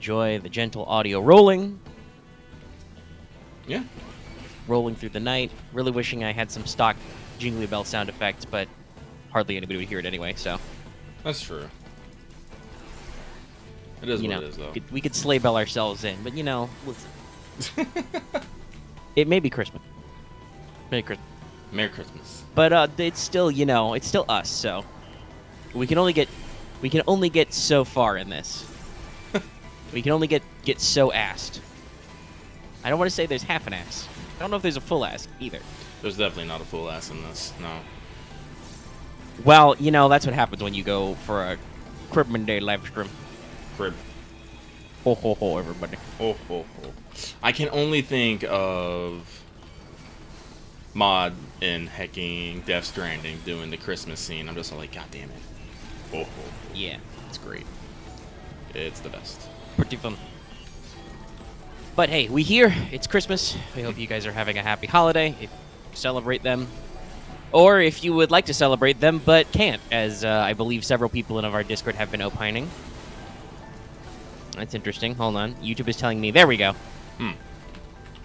enjoy the gentle audio rolling. Yeah. Rolling through the night. Really wishing I had some stock Jingly Bell sound effects, but hardly anybody would hear it anyway, so. That's true. It is what it is, though. We could sleigh bell ourselves in, but, listen. It may be Christmas. Merry Christmas. Merry Christmas. But it's still, it's still us, so. We can only get so far in this. We can only get so assed. I don't want to say there's half an ass. I don't know if there's a full ass either. There's definitely not a full ass in this, no. Well, that's what happens when you go for a Cribman Day live stream. Crib. Ho, ho, ho, everybody. Ho, ho, ho. I can only think of Mod and hecking Death Stranding doing the Christmas scene. I'm just like, God damn it. Ho, ho, ho. Yeah. It's great. It's the best. Pretty fun. But hey, we here. It's Christmas. We hope you guys are having a happy holiday. If you celebrate them. Or if you would like to celebrate them but can't, as I believe several people in our Discord have been opining. That's interesting. Hold on. YouTube is telling me. There we go.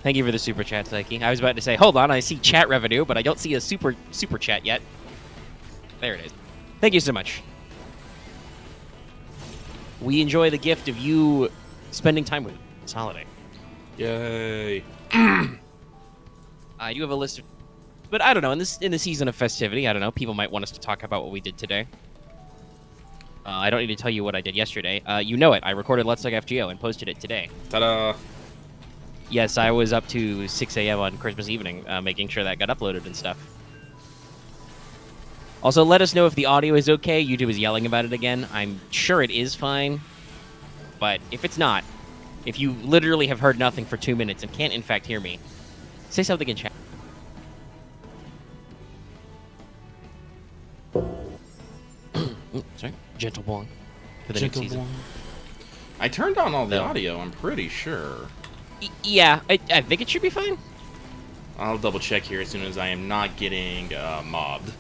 Thank you for the super chat, Psyche. I was about to say, hold on, I see chat revenue, but I don't see a super chat yet. There it is. Thank you so much. We enjoy the gift of you spending time with us this holiday. Yay. I do have a list of... But I don't know, in the season of festivity, I don't know, people might want us to talk about what we did today. I don't need to tell you what I did yesterday. You know it. I recorded Let's Talk FGO and posted it today. Ta-da. Yes, I was up to 6 a.m. on Christmas evening, making sure that got uploaded and stuff. Also, let us know if the audio is okay. YouTube is yelling about it again. I'm sure it is fine. But if it's not, if you literally have heard nothing for 2 minutes and can't, in fact, hear me, say something in chat. Sorry. Gentle Bong. For the next season. I turned on all the audio, I'm pretty sure. Yeah, I think it should be fine. I'll double check here as soon as I am not getting mobbed.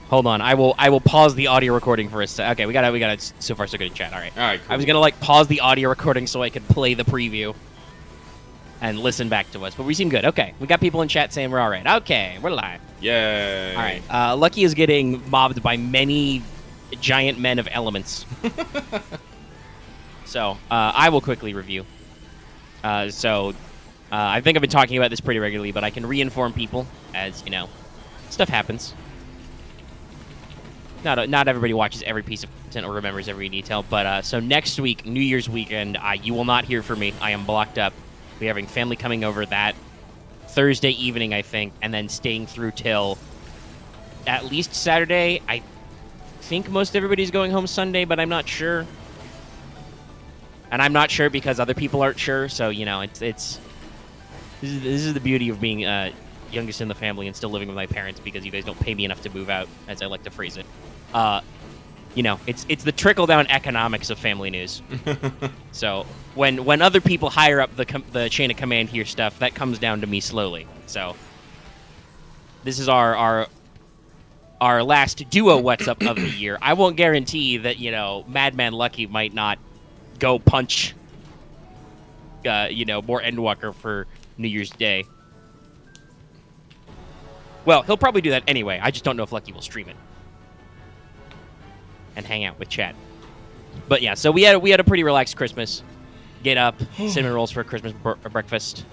Hold on, I will pause the audio recording for a sec. Okay, we got it. So far, so good in chat. All right. All right. Cool. I was gonna pause the audio recording so I could play the preview and listen back to us, but we seem good. Okay, we got people in chat saying we're all right. Okay, we're live. Yay! All right. Lucky is getting mobbed by many giant men of elements. So I will quickly review. I think I've been talking about this pretty regularly, but I can re-inform people as, stuff happens. Not everybody watches every piece of content or remembers every detail, but so next week, New Year's weekend, you will not hear from me. I am blocked up. We're having family coming over that Thursday evening, I think, and then staying through till at least Saturday. I think most everybody's going home Sunday, but I'm not sure. And I'm not sure because other people aren't sure, so, this is the beauty of being youngest in the family and still living with my parents because you guys don't pay me enough to move out, as I like to phrase it. It's the trickle-down economics of family news. So when other people higher up the chain of command hear stuff, that comes down to me slowly. So this is our last duo What's Up of the year. I won't guarantee that, Madman Lucky might not go punch, more Endwalker for New Year's Day. Well, he'll probably do that anyway. I just don't know if Lucky will stream it and hang out with chat. But yeah, so we had a pretty relaxed Christmas. Get up, cinnamon rolls for Christmas breakfast.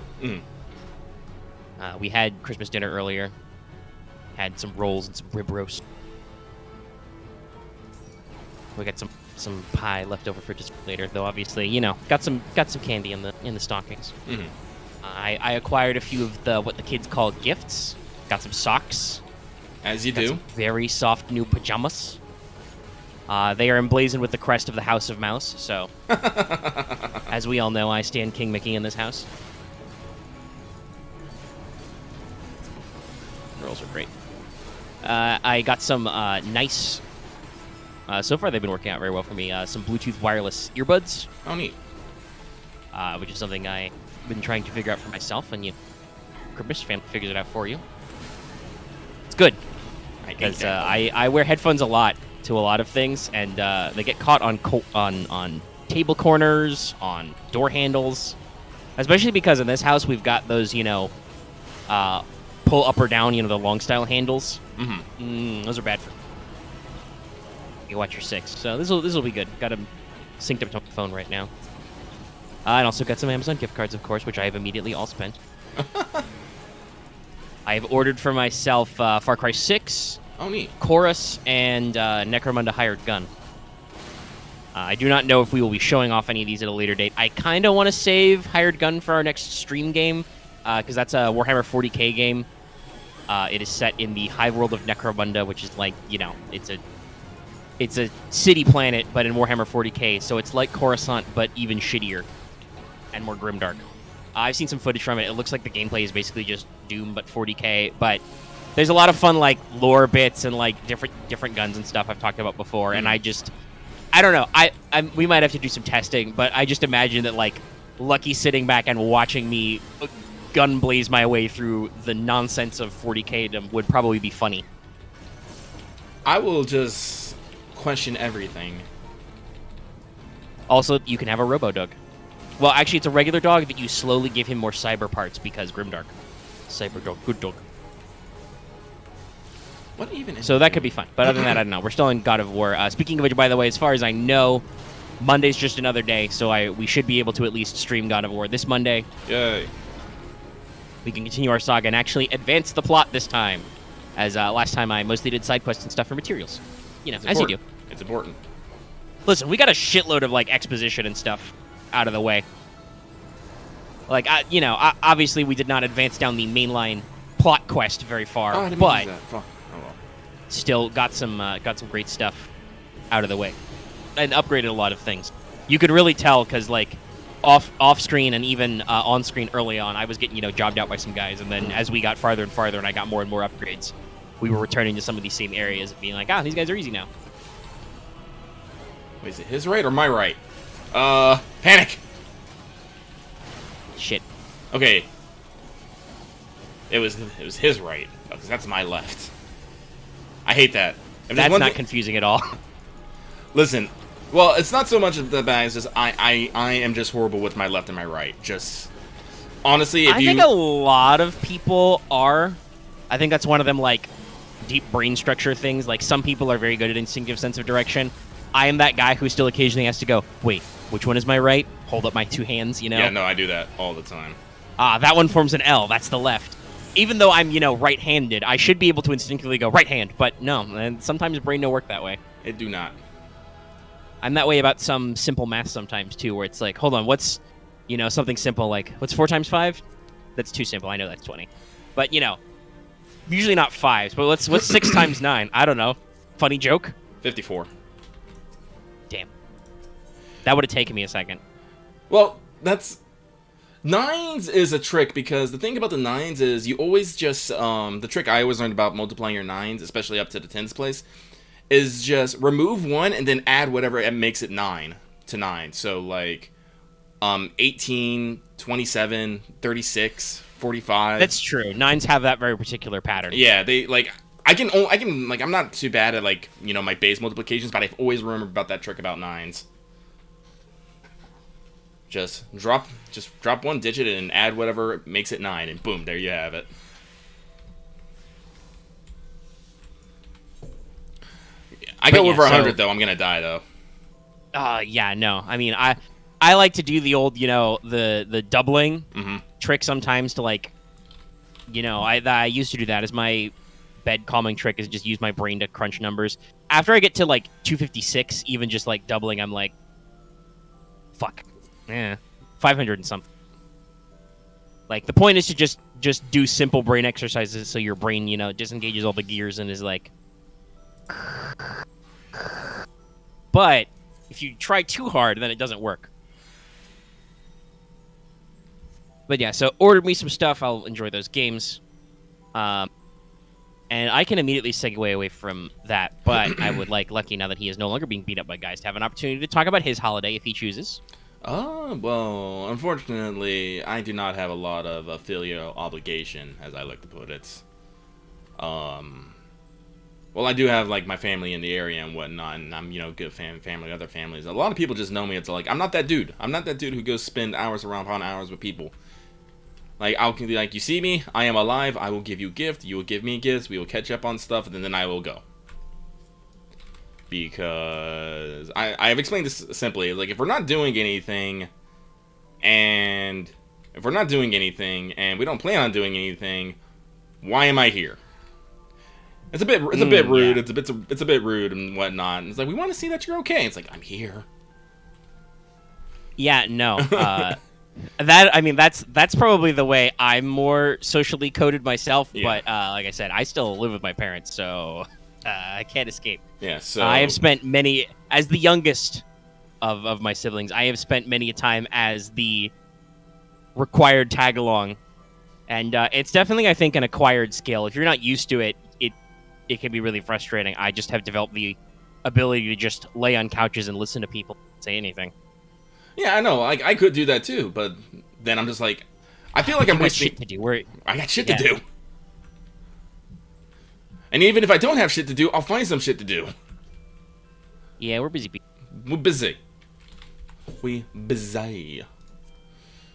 We had Christmas dinner earlier. Had some rolls and some rib roast. We got some pie left over for just later, though. Obviously, got some candy in the stockings. I acquired a few of what the kids call gifts. Got some socks. As you do. Some very soft new pajamas. They are emblazoned with the crest of the House of Mouse. So, as we all know, I stand King Mickey in this house. Rolls are great. I got some nice. So far, they've been working out very well for me. Some Bluetooth wireless earbuds. Oh, neat. Which is something I've been trying to figure out for myself, and Christmas fan figures it out for you. It's good. Because I wear headphones a lot to a lot of things, and they get caught on table corners, on door handles. Especially because in this house we've got those, pull up or down, the long style handles. Those are bad for you. Watch your 6. So this will be good. Got them synced up to my phone right now. And also got some Amazon gift cards, of course, which I have immediately all spent. I have ordered for myself Far Cry 6, Oh, neat. Chorus, and Necromunda Hired Gun. I do not know if we will be showing off any of these at a later date. I kind of want to save Hired Gun for our next stream game, because that's a Warhammer 40k game. It is set in the high world of Necromunda, which is like, it's a city planet, but in Warhammer 40k, so it's like Coruscant, but even shittier and more grimdark. I've seen some footage from it. It looks like the gameplay is basically just Doom, but 40k, but there's a lot of fun, like, lore bits and, like, different guns and stuff I've talked about before, and I don't know. We might have to do some testing, but I just imagine that, like, Lucky sitting back and watching me gun blaze my way through the nonsense of 40k would probably be funny. I will just question everything. Also, you can have a robo-dog. Well, actually, it's a regular dog that you slowly give him more cyber parts because grimdark. Cyber dog, good dog. What even is So that could be fun. But other than that, I don't know. We're still in God of War. Speaking of which, by the way, as far as I know, Monday's just another day, so we should be able to at least stream God of War this Monday. Yay. We can continue our saga and actually advance the plot this time. As last time I mostly did side quests and stuff for materials. As you do. It's important. Listen, we got a shitload of, like, exposition and stuff out of the way. Like, obviously we did not advance down the mainline plot quest very far, but Fuck. Oh, well. still got some great stuff out of the way and upgraded a lot of things. You could really tell because, like, off screen and even on screen early on, I was getting jobbed out by some guys, and then as we got farther and farther and I got more and more upgrades, we were returning to some of these same areas and being like, these guys are easy now. Wait, is it his right or my right? Panic! Shit. Okay. It was his right, because that's my left. I hate that. If there's That's one not thing- confusing at all. Listen, well, it's not so much of the bad, it's just I am just horrible with my left and my right. Just, honestly, I think a lot of people are. I think that's one of them, like, deep brain structure things. Like, some people are very good at instinctive sense of direction. I am that guy who still occasionally has to go, wait, which one is my right? Hold up my two hands, Yeah, no, I do that all the time. That one forms an L. That's the left. Even though I'm, right-handed, I should be able to instinctively go right hand, but no, and sometimes brain don't work that way. It do not. I'm that way about some simple math sometimes, too, where it's like, hold on, what's, something simple like, what's 4 times 5? That's too simple. I know that's 20. But, usually not 5s, but what's 6 times 9? I don't know. Funny joke? 54. Damn. That would have taken me a second. Well, that's... 9s is a trick, because the thing about the 9s is you always just... the trick I always learned about multiplying your 9s, especially up to the 10s place, is just remove 1 and then add whatever it makes it 9 to 9. So, like, 18, 27, 36, 45. That's true. 9s have that very particular pattern. Yeah, they, like... I can, like, I'm not too bad at, like, my base multiplications, but I've always remembered about that trick about 9s. Just drop 1 digit and add whatever makes it 9, and boom, there you have it. I go over 100 though. I'm gonna die though. Yeah, no. I mean, I like to do the old, the doubling trick sometimes to, like, I used to do that as my bed calming trick, is just use my brain to crunch numbers. After I get to, like, 256, even just, like, doubling, I'm like, fuck. 500 and something. Like, the point is to just do simple brain exercises so your brain, disengages all the gears and is like... But if you try too hard, then it doesn't work. But yeah, so ordered me some stuff. I'll enjoy those games. And I can immediately segue away from that, but I would like Lucky, now that he is no longer being beat up by guys, to have an opportunity to talk about his holiday if he chooses. Well, unfortunately, I do not have a lot of filial obligation, as I like to put it. Well, I do have like my family in the area and whatnot, and I'm good family, other families. A lot of people just know me. It's like I'm not that dude. I'm not that dude who goes spend hours around upon hours with people. Like I'll be like, you see me, I am alive. I will give you a gift. You will give me gifts. We will catch up on stuff, and then I will go. Because I have explained this simply. Like if we're not doing anything, and we don't plan on doing anything, why am I here? It's a bit rude. Yeah. It's a bit rude and whatnot. And it's like we want to see that you're okay. It's like I'm here. Yeah, no. That's probably the way I'm more socially coded myself. Yeah. But like I said, I still live with my parents, so I can't escape. Yeah. So I have spent many, as the youngest of my siblings, I have spent many a time as the required tag along, and it's definitely, I think, an acquired skill. If you're not used to it, it can be really frustrating. I just have developed the ability to just lay on couches and listen to people say anything. Yeah, I know. I could do that too, but then I'm just like, I feel like I'm wasting shit to do. I got shit to do. And even if I don't have shit to do, I'll find some shit to do. Yeah, we're busy. We're busy. We busy.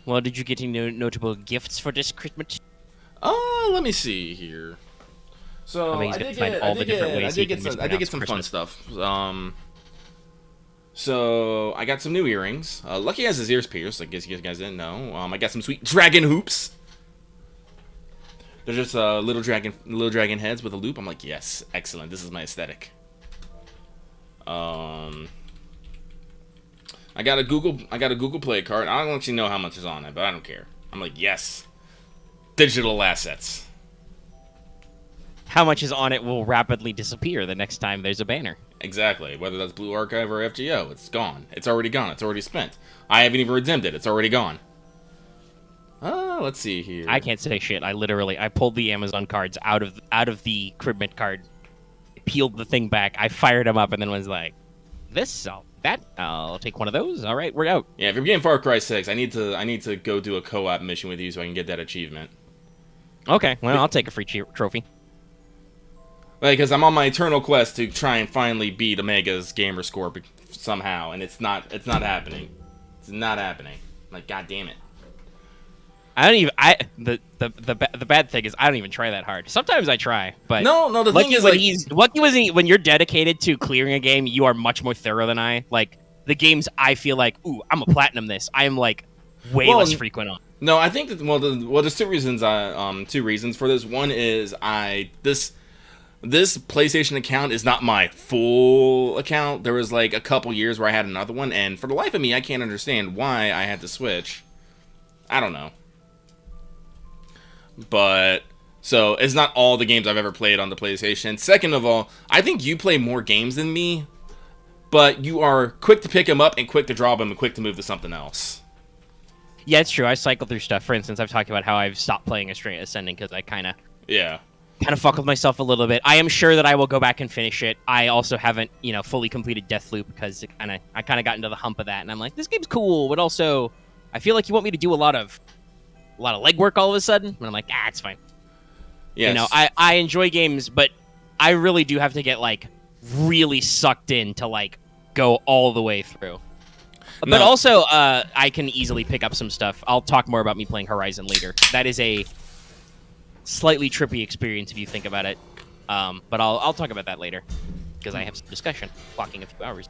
Well, did you get any notable gifts for this Christmas? Let me see here. So I did get some fun stuff. So I got some new earrings. Lucky has his ears pierced. I guess you guys didn't know. I got some sweet dragon hoops. They're just little dragon heads with a loop. I'm like, yes, excellent. This is my aesthetic. I got a Google Play card. I don't actually know how much is on it, but I don't care. I'm like, yes, digital assets. How much is on it will rapidly disappear the next time there's a banner. Exactly. Whether that's Blue Archive or FGO, it's gone. It's already gone. It's already spent. I haven't even redeemed it. It's already gone. Let's see here. I can't say shit. I pulled the Amazon cards out of the Cribmint card, peeled the thing back. I fired them up and then was like, I'll take one of those. All right, we're out. Yeah, if you're getting Far Cry 6, I need to go do a co-op mission with you so I can get that achievement. Okay, well, I'll take a free trophy. Because I'm on my eternal quest to try and finally beat Omega's gamer score somehow, and it's not happening. It's not happening. Like, god damn it. The bad thing is I don't even try that hard. Sometimes I try, but no. The thing is, when you're dedicated to clearing a game, you are much more thorough than I. Like the games, I feel like, ooh, I'm a platinum this. I am like way less frequent on. No, I think that there's two reasons. Two reasons for this. One is this PlayStation account is not my full account. There was like a couple years where I had another one, and for the life of me, I can't understand why I had to switch. I don't know. But, so, it's not all the games I've ever played on the PlayStation. Second of all, I think you play more games than me, but you are quick to pick them up and quick to drop them and quick to move to something else. Yeah, it's true. I cycle through stuff. For instance, I've talked about how I've stopped playing Ascending because I kind of fuck with myself a little bit. I am sure that I will go back and finish it. I also haven't, fully completed Deathloop because I kind of got into the hump of that, and I'm like, this game's cool, but also I feel like you want me to do a lot of legwork all of a sudden, and I'm like, it's fine. Yes. I enjoy games, but I really do have to get like really sucked in to like go all the way through. But also, I can easily pick up some stuff. I'll talk more about me playing Horizon later. That is a slightly trippy experience if you think about it. But I'll talk about that later because I have some discussion, clocking a few hours.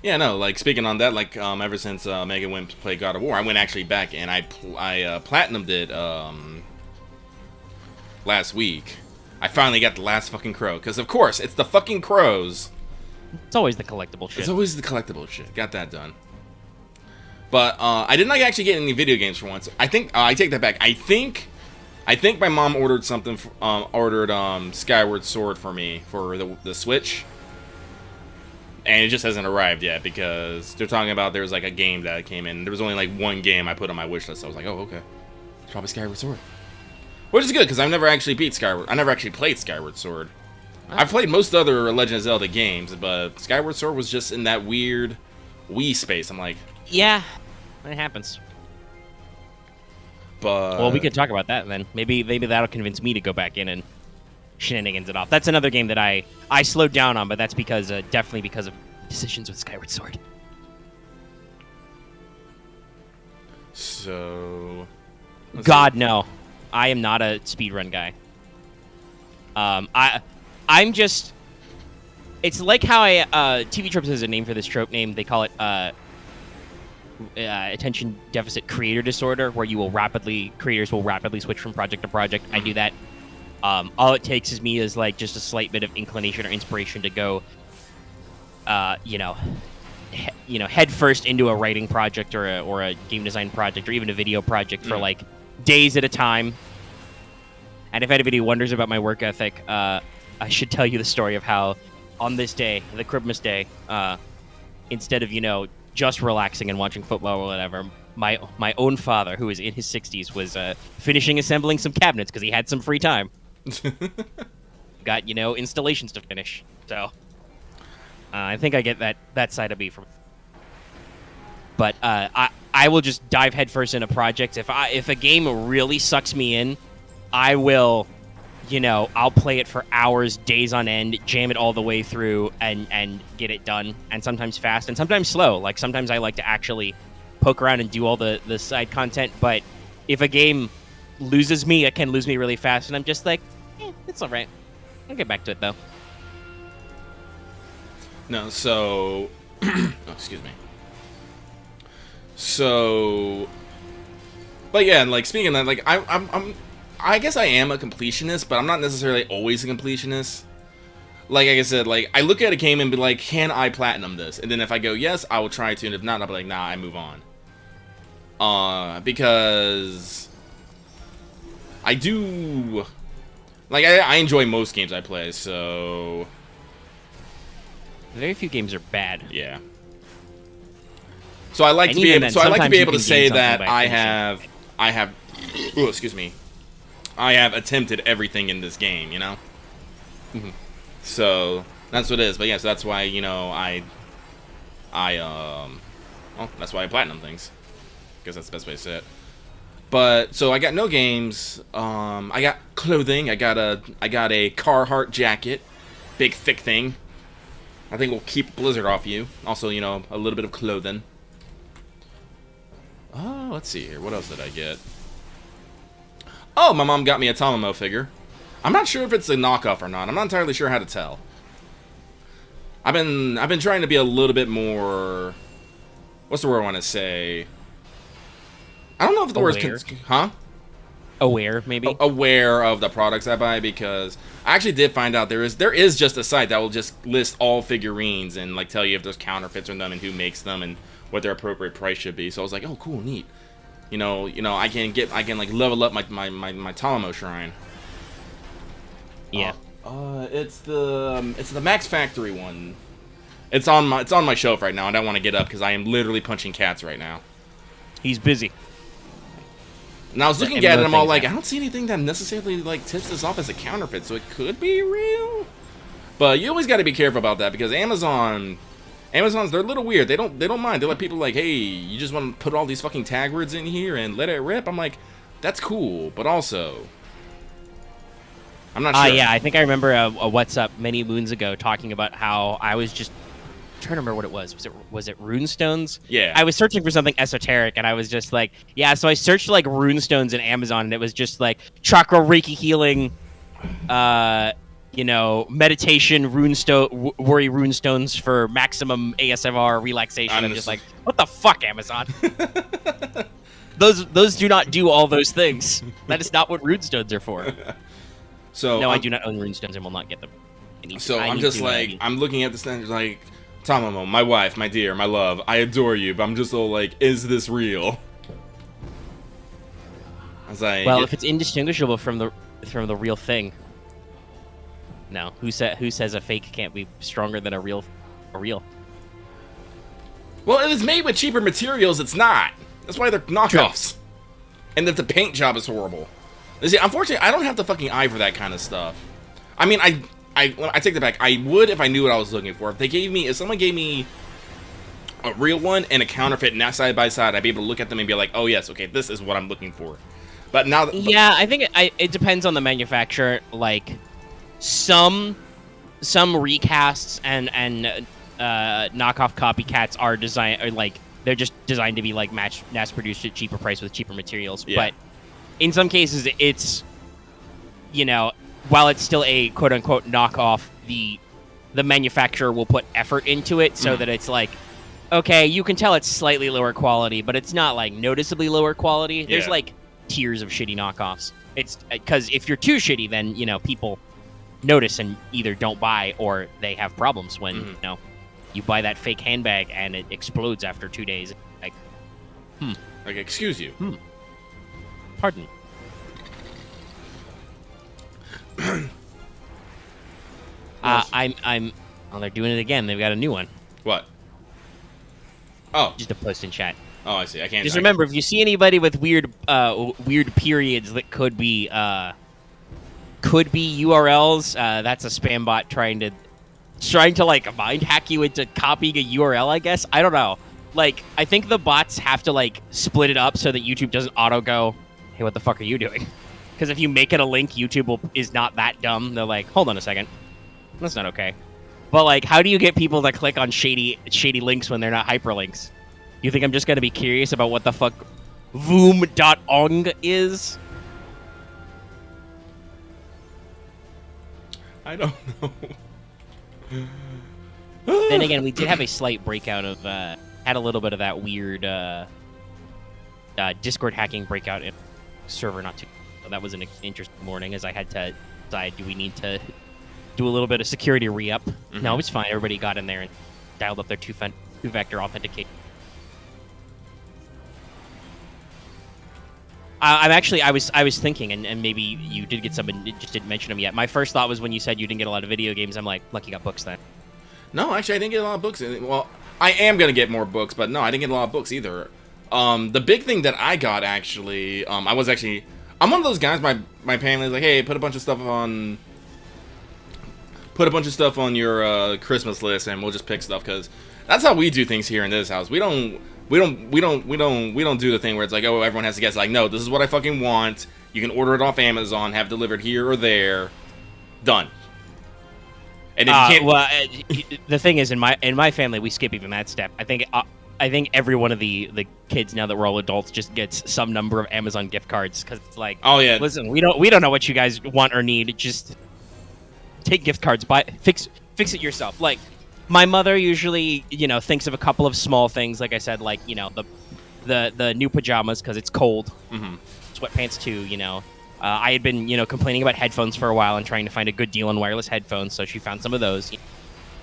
Yeah, no, like, speaking on that, like, ever since Megan went to play God of War, I went actually back and I platinumed it last week. I finally got the last fucking crow, because of course, it's the fucking crows. It's always the collectible shit. It's always the collectible shit. Got that done. But I did not actually get any video games for once. I think, I take that back. I think my mom ordered something, Skyward Sword for me for the Switch. And it just hasn't arrived yet because they're talking about there's like a game that came in. There was only like one game I put on my wish list. So I was like, oh, okay. It's probably Skyward Sword. Which is good because I've never actually I never actually played Skyward Sword. I've played most other Legend of Zelda games, but Skyward Sword was just in that weird Wii space. I'm like, yeah, it happens. But well, we could talk about that then. Maybe that'll convince me to go back in and shenanigans it off. That's another game that I slowed down on, but that's because definitely because of decisions with Skyward Sword. So, God, no. I am not a speedrun guy. I'm just... It's like how TV Tropes has a name for this trope name. They call it attention deficit creator disorder, where creators will rapidly switch from project to project. I do that. All it takes is like just a slight bit of inclination or inspiration to go, head first into a writing project or a game design project or even a video project for like days at a time. And if anybody wonders about my work ethic, I should tell you the story of how on this day, the Christmas day, instead of, just relaxing and watching football or whatever, my own father, who is in his 60s, was finishing assembling some cabinets because he had some free time. Got, installations to finish. So I think I get that side of me from. But I will just dive headfirst into projects. If a game really sucks me in, I will, I'll play it for hours, days on end, jam it all the way through, and get it done. And sometimes fast, and sometimes slow. Like, sometimes I like to actually poke around and do all the side content. But if a game loses me, it can lose me really fast, and I'm just like, it's all right. I'll get back to it, though. No, so... oh, excuse me. So... But yeah, like, speaking of that, like, I guess I am a completionist, but I'm not necessarily always a completionist. Like I said, like, I look at a game and be like, can I platinum this? And then if I go yes, I will try to, and if not, I'll be like, nah, I move on. Because I do, like, I enjoy most games I play, so very few games are bad. Yeah. So I like to be able, to say that I have, oh, excuse me. I have attempted everything in this game, Mm-hmm. So that's what it is. But yeah, so that's why well, that's why I platinum things. Guess that's the best way to say it. But so I got no games. I got clothing. I got a Carhartt jacket, big thick thing. I think will keep Blizzard off you. Also, a little bit of clothing. Oh, let's see here. What else did I get? Oh, my mom got me a Tamamo figure. I'm not sure if it's a knockoff or not. I'm not entirely sure how to tell. I've been trying to be a little bit more... What's the word I want to say? I don't know if the word is... Huh? Aware, maybe? Aware of the products I buy, because I actually did find out there is just a site that will just list all figurines and like tell you if there's counterfeits in them and who makes them and what their appropriate price should be. So I was like, oh, cool, neat. I can like level up my Tamamo shrine. Yeah. It's the Max Factory one. It's on my shelf right now, and I want to get up because I am literally punching cats right now. He's busy. And I was looking at it, I'm all like, I don't see anything that necessarily like tips this off as a counterfeit, so it could be real. But you always got to be careful about that because Amazon's they're a little weird. They don't mind. They let people like, hey, you just want to put all these fucking tag words in here and let it rip. I'm like, that's cool, but also, I'm not sure. Yeah, I think I remember a What's Up many moons ago talking about how I was just trying to remember what it was. Was it runestones? Yeah. I was searching for something esoteric, and I was just like, yeah. So I searched like runestones in Amazon, and it was just like chakra reiki healing, meditation worry runestones for maximum ASMR relaxation. I'm just like, what the fuck, Amazon? Those do not do all those things. That is not what runestones are for. So no, I do not own runestones and will not get them. I'm just like, I'm looking at the standards like, Tamamo, my wife, my dear, my love, I adore you, but I'm just all like, is this real? I was like, well, if it's indistinguishable from the real thing. No, who says a fake can't be stronger than a real? Well, if it's made with cheaper materials, it's not. That's why they're knockoffs. True. And if the paint job is horrible. See, unfortunately, I don't have the fucking eye for that kind of stuff. I mean, I take that back. I would if I knew what I was looking for. If someone gave me a real one and a counterfeit, not side by side, I'd be able to look at them and be like, oh yes, okay, this is what I'm looking for. But now, yeah, I think it depends on the manufacturer. Like, some recasts and knockoff copycats are they're just designed to be like mass produced at cheaper price with cheaper materials. Yeah. But in some cases, it's, while it's still a quote unquote knockoff, the manufacturer will put effort into it so that it's like, okay, you can tell it's slightly lower quality, but it's not like noticeably lower quality. There's like tiers of shitty knockoffs. It's because if you're too shitty, then people notice and either don't buy or they have problems when you buy that fake handbag and it explodes after 2 days. Like, Like, excuse you. Pardon. I'm. Oh, they're doing it again. They've got a new one. What? Oh. Just a post in chat. Oh, I see. I can't. Just remember, if you see anybody with weird periods that could be URLs, that's a spam bot trying to like mind hack you into copying a URL. I guess, I don't know. Like, I think the bots have to like split it up so that YouTube doesn't auto go, "Hey, what the fuck are you doing?" Because if you make it a link, YouTube is not that dumb. They're like, "Hold on a second, that's not okay." But like, how do you get people to click on shady links when they're not hyperlinks? You think I'm just gonna be curious about what the fuck voom.ong is? I don't know. Then again, we did have a slight breakout of had a little bit of that weird Discord hacking breakout in server not too. So that was an interesting morning, as I had to decide, do we need to do a little bit of security re-up? No, it's fine. Everybody got in there and dialed up their two-factor authentication. I was thinking, and maybe you did get some, and just didn't mention them yet. My first thought was when you said you didn't get a lot of video games, I'm like, lucky you got books then. No, actually, I didn't get a lot of books. Well, I am gonna get more books, but no, I didn't get a lot of books either. The big thing that I got, actually, I'm one of those guys. My family's like, hey, put a bunch of stuff on your Christmas list, and we'll just pick stuff, because that's how we do things here in this house. We don't do the thing where it's like, oh, everyone has to guess. Like, no, this is what I fucking want. You can order it off Amazon, have it delivered here or there, done. And if you can't, well, the thing is, in my family, we skip even that step. I think every one of the kids, now that we're all adults, just gets some number of Amazon gift cards, because it's like, oh yeah, listen, we don't know what you guys want or need. Just take gift cards, fix it yourself. Like, my mother usually, thinks of a couple of small things, like I said, like, the new pajamas because it's cold, sweatpants too. I had been, complaining about headphones for a while and trying to find a good deal on wireless headphones, so she found some of those.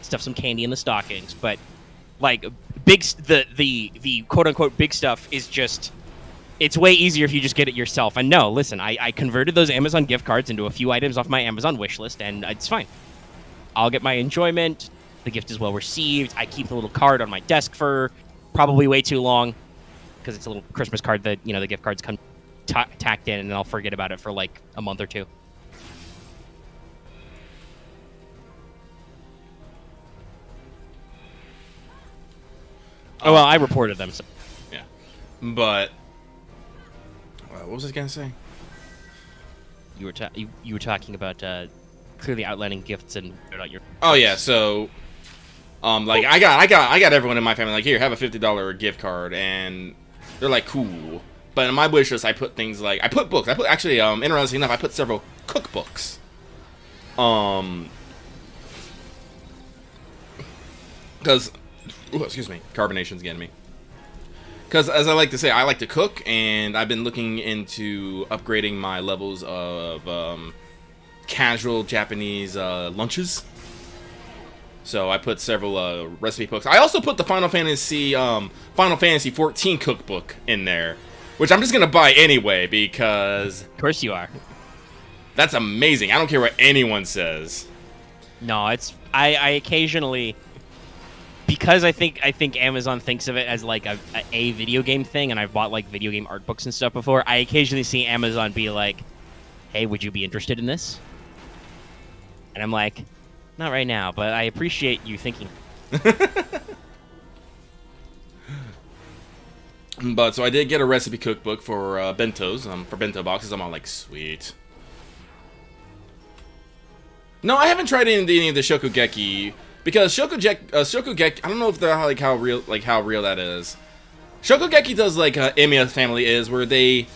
Stuff some candy in the stockings, but like the quote unquote big stuff is just, it's way easier if you just get it yourself. And no, listen, I converted those Amazon gift cards into a few items off my Amazon wish list, and it's fine. I'll get my enjoyment. The gift is well received. I keep the little card on my desk for probably way too long, because it's a little Christmas card that, the gift cards come tacked in, and then I'll forget about it for like a month or two. Oh, well, I reported them. So. Yeah. But what was I gonna say? You were talking about clearly outlining gifts and not your. Oh yeah, so like I got everyone in my family like, here, have a $50 gift card, and they're like, cool. But in my wish list, I put things like, I put books. I put, actually, interesting enough, I put several cookbooks. Because, excuse me, carbonation's getting me. Because, as I like to say, I like to cook, and I've been looking into upgrading my levels of casual Japanese lunches. So I put several recipe books. I also put the Final Fantasy 14 cookbook in there, which I'm just gonna buy anyway, because of course you are. That's amazing. I don't care what anyone says. No, it's I occasionally, because I think Amazon thinks of it as like a video game thing, and I've bought like video game art books and stuff before. I occasionally see Amazon be like, "Hey, would you be interested in this?" And I'm like, "Not right now, but I appreciate you thinking." But so I did get a recipe cookbook for bentos, for bento boxes. I'm all like, sweet. No, I haven't tried any of the Shokugeki because Shokugeki. I don't know if they're how real that is. Shokugeki does like Emiya family is, where they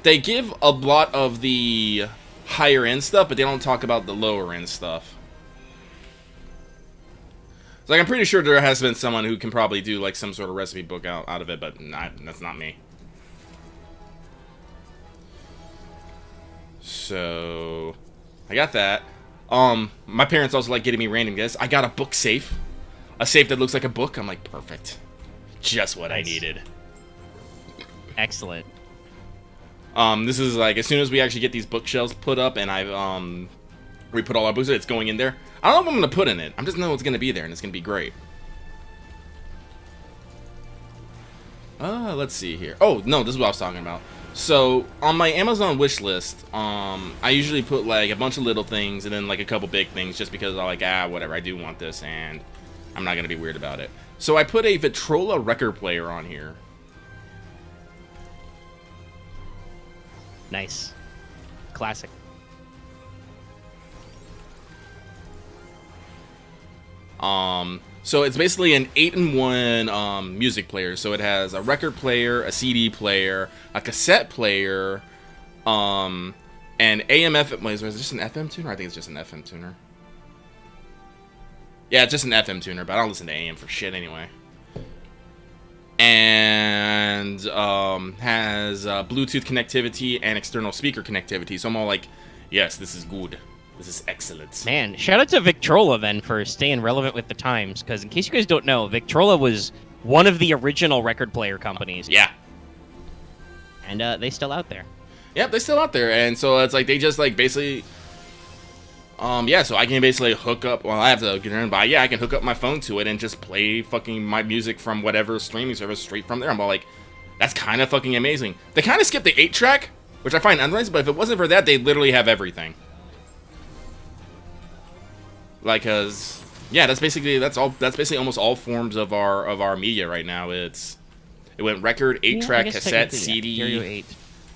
give a lot of the higher end stuff, but they don't talk about the lower end stuff. So, like, I'm pretty sure there has been someone who can probably do like some sort of recipe book out of it, but that's not me. So I got that. My parents also like getting me random gifts. I got a book safe. A safe that looks like a book. I'm like, perfect. Just what I needed. Excellent. This is like, as soon as we actually get these bookshelves put up and we put all our books in, it's going in there. I don't know what I'm going to put in it. I just know it's going to be there and it's going to be great. Let's see here. Oh, no, this is what I was talking about. So, on my Amazon wish list, I usually put, like, a bunch of little things and then, like, a couple big things just because I'm like, whatever, I do want this, and I'm not going to be weird about it. So, I put a Victrola record player on here. Nice. Classic. So it's basically an 8-in-1 music player. So it has a record player, a CD player, a cassette player, an AM/FM. Is it just an FM tuner? I think it's just an FM tuner. Yeah, it's just an FM tuner, but I don't listen to AM for shit anyway. And has Bluetooth connectivity and external speaker connectivity. So I'm all like, yes, this is good. This is excellent. Man, shout out to Victrola then for staying relevant with the times, because in case you guys don't know, Victrola was one of the original record player companies. Yeah. And they still out there. Yep, they're still out there. And so it's like they just like basically yeah, so I can basically hook up, well, I have to get in, but yeah, I can hook up my phone to it and just play fucking my music from whatever streaming service straight from there. I'm all like, that's kind of fucking amazing. They kind of skipped the 8-track, which I find unreasonable, but if it wasn't for that, they literally have everything. Like, cause yeah, that's basically almost all forms of our media right now. It went record, 8-track, cassette, CD,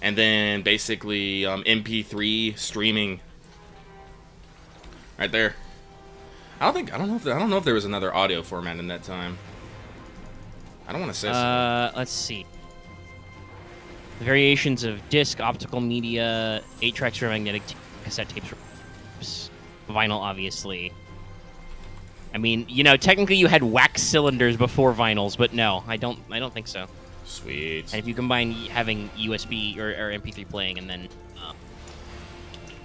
and then basically MP3 streaming. Right there. I don't know if there was another audio format in that time. I don't want to say so. Let's see. The variations of disc, optical media, 8-tracks for magnetic cassette tapes, vinyl, obviously. I mean, you know, technically you had wax cylinders before vinyls, but no, I don't think so. Sweet. And if you combine having USB or MP3 playing and then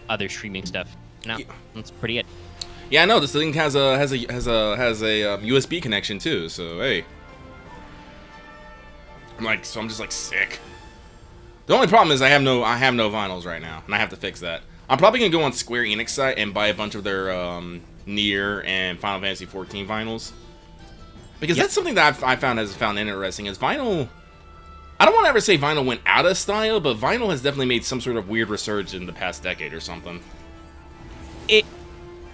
other streaming stuff, no, that's pretty it. Yeah, I know this thing has a USB connection too. So hey, I'm just like sick. The only problem is I have no vinyls right now, and I have to fix that. I'm probably gonna go on Square Enix site and buy a bunch of their Nier and Final Fantasy 14 vinyls, because that's something that I found interesting. Is vinyl? I don't want to ever say vinyl went out of style, but vinyl has definitely made some sort of weird resurgence in the past decade or something.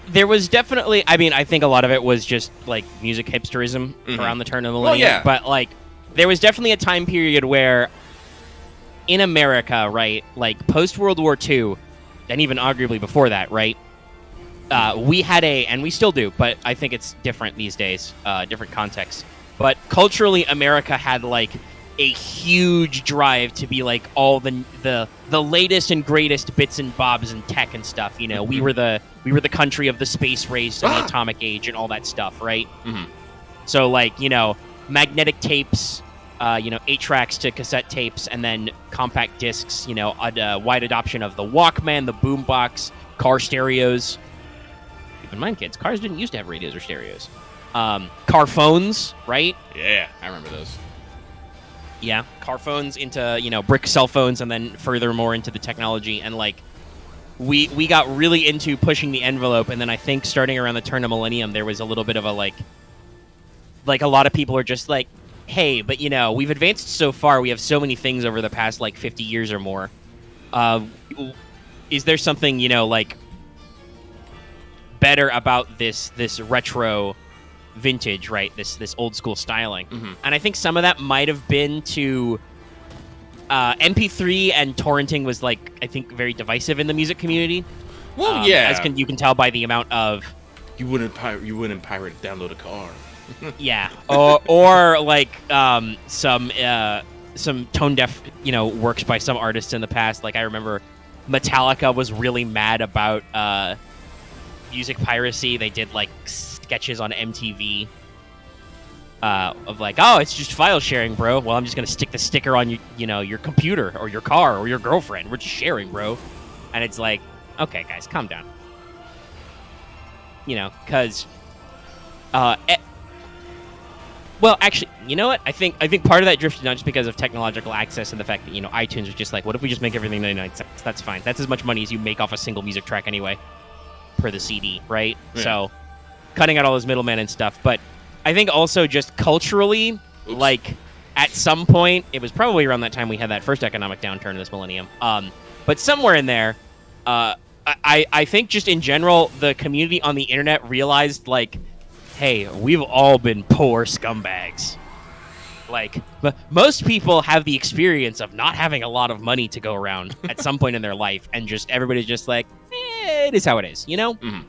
There was definitely, I mean, I think a lot of it was just like music hipsterism around the turn of the millennium. Well, yeah. But like, there was definitely a time period where in America, right, like post World War II, and even arguably before that, right, we had and we still do, but I think it's different these days, different context. But culturally, America had like a huge drive to be like all the latest and greatest bits and bobs and tech and stuff. You know, we were the country of the space race and the atomic age and all that stuff, right? So like, you know, magnetic tapes, you know, 8-tracks to cassette tapes, and then compact discs. You know, a wide adoption of the Walkman, the boombox, car stereos. Keep in mind, kids, cars didn't used to have radios or stereos. Car phones, right? Yeah, I remember those. Yeah, car phones into, you know, brick cell phones, and then furthermore into the technology. And like, we got really into pushing the envelope, and then I think starting around the turn of millennium, there was a little bit of a like a lot of people are just like, hey, but you know, we've advanced so far, we have so many things over the past like 50 years or more. Is there something, you know, like better about this retro vintage, right, this old school styling? And I think some of that might have been to MP3 and torrenting was like, I think, very divisive in the music community. Well, yeah. As you can tell by the amount of You wouldn't pirate download a car. yeah, or like some tone deaf works by some artists in the past. Like I remember Metallica was really mad about music piracy. They did like sketches on MTV of like, oh, it's just file sharing, bro. Well, I'm just gonna stick the sticker on your computer or your car or your girlfriend. We're just sharing, bro. And it's like, okay, guys, calm down. Because well, actually, you know what? I think part of that drifted not just because of technological access and the fact that iTunes was just like, what if we just make everything 99 cents? That's fine. That's as much money as you make off a single music track anyway, per the CD, right? Yeah. So, cutting out all those middlemen and stuff. But I think also just culturally, like at some point, it was probably around that time we had that first economic downturn of this millennium. But somewhere in there, I think just in general, the community on the internet realized like, hey, we've all been poor scumbags. Like, most people have the experience of not having a lot of money to go around at some point in their life, and just everybody's just like, it is how it is, Mm-hmm.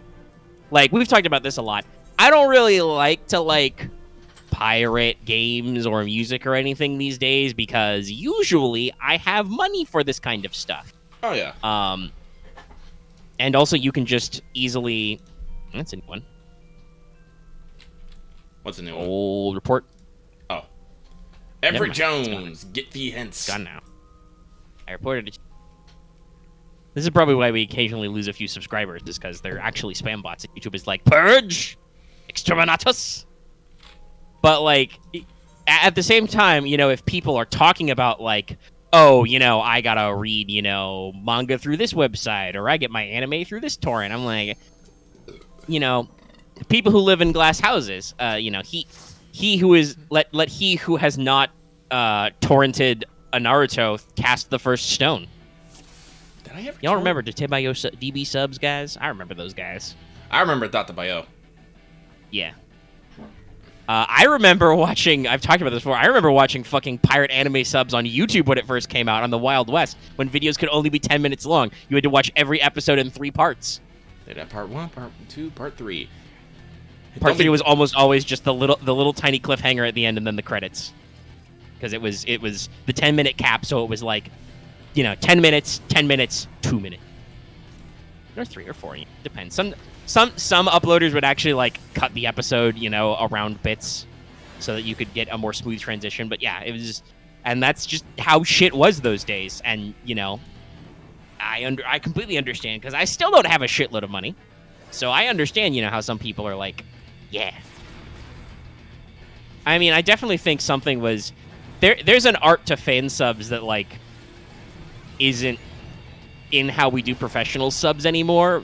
Like, we've talked about this a lot. I don't really like to, like, pirate games or music or anything these days, because usually I have money for this kind of stuff. Oh, yeah. And also you can just easily... That's a new one. What's the new one? Old report. Oh. Everett Jones, get the hints. Gone now. I reported it. This is probably why we occasionally lose a few subscribers, is because they're actually spam bots. And YouTube is like, purge! Exterminatus! But, like, at the same time, if people are talking about, like, oh, I gotta read, manga through this website, or I get my anime through this torrent, I'm like, people who live in glass houses, he who is let he who has not torrented a Naruto cast the first stone. Did I ever? Y'all remember Databayo DB subs, guys? I remember those guys. I remember Databayo. Yeah. I remember watching. I've talked about this before. I remember watching fucking pirate anime subs on YouTube when it first came out on the Wild West, when videos could only be 10 minutes long. You had to watch every episode in 3 parts. They had part 1, part 2, part 3. Part 3 was almost always just the little tiny cliffhanger at the end and then the credits, because it was the 10-minute cap, so it was like 10 minutes, 2 minutes, or 3 or 4. It depends. Some uploaders would actually like cut the episode around bits so that you could get a more smooth transition. But yeah, it was and that's just how shit was those days. And I completely understand, because I still don't have a shitload of money, so I understand how some people are like, yeah. I mean, I definitely think something was there's an art to fan subs that like isn't in how we do professional subs anymore,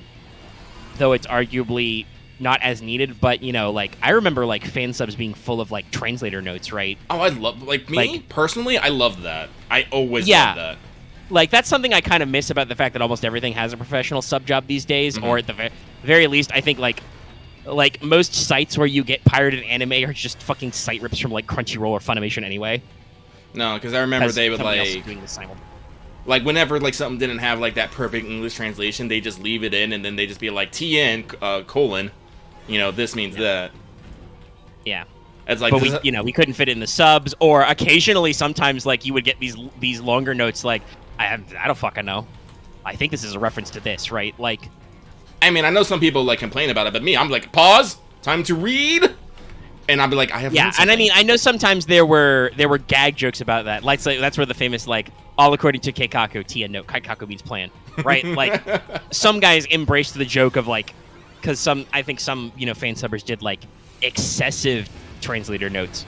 though it's arguably not as needed. But like I remember like fan subs being full of like translator notes, right? Oh, I love personally, I loved that. I always loved that. Like, that's something I kind of miss about the fact that almost everything has a professional sub job these days, Mm-hmm. or at the very least, I think like most sites where you get pirated anime are just fucking site rips from like Crunchyroll or Funimation anyway. No, because I remember they would like whenever like something didn't have like that perfect English translation, they just leave it in, and then they just be like TN colon, this means that. Yeah. It's like, but we couldn't fit it in the subs, or occasionally sometimes like you would get these longer notes like, I don't fucking know. I think this is a reference to this, right? Like, I mean, I know some people like complain about it, but me, I'm like, pause, time to read, and I'll be like, I have. Yeah, and I mean, I know sometimes there were gag jokes about that. Like, that's where the famous like, all according to Keikaku, TN note, Keikaku means plan, right? Like, some guys embraced the joke of like, because I think some fan subbers did like excessive translator notes,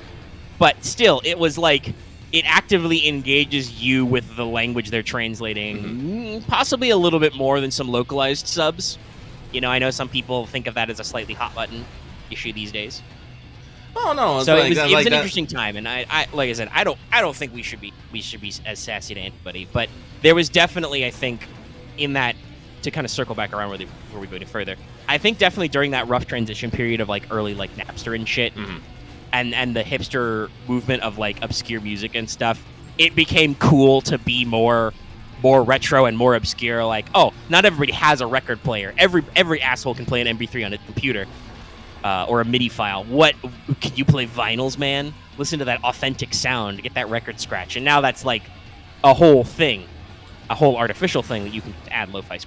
but still, it was like, it actively engages you with the language they're translating, mm-hmm. Possibly a little bit more than some localized subs. I know some people think of that as a slightly hot button issue these days. Oh no! So it was an interesting time, and I like I said, I don't think we should be as sassy to anybody, but there was definitely, I think, in that, to kind of circle back around before we go any further, I think definitely during that rough transition period of like early like Napster and shit. Mm-hmm. And the hipster movement of like obscure music and stuff, it became cool to be more more retro and more obscure. Like, oh, not everybody has a record player. Every asshole can play an MP3 on a computer or a MIDI file. What can you play vinyls, man? Listen to that authentic sound, get that record scratch, and now that's like a whole thing, a whole artificial thing that you can add lo-fi.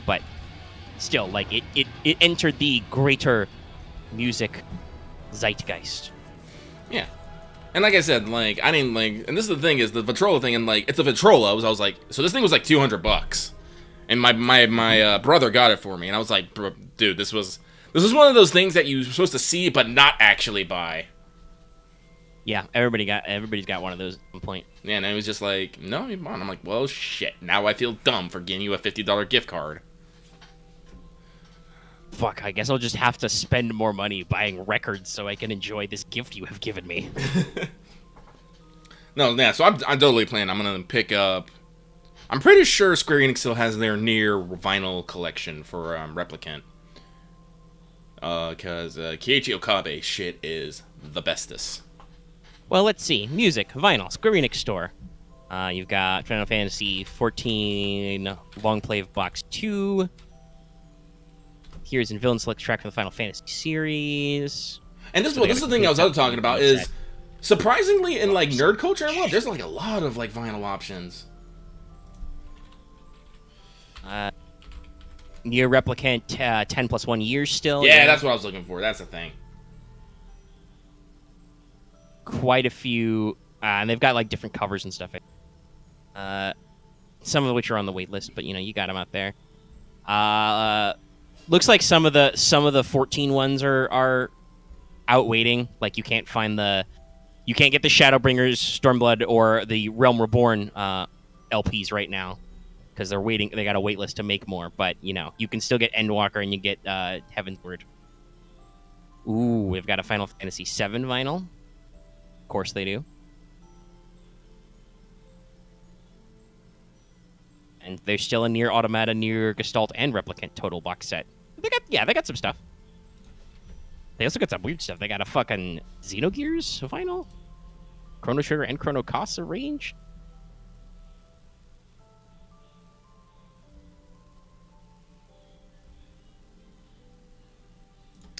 But still, like it entered the greater music zeitgeist. Yeah. And like I said, like, I didn't, like, and this is the thing, is the Victrola thing, and, like, it's a Victrola. I was like, so this thing was, like, $200. And my brother got it for me, and I was like, bro, dude, this was one of those things that you're supposed to see, but not actually buy. Yeah, everybody's got one of those at some point. Yeah, and it was just like, no, you want. I'm like, well, shit, now I feel dumb for giving you a $50 gift card. Fuck, I guess I'll just have to spend more money buying records so I can enjoy this gift you have given me. No, yeah, so I'm totally planning. I'm going to pick up... I'm pretty sure Square Enix still has their near vinyl collection for Replicant. Because Keiichi Okabe shit is the bestest. Well, let's see. Music, vinyl, Square Enix store. You've got Final Fantasy 14 Long Play of Box 2. Here's in Villain Select track for the Final Fantasy series. And this is the thing I was talking about is, surprisingly, in like nerd culture and what, there's like a lot of like vinyl options. Near Replicant 10 plus 1 years still. Yeah, that's what I was looking for. That's the thing. Quite a few, and they've got like different covers and stuff. Some of which are on the wait list, but you know, you got them out there. Looks like some of the 14 ones are out waiting. Like you can't get the Shadowbringers, Stormblood, or the Realm Reborn LPs right now because they're waiting. They got a wait list to make more, but you know, you can still get Endwalker and you get Heavensward. Ooh, we've got a Final Fantasy VII vinyl. Of course they do. And there's still a Nier Automata, Nier Gestalt, and Replicant total box set. They got some stuff. They also got some weird stuff. They got a fucking Xenogears vinyl, Chrono Trigger, and Chrono Cross arranged.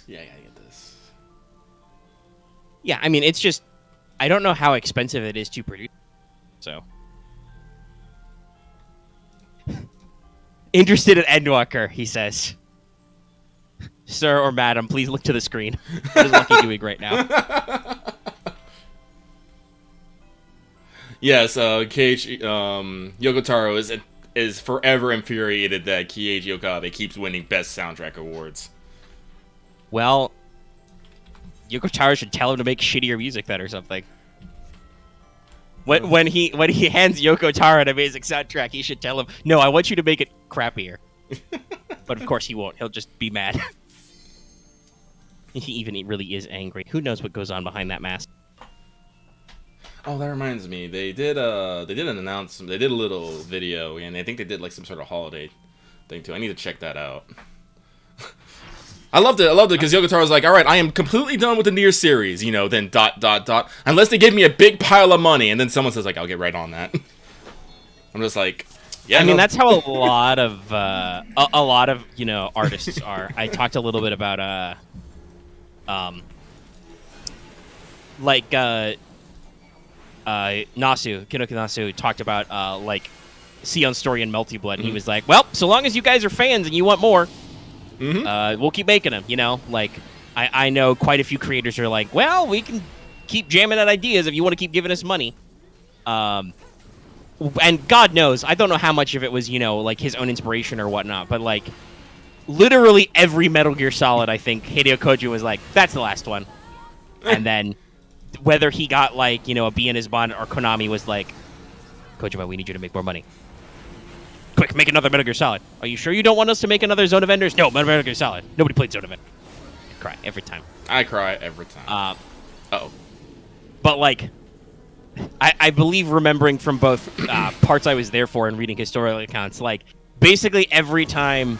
Yeah, I gotta get this. Yeah, I mean, it's just, I don't know how expensive it is to produce, so. Interested in Endwalker, he says. Sir or madam, please look to the screen. What is Lucky doing right now? Yes, Yoko Taro is forever infuriated that Keiichi Okabe keeps winning Best Soundtrack awards. Well, Yoko Taro should tell him to make shittier music then or something. When he hands Yoko Taro an amazing soundtrack, he should tell him, no, I want you to make it crappier. But of course he won't. He'll just be mad. He really is angry. Who knows what goes on behind that mask? Oh, that reminds me. They did an announcement. They did a little video, and I think they did like some sort of holiday thing too. I need to check that out. I loved it because Yoko Taro was like, all right, I am completely done with the Nier series, you know, then ... unless they give me a big pile of money, and then someone says like, I'll get right on that. I'm just like, yeah. I mean, that's how a lot of you know, artists are. I talked a little bit about Nasu, Kinoki Nasu talked about like Sion's story and Melty Blood, and he was like, well, so long as you guys are fans and you want more, we'll keep making them, you know? Like, I know quite a few creators are like, well, we can keep jamming at ideas if you want to keep giving us money. And God knows, I don't know how much of it was, you know, like his own inspiration or whatnot, but like, literally every Metal Gear Solid, I think, Hideo Kojima was like, that's the last one. And then, whether he got, like, you know, a bee in his bonnet or Konami was like, Kojima, we need you to make more money. Quick, make another Metal Gear Solid. Are you sure you don't want us to make another Zone of Enders? No, Metal Gear Solid. Nobody played Zone of Enders. I cry every time. I cry every time. But, like, I believe remembering from both parts I was there for and reading historical accounts, like, basically every time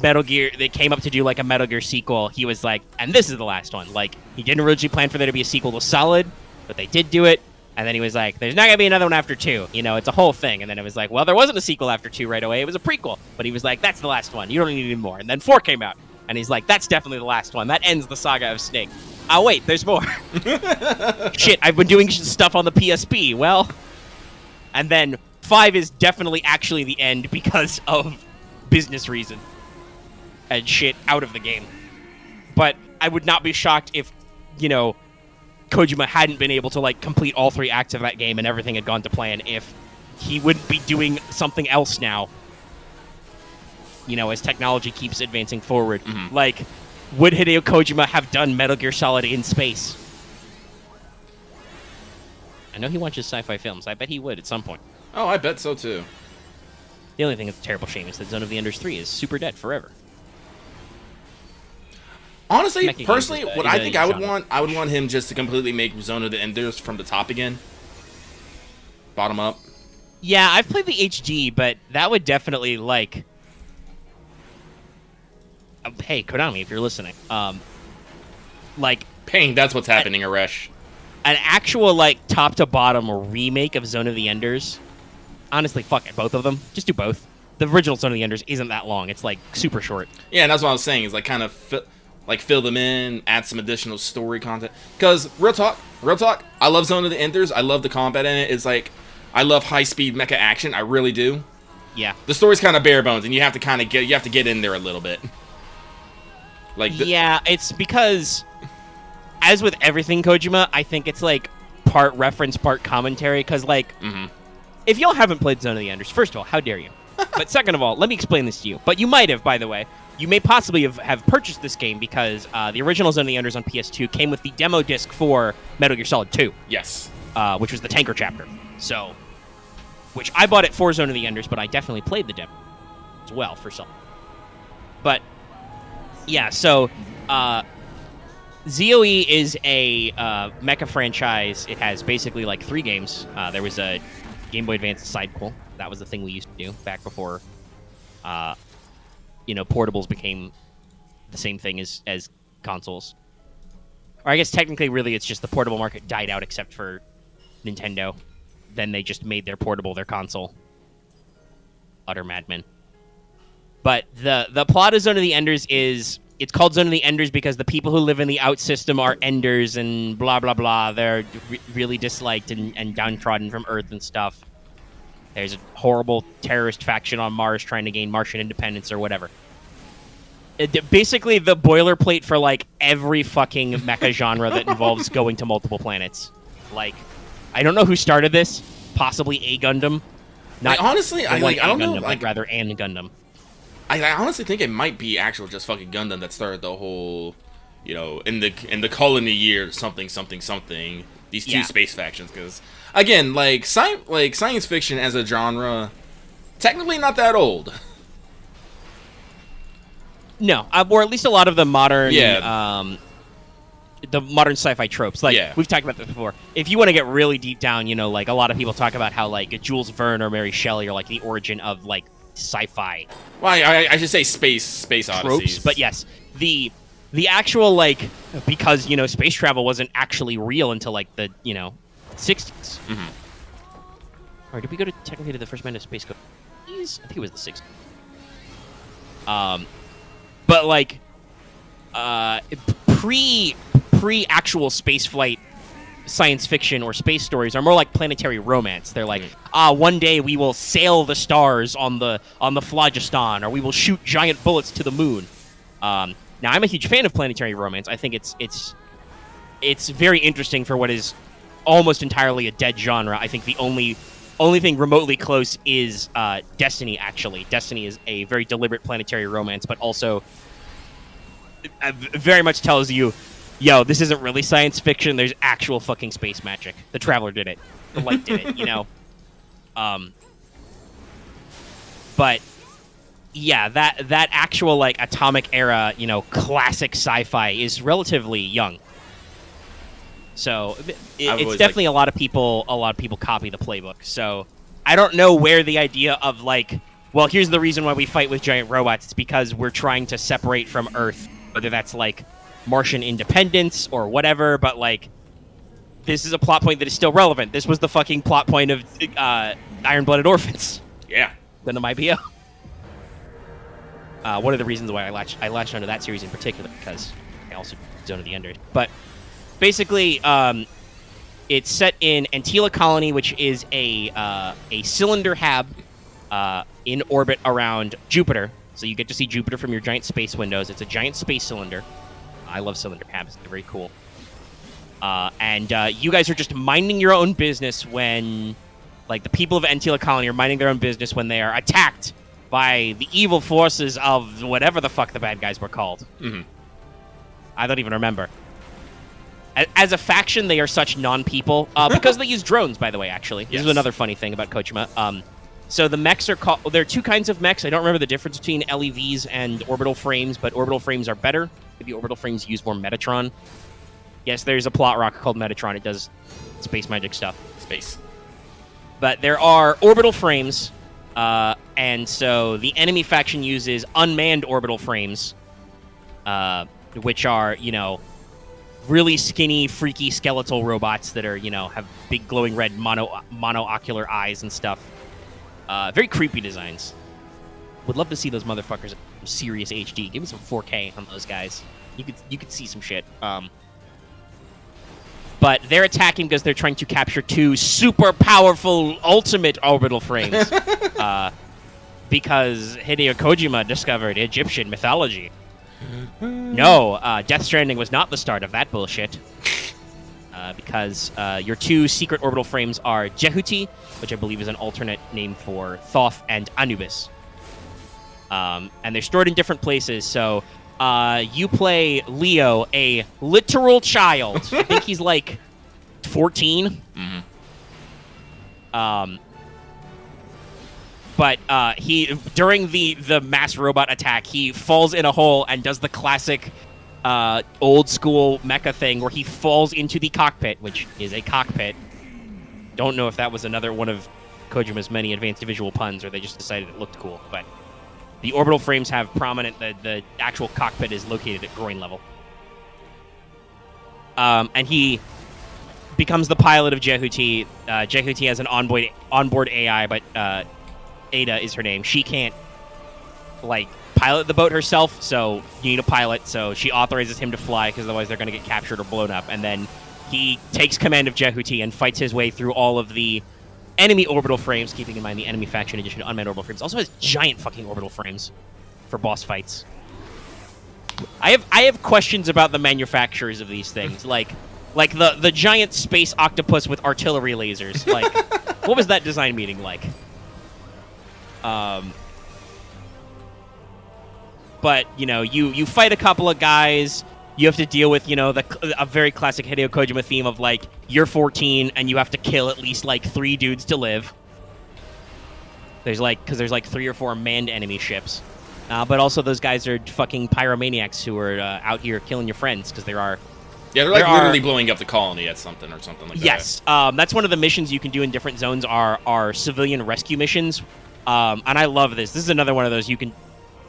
Metal Gear, they came up to do, like, a Metal Gear sequel, he was like, and this is the last one. Like, he didn't originally plan for there to be a sequel to Solid, but they did do it. And then he was like, there's not going to be another one after 2. You know, it's a whole thing. And then it was like, well, there wasn't a sequel after 2 right away. It was a prequel. But he was like, that's the last one. You don't need any more. And then 4 came out. And he's like, that's definitely the last one. That ends the saga of Snake. Oh, wait, there's more. Shit, I've been doing stuff on the PSP. Well, and then 5 is definitely actually the end because of business reason and shit out of the game. But I would not be shocked if, you know, Kojima hadn't been able to, like, complete all 3 acts of that game and everything had gone to plan, if he wouldn't be doing something else now, you know, as technology keeps advancing forward. Like, would Hideo Kojima have done Metal Gear Solid in space? I know he watches sci-fi films. I bet he would at some point. Oh, I bet so, too. The only thing that's a terrible shame is that Zone of the Enders 3 is super dead forever. Honestly, Mecha personally, games is what a I think I would genre. want him just to completely make Zone of the Enders from the top again. Bottom up. Yeah, I've played the HD, but that would definitely, like... hey, Konami, if you're listening. Like... Ping, that's what's happening, Aresh. An actual, like, top-to-bottom remake of Zone of the Enders. Honestly, fuck it, both of them. Just do both. The original Zone of the Enders isn't that long. It's, like, super short. Yeah, and that's what I was saying, is, like, kind of... fill them in, add some additional story content. Because, real talk, I love Zone of the Enders. I love the combat in it. It's like, I love high-speed mecha action. I really do. Yeah. The story's kind of bare bones, and you have to kind of get in there a little bit. Like, yeah, it's because, as with everything Kojima, I think it's, like, part reference, part commentary. Because, like, if y'all haven't played Zone of the Enders, first of all, how dare you? But second of all, let me explain this to you. But you might have, by the way. You may possibly have purchased this game because the original Zone of the Enders on PS2 came with the demo disc for Metal Gear Solid 2. Yes. Which was the tanker chapter. So, which I bought it for Zone of the Enders, but I definitely played the demo as well for some. But, yeah, so ZOE is a mecha franchise. It has basically like 3 games. There was a Game Boy Advance sidequel. That was the thing we used to do back before... you know, portables became the same thing as consoles. Or I guess technically, really, it's just the portable market died out except for Nintendo. Then they just made their portable their console. Utter madmen. But the plot of Zone of the Enders is... It's called Zone of the Enders because the people who live in the Outsystem are Enders and blah, blah, blah. They're really disliked and downtrodden from Earth and stuff. There's a horrible terrorist faction on Mars trying to gain Martian independence or whatever. Basically, the boilerplate for, like, every fucking mecha genre that involves going to multiple planets. Like, I don't know who started this. Possibly a Gundam. Not honestly, I don't know. Like, rather, an Gundam. I honestly think it might be actual just fucking Gundam that started the whole, you know, in the colony year something. These 2 space factions, because again, like science fiction as a genre, technically not that old. No, or at least a lot of the modern, the modern sci-fi tropes. Like we've talked about this before. If you want to get really deep down, you know, like a lot of people talk about how like Jules Verne or Mary Shelley are like the origin of like sci-fi. Well, I should say space odysseys. Tropes, but yes, the actual, like, because, you know, space travel wasn't actually real until, like, the, you know, 60s. Or did we go technically to the first man of space go? I think it was the 60s. But, like, pre-actual space flight science fiction or space stories are more like planetary romance. They're like, one day we will sail the stars on the phlogiston, or we will shoot giant bullets to the moon. Now, I'm a huge fan of planetary romance. I think it's very interesting for what is almost entirely a dead genre. I think the only thing remotely close is Destiny, actually. Destiny is a very deliberate planetary romance, but also very much tells you, yo, this isn't really science fiction. There's actual fucking space magic. The Traveler did it. The Light did it, you know? But... yeah, that actual, like, atomic era, you know, classic sci-fi is relatively young. So it's definitely a lot of people copy the playbook. So I don't know where the idea of, like, well, here's the reason why we fight with giant robots. It's because we're trying to separate from Earth, whether that's like Martian independence or whatever. But like, this is a plot point that is still relevant. This was the fucking plot point of Iron-Blooded Orphans. Yeah. Then my IPO. One of the reasons why I latched onto that series in particular, because I also Zone of the Enders. But basically, it's set in Antila Colony, which is a cylinder hab in orbit around Jupiter. So you get to see Jupiter from your giant space windows. It's a giant space cylinder. I love cylinder habs. They're very cool. And you guys are just minding your own business when, like, the people of Antila Colony are minding their own business when they are attacked by the evil forces of whatever the fuck the bad guys were called. Mm-hmm. I don't even remember. As a faction, they are such non-people because they use drones. By the way, actually, this is another funny thing about Kojima. So the mechs are called. There are two kinds of mechs. I don't remember the difference between LEVs and orbital frames, but orbital frames are better. Maybe orbital frames use more Metatron. Yes, there's a plot rock called Metatron. It does space magic stuff. Space. But there are orbital frames, and so the enemy faction uses unmanned orbital frames, which are, you know, really skinny, freaky skeletal robots that are, you know, have big glowing red monoocular eyes and stuff. Very creepy designs. Would love to see those motherfuckers in serious HD. Give me some 4K on those guys. You could see some shit. But they're attacking because they're trying to capture two super powerful ultimate orbital frames. Because Hideo Kojima discovered Egyptian mythology. No, Death Stranding was not the start of that bullshit. Because your two secret orbital frames are Jehuti, which I believe is an alternate name for Thoth and Anubis. And they're stored in different places, so you play Leo, a literal child. I think he's like 14. Mm-hmm. But he, during the mass robot attack, he falls in a hole and does the classic old school mecha thing where he falls into the cockpit, which is a cockpit. Don't know if that was another one of Kojima's many advanced visual puns, or they just decided it looked cool, but the orbital frames have prominent, the actual cockpit is located at groin level. And he becomes the pilot of Jehuti. Jehuti has an onboard AI, but Ada is her name. She can't, like, pilot the boat herself, so you need a pilot, so she authorizes him to fly, because otherwise they're going to get captured or blown up. And then he takes command of Jehuti and fights his way through all of the enemy orbital frames, keeping in mind the enemy faction edition to unmanned orbital frames. Also has giant fucking orbital frames for boss fights. I have questions about the manufacturers of these things, like the giant space octopus with artillery lasers. Like, what was that design meeting like? But you know, you fight a couple of guys. You have to deal with, you know, a very classic Hideo Kojima theme of, like, you're 14 and you have to kill at least, like, 3 dudes to live. Because there's, like, 3 or 4 manned enemy ships. But also those guys are fucking pyromaniacs who are out here killing your friends, because there are... Yeah, they're, like, literally blowing up the colony at something or something like that. Yes. That's one of the missions you can do in different zones are civilian rescue missions. And I love this. This is another one of those you can,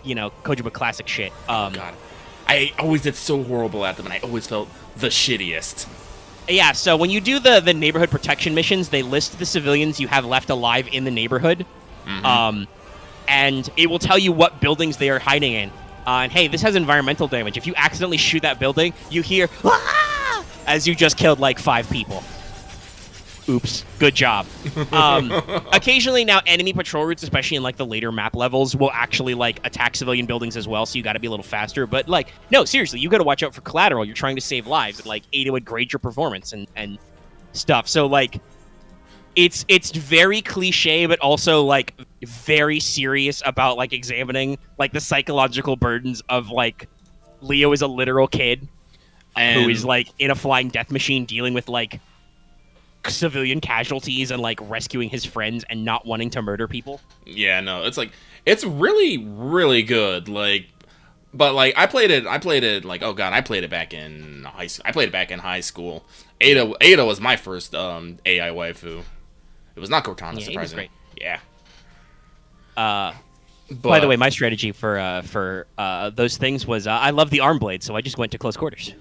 you know, Kojima classic shit. Oh, God. I always did so horrible at them, and I always felt the shittiest. Yeah, so when you do the neighborhood protection missions, they list the civilians you have left alive in the neighborhood. Mm-hmm. And it will tell you what buildings they are hiding in. And hey, this has environmental damage. If you accidentally shoot that building, you hear, "Ah!" as you just killed like 5 people. Oops, good job. Occasionally now, enemy patrol routes, especially in like the later map levels, will actually like attack civilian buildings as well, so you gotta be a little faster. But like, no, seriously, you gotta watch out for collateral. You're trying to save lives, and like Ada would grade your performance and stuff. So like, it's very cliche, but also like very serious about like examining like the psychological burdens of like Leo is a literal kid who is like in a flying death machine dealing with like civilian casualties and like rescuing his friends and not wanting to murder people. Yeah, no, it's like, it's really, really good. Like, but like I played it like, oh God, I played it back in high school. Ada was my first AI waifu. It was not Cortana, surprisingly. Was great. Yeah. By the way, my strategy for those things was I love the arm blade, so I just went to close quarters.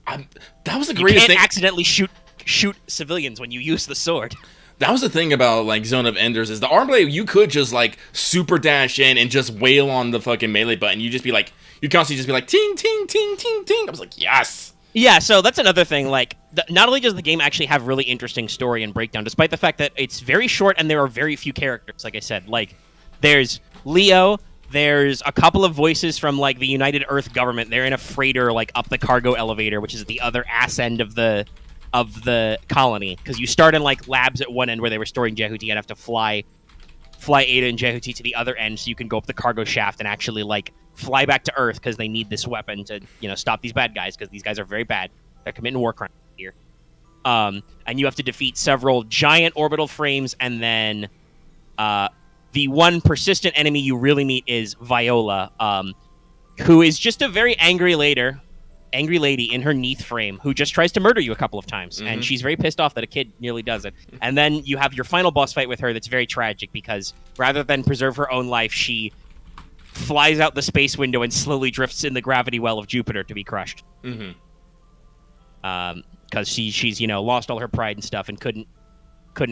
That was the greatest thing. You can't accidentally shoot shoot civilians when you use the sword. That was the thing about like Zone of Enders is the arm blade. You could just like super dash in and just wail on the fucking melee button. You just be like, you constantly just be like ting ting ting ting ting. I was like, yes. Yeah, so that's another thing. Like, not only does the game actually have really interesting story and breakdown, despite the fact that it's very short and there are very few characters. Like I said, like there's Leo. There's a couple of voices from like the United Earth government. They're in a freighter like up the cargo elevator, which is at the other ass end of the colony, because you start in like labs at one end where they were storing Jehuti and have to fly Ada and Jehuti to the other end so you can go up the cargo shaft and actually like fly back to Earth because they need this weapon to stop these bad guys, because these guys are very bad. They're committing war crimes here. And you have to defeat several giant orbital frames, and then the one persistent enemy you really meet is Viola, who is just a very angry lady in her Neath frame who just tries to murder you a couple of times, and she's very pissed off that a kid nearly does it. And then you have your final boss fight with her that's very tragic, because rather than preserve her own life, she flies out the space window and slowly drifts in the gravity well of Jupiter to be crushed. Because she's lost all her pride and stuff and couldn't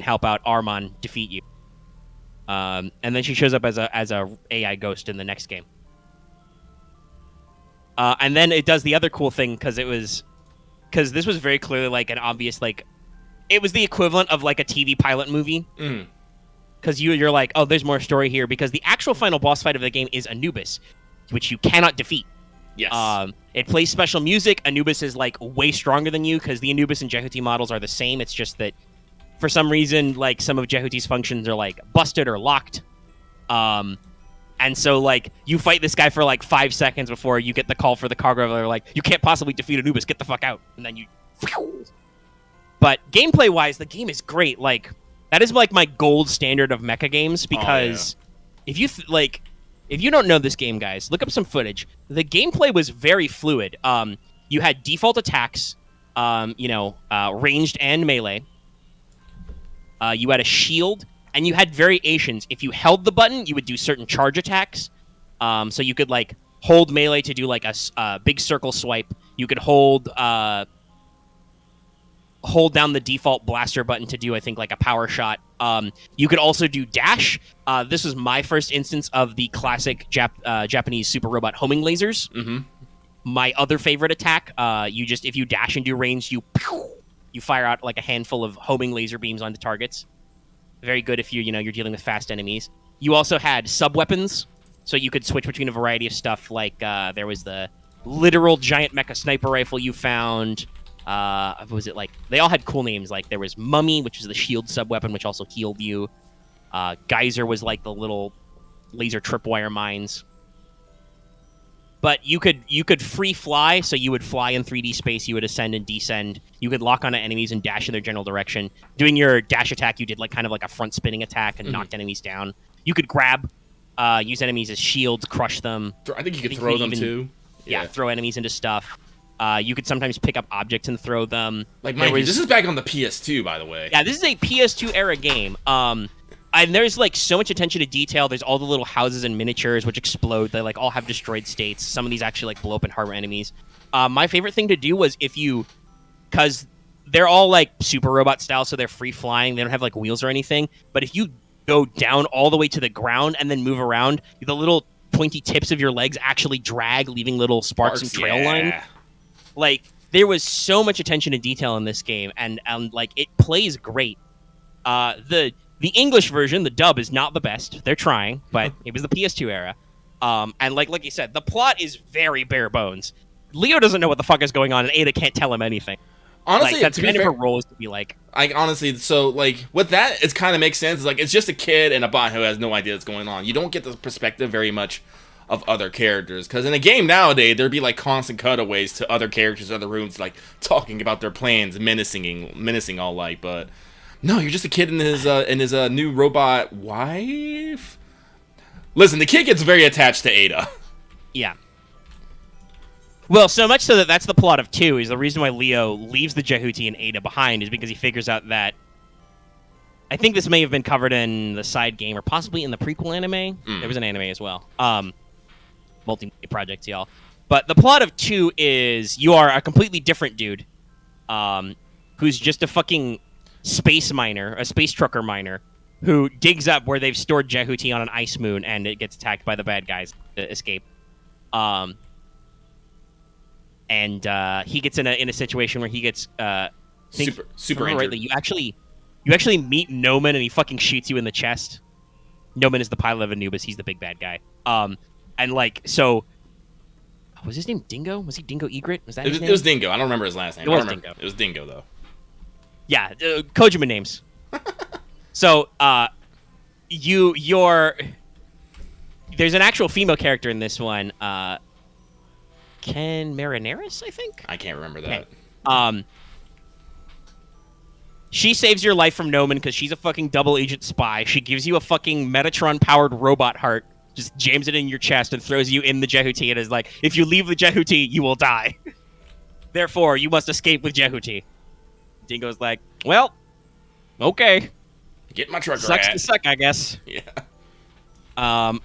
help out Armon defeat you. And then she shows up as a AI ghost in the next game. And then it does the other cool thing, because this was very clearly like an obvious, like, it was the equivalent of like a TV pilot movie. Because you're like, oh, there's more story here, because the actual final boss fight of the game is Anubis, which you cannot defeat. Yes. It plays special music. Anubis is like way stronger than you, because the Anubis and Jehuti models are the same. It's just that for some reason, like, some of Jehuti's functions are like busted or locked. And so, like, you fight this guy for, like, 5 seconds before you get the call for the cargo. They're like, you can't possibly defeat Anubis. Get the fuck out. And then you... But gameplay-wise, the game is great. Like, that is, like, my gold standard of mecha games, because if you, if you don't know this game, guys, look up some footage. The gameplay was very fluid. You had default attacks, ranged and melee. You had a shield. And you had variations. If you held the button, you would do certain charge attacks. So you could, like, hold melee to do, like, a big circle swipe. You could hold down the default blaster button to do, I think, like, a power shot. You could also do dash. This was my first instance of the classic Japanese super robot homing lasers. My other favorite attack, if you dash and do range, you fire out, like, a handful of homing laser beams onto targets. Very good if you're dealing with fast enemies. You also had sub-weapons, so you could switch between a variety of stuff. Like, there was the literal giant mecha sniper rifle you found. What was it like? They all had cool names. Like, there was Mummy, which was the shield sub-weapon, which also healed you. Geyser was like the little laser tripwire mines. But you could free fly, so you would fly in 3D space, you would ascend and descend. You could lock onto enemies and dash in their general direction. Doing your dash attack, you did like kind of like a front spinning attack and knocked enemies down. You could grab, use enemies as shields, crush them. I think you could throw them too. Yeah, throw enemies into stuff. You could sometimes pick up objects and throw them. Like, this is back on the PS2, by the way. Yeah, this is a PS2 era game. And there's, like, so much attention to detail. There's all the little houses and miniatures which explode. They, like, all have destroyed states. Some of these actually, like, blow up and harbor enemies. My favorite thing to do was because they're all, like, super robot style, so they're free-flying. They don't have, like, wheels or anything. But if you go down all the way to the ground and then move around, the little pointy tips of your legs actually drag, leaving little sparks and trail line. Like, there was so much attention to detail in this game, and like, it plays great. The English version, the dub, is not the best. They're trying, but it was the PS2 era. And like you said, the plot is very bare bones. Leo doesn't know what the fuck is going on, and Ada can't tell him anything. Honestly, like, that's kind of her role, is to be like... honestly, so, like, with that, it kind of makes sense. It's like, it's just a kid and a bot who has no idea what's going on. You don't get the perspective very much of other characters. Because in a game nowadays, there'd be, like, constant cutaways to other characters in other rooms, like, talking about their plans, menacing all, like, but... No, you're just a kid and his new robot wife. Listen, the kid gets very attached to Ada. Yeah. Well, so much so that that's the plot of 2, is the reason why Leo leaves the Jehuti and Ada behind is because he figures out that... I think this may have been covered in the side game or possibly in the prequel anime. There was an anime as well. Multimedia projects, y'all. But the plot of 2 is you are a completely different dude. who's just a fucking space miner, a space trucker miner, who digs up where they've stored Jehuti on an ice moon, and it gets attacked by the bad guys to escape. And he gets in a situation where he gets super injured. Rightly, you actually meet Noman, and he fucking shoots you in the chest. Noman is the pilot of Anubis. He's the big bad guy. And like so. Was his name Dingo? Was he Dingo Egret? Was that his name? It was Dingo. I don't remember his last name. Dingo. It was Dingo, though. Yeah, Kojima names. So, there's an actual female character in this one. Ken Marinaris, I think? I can't remember that. Okay. She saves your life from Noman because she's a fucking double agent spy. She gives you a fucking Metatron-powered robot heart, just jams it in your chest and throws you in the Jehuti and is like, if you leave the Jehuti, you will die. Therefore, you must escape with Jehuti. Dingo's like, well, okay. Get my trucker Sucks to suck, I guess. Yeah.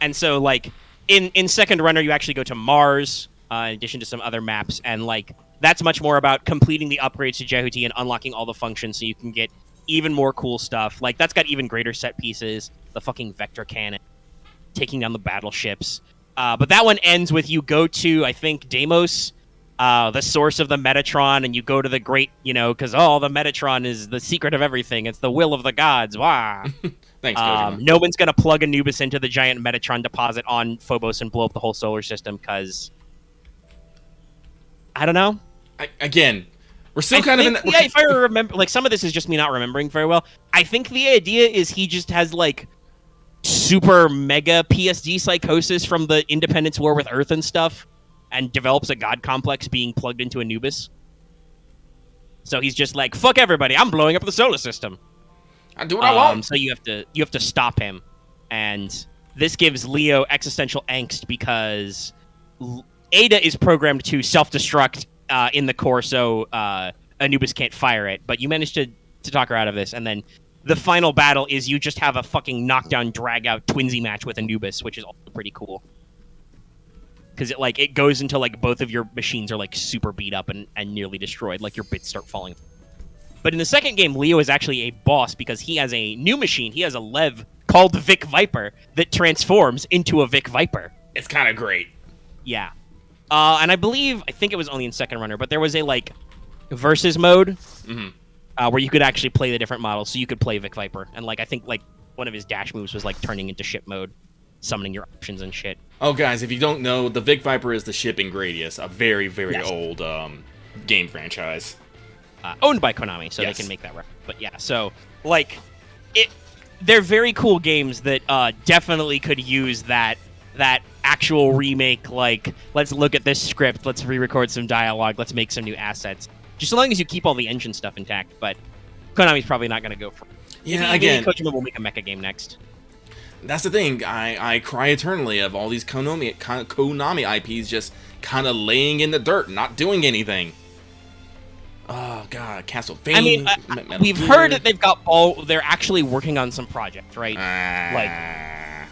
And so, like, in Second Runner, you actually go to Mars, in addition to some other maps, and, like, that's much more about completing the upgrades to Jehuti and unlocking all the functions so you can get even more cool stuff. Like, that's got even greater set pieces, the fucking vector cannon, taking down the battleships. But that one ends with you go to, I think, Deimos, the source of the Metatron, and you go to the great, because, the Metatron is the secret of everything. It's the will of the gods. Wah. Thanks, Kojima. No one's going to plug Anubis into the giant Metatron deposit on Phobos and blow up the whole solar system, because... I don't know. Again, we're still kind of in... Yeah, if I remember... Like, some of this is just me not remembering very well. I think the idea is he just has, like, super mega PSD psychosis from the Independence War with Earth and stuff, and develops a god complex being plugged into Anubis. So he's just like, fuck everybody, I'm blowing up the solar system. I do what I want. So you have to stop him. And this gives Leo existential angst because Ada is programmed to self-destruct in the core, so Anubis can't fire it. But you managed to talk her out of this, and then the final battle is you just have a fucking knockdown, drag-out twinsy match with Anubis, which is also pretty cool. Because it goes until like both of your machines are like super beat up and nearly destroyed, like your bits start falling. But in the second game, Leo is actually a boss because he has a new machine. He has a Lev called the Vic Viper that transforms into a Vic Viper. It's kind of great. Yeah. And I think it was only in Second Runner, but there was a like versus mode where you could actually play the different models. So you could play Vic Viper, and like I think like one of his dash moves was like turning into ship mode, summoning your options and shit. Oh, guys, if you don't know, the Vic Viper is the ship in Gradius, a very, very old game franchise. Owned by Konami, so they can make that reference. But yeah, so, like, they're very cool games that definitely could use that actual remake, like, let's look at this script, let's re-record some dialogue, let's make some new assets. Just so long as you keep all the engine stuff intact, but Konami's probably not going to go for it. Yeah, again... Maybe Kojima will make a mecha game next. That's the thing. I cry eternally of all these Konami IPs just kind of laying in the dirt, not doing anything. Oh god, Castlevania. I mean, we've heard that they're actually working on some projects, right?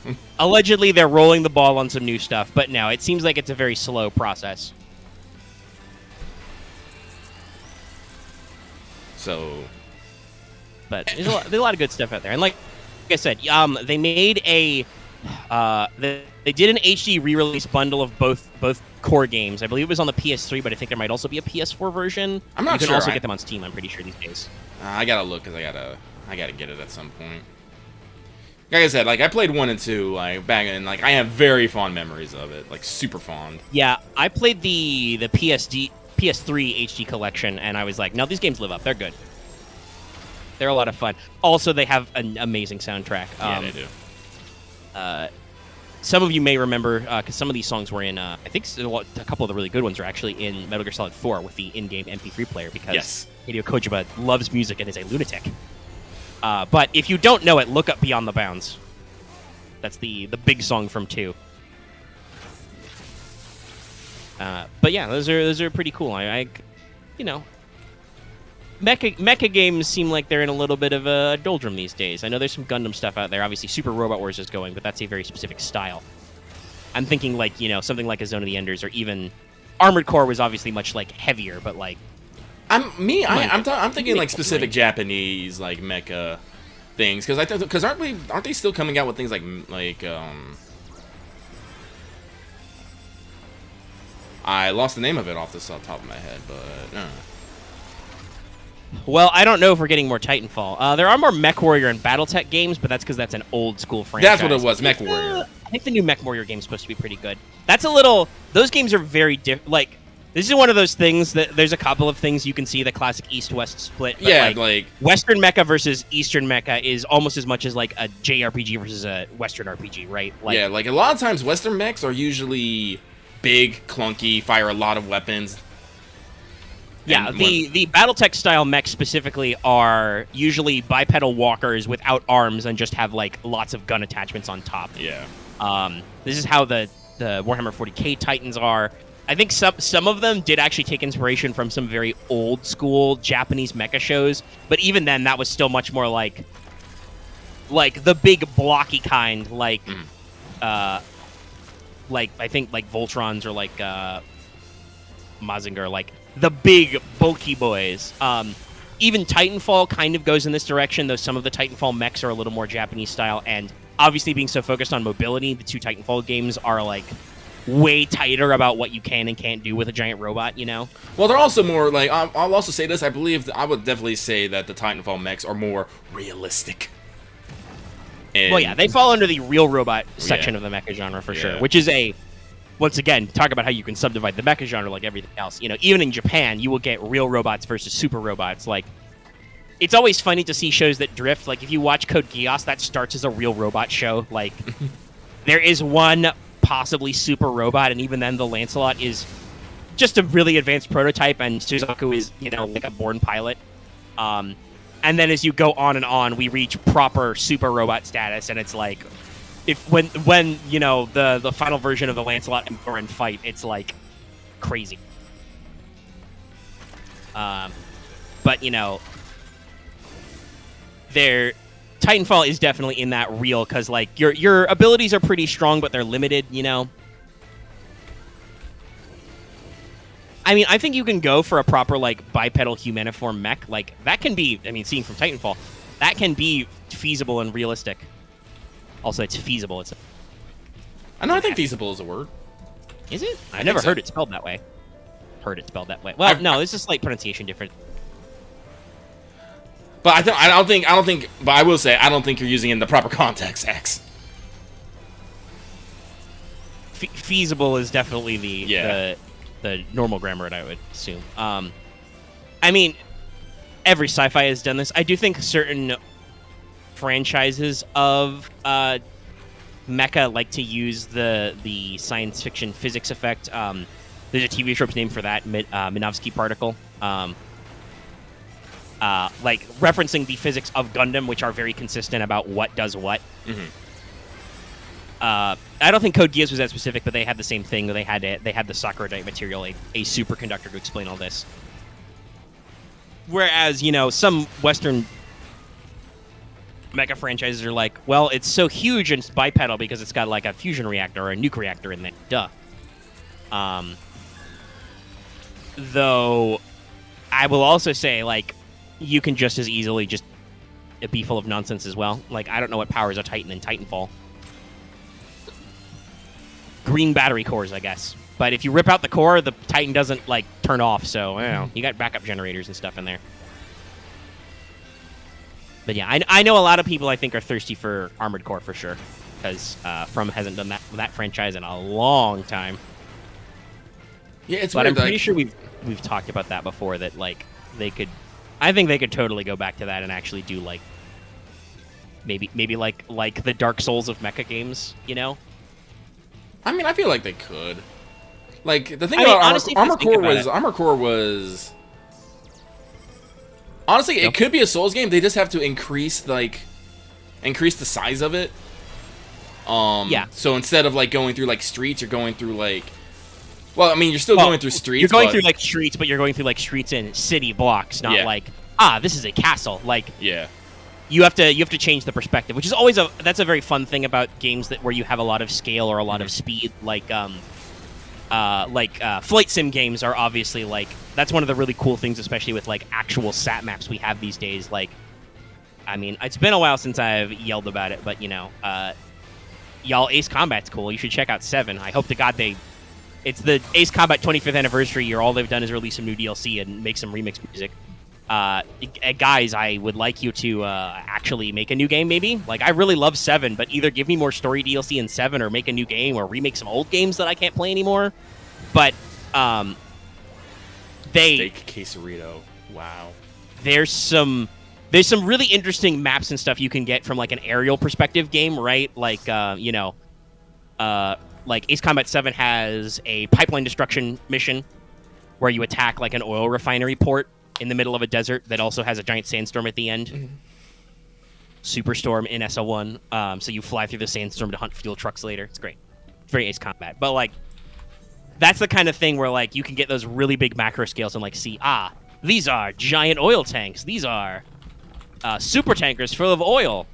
Like, allegedly they're rolling the ball on some new stuff, but no, it seems like it's a very slow process. So, but there's a lot of good stuff out there, and like I said, they made they did an HD re-release bundle of both core games. I believe it was on the PS3, but I think there might also be a PS4 version. I'm not sure. You can also get them on Steam, I'm pretty sure, these days. I gotta look, because I gotta get it at some point. Like I said, like, I played 1 and 2, like, back in, like, I have very fond memories of it, like, super fond. Yeah, I played the PS3 HD collection, and I was like, no, these games live up. They're good. They're a lot of fun. Also, they have an amazing soundtrack. Yeah, they do. Some of you may remember, because some of these songs were in, I think a couple of the really good ones are actually in Metal Gear Solid 4 with the in-game MP3 player, because Hideo Kojima loves music and is a lunatic. But if you don't know it, look up Beyond the Bounds. That's the big song from 2. But yeah, those are pretty cool. Mecha games seem like they're in a little bit of a doldrum these days. I know there's some Gundam stuff out there. Obviously, Super Robot Wars is going, but that's a very specific style. I'm thinking like, something like a Zone of the Enders, or even Armored Core was obviously much like heavier, but like I'm thinking like specific Japanese like mecha things because aren't they still coming out with things like I lost the name of it off the top of my head, but Well, I don't know if we're getting more Titanfall. There are more MechWarrior and BattleTech games, but that's because that's an old school franchise. that's what it was, MechWarrior. I think the new MechWarrior game is supposed to be pretty good. That's a little. Those games are very different. Like, this is one of those things that there's a couple of things you can see the classic East-West split. But Yeah, like Western mecha versus Eastern mecha is almost as much as like a JRPG versus a Western RPG, right? Like, yeah, like a lot of times Western mechs are usually big, clunky, fire a lot of weapons. Yeah, the BattleTech style mechs specifically are usually bipedal walkers without arms and just have like lots of gun attachments on top. Yeah. This is how the Warhammer 40k Titans are. I think some of them did actually take inspiration from some very old school Japanese mecha shows, but even then, that was still much more like the big blocky kind, like I think like Voltrons or like Mazinger, like the big bulky boys. Even Titanfall kind of goes in this direction, though some of the Titanfall mechs are a little more Japanese style, and obviously being so focused on mobility, the two Titanfall games are like way tighter about what you can and can't do with a giant robot, you know? Well, they're also more like, I'll also say this, I would definitely say that the Titanfall mechs are more realistic. Well, yeah, they fall under the real robot section of the mecha genre for sure, which is once again, talk about how you can subdivide the mecha genre like everything else. You know, even in Japan, you will get real robots versus super robots. Like, it's always funny to see shows that drift. Like, if you watch Code Geass, that starts as a real robot show. Like, there is one possibly super robot, and even then the Lancelot is just a really advanced prototype, and Suzaku is, you know, like a born pilot. And then as you go on and on, we reach proper super robot status, and it's like, when you know the final version of the Lancelot and Goran fight, it's like crazy. But you know, Titanfall is definitely in that reel because like your abilities are pretty strong, but they're limited. You know, I mean, I think you can go for a proper like bipedal humaniform mech. Like that can be, I mean, seen from Titanfall, that can be feasible and realistic. Also, it's feasible. I think feasible is a word. Is it? I never heard it spelled that way. Heard it spelled that way. Well, no, it's a slight pronunciation difference. But I don't think. But I will say, I don't think you're using it in the proper context, X. Feasible is definitely the normal grammar, I would assume. I mean, every sci-fi has done this. I do think certain franchises of mecha like to use the science fiction physics effect. There's a TV trope's name for that, Minovsky particle. Like referencing the physics of Gundam, which are very consistent about what does what. Mm-hmm. I don't think Code Geass was that specific, but they had the same thing. They had the Sakuradite material, a superconductor, to explain all this. Whereas, you know, some Western mecha franchises are like, well, it's so huge and it's bipedal because it's got like a fusion reactor or a nuke reactor in there. Duh. Though, I will also say, like, you can just as easily just be full of nonsense as well. Like, I don't know what powers a Titan in Titanfall. Green battery cores, I guess. But if you rip out the core, the Titan doesn't, like, turn off. So, you know, you got backup generators and stuff in there. But yeah, I know a lot of people I think are thirsty for Armored Core for sure. Because From hasn't done that franchise in a long time. Yeah, it's but weird. I'm pretty sure we've talked about that before, that, like, I think they could totally go back to that and actually do, like, maybe like the Dark Souls of mecha games, you know? I mean, I feel like they could. Like, the thing about Armored Core was... Honestly, it could be a Souls game. They just have to increase the size of it. Yeah. So instead of, like, going through, like, streets, you're going through, like... Well, I mean, you're still going through streets. You're going through, like, streets, but you're going through, like, streets in city blocks, not like, this is a castle. Like, yeah. You have to change the perspective, which is always that's a very fun thing about games where you have a lot of scale or a lot of speed. Like, flight sim games are obviously like that's one of the really cool things, especially with like actual sat maps we have these days. Like, I mean, it's been a while since I've yelled about it, but y'all, Ace Combat's cool. You should check out 7. I hope to God it's the Ace Combat 25th anniversary year. All they've done is release some new DLC and make some remix music. Guys, I would like you to actually make a new game, maybe. Like, I really love 7, but either give me more story DLC in 7 or make a new game or remake some old games that I can't play anymore. But Steak quesarito. Wow. There's some really interesting maps and stuff you can get from like an aerial perspective game, right? Like like Ace Combat 7 has a pipeline destruction mission where you attack like an oil refinery port in the middle of a desert that also has a giant sandstorm at the end. Mm-hmm. Superstorm in SL1. So you fly through the sandstorm to hunt fuel trucks later. It's great. It's very Ace Combat. But like, that's the kind of thing where like you can get those really big macro scales and like see, these are giant oil tanks. These are super tankers full of oil.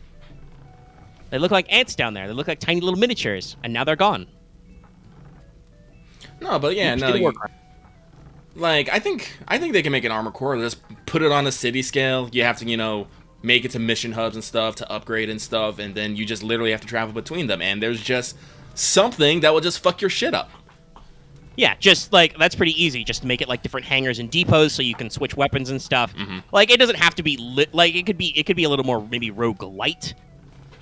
They look like ants down there. They look like tiny little miniatures, and now they're gone. No, but yeah, like I think they can make an Armored Core. Just put it on a city scale. You have to, make it to mission hubs and stuff to upgrade and stuff, and then you just literally have to travel between them. And there's just something that will just fuck your shit up. Yeah, just like that's pretty easy. Just make it like different hangars and depots so you can switch weapons and stuff. Mm-hmm. Like it doesn't have to be like it could be a little more maybe roguelite.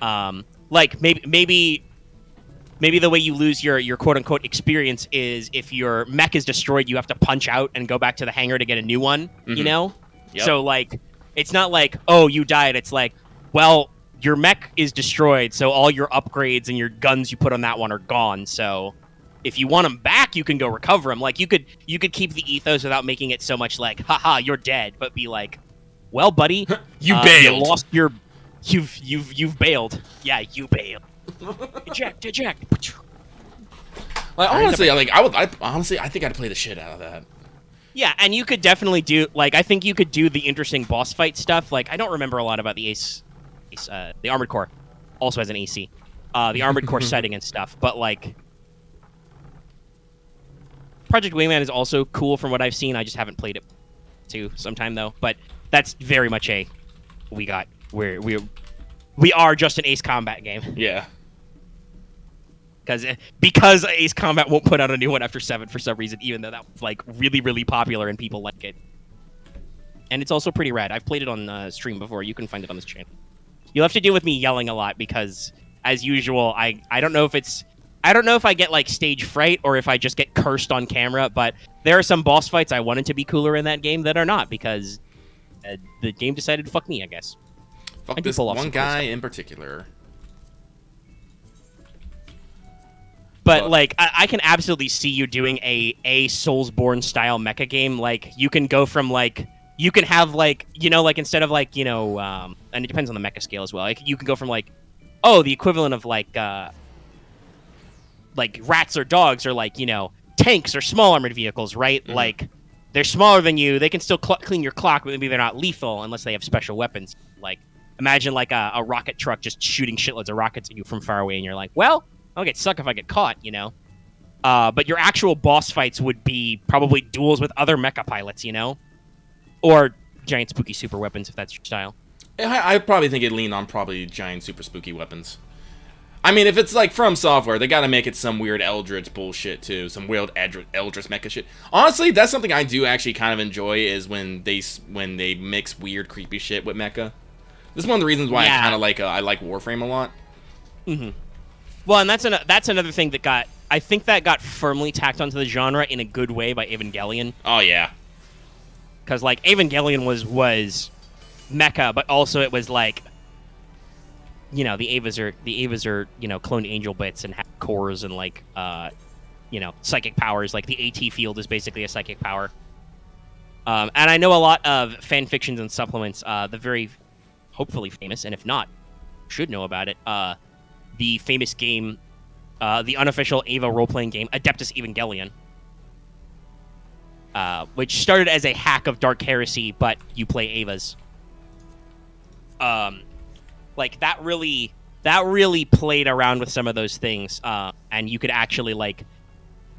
Like maybe the way you lose your quote unquote experience is if your mech is destroyed, you have to punch out and go back to the hangar to get a new one. Mm-hmm. Yep. So like it's not like, oh, you died. It's like, well, your mech is destroyed, so all your upgrades and your guns you put on that one are gone. So if you want them back, you can go recover them. Like you could keep the ethos without making it so much like, haha, you're dead, but be like, well, buddy, you bailed. You lost your, you've bailed. Yeah, you bailed. Eject. Like honestly, I think I'd play the shit out of that. Yeah, and you could definitely do like I think you could do the interesting boss fight stuff. Like I don't remember a lot about the the Armored Core also has an AC, the Armored Core setting and stuff, but like. Project Wingman is also cool from what I've seen. I just haven't played it too sometime though. But that's very much we are just an Ace Combat game. Yeah. Because Ace Combat won't put out a new one after 7 for some reason, even though that was like really, really popular and people like it. And it's also pretty rad. I've played it on stream before. You can find it on this channel. You'll have to deal with me yelling a lot because, as usual, I don't know if I get like stage fright or if I just get cursed on camera, but there are some boss fights I wanted to be cooler in that game that are not because the game decided to fuck me, I guess. Fuck this one guy in particular. But like, I can absolutely see you doing a Soulsborne style mecha game. Like, you can go from like, you can have like, like instead of like, and it depends on the mecha scale as well. Like, you can go from like, the equivalent of like rats or dogs or like, tanks or small armored vehicles, right? Mm-hmm. Like, they're smaller than you. They can still clean your clock, but maybe they're not lethal unless they have special weapons. Like, imagine like a rocket truck just shooting shitloads of rockets at you from far away, and you're like, well, I'll get stuck if I get caught, But your actual boss fights would be probably duels with other mecha pilots, Or giant spooky super weapons, if that's your style. I probably think it'd lean on probably giant super spooky weapons. I mean, if it's like From Software, they gotta make it some weird Eldritch bullshit too, some weird Eldritch mecha shit. Honestly, that's something I do actually kind of enjoy is when they mix weird, creepy shit with mecha. This is one of the reasons why I kind of like Warframe a lot. Mm-hmm. Well, and that's another thing that got firmly tacked onto the genre in a good way by Evangelion. Oh yeah, because like Evangelion was mecha, but also it was like. The Avas are cloned angel bits and have cores and like psychic powers. Like the AT field is basically a psychic power. And I know a lot of fan fictions and supplements. The very hopefully famous, and if not, should know about it. The famous game, the unofficial Ava role-playing game, Adeptus Evangelion, which started as a hack of Dark Heresy, but you play Avas. Like that really played around with some of those things, and you could actually like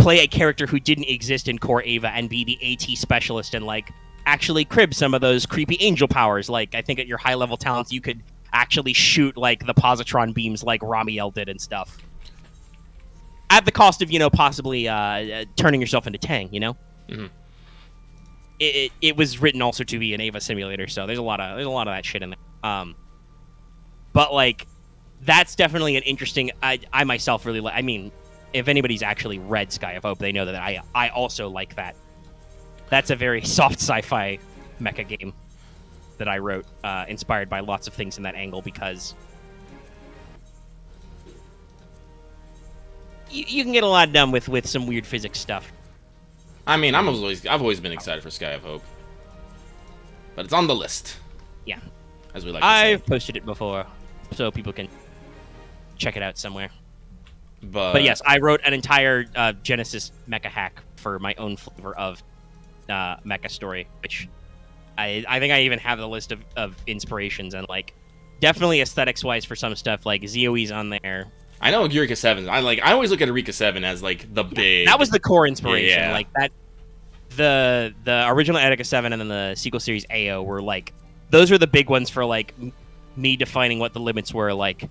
play a character who didn't exist in core Ava and be the AT specialist and like actually crib some of those creepy angel powers. Like I think at your high level talents you could actually shoot like the positron beams like Ramiel did and stuff. At the cost of, you know, possibly turning yourself into Tang, you know? Mm-hmm. It was written also to be an Ava simulator, so there's a lot of that shit in there. But like that's definitely an interesting. I myself really like. I mean, if anybody's actually read Sky of Hope, they know that I also like that. That's a very soft sci-fi mecha game that I wrote, inspired by lots of things in that angle because you can get a lot done with some weird physics stuff. I mean, I've always been excited for Sky of Hope, but it's on the list. Yeah, as we like to say. I've posted it before, so people can check it out somewhere. But yes, I wrote an entire Genesis mecha hack for my own flavor of mecha story, which I think I even have the list of inspirations and like definitely aesthetics wise for some stuff like ZOE's on there. I know Eureka 7. I always look at Eureka 7 as like the big. That was the core inspiration. Yeah. Like that, the original Eureka 7 and then the sequel series AO were like those were the big ones for like me defining what the limits were. Like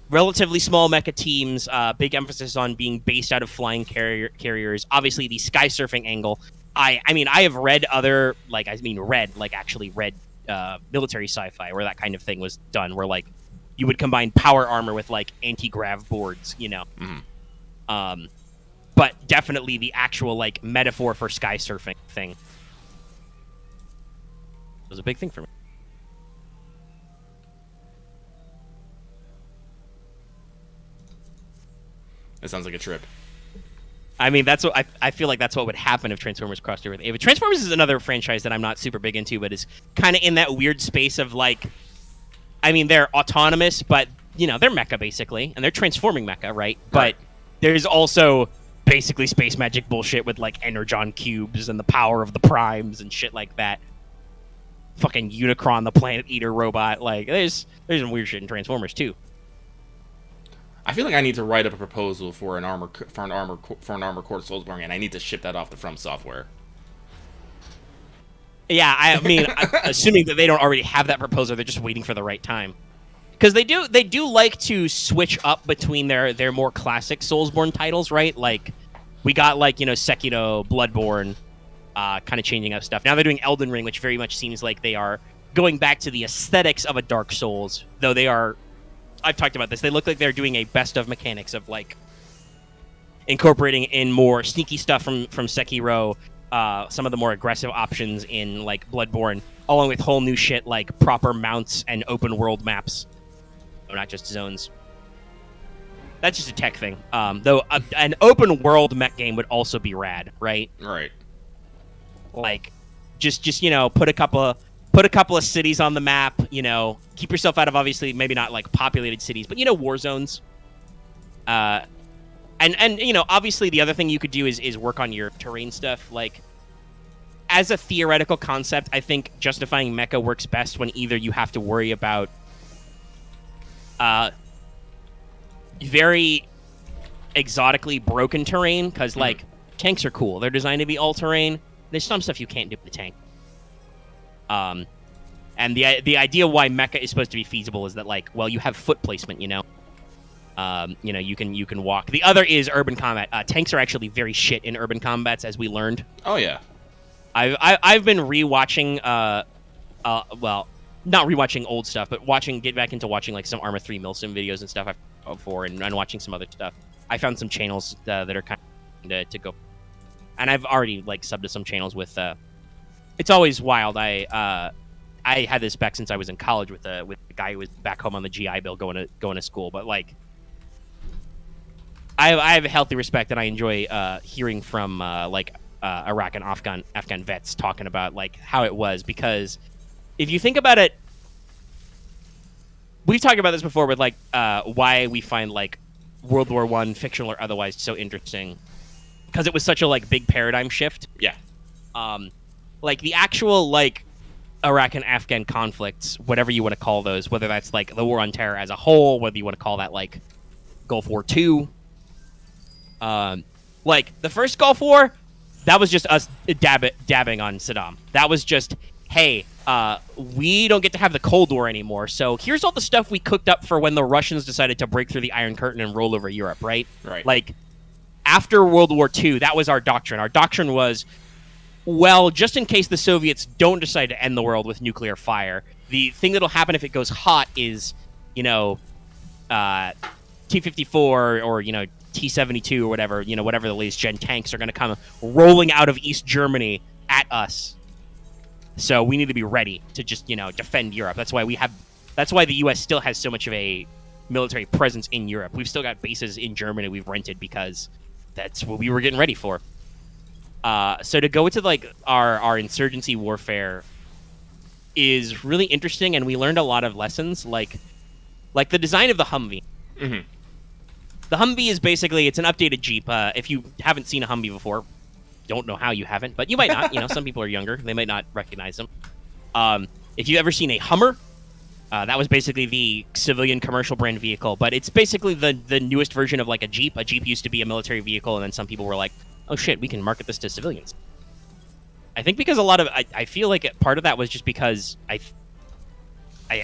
relatively small mecha teams, big emphasis on being based out of flying carriers. Obviously, the sky surfing angle. I mean, I have read other actually read military sci-fi where that kind of thing was done, where like you would combine power armor with like anti-grav boards, you know. Mm-hmm. But definitely the actual like metaphor for sky surfing thing was a big thing for me. It sounds like a trip. I mean, that's what I feel like that's what would happen if Transformers crossed over with Ava. Transformers is another franchise that I'm not super big into, but is kind of in that weird space of like, I mean, they're autonomous, but you know, they're mecha basically, and they're transforming mecha, right? But there's also basically space magic bullshit with like energon cubes and the power of the primes and shit like that. Fucking Unicron, the planet eater robot. Like, there's some weird shit in Transformers too. I feel like I need to write up a proposal for an armor core Soulsborne, and I need to ship that off to From Software. Yeah, I mean, assuming that they don't already have that proposal, they're just waiting for the right time. Because they do like to switch up between their more classic Soulsborne titles, right? Like, we got like, you know, Sekiro, Bloodborne, kind of changing up stuff. Now they're doing Elden Ring, which very much seems like they are going back to the aesthetics of a Dark Souls, though they are. I've talked about this. They look like they're doing a best of mechanics of like incorporating in more sneaky stuff from Sekiro, some of the more aggressive options in like Bloodborne, along with whole new shit like proper mounts and open world maps, not just zones. That's just a tech thing. Though an open world mech game would also be rad, right? Right. Like, just you know, put a couple of cities on the map, you know, keep yourself out of obviously maybe not like populated cities, but you know, war zones. And you know, obviously the other thing you could do is work on your terrain stuff. Like, as a theoretical concept, I think justifying mecha works best when either you have to worry about very exotically broken terrain, because like tanks are cool. They're designed to be all terrain. There's some stuff you can't do with the tank. And the idea why mecha is supposed to be feasible is that like, well, you have foot placement, you know. You know, you can walk. The other is urban combat. Tanks are actually very shit in urban combats, as we learned. Oh yeah. I've been rewatching well, not rewatching old stuff, but get back into watching like some Arma 3 Milsim videos and stuff I've before, and watching some other stuff. I found some channels that are kind of to go, and I've already like subbed to some channels with. It's always wild. I had this back since I was in college with the guy who was back home on the GI Bill going to school, but like. I have a healthy respect, and I enjoy hearing from like Iraq and Afghan vets talking about like how it was, because if you think about it, we've talked about this before with like why we find like World War I, fictional or otherwise, so interesting, because it was such a like big paradigm shift. Yeah. Like the actual like Iraq and Afghan conflicts, whatever you want to call those, whether that's like the war on terror as a whole, whether you want to call that like Gulf War II. Like, the first Gulf War, that was just us dabbing on Saddam. That was just, hey, we don't get to have the Cold War anymore, so here's all the stuff we cooked up for when the Russians decided to break through the Iron Curtain and roll over Europe, right? Right. Like, after World War II, that was our doctrine. Our doctrine was, well, just in case the Soviets don't decide to end the world with nuclear fire, the thing that'll happen if it goes hot is, T-54 or, T-72 or whatever, whatever the latest gen tanks are going to come rolling out of East Germany at us. So we need to be ready to just, defend Europe. That's why the U.S. still has so much of a military presence in Europe. We've still got bases in Germany we've rented because that's what we were getting ready for. So to go into like our insurgency warfare is really interesting, and we learned a lot of lessons, like the design of the Humvee. Mm-hmm. The Humvee is basically, it's an updated Jeep. If you haven't seen a Humvee before, don't know how you haven't, but you might not. Some people are younger; they might not recognize them. If you've ever seen a Hummer, that was basically the civilian commercial brand vehicle, but it's basically the newest version of like a Jeep. A Jeep used to be a military vehicle, and then some people were like, "Oh shit, we can market this to civilians." I think because I feel like part of that was just because I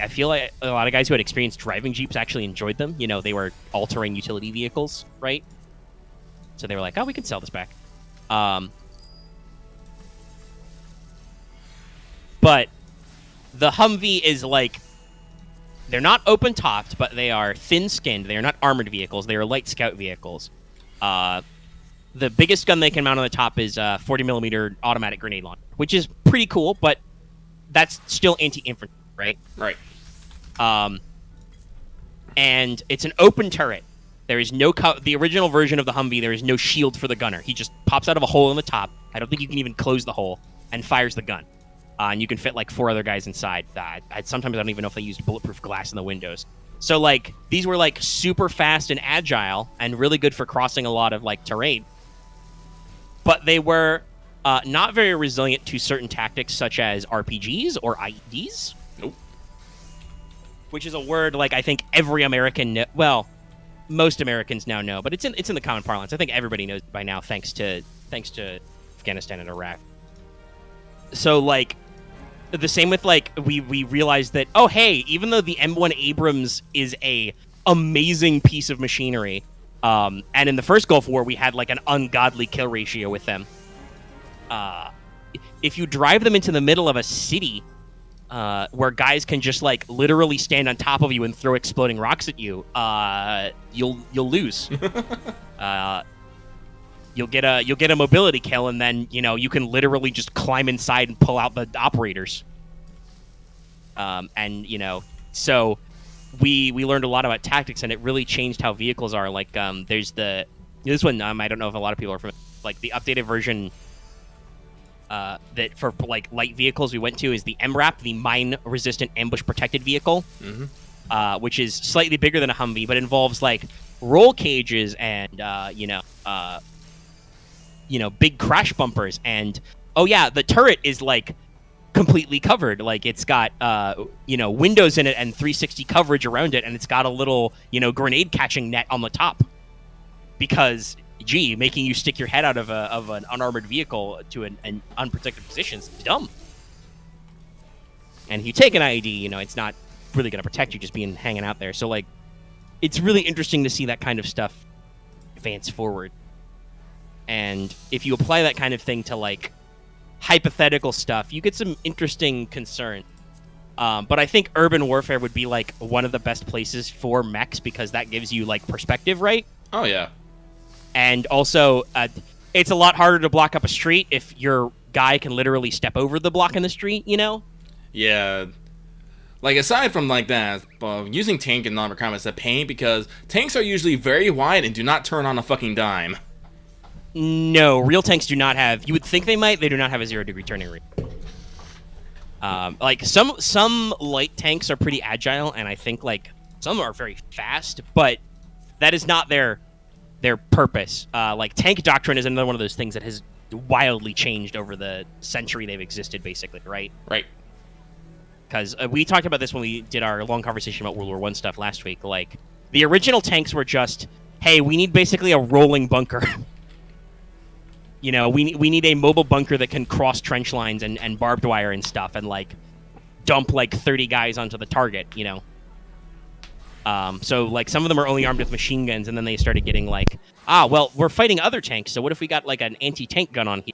feel like a lot of guys who had experienced driving Jeeps actually enjoyed them. They were altering utility vehicles, right? So they were like, "Oh, we can sell this back." But the Humvee is like, they're not open-topped, but they are thin-skinned. They are not armored vehicles. They are light scout vehicles. The biggest gun they can mount on the top is 40mm automatic grenade launcher, which is pretty cool, but that's still anti-infantry, right? Right. And it's an open turret. There is no the original version of the Humvee, there is no shield for the gunner. He just pops out of a hole in the top. I don't think you can even close the hole, and fires the gun. And you can fit like 4 other guys inside. Sometimes I don't even know if they used bulletproof glass in the windows. So like these were like super fast and agile and really good for crossing a lot of like terrain. But they were not very resilient to certain tactics such as RPGs or IEDs. Nope. Which is a word like I think every American, most Americans now know, but it's in the common parlance. I think everybody knows by now, thanks to Afghanistan and Iraq. So like the same with like we realized that, oh hey, even though the M1 Abrams is a amazing piece of machinery, and in the first Gulf War we had like an ungodly kill ratio with them. If you drive them into the middle of a city, where guys can just like literally stand on top of you and throw exploding rocks at you, you'll lose. You'll get a mobility kill, and then you can literally just climb inside and pull out the operators. So we learned a lot about tactics, and it really changed how vehicles are. Like there's this one, I don't know if a lot of people are familiar, like the updated version that for like light vehicles we went to is the MRAP, the mine resistant ambush protected vehicle. Mm-hmm. Which is slightly bigger than a Humvee, but involves like roll cages and big crash bumpers, and the turret is like completely covered. Like it's got windows in it and 360 coverage around it, and it's got a little grenade catching net on the top, because making you stick your head out of an unarmored vehicle to an unprotected position is dumb. And if you take an IED, it's not really going to protect you just being hanging out there. So like it's really interesting to see that kind of stuff advance forward. And if you apply that kind of thing to like hypothetical stuff, you get some interesting concern. But I think urban warfare would be like one of the best places for mechs, because that gives you like perspective, right? Oh yeah. And also, it's a lot harder to block up a street if your guy can literally step over the block in the street, Yeah. Like, aside from like that, using tank and non-recon is a pain, because tanks are usually very wide and do not turn on a fucking dime. No, real tanks do not have. You would think they might. They do not have a 0-degree turning rate. Like some light tanks are pretty agile, and I think like some are very fast, but that is not their purpose. Like tank doctrine is another one of those things that has wildly changed over the century they've existed, basically, right? Right. Because we talked about this when we did our long conversation about World War I stuff last week. Like the original tanks were just, hey, we need basically a rolling bunker. we need a mobile bunker that can cross trench lines and barbed wire and stuff and like dump like 30 guys onto the target. So like some of them are only armed with machine guns, and then they started getting like, well, we're fighting other tanks, so what if we got like an anti-tank gun on here?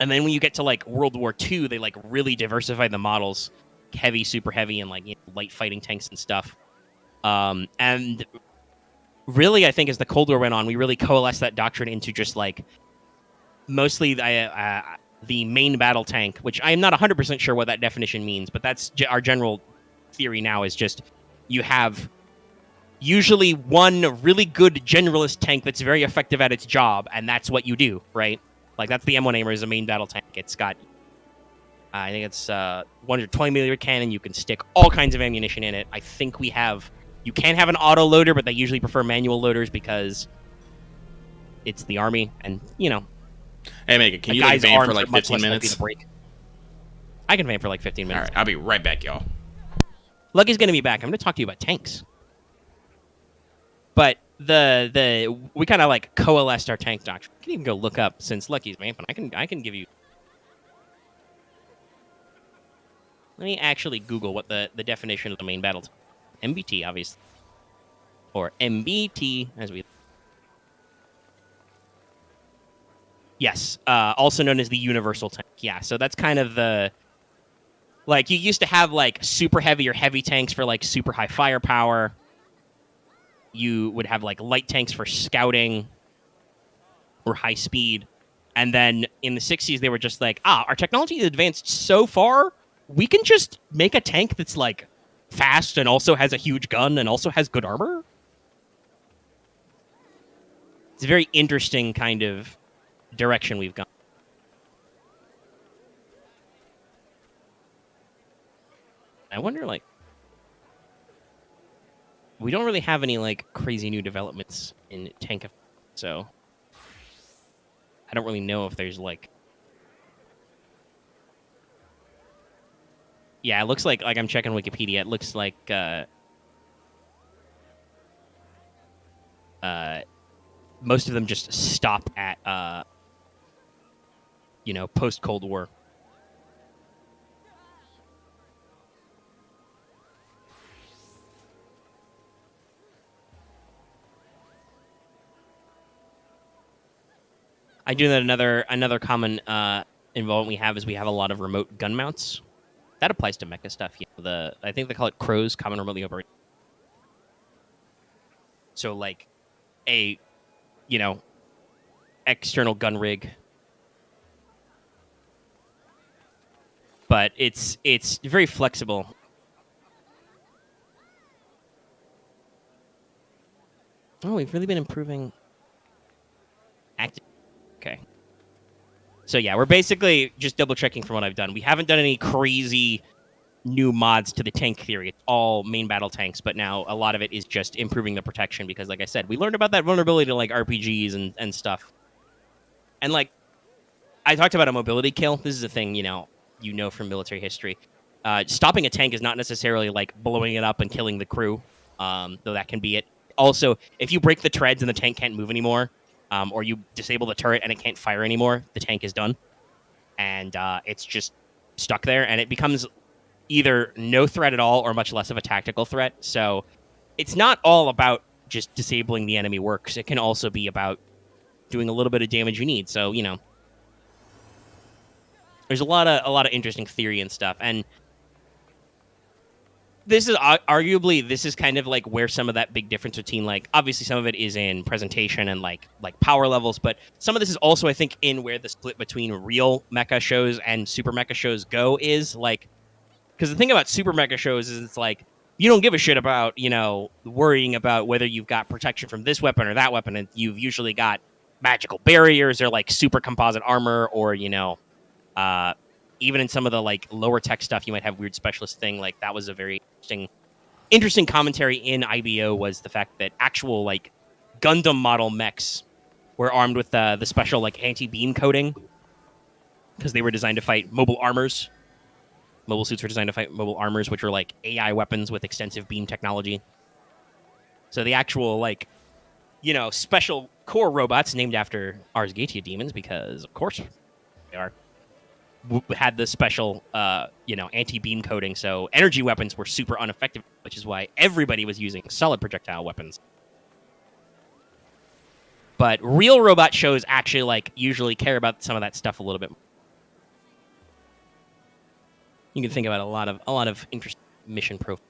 And then when you get to like World War II, they like really diversify the models, heavy, super heavy, and like light fighting tanks and stuff. And really, I think as the Cold War went on, we really coalesced that doctrine into just like mostly the main battle tank, which I am not 100% sure what that definition means, but that's our general theory now is just you have usually one really good generalist tank that's very effective at its job, and that's what you do, right? Like that's the M1 Aimer is a main battle tank. It's got, I think it's 120mm cannon. You can stick all kinds of ammunition in it. I think you can have an auto loader, but they usually prefer manual loaders because it's the army, and Hey, Mega, can you like van for like 15 minutes? I can van for like 15 minutes. All right, I'll be right back, y'all. Lucky's going to be back. I'm going to talk to you about tanks. But we kind of like coalesced our tank doctrine. I can even go look up since Lucky's vamping. I can give you. Let me actually Google what the definition of the main battle. MBT, obviously, or MBT as we. Yes, also known as the universal tank. Yeah, so that's kind of the. Like, you used to have, like, super heavy or heavy tanks for, like, super high firepower. You would have, like, light tanks for scouting or high speed. And then in the 60s, they were just like, our technology has advanced so far, we can just make a tank that's, like, fast and also has a huge gun and also has good armor. It's a very interesting kind of direction we've gone. I wonder, like, we don't really have any, like, crazy new developments in tank, so I don't really know if there's, like, yeah, it looks like I'm checking Wikipedia, it looks like, most of them just stop at, post-Cold War. I do that another common involvement we have is we have a lot of remote gun mounts. That applies to mecha stuff. Yeah, I think they call it CROWs, common remotely operated. So like a external gun rig. But it's very flexible. Oh, we've really been improving active. Okay. So yeah, we're basically just double checking from what I've done. We haven't done any crazy new mods to the tank theory. It's all main battle tanks, but now a lot of it is just improving the protection because, like I said, we learned about that vulnerability to like RPGs and stuff. And like, I talked about a mobility kill. This is a thing, from military history. Stopping a tank is not necessarily like blowing it up and killing the crew, though that can be it. Also, if you break the treads and the tank can't move anymore, or you disable the turret and it can't fire anymore, the tank is done. And it's just stuck there, and it becomes either no threat at all or much less of a tactical threat. So it's not all about just disabling the enemy works. It can also be about doing a little bit of damage you need. So, there's a lot of interesting theory and stuff. And this is arguably, this is kind of like where some of that big difference between, like, obviously some of it is in presentation and like power levels, but some of this is also, I think, in where the split between real mecha shows and super mecha shows go is like, because the thing about super mecha shows is it's like, you don't give a shit about, worrying about whether you've got protection from this weapon or that weapon, and you've usually got magical barriers or like super composite armor, or, even in some of the like lower tech stuff, you might have weird specialist thing. Like that was a very interesting commentary in IBO was the fact that actual like Gundam model mechs were armed with the special like anti-beam coating because they were designed to fight mobile armors. Mobile suits were designed to fight mobile armors, which are like AI weapons with extensive beam technology. So the actual like, special core robots named after Ars Goetia demons, because of course they are, had the special, anti-beam coating, so energy weapons were super ineffective, which is why everybody was using solid projectile weapons. But real robot shows actually, usually care about some of that stuff a little bit more. You can think about a lot of interesting mission profiles.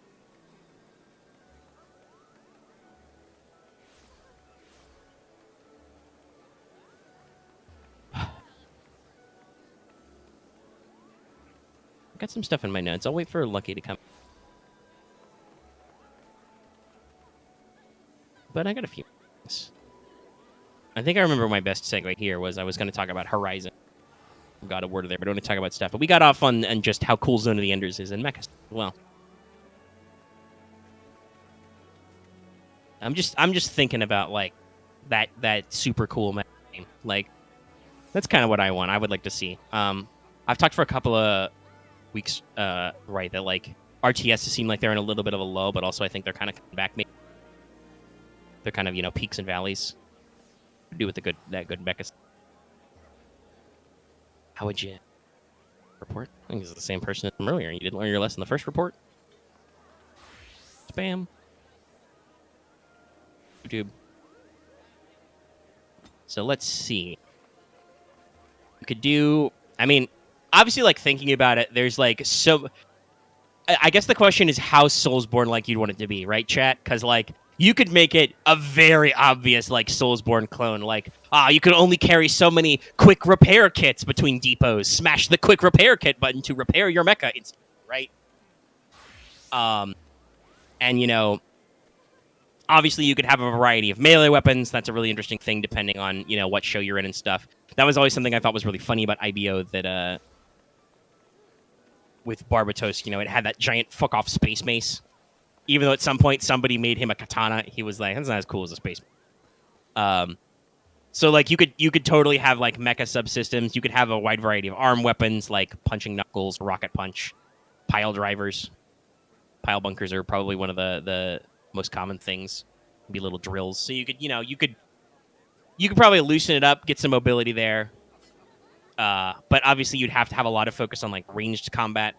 Got some stuff in my notes. I'll wait for Lucky to come. But I got a few things. I think I remember my best segue here was I was going to talk about Horizon. Got a word there, but I don't want to talk about stuff. But we got off on just how cool Zone of the Enders is in Mecha as well. I'm just thinking about that super cool Mecha game. That's kind of what I want. I would like to see. I've talked for a couple of weeks, right, that RTS seem like they're in a little bit of a lull, but also I think they're kind of coming back. Maybe they're kind of peaks and valleys. Do with that good mecha. How would you report? I think it's the same person from earlier. You didn't learn your lesson in the first report. Spam. YouTube. So let's see. You could do. I mean, obviously, thinking about it, there's so. I guess the question is how Soulsborne you'd want it to be, right, chat? Because you could make it a very obvious Soulsborne clone, you could only carry so many quick repair kits between depots. Smash the quick repair kit button to repair your mecha instantly, right? And obviously you could have a variety of melee weapons. That's a really interesting thing depending on what show you're in and stuff. That was always something I thought was really funny about IBO, that with Barbatos, it had that giant fuck off space mace. Even though at some point somebody made him a katana, he was like, "That's not as cool as a space." So you could totally have mecha subsystems. You could have a wide variety of arm weapons like punching knuckles, rocket punch, pile drivers. Pile bunkers are probably one of the most common things. Be little drills. So you could probably loosen it up, get some mobility there. But obviously you'd have to have a lot of focus on ranged combat.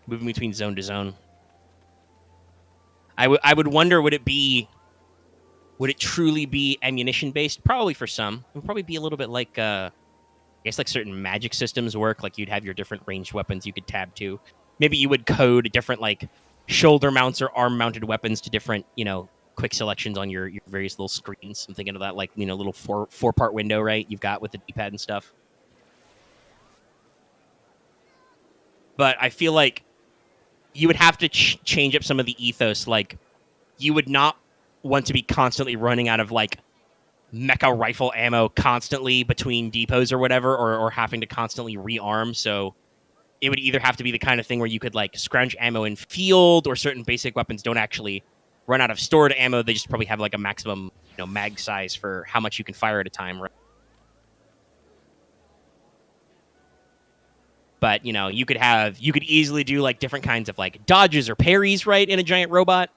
Moving between zone to zone. I would wonder, would it truly be ammunition based? Probably for some. It would probably be a little bit I guess certain magic systems work. You'd have your different ranged weapons you could tab to. Maybe you would code different shoulder mounts or arm mounted weapons to different quick selections on your various little screens. I'm thinking of that little four part window, right? You've got with the D-pad and stuff. But I feel you would have to change up some of the ethos. You would not want to be constantly running out of mecha rifle ammo constantly between depots or whatever, or having to constantly rearm. So it would either have to be the kind of thing where you could scrounge ammo in field, or certain basic weapons don't actually run out of stored ammo. They just probably have a maximum mag size for how much you can fire at a time, right? But, you could easily do different kinds of dodges or parries, right, in a giant robot.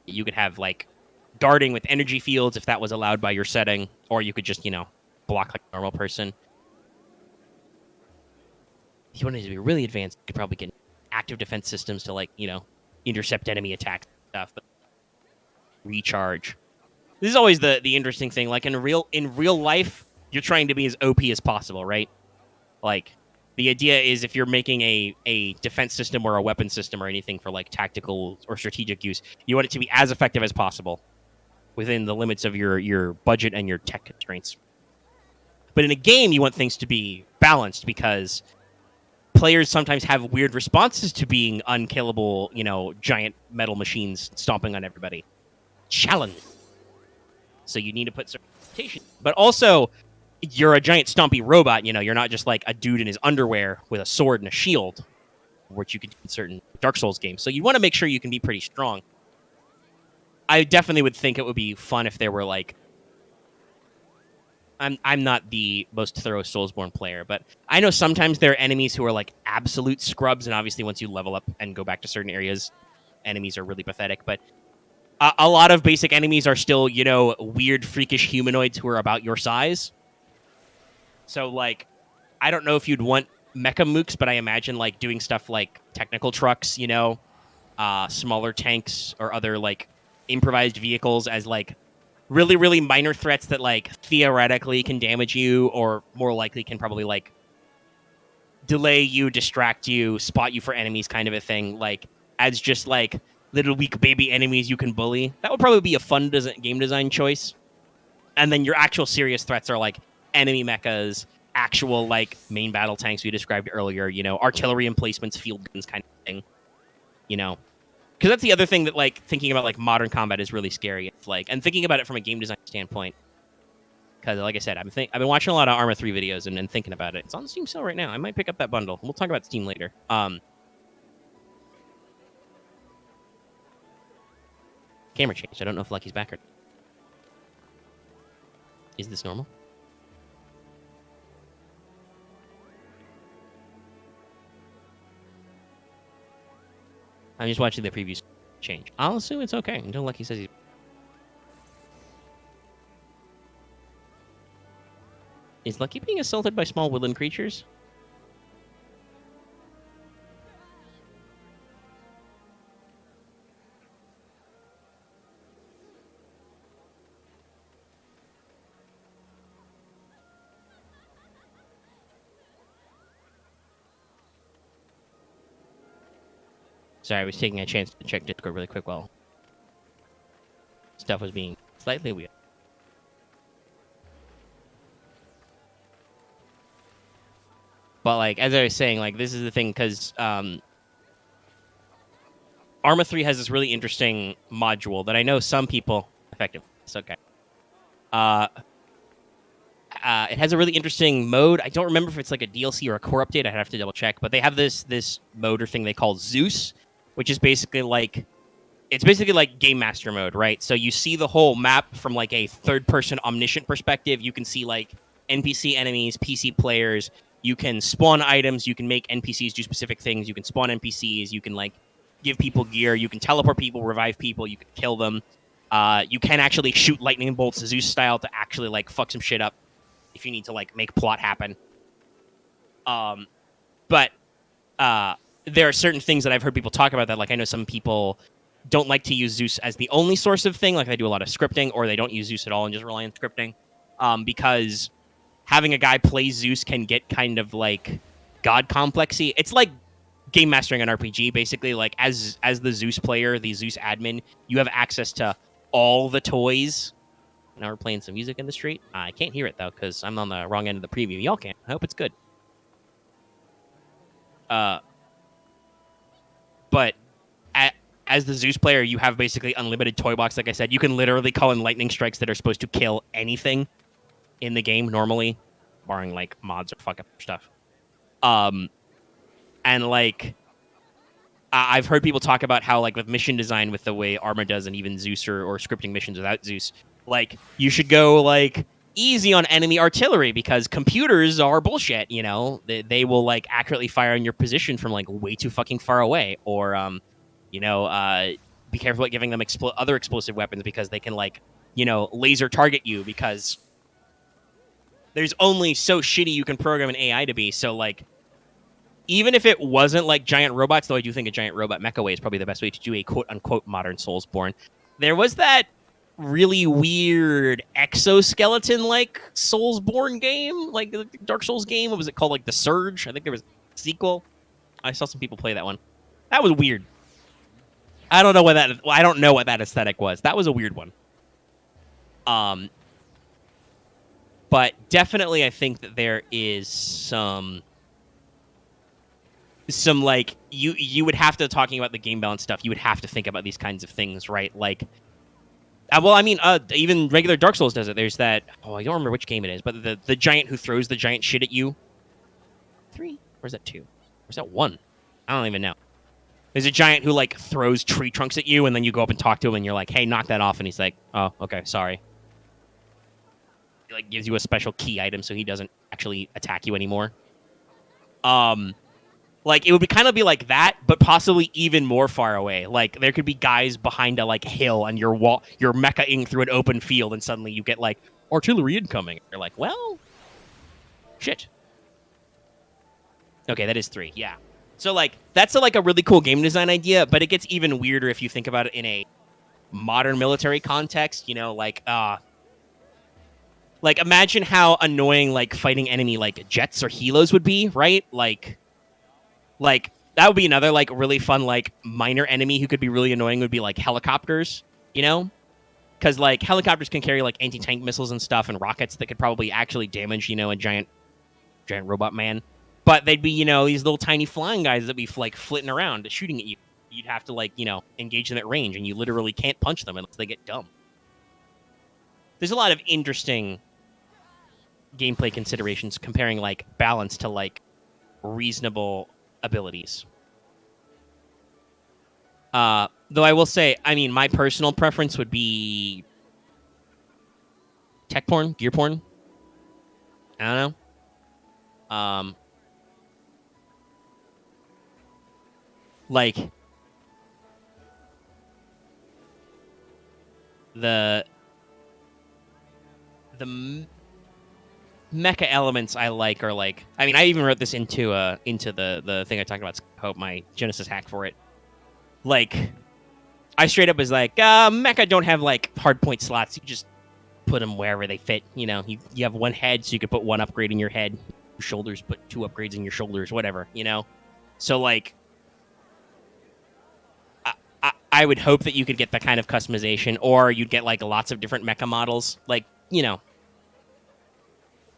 You could have guarding with energy fields if that was allowed by your setting, or you could just, block like a normal person. If you wanted to be really advanced, you could probably get active defense systems to intercept enemy attacks and stuff. But recharge. This is always the interesting thing. In real life, you're trying to be as OP as possible, right? The idea is if you're making a defense system or a weapon system or anything for tactical or strategic use, you want it to be as effective as possible within the limits of your budget and your tech constraints. But in a game, you want things to be balanced, because players sometimes have weird responses to being unkillable, giant metal machines stomping on everybody. Challenge. So you need to put certain limitations. But also, you're a giant stompy robot, you're not just a dude in his underwear with a sword and a shield, which you could do in certain Dark Souls games. So you want to make sure you can be pretty strong. I definitely would think it would be fun if there were I'm not the most thorough Soulsborne player, but I know sometimes there are enemies who are absolute scrubs, and obviously once you level up and go back to certain areas, enemies are really pathetic. But A lot of basic enemies are still, you know, weird, freakish humanoids who are about your size. So, like, I don't know if you'd want mecha mooks, but I imagine, like, doing stuff like technical trucks, you know, smaller tanks or other, like, improvised vehicles as, like, really, really minor threats that, like, theoretically can damage you or more likely can probably, like, delay you, distract you, spot you for enemies kind of a thing, like, as just, like, little weak baby enemies you can bully. That would probably be a fun game design choice. And then your actual serious threats are, like, enemy mechas, actual, like, main battle tanks we described earlier, you know, artillery emplacements, field guns kind of thing, you know. Because that's the other thing that, like, thinking about, like, modern combat is really scary. It's like, and thinking about it from a game design standpoint, because, like I said, I've been watching a lot of Arma 3 videos and thinking about it. It's on Steam sale right now. I might pick up that bundle. We'll talk about Steam later. Camera changed. I don't know if Lucky's back or... Is this normal? I'm just watching the previews change. I'll assume it's okay until Lucky says he's... Is Lucky being assaulted by small woodland creatures? Sorry, I was taking a chance to check Discord really quick while stuff was being slightly weird. But, like, as I was saying, like, this is the thing, because Arma 3 has this really interesting module that I know some people... Effective. It's okay. It has a really interesting mode. I don't remember if it's, like, a DLC or a core update. I'd have to double-check. But they have this mode or thing they call Zeus, which is basically, like... It's basically like Game Master mode, right? So you see the whole map from, like, a third-person omniscient perspective. You can see, like, NPC enemies, PC players... You can spawn items. You can make NPCs do specific things. You can spawn NPCs. You can, like, give people gear. You can teleport people, revive people. You can kill them. You can actually shoot lightning bolts Zeus style to actually, like, fuck some shit up if you need to, like, make plot happen. But there are certain things that I've heard people talk about that, like, I know some people don't like to use Zeus as the only source of thing. Like, they do a lot of scripting, or they don't use Zeus at all and just rely on scripting. Because... having a guy play Zeus can get kind of, like, god complexy. It's like game mastering an RPG, basically. Like, as the Zeus player, the Zeus admin, you have access to all the toys. Now we're playing some music in the street. I can't hear it, though, because I'm on the wrong end of the preview. Y'all can. I hope it's good. But as the Zeus player, you have basically unlimited toy box. Like I said, you can literally call in lightning strikes that are supposed to kill anything in the game normally, barring, like, mods or fuck up stuff. And, like, I've heard people talk about how, like, with mission design, with the way Arma does, and even Zeus or scripting missions without Zeus, like, you should go, like, easy on enemy artillery because computers are bullshit, you know? They will, like, accurately fire on your position from, like, way too fucking far away. Or, you know, be careful about giving them other explosive weapons because they can, like, you know, laser target you because... there's only so shitty you can program an AI to be. So, like, even if it wasn't, like, giant robots, though I do think a giant robot mecha way is probably the best way to do a quote-unquote modern Soulsborne, there was that really weird exoskeleton-like Soulsborne game, like the Dark Souls game. What was it called? Like, The Surge? I think there was a sequel. I saw some people play that one. That was weird. I don't know what that aesthetic was. That was a weird one. But definitely, I think that there is some like you would have to, talking about the game balance stuff, you would have to think about these kinds of things, right? Like, well, I mean, even regular Dark Souls does it. There's that. Oh, I don't remember which game it is, but the giant who throws the giant shit at you. 3? Or is that 2? Or is that 1? I don't even know. There's a giant who, like, throws tree trunks at you, and then you go up and talk to him, and you're like, "Hey, knock that off," and he's like, "Oh, okay, sorry." He, like, gives you a special key item so he doesn't actually attack you anymore. Like it would be kind of be like that, but possibly even more far away. Like there could be guys behind a like hill, and you're mecha-ing through an open field, and suddenly you get like artillery incoming. You're like, well, shit. Okay, that is 3. Yeah. So like that's like a really cool game design idea, but it gets even weirder if you think about it in a modern military context. You know, like imagine how annoying like fighting enemy like jets or helos would be, right? Like that would be another like really fun like minor enemy who could be really annoying would be like helicopters, you know? Because like helicopters can carry like anti-tank missiles and stuff and rockets that could probably actually damage, you know, a giant robot man. But they'd be, you know, these little tiny flying guys that be like flitting around shooting at you. You'd have to like, you know, engage them at range, and you literally can't punch them unless they get dumb. There's a lot of interesting gameplay considerations comparing like balance to like reasonable abilities. Though I will say, I mean, my personal preference would be tech porn, gear porn. I don't know. Like the mecha elements I like are like. I mean, I even wrote this into the thing I talked about. Hope my Genesis hack for it. Like, I straight up was like, mecha don't have like hard point slots. You just put them wherever they fit. You know, you have one head, so you could put one upgrade in your head. Shoulders, put 2 upgrades in your shoulders. Whatever, you know. So like, I would hope that you could get that kind of customization, or you'd get like lots of different mecha models. Like, you know,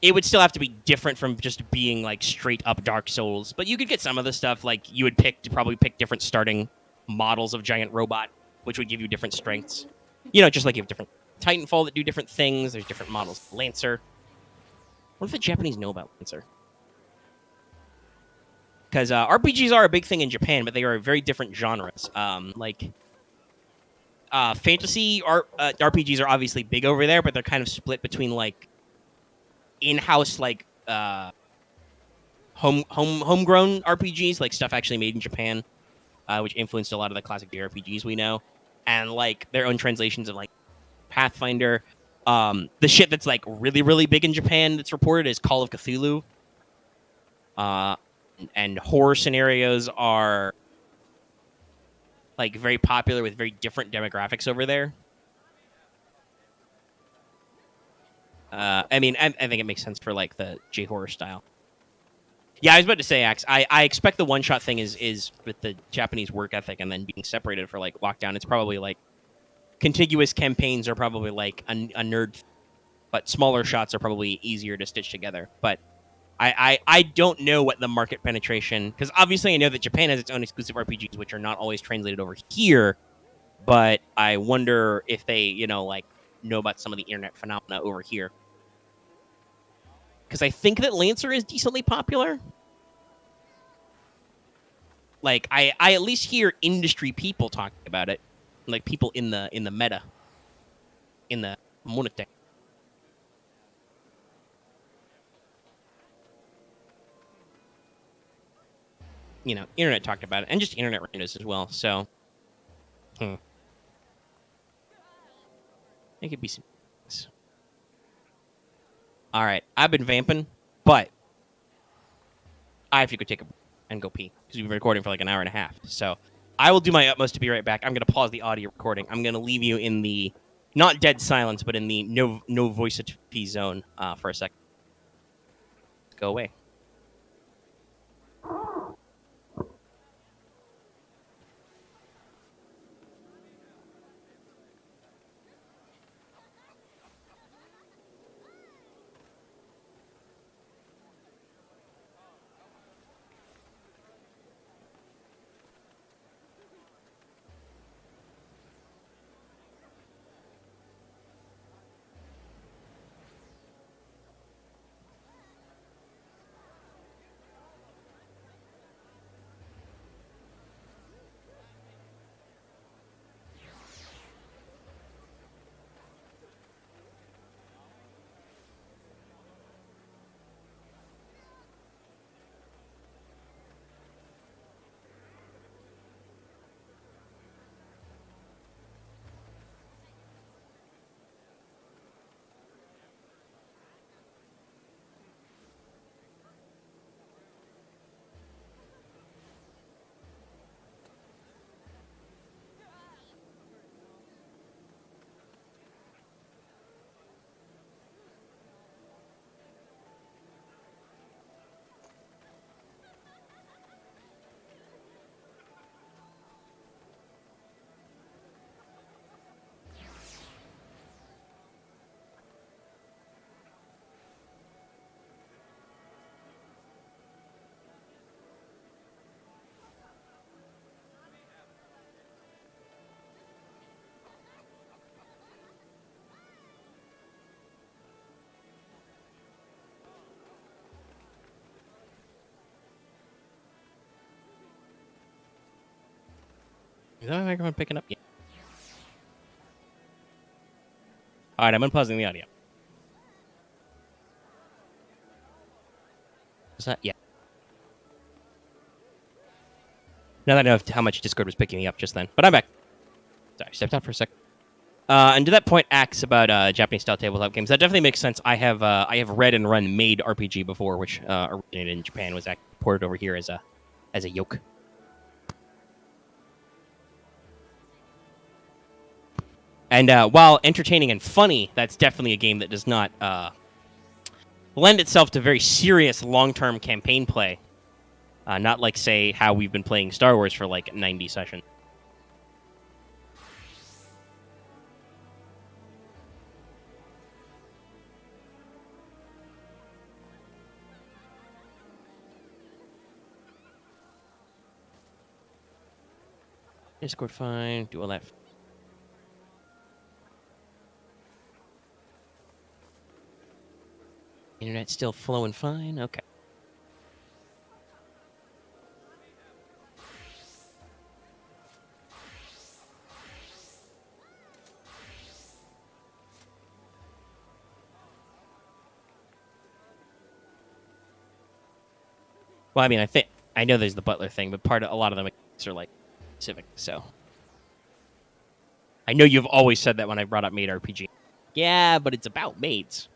it would still have to be different from just being like straight up Dark Souls, but you could get some of the stuff. Like you would probably pick different starting models of giant robot, which would give you different strengths. You know, just like you have different Titanfall that do different things. There's different models. Lancer. What if the Japanese know about Lancer? Because RPGs are a big thing in Japan, but they are very different genres. Fantasy RPGs are obviously big over there, but they're kind of split between like in-house like homegrown RPGs, like stuff actually made in Japan, which influenced a lot of the classic JRPGs we know, and like their own translations of like Pathfinder. The shit that's like really really big in Japan that's reported is Call of Cthulhu. And horror scenarios are like very popular with very different demographics over there. I mean, I think it makes sense for like the J horror style. Yeah, I was about to say, Axe. I expect the one shot thing is with the Japanese work ethic and then being separated for like lockdown. It's probably like contiguous campaigns are probably like a nerd, but smaller shots are probably easier to stitch together. But I don't know what the market penetration, because obviously I know that Japan has its own exclusive RPGs, which are not always translated over here, but I wonder if they, you know, like know about some of the internet phenomena over here. Because I think that Lancer is decently popular. Like I at least hear industry people talking about it, like people in the meta, in the monotech. You know, internet talked about it, and just internet randos as well. So, it could be some. All right, I've been vamping, but I have to go take a and go pee because we've been recording for like an hour and a half. So, I will do my utmost to be right back. I'm going to pause the audio recording. I'm going to leave you in the not dead silence, but in the no voice zone for a second. Go away. Is that microphone picking up? Yeah. All right, I'm unpausing the audio. Is that? Yeah. Now that I know how much Discord was picking me up just then. But I'm back. Sorry, stepped out for a sec. And to that point, Axe about Japanese-style tabletop games, that definitely makes sense. I have read and run Made RPG before, which originated in Japan, was actually ported over here as a yoke. And while entertaining and funny, that's definitely a game that does not lend itself to very serious long-term campaign play. Not like, say, how we've been playing Star Wars for like 90 sessions. Discord fine, do all that. Internet still flowing fine? Okay. Well, I mean, I know there's the Butler thing, but a lot of them are like civic, so. I know you've always said that when I brought up Maid RPG. Yeah, but it's about maids.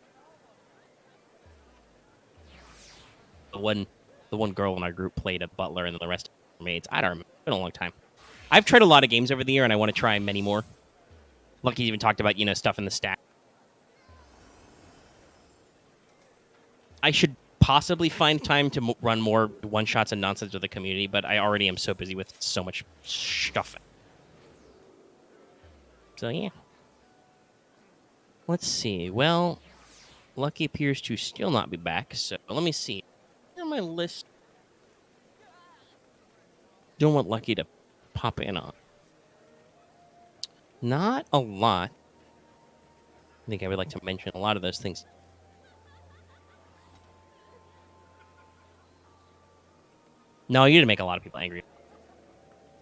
The one girl in our group played a Butler, and then the rest were maids. I don't remember. It's been a long time. I've tried a lot of games over the year, and I want to try many more. Lucky even talked about, stuff in the stack. I should possibly find time to run more one-shots and nonsense with the community, but I already am so busy with so much stuff. So, yeah. Let's see. Well, Lucky appears to still not be back, so let me see. On my list, don't want Lucky to pop in on. Not a lot. I think I would like to mention a lot of those things. No, you didn't make a lot of people angry.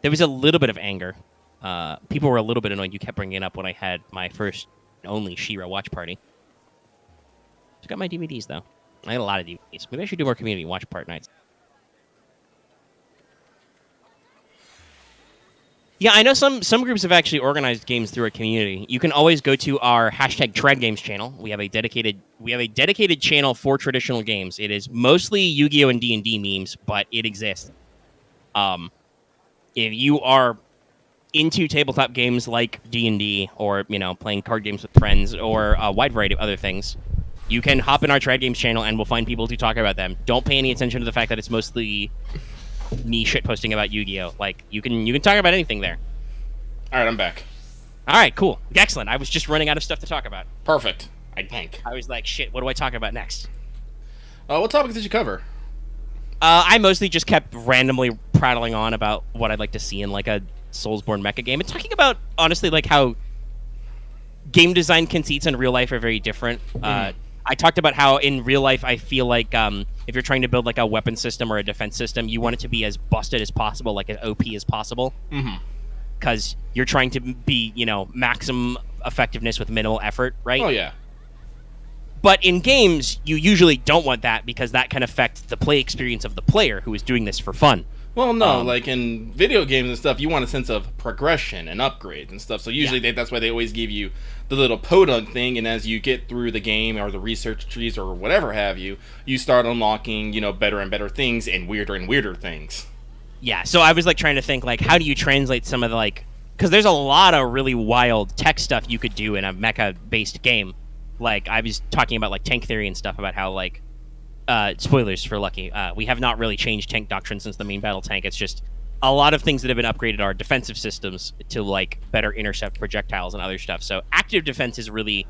There was a little bit of anger. People were a little bit annoyed you kept bringing it up when I had my first and only She-Ra watch party. Just got my DVDs, though. I had a lot of DVDs. Maybe I should do more community watch part nights. Yeah, I know some groups have actually organized games through our community. You can always go to our #TradGames channel. We have a dedicated channel for traditional games. It is mostly Yu-Gi-Oh! And D&D memes, but it exists. If you are into tabletop games like D&D, or playing card games with friends, or a wide variety of other things, you can hop in our Trad Games channel and we'll find people to talk about them. Don't pay any attention to the fact that it's mostly me shitposting about Yu-Gi-Oh! Like, you can talk about anything there. All right, I'm back. All right, cool. Excellent. I was just running out of stuff to talk about. Perfect, I think. I was like, shit, what do I talk about next? What topics did you cover? I mostly just kept randomly prattling on about what I'd like to see in, like, a Soulsborne mecha game. And talking about, honestly, like, how game design conceits in real life are very different. I talked about how in real life I feel like if you're trying to build like a weapon system or a defense system, you want it to be as busted as possible, like as OP as possible. Because you're trying to be, maximum effectiveness with minimal effort, right? Oh, yeah. But in games, you usually don't want that because that can affect the play experience of the player who is doing this for fun. Well, no, like in video games and stuff, you want a sense of progression and upgrades and stuff. So usually that's why they always give you the little podunk thing, and as you get through the game or the research trees or whatever have you, you start unlocking, better and better things and weirder things. Yeah, so I was like trying to think, like, how do you translate some of the, like, because there's a lot of really wild tech stuff you could do in a mecha-based game. Like, I was talking about, like, tank theory and stuff, about how, like, spoilers for Lucky. We have not really changed tank doctrine since the main battle tank. It's just a lot of things that have been upgraded are defensive systems to like better intercept projectiles and other stuff. So active defense is really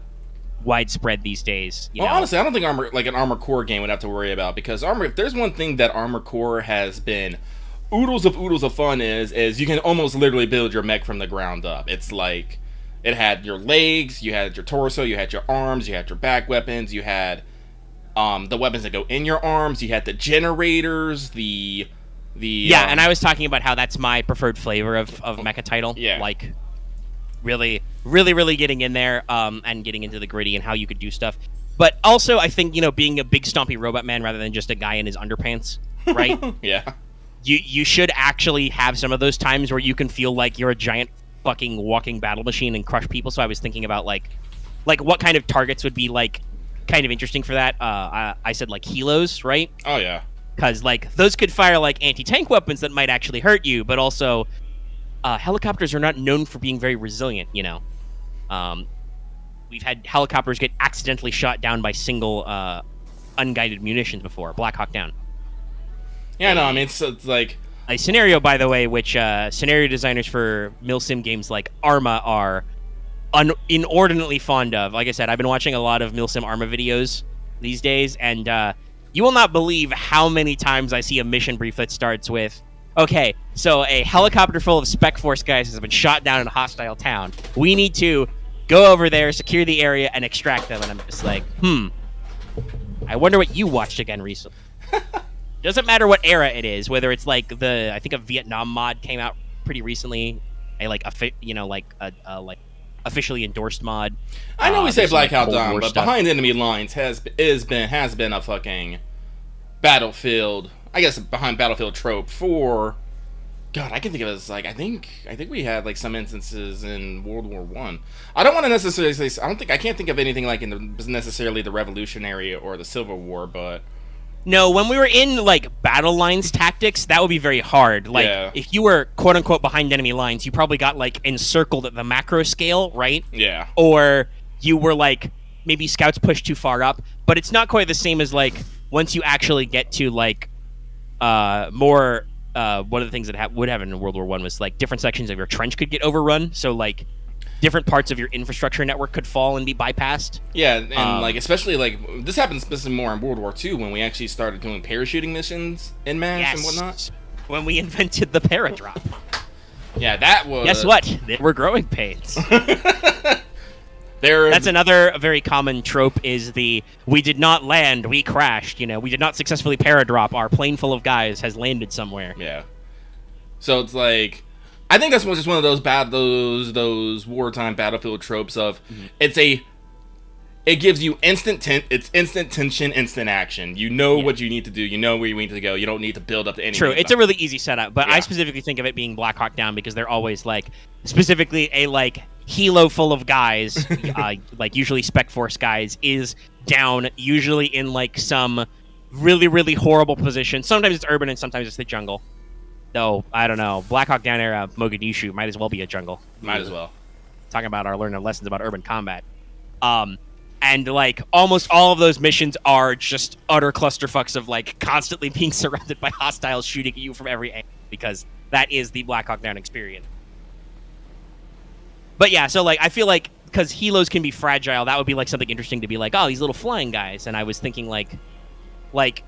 widespread these days. Honestly, I don't think an Armored Core game would have to worry about, because if there's one thing that Armored Core has been oodles of fun is you can almost literally build your mech from the ground up. It's like it had your legs, you had your torso, you had your arms, you had your back weapons, you had the weapons that go in your arms, you had the generators, the Yeah, and I was talking about how that's my preferred flavor of mecha title. Yeah. Like, really getting in there and getting into the gritty and how you could do stuff. But also, I think, being a big stompy robot man rather than just a guy in his underpants, right? Yeah. You should actually have some of those times where you can feel like you're a giant fucking walking battle machine and crush people. So I was thinking about, like what kind of targets would be, like, kind of interesting for that. I said, like, helos, right? Oh, yeah. Because, like, those could fire, like, anti-tank weapons that might actually hurt you, but also helicopters are not known for being very resilient, We've had helicopters get accidentally shot down by single unguided munitions before. Black Hawk Down. Yeah, no, I mean, it's like... A scenario, by the way, which scenario designers for milsim games like Arma are inordinately fond of. Like I said, I've been watching a lot of milsim Arma videos these days, and you will not believe how many times I see a mission brief that starts with, okay, so a helicopter full of Spec Force guys has been shot down in a hostile town. We need to go over there, secure the area, and extract them. And I'm just like, I wonder what you watched again recently. Doesn't matter what era it is, whether it's like I think a Vietnam mod came out pretty recently, officially endorsed mod. I know we say Black Hawk Down, but stuff. Behind Enemy Lines has been a fucking Battlefield, I guess, behind Battlefield trope for... God, I can think of it as, like, I think we had, like, some instances in World War One. I don't want to necessarily say... I can't think of anything like necessarily the Revolutionary or the Civil War, but... No, when we were in, like, battle lines tactics, that would be very hard. Like, if you were, quote-unquote, behind enemy lines, you probably got, like, encircled at the macro scale, right? Yeah. Or you were, like, maybe scouts pushed too far up. But it's not quite the same as, like, once you actually get to, like, more... one of the things that would happen in World War One was, like, different sections of your trench could get overrun. So, like, different parts of your infrastructure network could fall and be bypassed. Yeah, and like, especially, like, this happened especially more in World War II when we actually started doing parachuting missions en masse and whatnot. When we invented the paradrop. Yeah, that was... Guess what? There were growing pains. That's another very common trope is we did not land, we crashed, we did not successfully paradrop, our plane full of guys has landed somewhere. Yeah. So it's like... I think that's just one of those wartime battlefield tropes of it gives you instant tension, instant action. You know what you need to do. You know where you need to go. You don't need to build up to anything. True, it's a really easy setup, but I specifically think of it being Black Hawk Down because they're always like specifically a like helo full of guys, like usually Spec Force guys, is down, usually in like some really horrible position. Sometimes it's urban and sometimes it's the jungle. Though, I don't know. Black Hawk Down era Mogadishu might as well be a jungle. Might as well. Talking about our learning lessons about urban combat. And, like, almost all of those missions are just utter clusterfucks of, like, constantly being surrounded by hostiles shooting at you from every angle, because that is the Black Hawk Down experience. But, yeah, so, like, I feel like, because helos can be fragile, that would be, like, something interesting to be like, oh, these little flying guys. And I was thinking, like,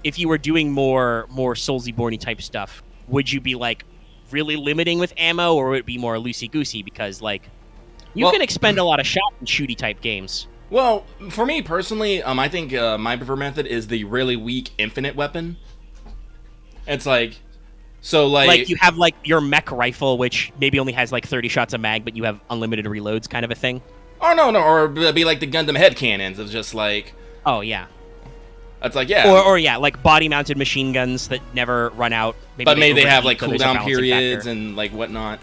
if you were doing more Soulsy-Borny type stuff, would you be, like, really limiting with ammo, or would it be more loosey-goosey? Because, like, you can expend a lot of shot in shooty-type games. Well, for me, personally, I think my preferred method is the really weak infinite weapon. It's like... So, like... you have, like, your mech rifle, which maybe only has, like, 30 shots a mag, but you have unlimited reloads kind of a thing? Oh, no, or be like the Gundam head cannons of just, like... Oh, yeah. It's like, yeah. Or like body-mounted machine guns that never run out. Maybe they have like cooldown periods and like whatnot.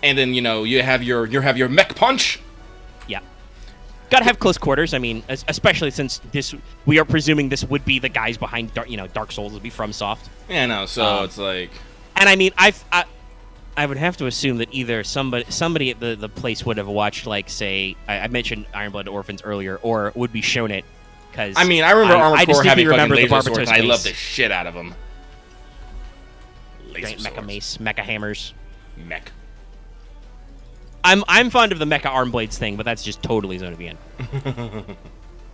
And then you have your mech punch. Yeah. Gotta have close quarters. I mean, especially since we are presuming this would be the guys behind Dark Souls would be FromSoft. Yeah, no. So it's like. And I mean, I would have to assume that either somebody at the place would have watched, like, say, I mentioned Ironblood Orphans earlier, or would be shown it. I mean, I remember Armored Core having fucking laser swords, and I mace. love the shit out of them. Giant mecha mace, mecha hammers. Mech. I'm fond of the mecha arm blades thing, but that's just totally Zone of the End.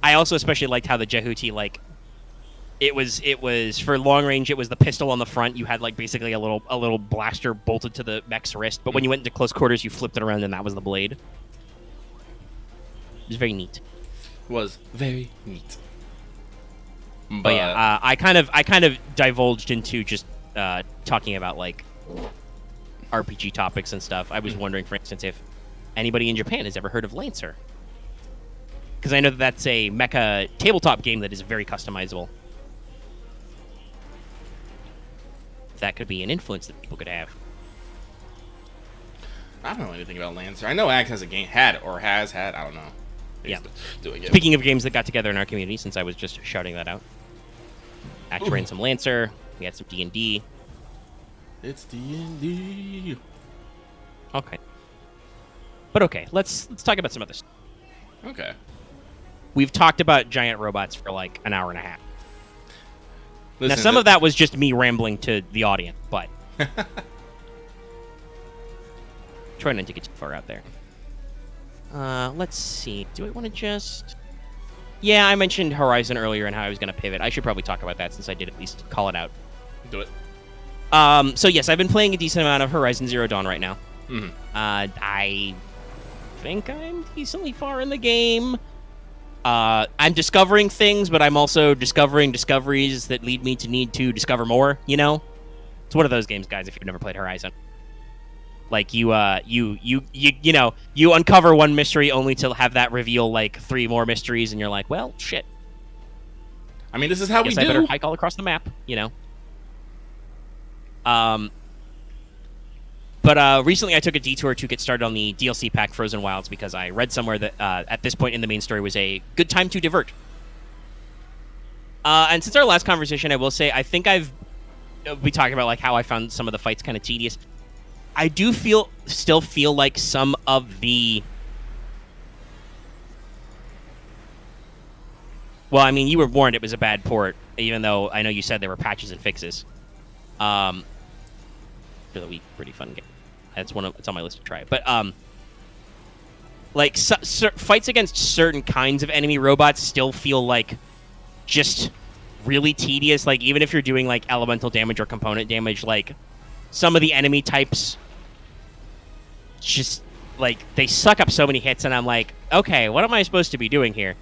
I also especially liked how the Jehuti, like, it was for long range. It was the pistol on the front. You had like basically a little blaster bolted to the mech's wrist, but when you went into close quarters, you flipped it around, and that was the blade. It was very neat. Was very neat. But yeah, I kind of divulged into just talking about like RPG topics and stuff, I was wondering, for instance, if anybody in Japan has ever heard of Lancer, because I know that that's a mecha tabletop game that is very customizable. That could be an influence that people could have. I don't know anything about Lancer. I know Axe has a game, has had. I don't know. Yeah. Doing it. Speaking of games that got together in our community, since I was just shouting that out, Axe ran some Lancer. We had some D&D. It's D&D. Okay. But okay, let's talk about some other stuff. Okay. We've talked about giant robots for like an hour and a half. Listen, now, some of that was just me rambling to the audience, but try not to get too far out there. Let's see. Do I want to just... Yeah, I mentioned Horizon earlier and how I was going to pivot. I should probably talk about that since I did at least call it out. Do it. So yes, I've been playing a decent amount of Horizon Zero Dawn right now. Mm-hmm. I think I'm decently far in the game. I'm discovering things, but I'm also discovering discoveries that lead me to need to discover more, you know? It's one of those games, guys, if you've never played Horizon. Like, you uncover one mystery only to have that reveal, like, 3 more mysteries, and you're like, well, shit. I mean, this is how we do. I better hike all across the map, you know? But recently I took a detour to get started on the DLC pack Frozen Wilds because I read somewhere that at this point in the main story was a good time to divert. And since our last conversation, I will say I think we talked about like how I found some of the fights kind of tedious. I do still feel like some of the... Well, I mean, you were warned it was a bad port, even though I know you said there were patches and fixes. For the week, pretty fun game. It's on my list to try. But like fights against certain kinds of enemy robots still feel like just really tedious. Like even if you're doing like elemental damage or component damage, like some of the enemy types just like they suck up so many hits, and I'm like, okay, what am I supposed to be doing here?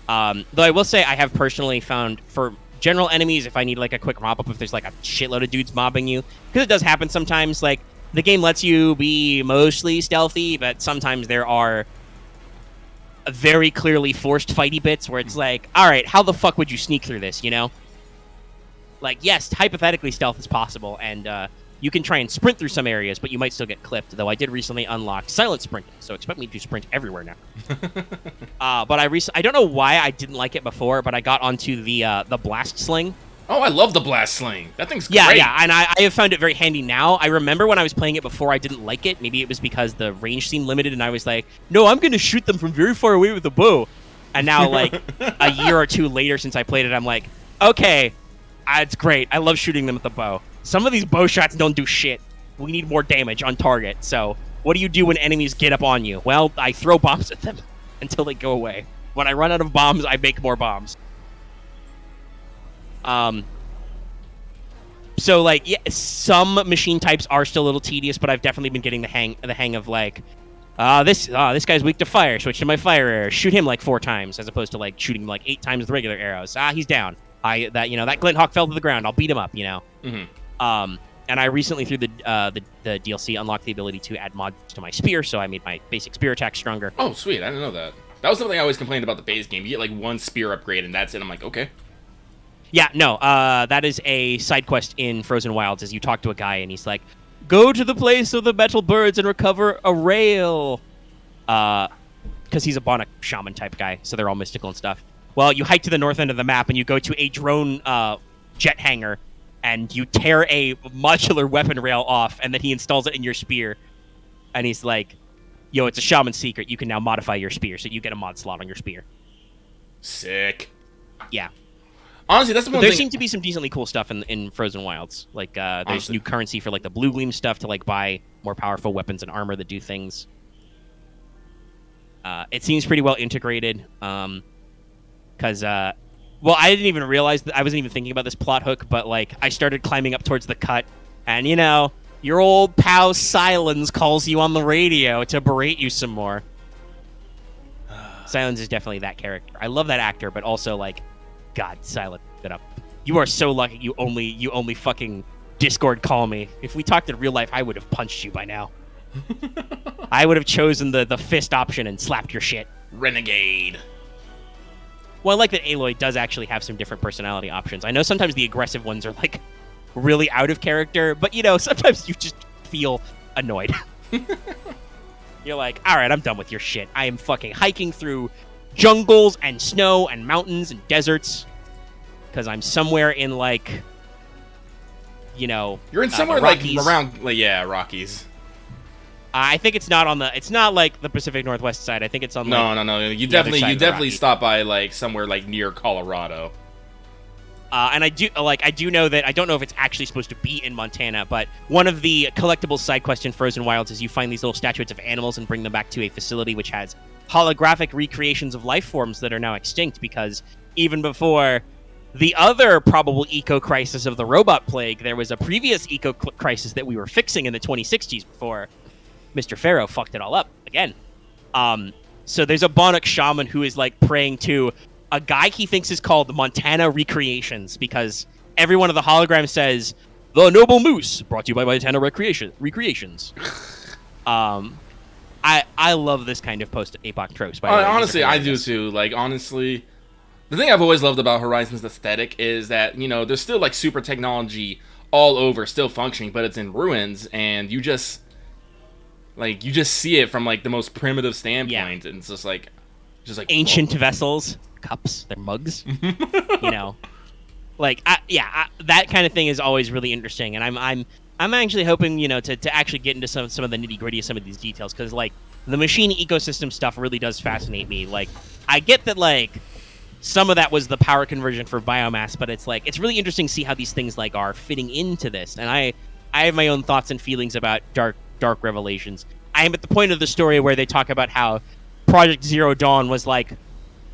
Though I will say I have personally found for general enemies, if I need like a quick mop up, if there's like a shitload of dudes mobbing you, because it does happen sometimes. Like the game lets you be mostly stealthy, but sometimes there are very clearly forced fighty bits where it's like, all right, how the fuck would you sneak through this? You know, like yes, hypothetically stealth is possible, and you can try and sprint through some areas, but you might still get clipped. Though I did recently unlock silent sprinting, so expect me to sprint everywhere now. But I don't know why I didn't like it before, but I got onto the blast sling. Oh, I love the blast sling. That thing's great. Yeah, and I have found it very handy now. I remember when I was playing it before, I didn't like it. Maybe it was because the range seemed limited, and I was like, no, I'm going to shoot them from very far away with a bow. And now, like, a year or two later since I played it, I'm like, okay, it's great. I love shooting them with a bow. Some of these bow shots don't do shit. We need more damage on target. So what do you do when enemies get up on you? Well, I throw bombs at them until they go away. When I run out of bombs, I make more bombs. So like, yeah, some machine types are still a little tedious, but I've definitely been getting the hang of like, this guy's weak to fire. Switch to my fire arrow. Shoot him like 4 times as opposed to like shooting him like 8 times with regular arrows. He's down. That Glint Hawk fell to the ground. I'll beat him up. You know. Mm-hmm. And I recently through the DLC unlocked the ability to add mods to my spear, so I made my basic spear attack stronger. Oh, sweet! I didn't know that. That was something I always complained about the base game. You get like 1 spear upgrade, and that's it. I'm like, okay. Yeah, no, that is a side quest in Frozen Wilds, as you talk to a guy, and he's like, go to the place of the metal birds and recover a rail. Because he's a Bionic shaman type guy, so they're all mystical and stuff. Well, you hike to the north end of the map, and you go to a drone jet hangar, and you tear a modular weapon rail off, and then he installs it in your spear. And he's like, yo, it's a shaman secret. You can now modify your spear, so you get a mod slot on your spear. Sick. Yeah. Honestly, that's the one There thing... seemed to be some decently cool stuff in Frozen Wilds. Like, there's Honestly. new currency for, like, the Blue Gleam stuff to, like, buy more powerful weapons and armor that do things. It seems pretty well integrated. Because, well, I didn't even realize that I wasn't even thinking about this plot hook, but, like, I started climbing up towards the cut, and, you know, your old pal Silence calls you on the radio to berate you some more. Silence is definitely that character. I love that actor, but also, like, God, Silence, get up. You are so lucky you only fucking Discord call me. If we talked in real life, I would have punched you by now. I would have chosen the fist option and slapped your shit. Renegade. Well, I like that Aloy does actually have some different personality options. I know sometimes the aggressive ones are, like, really out of character, but, you know, sometimes you just feel annoyed. You're like, all right, I'm done with your shit. I am fucking hiking through jungles and snow and mountains and deserts because I'm somewhere in, like, you know... You're in somewhere, like, around, like, yeah, Rockies. I think it's not on the... It's not, like, the Pacific Northwest side. I think it's on, like... No. You definitely stop by, like, somewhere, like, near Colorado. And I do know that... I don't know if it's actually supposed to be in Montana, but one of the collectible side quests in Frozen Wilds is you find these little statuettes of animals and bring them back to a facility which has holographic recreations of life forms that are now extinct, because even before the other probable eco-crisis of the robot plague, there was a previous eco-crisis that we were fixing in the 2060s before Mr. Pharaoh fucked it all up again. So there's a Bonnock shaman who is, like, praying to a guy he thinks is called Montana Recreations, because every one of the holograms says, "The Noble Moose, brought to you by Montana Recreations." I love this kind of post-APOC tropes, by the way. Honestly, I do too. Like, honestly, the thing I've always loved about Horizon's aesthetic is that, you know, there's still, like, super technology all over, still functioning, but it's in ruins, and you just see it from, like, the most primitive standpoint, and it's just like ancient vessels, cups, they're mugs, you know, like, that kind of thing is always really interesting, and I'm actually hoping, you know, to actually get into some of the nitty gritty of some of these details, because, like, the machine ecosystem stuff really does fascinate me. Like, I get that, like, some of that was the power conversion for biomass, but it's, like, it's really interesting to see how these things, like, are fitting into this, and I have my own thoughts and feelings about Dark Revelations. I am at the point of the story where they talk about how Project Zero Dawn was, like,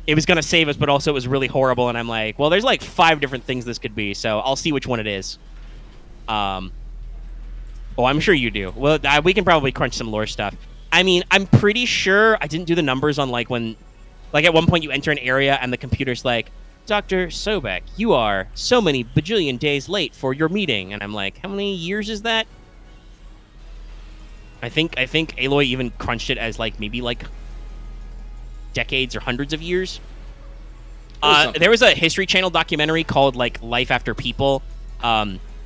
it was going to save us, but also it was really horrible, and I'm like, well, there's, like, 5 different things this could be, so I'll see which one it is. Oh, I'm sure you do. Well, we can probably crunch some lore stuff. I mean, I'm pretty sure I didn't do the numbers on, like, when, like, at one point you enter an area and the computer's like, "Dr. Sobek, you are so many bajillion days late for your meeting," and I'm like, how many years is that? I think Aloy even crunched it as, like, maybe, like, decades or hundreds of years. There was a History Channel documentary called, like, Life After People.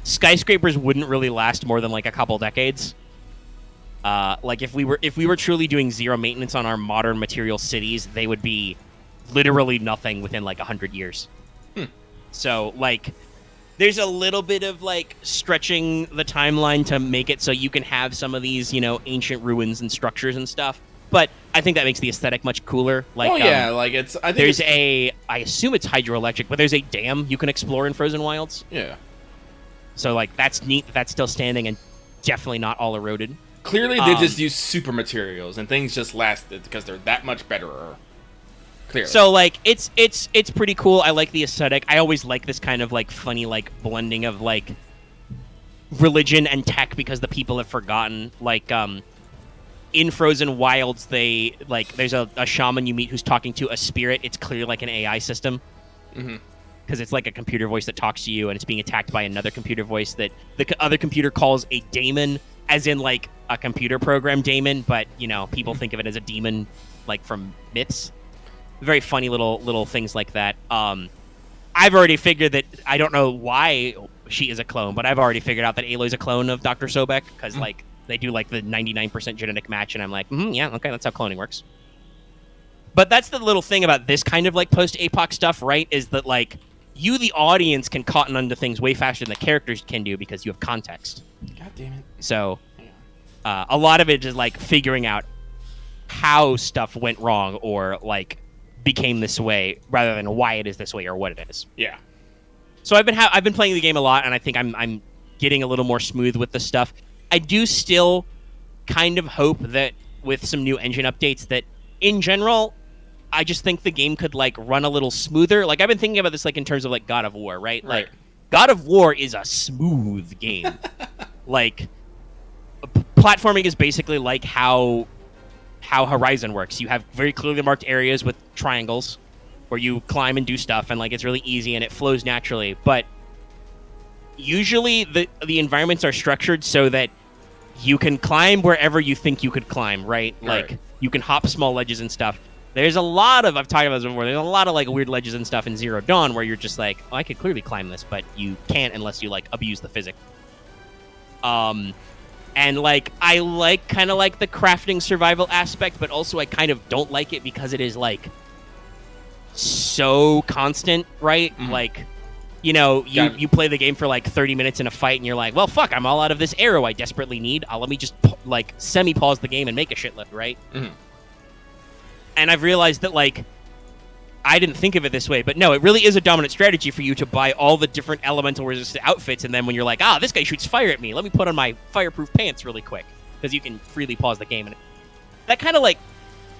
Skyscrapers wouldn't really last more than, like, a couple decades. Like, if we were truly doing zero maintenance on our modern material cities, they would be literally nothing within, like, 100 years. So, like, there's a little bit of, like, stretching the timeline to make it so you can have some of these, you know, ancient ruins and structures and stuff. But I think that makes the aesthetic much cooler. Like, like, it's... I think I assume it's hydroelectric, but there's a dam you can explore in Frozen Wilds. Yeah. So, like, that's neat that that's still standing and definitely not all eroded. Clearly, they just use super materials, and things just lasted because they're that much better. Clearly. So, like, it's pretty cool. I like the aesthetic. I always like this kind of, like, funny, like, blending of, like, religion and tech because the people have forgotten. Like, in Frozen Wilds, they, like, there's a shaman you meet who's talking to a spirit. It's clearly like an AI system. Mm-hmm. Because it's like a computer voice that talks to you, and it's being attacked by another computer voice that the other computer calls a daemon, as in, like, a computer program daemon, but, you know, people think of it as a demon, like, from myths. Very funny little things like that. I've already figured that, I don't know why she is a clone, but I've already figured out that Aloy's a clone of Dr. Sobek, because, like, they do, like, the 99% genetic match, and I'm like, yeah, okay, that's how cloning works. But that's the little thing about this kind of, like, post-APOC stuff, right, is that, like, you, the audience, can cotton onto things way faster than the characters can do because you have context. God damn it. So, a lot of it is, like, figuring out how stuff went wrong or, like, became this way rather than why it is this way or what it is. Yeah. So I've been playing the game a lot, and I think I'm getting a little more smooth with the stuff. I do still kind of hope that with some new engine updates that, in general, I just think the game could, like, run a little smoother. Like, I've been thinking about this, like, in terms of, like, God of War, right? Like, God of War is a smooth game. Like, platforming is basically like how Horizon works. You have very clearly marked areas with triangles where you climb and do stuff, and, like, it's really easy and it flows naturally. But usually the environments are structured so that you can climb wherever you think you could climb, right? Like you can hop small ledges and stuff. There's a lot of, I've talked about this before, there's a lot of like weird ledges and stuff in Zero Dawn where you're just like, oh, I could clearly climb this, but you can't unless you like abuse the physics. And like I like kind of like the crafting survival aspect, but also I kind of don't like it because it is like so constant, right? Like, you know, you play the game for like 30 minutes in a fight and you're like, well, fuck, I'm all out of this arrow I desperately need. Let me just like semi-pause the game and make a shitload, right? And I've realized that like I didn't think of it this way, but no, it really is a dominant strategy for you to buy all the different elemental resistant outfits, and then when you're like, this guy shoots fire at me, let me put on my fireproof pants really quick, because you can freely pause the game. And that kind of like,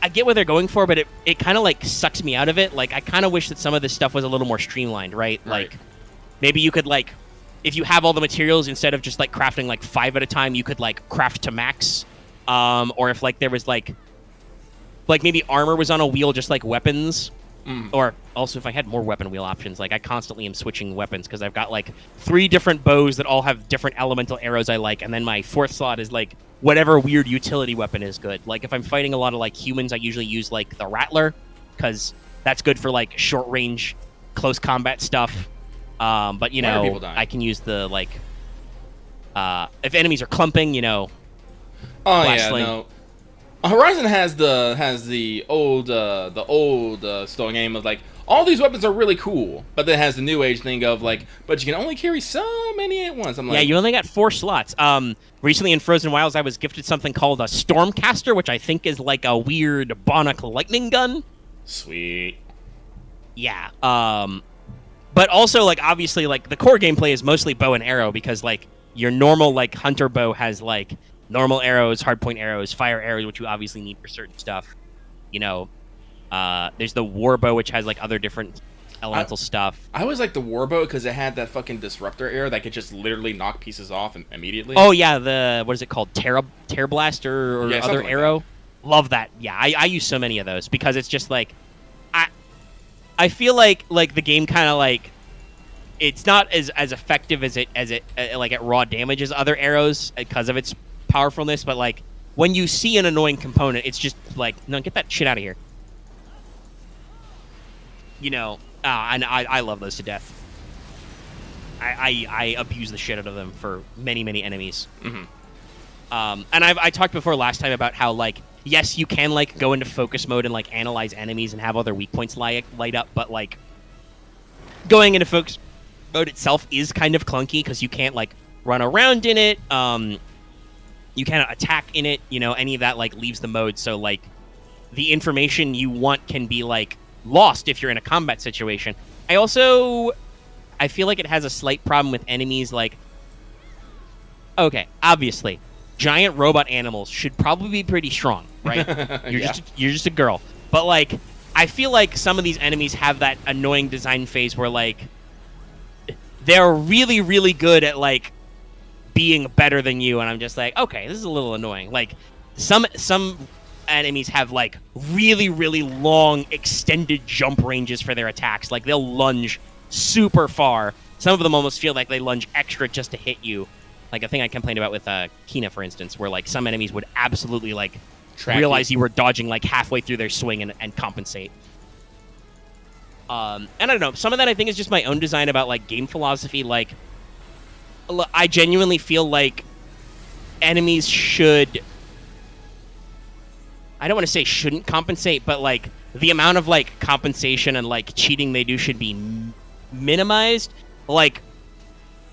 I get what they're going for, but it kind of like sucks me out of it. Like, I kind of wish that some of this stuff was a little more streamlined, right? Like, maybe you could like, if you have all the materials, instead of just like crafting like 5 at a time, you could like craft to max. Or if like there was like maybe armor was on a wheel, just like weapons. Or also if I had more weapon wheel options, like I constantly am switching weapons because I've got like 3 different bows that all have different elemental arrows I like, and then my 4th slot is like whatever weird utility weapon is good. Like if I'm fighting a lot of like humans, I usually use like the Rattler because that's good for like short range, close combat stuff. But you know, I can use the like if enemies are clumping, you know. No. Horizon has the old story game of like all these weapons are really cool, but then has the new age thing of like, but you can only carry so many at once. I'm like, yeah, you only got 4 slots. Recently in Frozen Wilds, I was gifted something called a Stormcaster, which I think is like a weird Bionic lightning gun. Sweet. Yeah. But also like obviously like the core gameplay is mostly bow and arrow because like your normal like hunter bow has like normal arrows, hardpoint arrows, fire arrows, which you obviously need for certain stuff. You know, there's the war bow, which has like other different elemental stuff. I always like the war bow because it had that fucking disruptor arrow that could just literally knock pieces off immediately. Oh yeah, what is it called? Terra Blaster or other like arrow. That. Love that. Yeah, I use so many of those because it's just like, I feel like the game kind of like, it's not as effective as it like at raw damage as other arrows because of its powerfulness, but like when you see an annoying component, it's just like, no, get that shit out of here. You know, and I love those to death. I abuse the shit out of them for many enemies. And I talked before last time about how like, yes, you can like go into focus mode and like analyze enemies and have other weak points light up, but like going into focus mode itself is kind of clunky because you can't like run around in it. You cannot attack in it, you know, any of that like leaves the mode, so like the information you want can be like lost if you're in a combat situation. I feel like it has a slight problem with enemies like, okay, obviously giant robot animals should probably be pretty strong, right? You're just a girl. But like I feel like some of these enemies have that annoying design phase where like they're really good at like being better than you, and I'm just like, okay, this is a little annoying. Like some enemies have like really long extended jump ranges for their attacks. Like they'll lunge super far. Some of them almost feel like they lunge extra just to hit you. Like a thing I complained about with Kina, for instance, where like some enemies would absolutely like realize you were dodging like halfway through their swing and compensate. And I don't know, some of that I think is just my own design about like game philosophy. Like I genuinely feel like enemies should, I don't want to say shouldn't compensate, but like the amount of like compensation and like cheating they do should be minimized. Like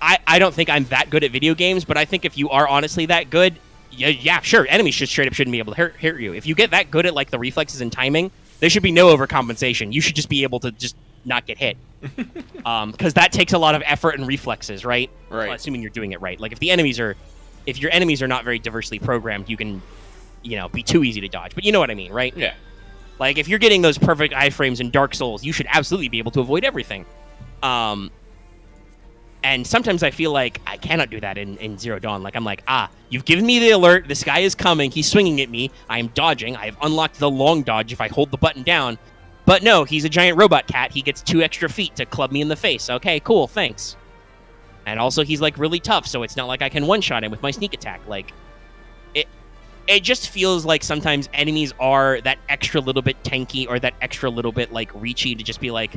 I don't think I'm that good at video games, but I think if you are honestly that good, yeah, sure, enemies should straight up shouldn't be able to hurt you. If you get that good at like the reflexes and timing, there should be no overcompensation. You should just be able to just not get hit. Because that takes a lot of effort and reflexes, right? Right. Well, assuming you're doing it right. Like if your enemies are not very diversely programmed, you can, you know, be too easy to dodge. But you know what I mean, right? Yeah. Like if you're getting those perfect iframes in Dark Souls, you should absolutely be able to avoid everything. And sometimes I feel like I cannot do that in Zero Dawn. Like I'm like, you've given me the alert. This guy is coming. He's swinging at me. I am dodging. I have unlocked the long dodge if I hold the button down. But no, he's a giant robot cat. He gets 2 extra feet to club me in the face. Okay, cool, thanks. And also, he's like really tough, so it's not like I can one-shot him with my sneak attack. Like, it just feels like sometimes enemies are that extra little bit tanky or that extra little bit like reachy to just be like,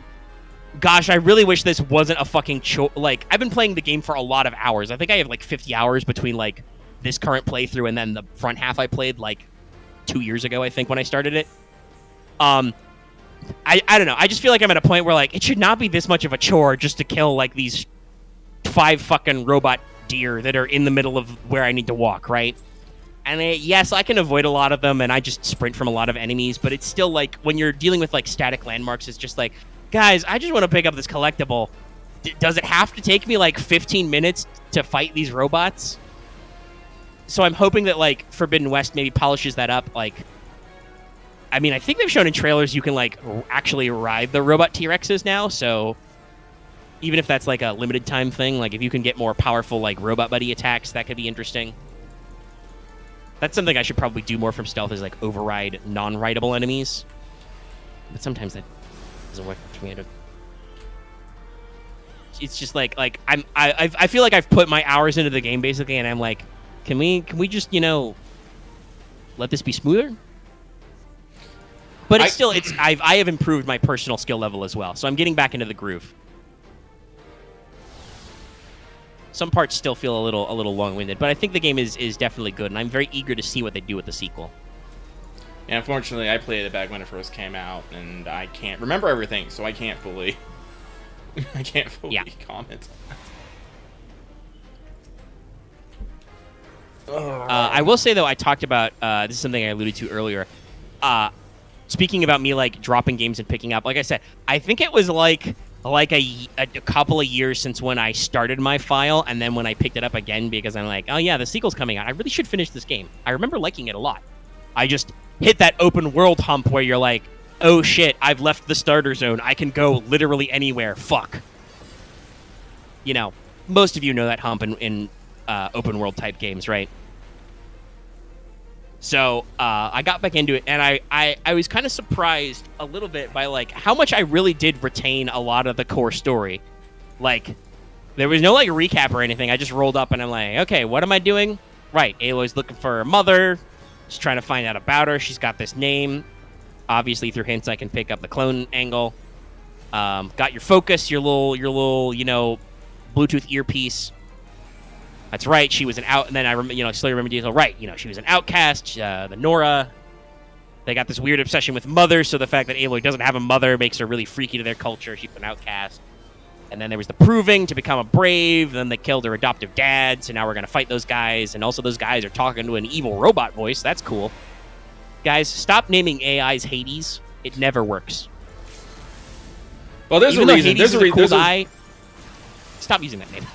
gosh, I really wish this wasn't a fucking like, I've been playing the game for a lot of hours. I think I have like 50 hours between like this current playthrough and then the front half I played like 2 years ago, I think, when I started it. I don't know. I just feel like I'm at a point where like it should not be this much of a chore just to kill like these 5 fucking robot deer that are in the middle of where I need to walk, right? And yes, I can avoid a lot of them, and I just sprint from a lot of enemies, but it's still like when you're dealing with like static landmarks, it's just like, guys, I just want to pick up this collectible. Does it have to take me like 15 minutes to fight these robots? So I'm hoping that like Forbidden West maybe polishes that up. Like, I mean, I think they've shown in trailers you can like actually ride the robot T-Rexes now, so even if that's like a limited time thing, like if you can get more powerful like robot buddy attacks, that could be interesting. That's something I should probably do more from stealth, is like override non-rideable enemies. But sometimes that doesn't work for me. It's just like I feel like I've put my hours into the game basically, and I'm like, can we just, you know, let this be smoother? But I have improved my personal skill level as well, so I'm getting back into the groove. Some parts still feel a little long-winded, but I think the game is definitely good, and I'm very eager to see what they do with the sequel. Yeah, unfortunately, I played it back when it first came out, and I can't remember everything, so I can't fully comment. I will say, though, I talked about this is something I alluded to earlier. Speaking about me like dropping games and picking up, like I said, I think it was like a couple of years since when I started my file, and then when I picked it up again because I'm like, oh yeah, the sequel's coming out. I really should finish this game. I remember liking it a lot. I just hit that open world hump where you're like, oh shit, I've left the starter zone. I can go literally anywhere. Fuck. You know, most of you know that hump in open world type games, right? So I got back into it, and I was kind of surprised a little bit by like how much I really did retain a lot of the core story. Like, there was no like recap or anything. I just rolled up and I'm like, okay, what am I doing? Right, Aloy's looking for her mother. She's trying to find out about her. She's got this name. Obviously, through hints, I can pick up the clone angle. Got your focus, your little, you know, Bluetooth earpiece. That's right. She was an out, and then I slowly remember detail. Right, you know, she was an outcast. The Nora. They got this weird obsession with mothers, so the fact that Aloy doesn't have a mother makes her really freaky to their culture. She's an outcast. And then there was the proving to become a brave. Then they killed her adoptive dad, so now we're gonna fight those guys. And also, those guys are talking to an evil robot voice. That's cool. Guys, stop naming AIs Hades. It never works. Well, there's Even a reason. Hades is a cool guy. Stop using that name.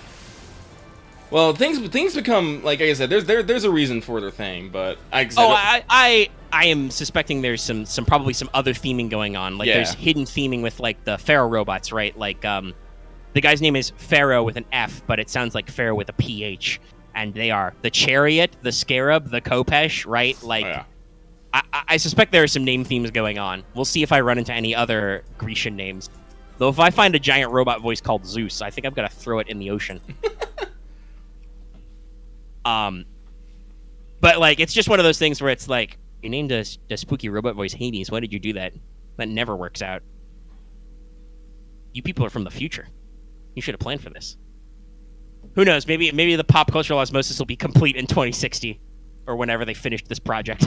Well, things become, like I said, there's a reason for their thing, but I am suspecting there's probably some other theming going on. Like, there's hidden theming with like the Pharaoh robots, right? Like the guy's name is Pharaoh with an F, but it sounds like Pharaoh with a PH, and they are the Chariot, the Scarab, the Kopesh, right? Like, I suspect there are some name themes going on. We'll see if I run into any other Grecian names. Though if I find a giant robot voice called Zeus, I think I'm gonna throw it in the ocean. But like, it's just one of those things where it's like, you named a spooky robot voice Hades. Why did you do that? That never works out. You people are from the future. You should have planned for this. Who knows? Maybe the pop cultural osmosis will be complete in 2060 or whenever they finish this project.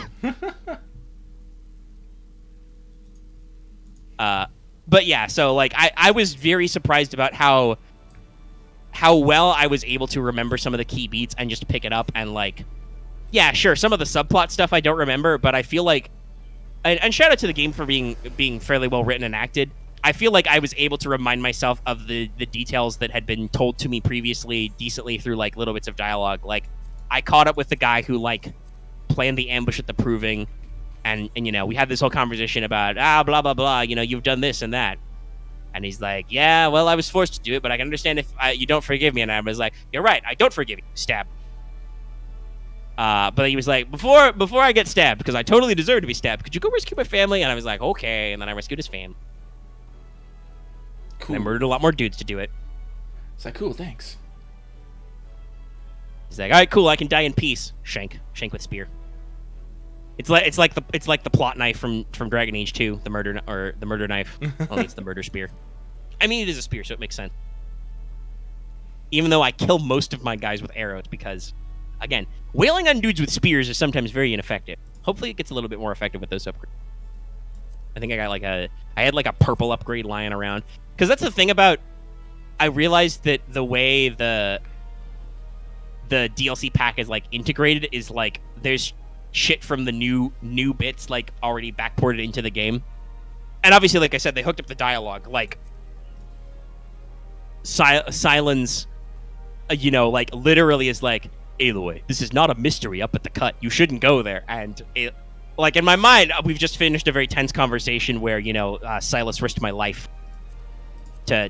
But yeah, so like I was very surprised about how well I was able to remember some of the key beats and just pick it up and like, yeah, sure, some of the subplot stuff I don't remember, but I feel like, and shout out to the game for being fairly well written and acted. I feel like I was able to remind myself of the details that had been told to me previously decently through like little bits of dialogue. Like, I caught up with the guy who like planned the ambush at the proving, and you know, we had this whole conversation about blah blah blah, you know, you've done this and that. And he's like, yeah, well, I was forced to do it, but I can understand if you don't forgive me. And I was like, you're right, I don't forgive you. Stab. But he was like, before I get stabbed, because I totally deserve to be stabbed, could you go rescue my family? And I was like, okay. And then I rescued his fam. Cool. And I murdered a lot more dudes to do it. It's like, cool, thanks. He's like, all right, cool, I can die in peace. Shank with spear. It's like the plot knife from Dragon Age 2, the murder knife. Only it's the murder spear. I mean, it is a spear, so it makes sense. Even though I kill most of my guys with arrows because, again, wailing on dudes with spears is sometimes very ineffective. Hopefully, it gets a little bit more effective with those upgrades. I think I had like a purple upgrade lying around because that's the thing about. I realized that the way the DLC pack is like integrated is like there's shit from the new bits like already backported into the game, and obviously, like I said, they hooked up the dialogue. Like Silence, like literally is like, Aloy, this is not a mystery up at the cut. You shouldn't go there. And like in my mind, we've just finished a very tense conversation where Silas risked my life to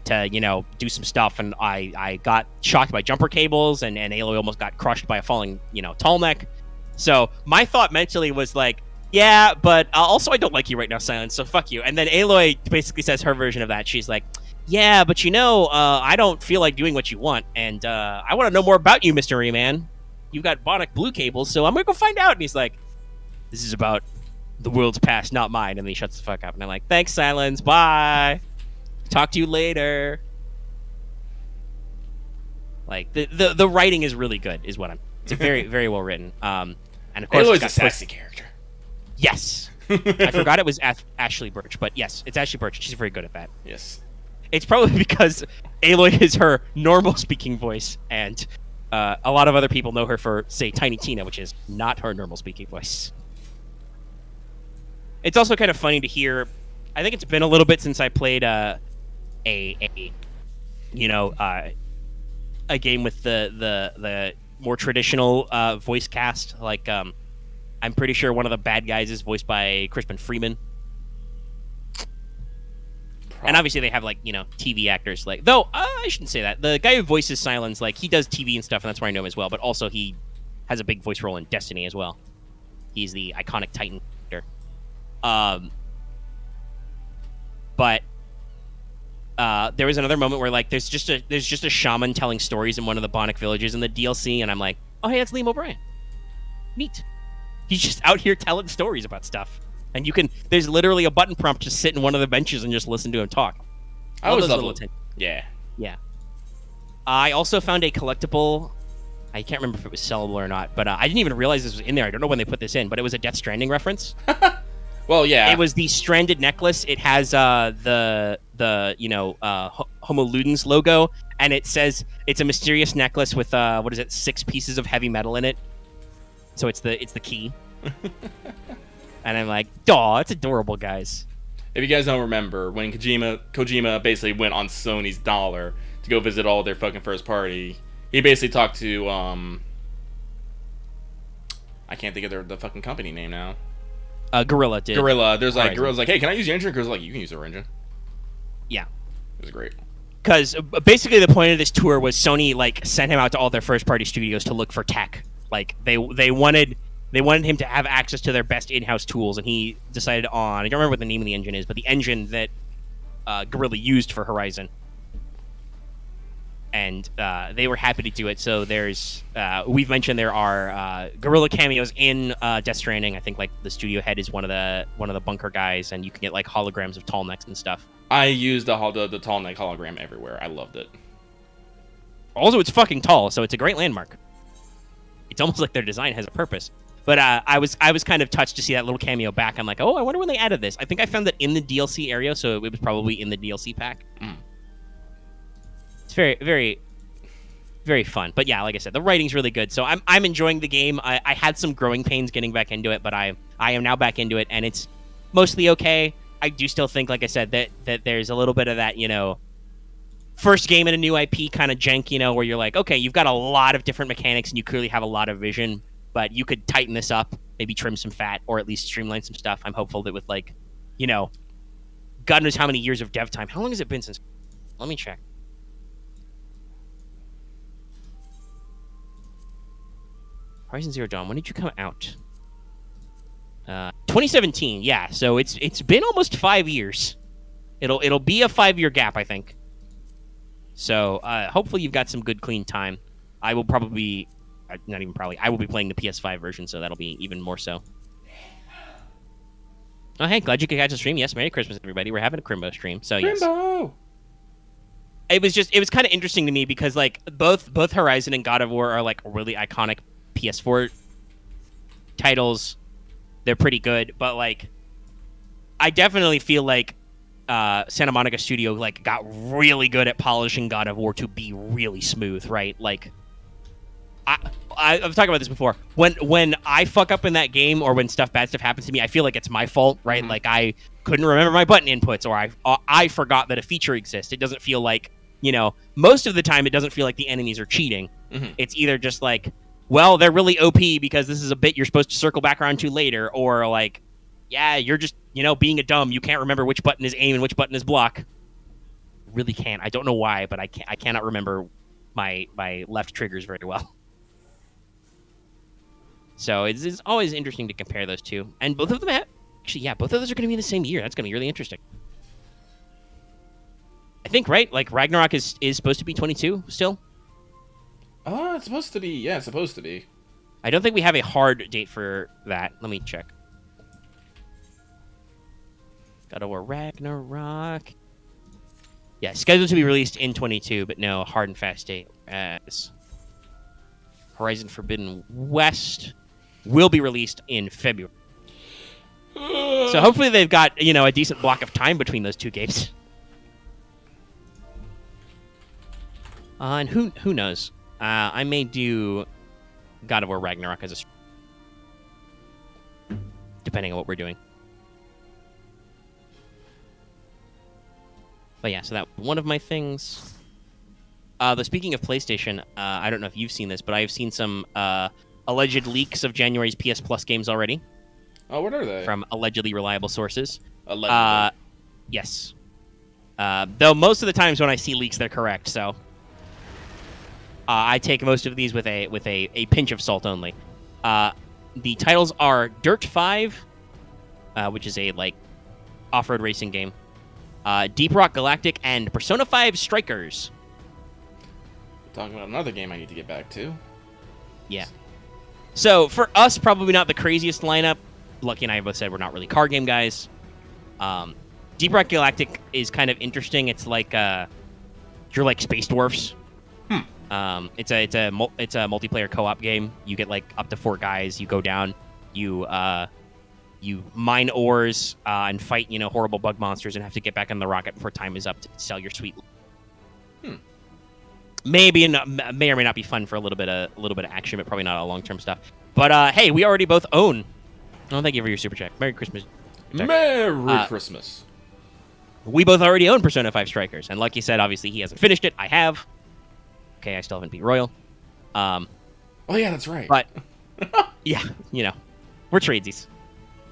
do some stuff, and I got shocked by jumper cables, and Aloy almost got crushed by a falling tall neck. So my thought mentally was like, yeah, but also I don't like you right now, Silence, so fuck you. And then Aloy basically says her version of that. She's like, yeah, but I don't feel like doing what you want, and I want to know more about you, Mystery Man. You've got Bionic blue cables, so I'm gonna go find out. And he's like, this is about the world's past, not mine. And then he shuts the fuck up. And I'm like, thanks, Silence, bye. Talk to you later. Like the writing is really good, is what it's very very well written. And of course, Aloy's a sassy character. Yes, I forgot it was Ashley Birch, but yes, it's Ashley Birch. She's very good at that. Yes, it's probably because Aloy is her normal speaking voice, and a lot of other people know her for, say, Tiny Tina, which is not her normal speaking voice. It's also kind of funny to hear. I think it's been a little bit since I played a game with the more traditional voice cast. Like I'm pretty sure one of the bad guys is voiced by Crispin Freeman. And obviously they have like TV actors, like, though I shouldn't say that. The guy who voices Silence, like, he does TV and stuff, and that's where I know him as well. But also he has a big voice role in Destiny as well. He's the iconic Titan character. But there was another moment where like there's just a shaman telling stories in one of the Bionic villages in the DLC, and I'm like, oh hey, that's Liam O'Brien. Neat. He's just out here telling stories about stuff. And there's literally a button prompt to sit in one of the benches and just listen to him talk. I always love it. Yeah. I also found a collectible. I can't remember if it was sellable or not, but I didn't even realize this was in there. I don't know when they put this in, but it was a Death Stranding reference. Well, yeah. It was the stranded necklace. It has the Homo Ludens logo, and it says it's a mysterious necklace with 6 pieces of heavy metal in it. So it's the key. And I'm like, "Aw, it's adorable, guys." If you guys don't remember, when Kojima basically went on Sony's dollar to go visit all their fucking first party, he basically talked to I can't think of the fucking company name now. Gorilla did. Gorilla. Gorilla's like, hey, can I use your engine? Gorilla's like, you can use our engine. Yeah. It was great. Because basically the point of this tour was Sony like sent him out to all their first party studios to look for tech. Like they wanted him to have access to their best in-house tools, and he decided on, I don't remember what the name of the engine is, but the engine that Gorilla used for Horizon. And they were happy to do it. So there's, we've mentioned there are Gorilla cameos in Death Stranding. I think like the studio head is one of the bunker guys, and you can get like holograms of tall necks and stuff. I used the tall neck hologram everywhere. I loved it. Also, it's fucking tall, so it's a great landmark. It's almost like their design has a purpose. But I was kind of touched to see that little cameo back. I'm like, oh, I wonder when they added this. I think I found that in the DLC area, so it was probably in the DLC pack. Mm. It's very, very, very fun. But yeah, like I said, the writing's really good. So I'm enjoying the game. I had some growing pains getting back into it, but I am now back into it, and it's mostly okay. I do still think, like I said, that there's a little bit of that, first game in a new IP kind of jank, where you're like, okay, you've got a lot of different mechanics, and you clearly have a lot of vision, but you could tighten this up, maybe trim some fat, or at least streamline some stuff. I'm hopeful that with, like, God knows how many years of dev time. How long has it been since? Let me check. Horizon Zero Dawn, when did you come out? 2017, yeah. So it's been almost 5 years. It'll be a 5-year gap, I think. So hopefully you've got some good clean time. I will probably not even probably. I will be playing the PS5 version, so that'll be even more so. Oh, hey, glad you could catch the stream. Yes, Merry Christmas, everybody. We're having a Crimbo stream, so yes. Crimbo! It was kind of interesting to me because like both Horizon and God of War are like really iconic PS4 titles. They're pretty good, but like I definitely feel like Santa Monica Studio like got really good at polishing God of War to be really smooth, right? Like I've talked about this before. When I fuck up in that game or when bad stuff happens to me, I feel like it's my fault, right? Mm-hmm. Like I couldn't remember my button inputs or I forgot that a feature exists. It doesn't feel like, most of the time it doesn't feel like the enemies are cheating. Mm-hmm. It's either just like, well, they're really OP because this is a bit you're supposed to circle back around to later, or like, yeah, you're just, being a dumb. You can't remember which button is aim and which button is block. Really can't. I don't know why, but I cannot remember my left triggers very well. So it's always interesting to compare those two. And both of them both of those are going to be in the same year. That's going to be really interesting. I think, right? Like, Ragnarok is supposed to be 22 still? It's supposed to be. Yeah, it's supposed to be. I don't think we have a hard date for that. Let me check. God of War Ragnarok. Yeah, scheduled to be released in 22, but no hard and fast date. As Horizon Forbidden West will be released in February. So hopefully they've got, a decent block of time between those two games. And who knows? I may do God of War Ragnarok as a stream, depending on what we're doing. But yeah, so that one of my things. Speaking of PlayStation, I don't know if you've seen this, but I've seen some alleged leaks of January's PS Plus games already. Oh, what are they? From allegedly reliable sources. Allegedly. Yes. Though most of the times when I see leaks, they're correct. So I take most of these with a pinch of salt only. The titles are Dirt 5, which is a off-road racing game. Deep Rock Galactic and Persona 5 Strikers. Talking about another game I need to get back to. Yeah. So, for us, probably not the craziest lineup. Lucky and I both said we're not really card game guys. Deep Rock Galactic is kind of interesting. It's like, you're like Space Dwarfs. It's a multiplayer co-op game. You get up to 4 guys. You go down. You mine ores and fight, horrible bug monsters and have to get back on the rocket before time is up to sell your sweet. May or may not be fun for a little bit of action, but probably not all long-term stuff. But hey, we already both own. Oh, thank you for your super chat. Merry Christmas. Merry Christmas. We both already own Persona 5 Strikers, and Lucky said obviously he hasn't finished it. I have. Okay, I still haven't beat Royal. Oh yeah, that's right. But yeah, we're tradesies.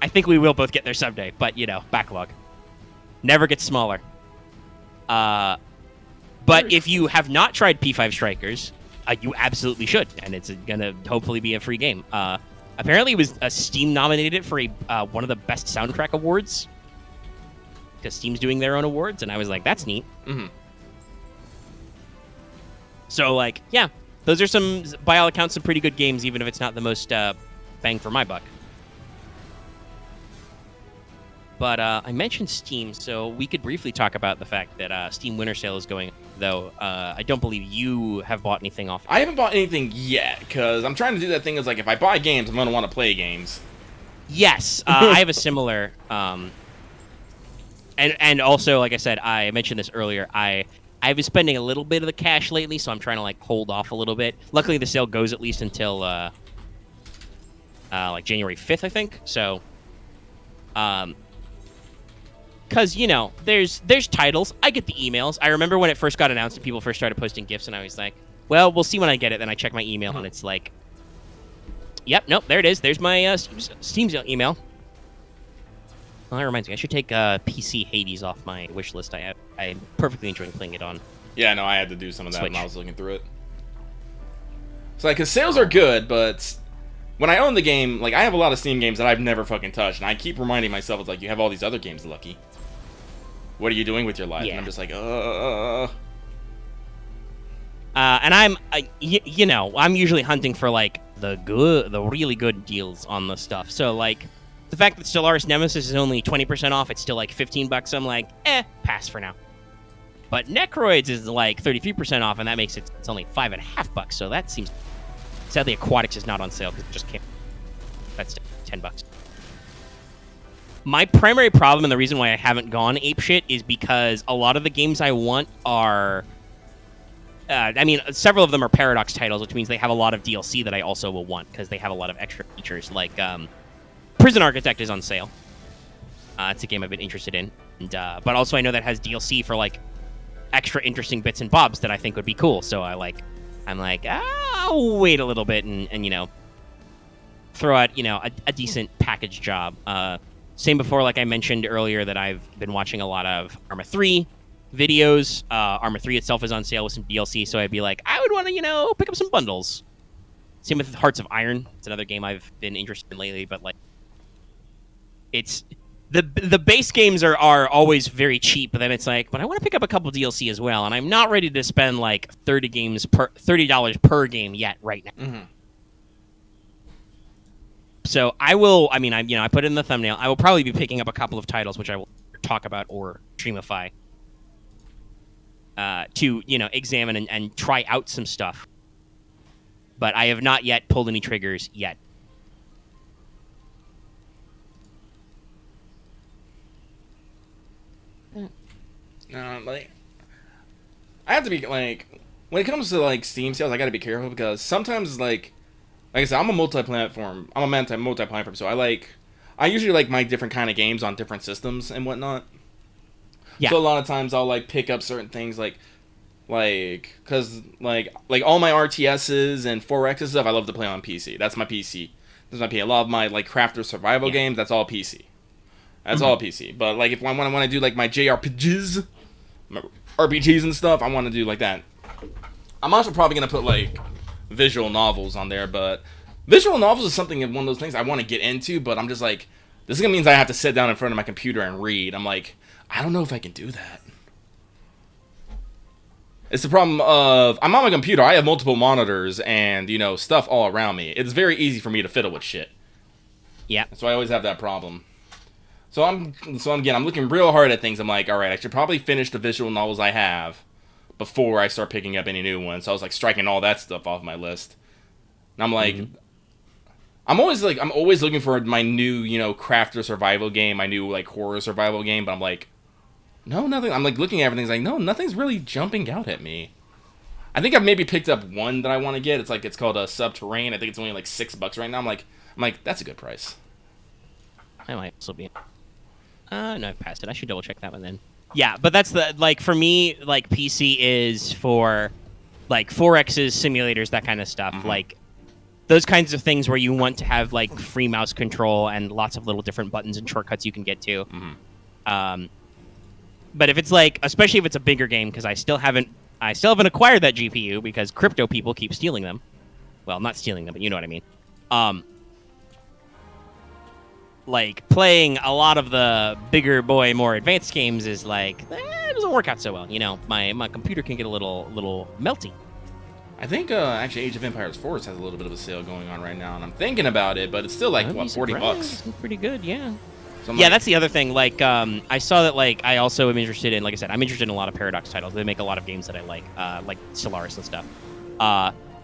I think we will both get there someday, but backlog never gets smaller. But if you have not tried P5 Strikers, you absolutely should, and it's gonna hopefully be a free game. Apparently, it was Steam nominated it for one of the best soundtrack awards because Steam's doing their own awards, and I was like, that's neat. Mm-hmm. So yeah, those are by all accounts, some pretty good games, even if it's not the most bang for my buck. But I mentioned Steam, so we could briefly talk about the fact that Steam Winter Sale is going, though I don't believe you have bought anything off. I haven't bought anything yet, because I'm trying to do that thing is if I buy games, I'm going to want to play games. Yes, I have a similar... And also, like I said, I mentioned this earlier, I've been spending a little bit of the cash lately, so I'm trying to hold off a little bit. Luckily, the sale goes at least until January 5th, I think, so... Because, there's titles. I get the emails. I remember when it first got announced and people first started posting gifts, and I was like, well, we'll see when I get it. Then I check my email, and it's like, yep, nope, there it is. There's my Steam's email. Well, that reminds me. I should take PC Hades off my wish list. I'm perfectly enjoying playing it on. Yeah, no, I had to do some of that Switch. when I was looking through it. So, because sales are good, but... when I own the game, I have a lot of Steam games that I've never fucking touched, and I keep reminding myself, it's you have all these other games, Lucky. What are you doing with your life? Yeah. And I'm just And I'm, you know, I'm usually hunting for like the really good deals on the stuff. So like, the fact that Stellaris Nemesis is only 20% off, it's still like $15. I'm like, pass for now. But Necroids is like 33% off, and that makes it's only $5.50. So that seems. Sadly, Aquatics is not on sale because it just came. That's $10. My primary problem and the reason why I haven't gone apeshit is because a lot of the games I want are. I mean, several of them are Paradox titles, which means they have a lot of DLC that I also will want because they have a lot of extra features. Like Prison Architect is on sale. It's a game I've been interested in, and, but also I know that has DLC for like extra interesting bits and bobs that I think would be cool. So I'm like, I'll wait a little bit and you know, throw out, you know, a decent package job. Same before, like I mentioned earlier, that I've been watching a lot of Arma 3 videos. Arma 3 itself is on sale with some DLC, so I'd be like, I would want to, you know, pick up some bundles. Same with Hearts of Iron. It's another game I've been interested in lately, but like, it's the base games are always very cheap, but then it's like, but I want to pick up a couple DLC as well, and I'm not ready to spend like $30 per game yet right now. Mm-hmm. So I will. I mean, I put it in the thumbnail. I will probably be picking up a couple of titles, which I will talk about or streamify. To, you know, examine and try out some stuff. But I have not yet pulled any triggers yet. Like, I have to be, like, when it comes to, like, Steam sales, I gotta be careful because sometimes, like I said, I'm a multi-platform, multi-platform, so I usually like my different kind of games on different systems and whatnot. Yeah. So a lot of times I'll like pick up certain things because all my RTSs and 4Xs stuff I love to play on PC. That's my PC. That's my PC. A lot of my like crafter survival games, that's all PC. That's all PC. But like if I want to do like my JRPGs, my RPGs and stuff, I want to do like that. I'm also probably gonna put like visual novels on there, but visual novels is something, one of those things I want to get into, but I'm just like, this is gonna mean I have to sit down in front of my computer and read. I'm like, I don't know if I can do that. It's the problem of, I'm on my computer, I have multiple monitors and, you know, stuff all around me. It's very easy for me to fiddle with shit. Yeah. So I always have that problem. So I'm looking real hard at things. I'm like, alright, I should probably finish the visual novels I have before I start picking up any new ones. So I was like striking all that stuff off my list. And I'm like, I'm always looking for my new, you know, crafter survival game, my new like horror survival game, but I'm like, no, nothing. I'm like looking at everything, it's like, no, nothing's really jumping out at me. I think I've maybe picked up one that I want to get. It's called a Subterrane. I think it's only like $6 right now. I'm like, that's a good price. I might also be. No, I passed it. I should double check that one then. Yeah, but that's the, like, for me, like, PC is for, like, 4Xs, simulators, that kind of stuff. Like, those kinds of things where you want to have, like, free mouse control and lots of little different buttons and shortcuts you can get to. But if it's, like, especially if it's a bigger game, because I still haven't acquired that GPU because crypto people keep stealing them. Well, not stealing them, but you know what I mean. Like, playing a lot of the bigger boy, more advanced games is like, it doesn't work out so well. You know, my computer can get a little melty. I think actually Age of Empires 4 has a little bit of a sale going on right now, and I'm thinking about it, but it's still like, what, $40? It's pretty good, yeah. So yeah, that's the other thing. Like, I saw that, like, I also am interested in, like I said, I'm interested in a lot of Paradox titles. They make a lot of games that I like Stellaris and stuff.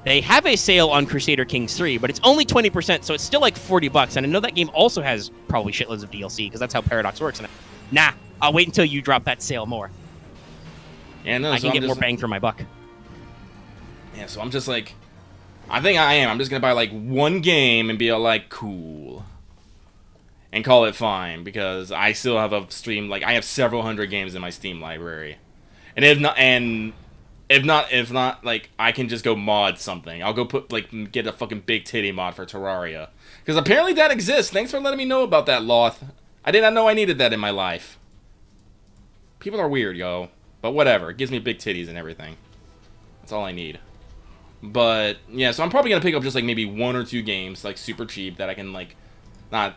They have a sale on Crusader Kings 3, but it's only 20%, so it's still like $40. And I know that game also has probably shitloads of DLC, because that's how Paradox works. And nah, I'll wait until you drop that sale more. Yeah, no, I can get more bang for my buck. Yeah, so I'm just like, I think I am. I'm just going to buy like one game and be all like, cool. And call it fine, because I still have a Steam, like, I have several hundred games in my Steam library. And if not, like, I can just go mod something. I'll go get a fucking big titty mod for Terraria. Because apparently that exists. Thanks for letting me know about that, Loth. I did not know I needed that in my life. People are weird, yo. But whatever. It gives me big titties and everything. That's all I need. But, yeah, so I'm probably going to pick up just, like, maybe one or two games, like, super cheap that I can, like, not...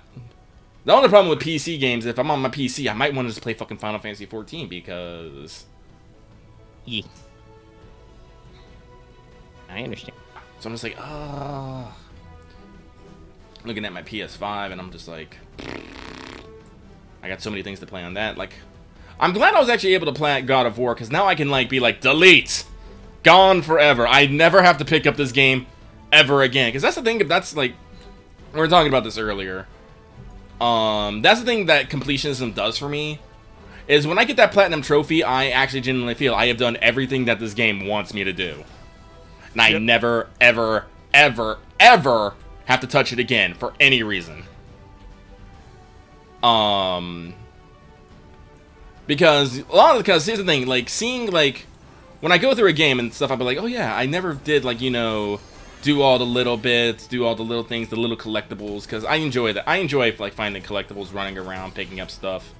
The only problem with PC games, if I'm on my PC, I might want to just play fucking Final Fantasy 14 because... Yeah. I understand. So I'm just like, looking at my PS5, and I'm just like, I got so many things to play on that. Like, I'm glad I was actually able to play God of War, because now I can, like, be like, delete! Gone forever. I never have to pick up this game ever again. Because that's the thing, that's, like, we were talking about this earlier. That's the thing that completionism does for me, is when I get that platinum trophy, I actually genuinely feel I have done everything that this game wants me to do. And I never, ever, ever, ever have to touch it again for any reason. Because here's the thing, like, seeing, like, when I go through a game and stuff, I'll be like, oh yeah, I never did, like, you know, do all the little bits, do all the little things, the little collectibles, because I enjoy that. I enjoy, like, finding collectibles, running around, picking up stuff,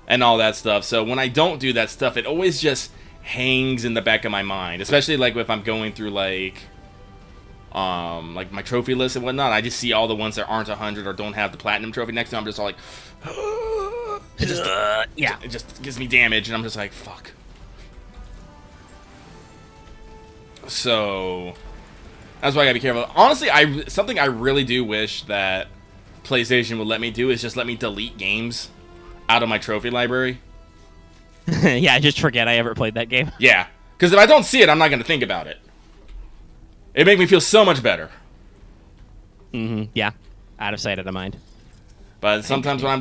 and all that stuff. So when I don't do that stuff, it always just hangs in the back of my mind, especially, like, if I'm going through, like my trophy list and whatnot. I just see all the ones that aren't 100 or don't have the platinum trophy next to them. I'm just all like, it just gives me damage, and I'm just like, fuck. So that's why I gotta be careful. Honestly, something I really do wish that PlayStation would let me do is just let me delete games out of my trophy library. Yeah, just forget I ever played that game. Yeah, because if I don't see it, I'm not gonna think about it. It makes me feel so much better. Yeah, out of sight, out of mind. But sometimes when I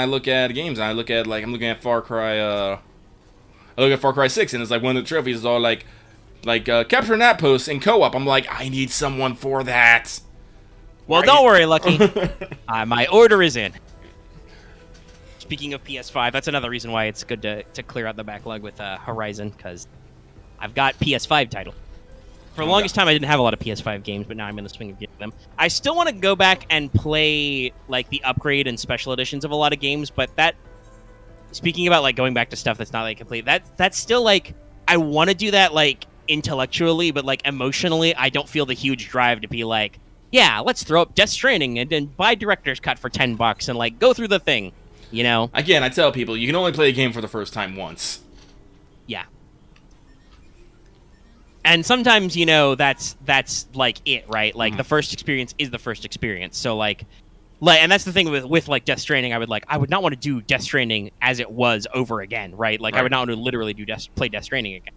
look at games, I'm looking at Far Cry. I look at Far Cry 6, and it's like one of the trophies is all like capture an outpost in co-op. I'm like, I need someone for that. Well, don't worry, Lucky. My order is in. Speaking of PS5, that's another reason why it's good to clear out the backlog with Horizon, because I've got PS5 title. For the longest time, I didn't have a lot of PS5 games, but now I'm in the swing of getting them. I still want to go back and play, like, the upgrade and special editions of a lot of games, but that... Speaking about, like, going back to stuff that's not, like, complete, that's still, like... I want to do that, like, intellectually, but, like, emotionally, I don't feel the huge drive to be like, yeah, let's throw up Death Stranding and then buy Director's Cut for $10 and, like, go through the thing, you know? Again, I tell people, you can only play a game for the first time once. Yeah. And sometimes, you know, that's like it, right? Like the first experience is the first experience. So like, and that's the thing with like Death Stranding. I would not want to do Death Stranding as it was over again, right? Like I would not want to literally play Death Stranding again.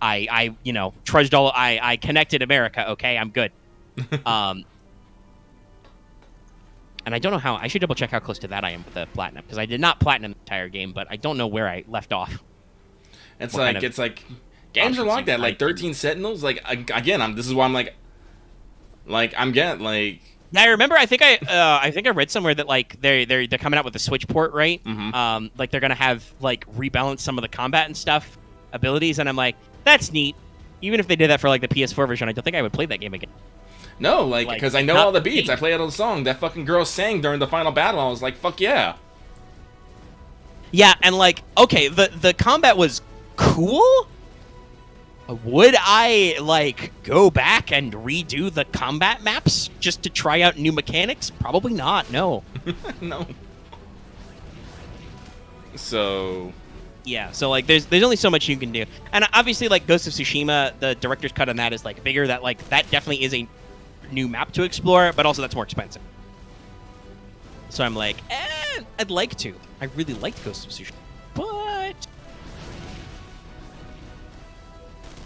I you know, trudged I connected America. Okay, I'm good. And I don't know how. I should double check how close to that I am with the platinum, because I did not platinum the entire game, but I don't know where I left off. It's like games are like that, like 13 Sentinels. Like again, this is why I'm like I'm getting like. Yeah, I remember. I think I read somewhere that like they're coming out with a Switch port, right? Like they're gonna have like rebalance some of the combat and stuff abilities, and I'm like, that's neat. Even if they did that for like the PS4 version, I don't think I would play that game again. No, like because I know all the beats. I play out of the song. That fucking girl sang during the final battle. I was like, fuck yeah. Yeah, and like, okay, the combat was cool. Would I, like, go back and redo the combat maps just to try out new mechanics? Probably not, no. No. So... Yeah, so, like, there's only so much you can do. And obviously, like, Ghost of Tsushima, the director's cut on that is, like, bigger. That, like, that definitely is a new map to explore, but also that's more expensive. So I'm like, I'd like to. I really liked Ghost of Tsushima, but...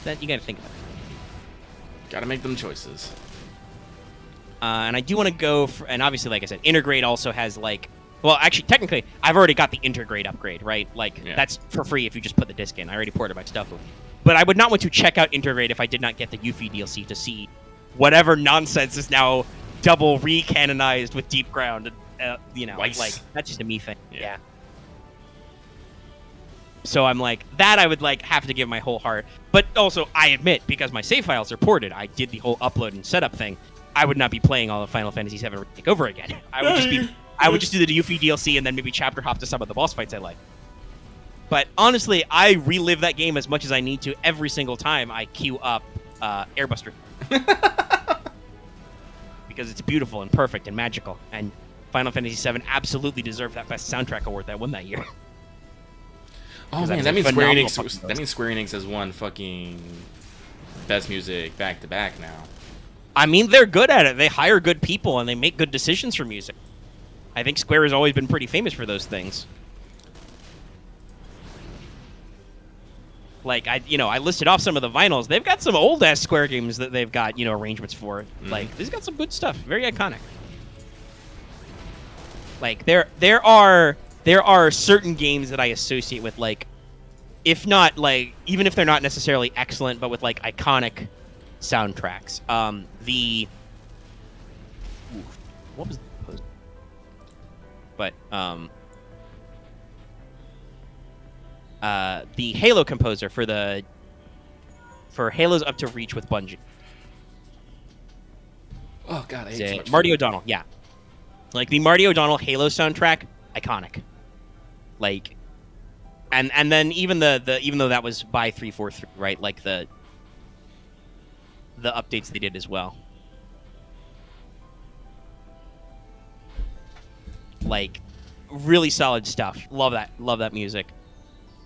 that you gotta think about it. Gotta make them choices. And I do want to go for, and obviously, like I said, Intergrade also has like, well, actually, technically, I've already got the Intergrade upgrade, right? Like, that's for free if you just put the disc in. I already ported my stuff over. But I would not want to check out Intergrade if I did not get the Yuffie DLC to see whatever nonsense is now double re-canonized with Deep Ground. You know, like, that's just a me thing. Yeah. So I'm like, that I would like have to give my whole heart. But also, I admit, because my save files are ported, I did the whole upload and setup thing. I would not be playing all of Final Fantasy VII Remake over again. I would just do the Yuffie DLC and then maybe chapter hop to some of the boss fights I like. But honestly, I relive that game as much as I need to every single time I queue up Airbuster. Because it's beautiful and perfect and magical. And Final Fantasy VII absolutely deserved that best soundtrack award that won that year. Oh man, that means Square Enix. That means Square Enix has won fucking best music back to back now. I mean, they're good at it. They hire good people and they make good decisions for music. I think Square has always been pretty famous for those things. Like, I listed off some of the vinyls. They've got some old-ass Square games that they've got, arrangements for. Like, this has got some good stuff. Very iconic. Like, there are certain games that I associate with, like, if not, like, even if they're not necessarily excellent, but with, like, iconic soundtracks. What was the post? But, the Halo composer for Halo's Up to Reach with Bungie. Oh god, I hate so much Marty O'Donnell, yeah. Like the Marty O'Donnell Halo soundtrack, iconic. Like, and then even even though that was by 343, right? Like the updates they did as well. Like, really solid stuff. Love that music.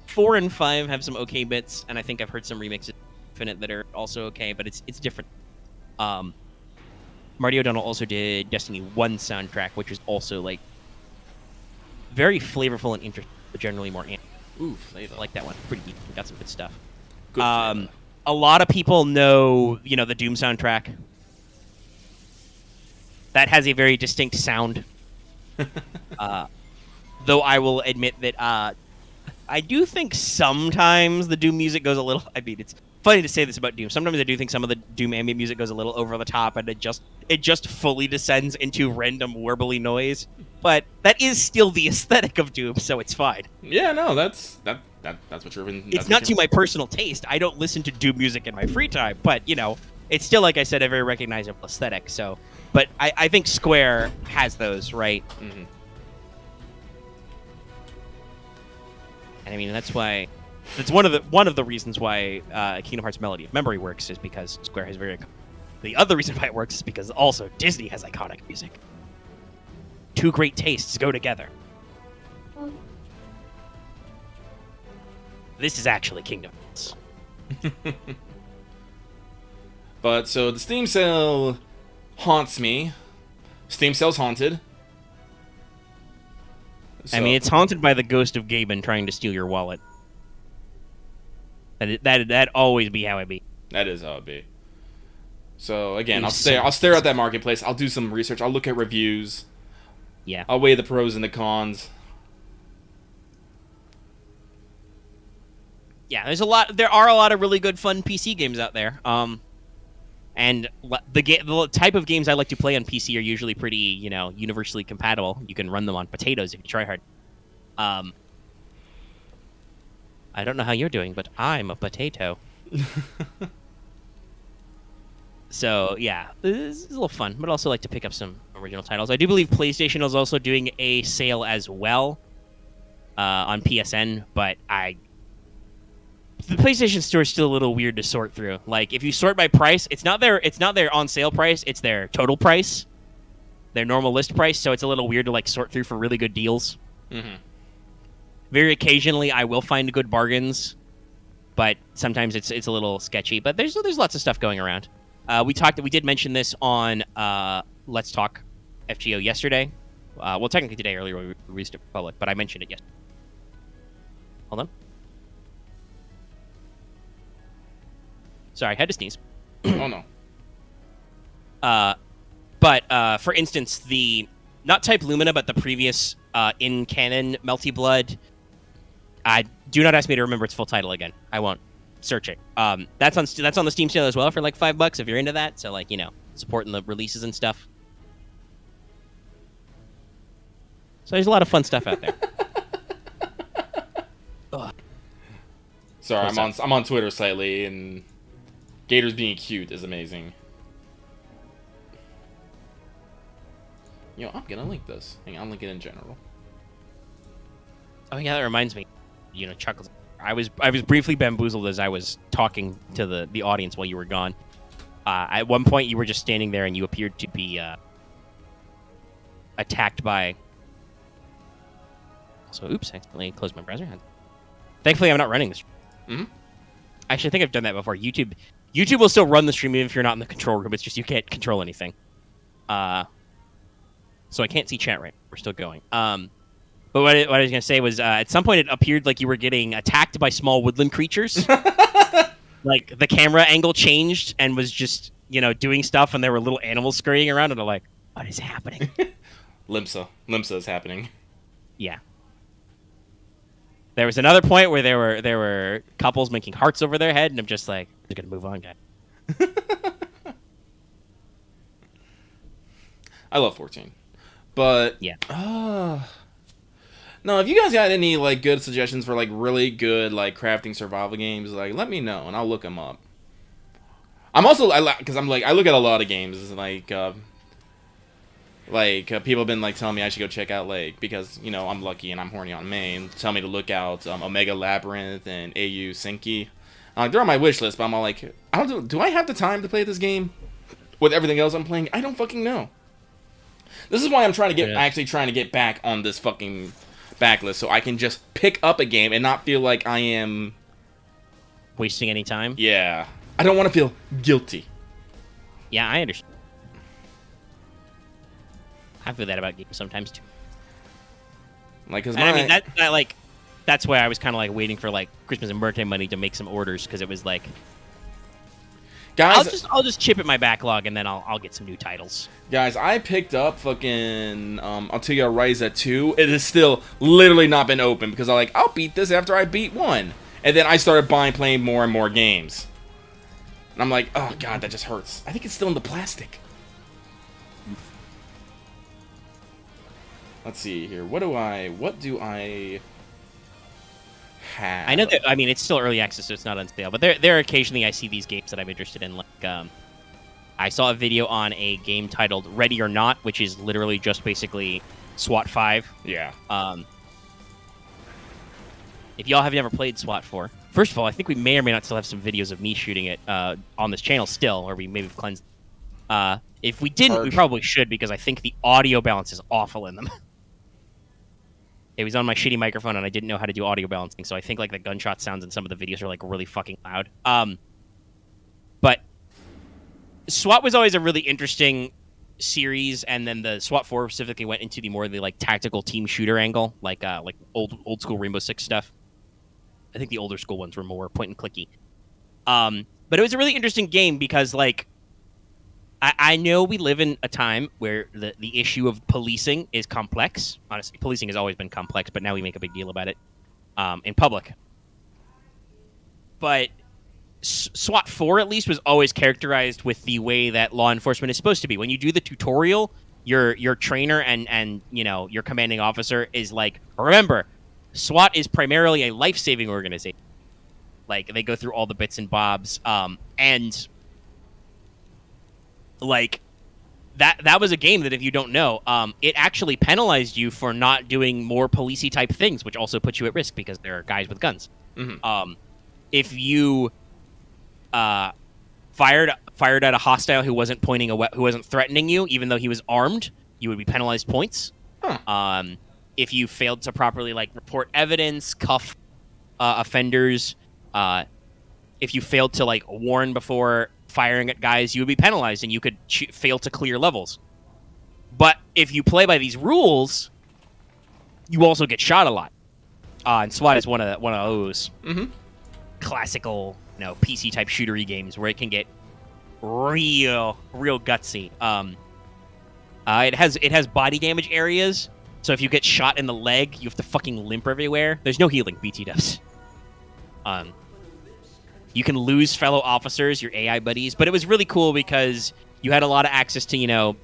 4 and 5 have some okay bits, and I think I've heard some remixes of Infinite that are also okay, but it's different. Marty O'Donnell also did Destiny 1 soundtrack, which was also, like, very flavorful and interesting, but generally more Ooh, flavor. I like that one. Pretty deep. Got some good stuff. Good flavor. A lot of people know, the Doom soundtrack. That has a very distinct sound. Though I will admit that I do think sometimes the Doom music goes a little... I mean, it's funny to say this about Doom. Sometimes I do think some of the Doom ambient music goes a little over the top, and it just fully descends into random warbly noise. But that is still the aesthetic of Doom, so it's fine. Yeah, no, that's what you're in. It's not to my personal taste. I don't listen to Doom music in my free time, but, it's still, like I said, a very recognizable aesthetic. So, but I think Square has those, right? Mm-hmm. And I mean, that's one of the reasons why Kingdom Hearts Melody of Memory works, is because Square has the other reason why it works is because also Disney has iconic music. Two great tastes go together. This is actually Kingdom Hearts. But so the Steam sale haunts me. Steam sale's haunted. I mean, it's haunted by the ghost of Gaben trying to steal your wallet. That'd always be how it be. That is how it be. So again, I'll stare at that marketplace. I'll do some research. I'll look at reviews. Yeah. I'll weigh the pros and the cons. Yeah, there are a lot of really good fun PC games out there. And the type of games I like to play on PC are usually pretty, universally compatible. You can run them on potatoes if you try hard. I don't know how you're doing, but I'm a potato. So, yeah, this is a little fun, but also like to pick up some original titles. I do believe PlayStation is also doing a sale as well on PSN, but the PlayStation Store is still a little weird to sort through. Like, if you sort by price, it's not their on sale price, it's their total price, their normal list price, so it's a little weird to, like, sort through for really good deals. Mm-hmm. Very occasionally, I will find good bargains, but sometimes it's a little sketchy. But there's lots of stuff going around. We did mention this on Let's Talk FGO yesterday. Well, technically today, earlier we released it public, but I mentioned it yesterday. Hold on. Sorry, I had to sneeze. Oh, no. But for instance, not Type Lumina, but the previous in-canon Melty Blood, do not ask me to remember its full title again. I won't. Search it. That's on the Steam sale as well for like $5 if you're into that. So, like, supporting the releases and stuff. So there's a lot of fun stuff out there. Sorry, I'm on Twitter slightly, and Gators being cute is amazing. I'm gonna link this. Hang on, I'll link it in general. Oh yeah, that reminds me. Chuckles. I was briefly bamboozled as I was talking to the audience while you were gone. At one point, you were just standing there, and you appeared to be attacked by. So, oops! I accidentally closed my browser. Thankfully, I'm not running this. Mm-hmm. Actually, I think I've done that before. YouTube YouTube will still run the stream even if you're not in the control room. It's just you can't control anything. So I can't see chat right now. We're still going. But what I was going to say was at some point it appeared like you were getting attacked by small woodland creatures. Like the camera angle changed and was just, doing stuff, and there were little animals scurrying around, and I'm like, what is happening? Limsa is happening. Yeah. There was another point where there were couples making hearts over their head, and I'm just like, we're going to move on, guys. I love 14. But yeah. No, if you guys got any like good suggestions for like really good like crafting survival games, like let me know and I'll look them up. I'm also because I look at a lot of games like people have been like telling me I should go check out like because I'm lucky and I'm horny on main. Tell me to look out Omega Labyrinth and AU Senki. They're on my wish list, but I'm all like, do I have the time to play this game with everything else I'm playing? I don't fucking know. This is why I'm trying to get back on this fucking backlist so I can just pick up a game and not feel like I am wasting any time. Yeah, I don't want to feel guilty. Yeah, I understand. I feel that about games sometimes too. Like, cause I mean that's why I was kind of like waiting for like Christmas and birthday money to make some orders because it was like, guys, I'll just chip at my backlog and then I'll get some new titles. Guys, I picked up fucking Altea Ryza 2. It has still literally not been open because I'll beat this after I beat 1. And then I started playing more and more games. And I'm like, oh god, that just hurts. I think it's still in the plastic. Let's see here. What do I have? I know that, I mean, it's still early access, so it's not on sale, but there occasionally I see these games that I'm interested in. Like, I saw a video on a game titled Ready or Not, which is literally just basically SWAT 5. Yeah. If y'all have never played SWAT 4, first of all, I think we may or may not still have some videos of me shooting it on this channel still, or we maybe have cleansed. If we didn't, we probably should, because I think the audio balance is awful in them. It was on my shitty microphone, and I didn't know how to do audio balancing, so I think like the gunshot sounds in some of the videos are like really fucking loud. But SWAT was always a really interesting series, and then the SWAT 4 specifically went into the more the like tactical team shooter angle, like old school Rainbow Six stuff. I think the older school ones were more point and clicky. But it was a really interesting game because like I know we live in a time where the issue of policing is complex. Honestly, policing has always been complex, but now we make a big deal about it in public. But SWAT 4, at least, was always characterized with the way that law enforcement is supposed to be. When you do the tutorial, your trainer and your commanding officer is like, remember, SWAT is primarily a life-saving organization. Like, they go through all the bits and bobs, and like that was a game that, if you don't know, it actually penalized you for not doing more policey type things, which also puts you at risk because there are guys with guns. Mm-hmm. If you fired at a hostile who wasn't who wasn't threatening you, even though he was armed, you would be penalized points. Huh. If you failed to properly report evidence, cuff offenders, if you failed to warn before firing at guys, you would be penalized and you could fail to clear levels. But if you play by these rules, you also get shot a lot. And SWAT is one of those classical, PC type shootery games where it can get real gutsy. It has body damage areas, so if you get shot in the leg, you have to fucking limp everywhere. There's no healing, BT does. You can lose fellow officers, your AI buddies, but it was really cool because you had a lot of access to,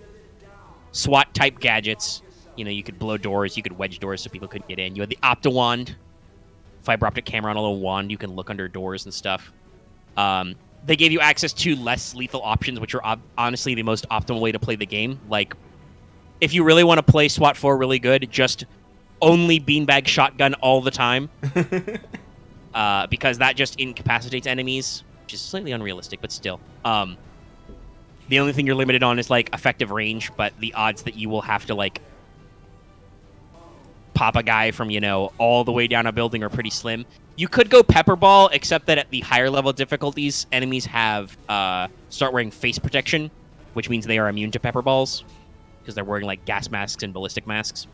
SWAT-type gadgets. You could blow doors, you could wedge doors so people couldn't get in. You had the Opta-Wand, fiber optic camera on a little wand. You can look under doors and stuff. They gave you access to less lethal options, which are honestly the most optimal way to play the game. Like, if you really want to play SWAT 4 really good, just only beanbag shotgun all the time. Because that just incapacitates enemies, which is slightly unrealistic, but still. The only thing you're limited on is effective range, but the odds that you will have to pop a guy from, all the way down a building are pretty slim. You could go pepper ball, except that at the higher level difficulties, enemies have start wearing face protection, which means they are immune to pepper balls because they're wearing like gas masks and ballistic masks.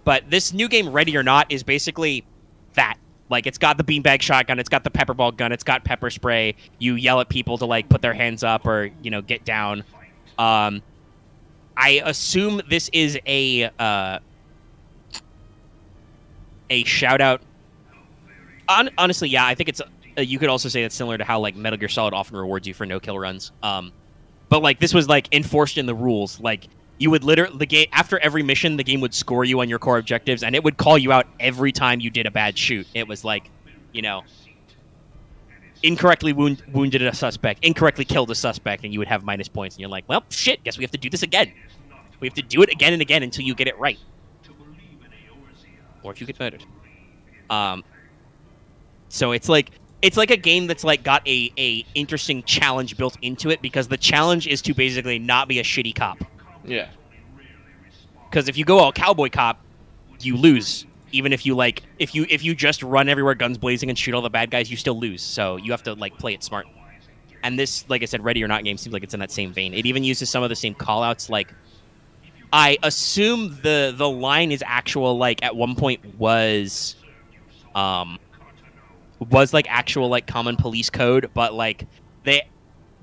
But this new game, Ready or Not, is basically that. Like, it's got the beanbag shotgun, it's got the pepper ball gun, it's got pepper spray. You yell at people to, like, put their hands up or, get down. I assume this is a shout-out. Honestly, yeah, I think it's... you could also say that's similar to how, like, Metal Gear Solid often rewards you for no-kill runs. But, like, this was, like, enforced in the rules. Like, you would literally... The game, after every mission, the game would score you on your core objectives, and it would call you out every time you did a bad shoot. It was like, incorrectly wounded a suspect, incorrectly killed a suspect, and you would have minus points. And you're like, well, shit, guess we have to do this again. We have to do it again and again until you get it right. Or if you get murdered. So it's like a game that's like got a interesting challenge built into it, because the challenge is to basically not be a shitty cop. Yeah. Because if you go all cowboy cop, you lose. Even if you if you just run everywhere guns blazing and shoot all the bad guys, you still lose. So you have to like play it smart. And this, like I said, Ready or Not game seems like it's in that same vein. It even uses some of the same callouts. Like, I assume the line is actual. Like at one point was like actual like common police code, but like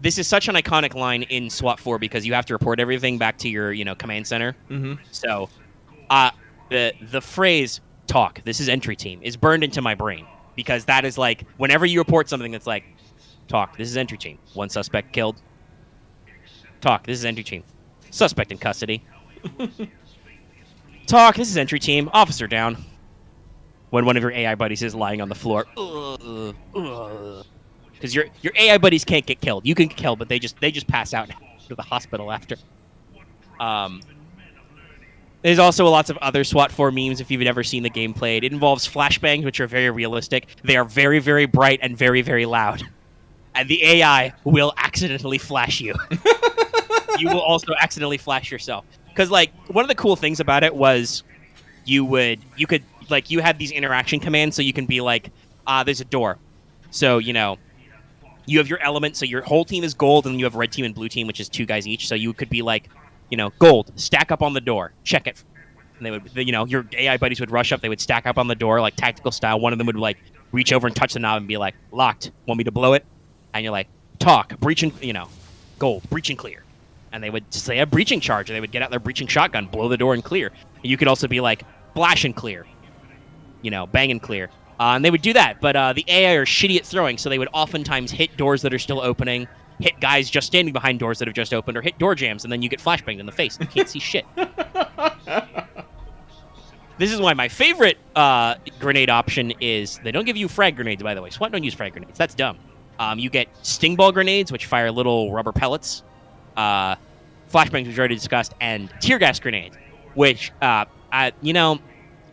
this is such an iconic line in SWAT 4 because you have to report everything back to your, command center. Mm-hmm. So, the phrase "talk, this is entry team" is burned into my brain, because that is like whenever you report something that's like, "Talk, this is entry team, one suspect killed." "Talk, this is entry team, suspect in custody." "Talk, this is entry team, officer down." When one of your AI buddies is lying on the floor. Because your AI buddies can't get killed. You can get killed, but they just pass out to the hospital after. There's also lots of other SWAT 4 memes if you've never seen the game played. It involves flashbangs, which are very realistic. They are very, very bright and very, very loud. And the AI will accidentally flash you. You will also accidentally flash yourself. Because, like, one of the cool things about it was you had these interaction commands, so you can be like, there's a door. So, you have your element, so your whole team is gold, and you have red team and blue team, which is 2 guys each. So you could be like, gold, stack up on the door, check it. And they would, your AI buddies would rush up, they would stack up on the door, like tactical style. One of them would like reach over and touch the knob and be like, locked, want me to blow it? And you're like, talk, breach and, gold, breach and clear. And they would say a breaching charge, or they would get out their breaching shotgun, blow the door and clear. And you could also be like, flash and clear, bang and clear. And they would do that, but the AI are shitty at throwing, so they would oftentimes hit doors that are still opening, hit guys just standing behind doors that have just opened, or hit door jams, and then you get flashbanged in the face. You can't see shit. This is why my favorite grenade option is... They don't give you frag grenades, by the way. SWAT don't use frag grenades. That's dumb. You get sting ball grenades, which fire little rubber pellets. Flashbangs, which we already discussed, and tear gas grenades, which,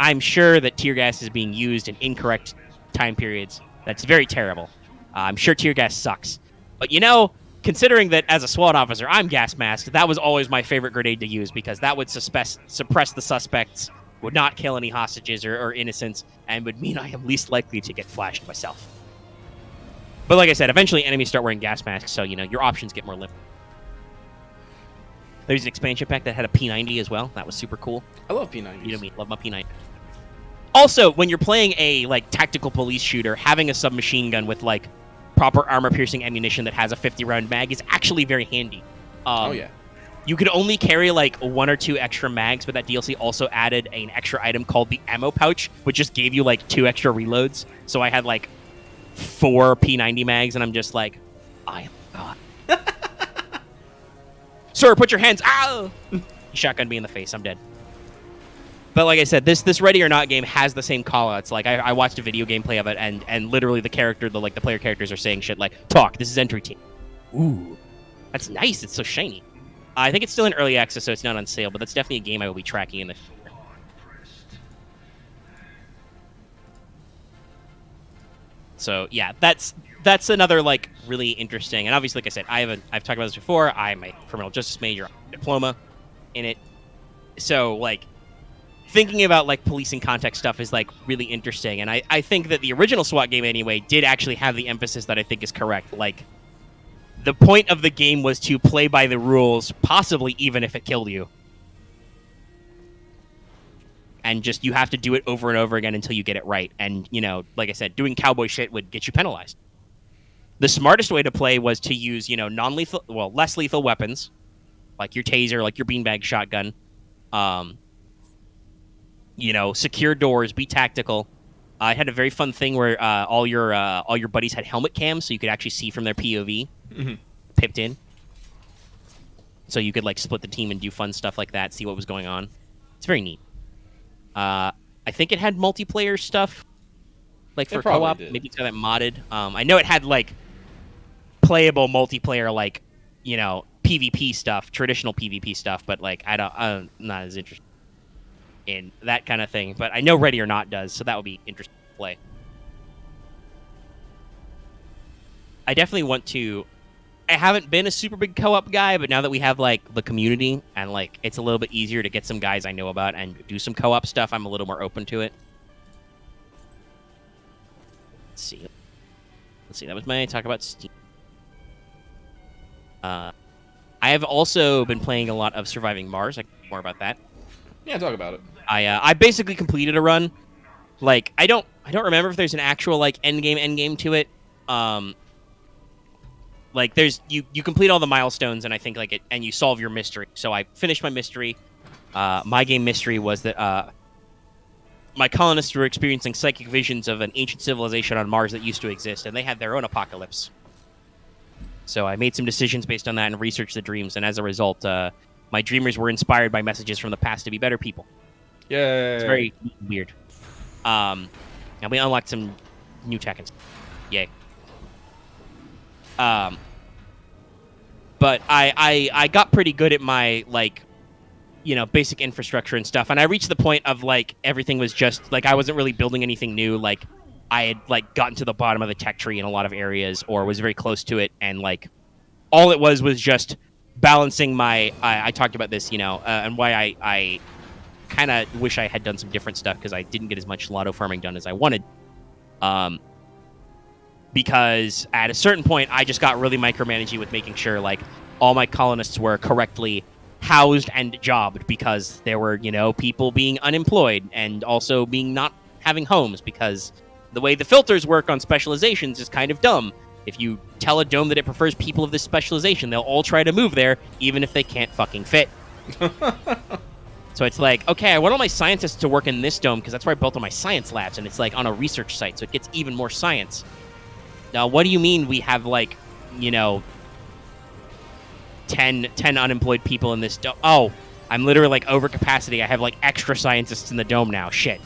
I'm sure that tear gas is being used in incorrect time periods. That's very terrible. I'm sure tear gas sucks. But, considering that as a SWAT officer, I'm gas masked, that was always my favorite grenade to use, because that would suppress the suspects, would not kill any hostages or innocents, and would mean I am least likely to get flashed myself. But like I said, eventually enemies start wearing gas masks, so, your options get more limited. There's an expansion pack that had a P90 as well. That was super cool. I love P90s. You know me, love my P90. Also, when you're playing a tactical police shooter, having a submachine gun with proper armor-piercing ammunition that has a 50-round mag is actually very handy. Oh yeah. You could only carry 1 or 2 extra mags, but that DLC also added an extra item called the ammo pouch, which just gave you 2 extra reloads. So I had 4 P90 mags, and I'm just like, I am God. Sir, put your hands. Ow! Shotgun me in the face. I'm dead. But like I said, this Ready or Not game has the same callouts. I watched a video gameplay of it, and literally the player characters are saying shit like, talk, this is entry team. Ooh, that's nice. It's so shiny. I think it's still in early access, so it's not on sale, but that's definitely a game I will be tracking in the future. So yeah, that's another really interesting, and obviously, like I said, I've talked about this before. I'm a criminal justice major, diploma in it. So thinking about like policing context stuff is like really interesting, and I think that the original SWAT game anyway did actually have the emphasis that I think is correct. Like, the point of the game was to play by the rules, possibly even if it killed you. And just, you have to do it over and over again until you get it right. And, you know, like I said, doing cowboy shit would get you penalized. The smartest way to play was to use, you know, non-lethal, well, less lethal weapons, like your taser, like your beanbag shotgun. You know, secure doors, be tactical. I had a very fun thing where all your buddies had helmet cams, so you could actually see from their POV, pipped in. So you could like split the team and do fun stuff like that, see what was going on. It's very neat. I think it had multiplayer stuff, like for co-op. Maybe it's got that modded. I know it had like playable multiplayer, like, you know, PvP stuff, traditional PvP stuff, but like I'm not as interested in that kind of thing. But I know Ready or Not does, so that would be interesting to play. I definitely want to. I haven't been a super big co-op guy, but now that we have like the community and like it's a little bit easier to get some guys I know about and do some co-op stuff, I'm a little more open to it. Let's see. That was my talk about Steam. I have also been playing a lot of Surviving Mars. I can talk more about that. Yeah, talk about it. I basically completed a run. Like, I don't remember if there's an actual like end game to it. Like, there's you complete all the milestones, and I think like and you solve your mystery. So I finished my mystery. My game mystery was that my colonists were experiencing psychic visions of an ancient civilization on Mars that used to exist, and they had their own apocalypse. So I made some decisions based on that and researched the dreams, and as a result, my dreamers were inspired by messages from the past to be better people. Yeah, it's very weird. And we unlocked some new tech and stuff. Yay. But I got pretty good at my, like, you know, basic infrastructure and stuff, and I reached the point of, like, everything was just, like, I wasn't really building anything new. Like, I had, like, gotten to the bottom of the tech tree in a lot of areas, or was very close to it, and, like, all it was just balancing my, I talked about this, you know, and why I kind of wish I had done some different stuff, because I didn't get as much lotto farming done as I wanted. Because at a certain point, I just got really micromanaging with making sure, like, all my colonists were correctly housed and jobbed, because there were, you know, people being unemployed and also being not having homes, because the way the filters work on specializations is kind of dumb. If you tell a dome that it prefers people of this specialization, they'll all try to move there, even if they can't fucking fit. So it's like, okay, I want all my scientists to work in this dome, because that's where I built all my science labs, and it's, like, on a research site, so it gets even more science. Now, what do you mean we have, like, you know, 10 unemployed people in this dome? Oh, I'm literally, like, over capacity. I have, like, extra scientists in the dome now. Shit.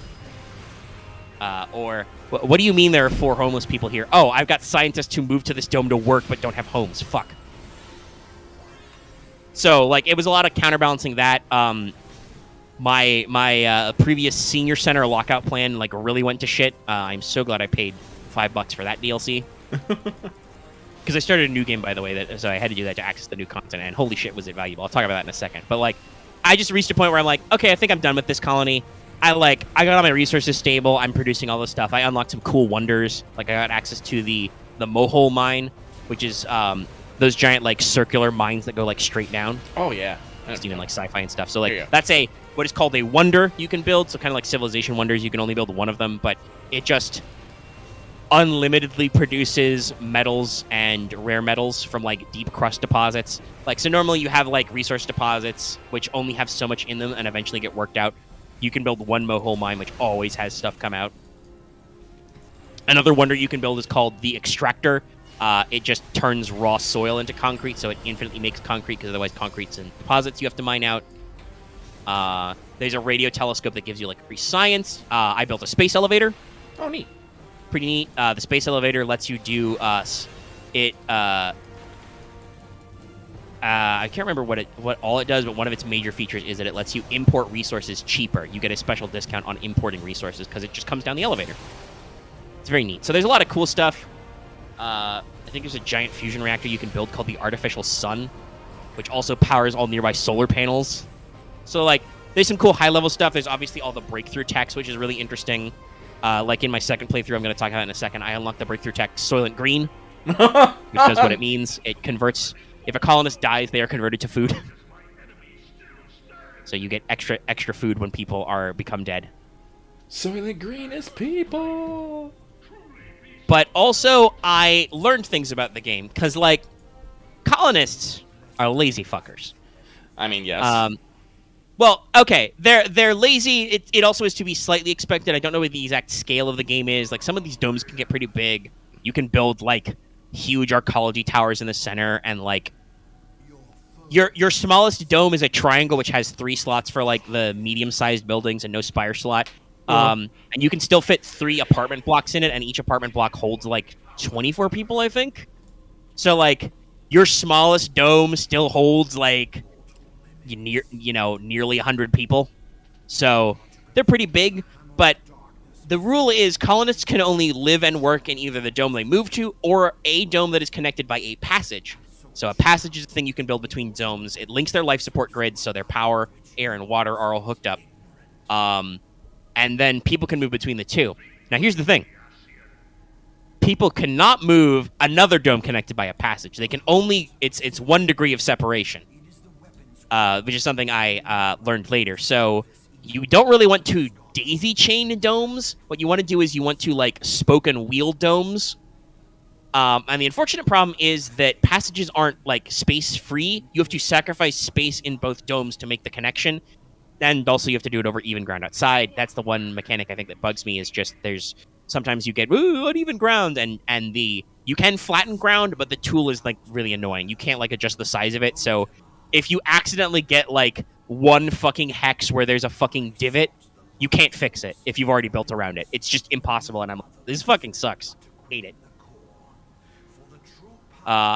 Or, what do you mean there are 4 homeless people here? Oh, I've got scientists who moved to this dome to work but don't have homes. Fuck. So, like, it was a lot of counterbalancing that. My previous senior center lockout plan, like, really went to shit. I'm so glad I paid $5 for that DLC. Because I started a new game, by the way, so I had to do that to access the new content, and holy shit was it valuable. I'll talk about that in a second. But, like, I just reached a point where I'm like, okay, I think I'm done with this colony. I got all my resources stable. I'm producing all this stuff. I unlocked some cool wonders. Like, I got access to the Mohole mine, which is those giant, like, circular mines that go, like, straight down. Oh, yeah. Just even, like, sci-fi and stuff. So, like, that's what is called a wonder you can build. So kind of like Civilization wonders, you can only build one of them, but it just unlimitedly produces metals and rare metals from, like, deep crust deposits. Like, so normally you have, like, resource deposits which only have so much in them and eventually get worked out. You can build one Mohole mine which always has stuff come out. Another wonder you can build is called the Extractor. It just turns raw soil into concrete, so it infinitely makes concrete, because otherwise concrete's in deposits you have to mine out. There's a radio telescope that gives you, like, free science. I built a space elevator. Oh, neat. Pretty neat. The space elevator lets you do I can't remember what all it does, but one of its major features is that it lets you import resources cheaper. You get a special discount on importing resources because it just comes down the elevator. It's very neat. So there's a lot of cool stuff. I think there's a giant fusion reactor you can build called the Artificial Sun, which also powers all nearby solar panels. So, like, there's some cool high-level stuff. There's obviously all the breakthrough techs, which is really interesting. Like in my second playthrough, I'm going to talk about it in a second, I unlocked the breakthrough tech Soylent Green, which does what it means. It converts... If a colonist dies, they are converted to food. So you get extra food when people become dead. Soylent Green is people! But also, I learned things about the game, because, like, colonists are lazy fuckers. I mean, yes. Well, okay, they're lazy. It also is to be slightly expected. I don't know what the exact scale of the game is. Like, some of these domes can get pretty big. You can build, like, huge arcology towers in the center, and, like, your smallest dome is a triangle, which has 3 slots for, like, the medium-sized buildings and no spire slot. And you can still fit 3 apartment blocks in it, and each apartment block holds, like, 24 people, I think. So, like, your smallest dome still holds, like, nearly 100 people. So they're pretty big, but the rule is colonists can only live and work in either the dome they move to or a dome that is connected by a passage. So a passage is a thing you can build between domes. It links their life support grids, so their power, air, and water are all hooked up. And then people can move between the two. Now, here's the thing. People cannot move another dome connected by a passage. They can only... It's 1 degree of separation, which is something I learned later. So you don't really want to daisy-chain domes. What you want to do is you want to, like, spoke and wheel domes. And the unfortunate problem is that passages aren't, like, space-free. You have to sacrifice space in both domes to make the connection. And also you have to do it over even ground outside. That's the one mechanic I think that bugs me, is just there's... Sometimes you get, uneven ground, and you can flatten ground, but the tool is, like, really annoying. You can't, like, adjust the size of it, so if you accidentally get, like, 1 fucking hex where there's a fucking divot, you can't fix it if you've already built around it. It's just impossible, and I'm like, this fucking sucks. Hate it.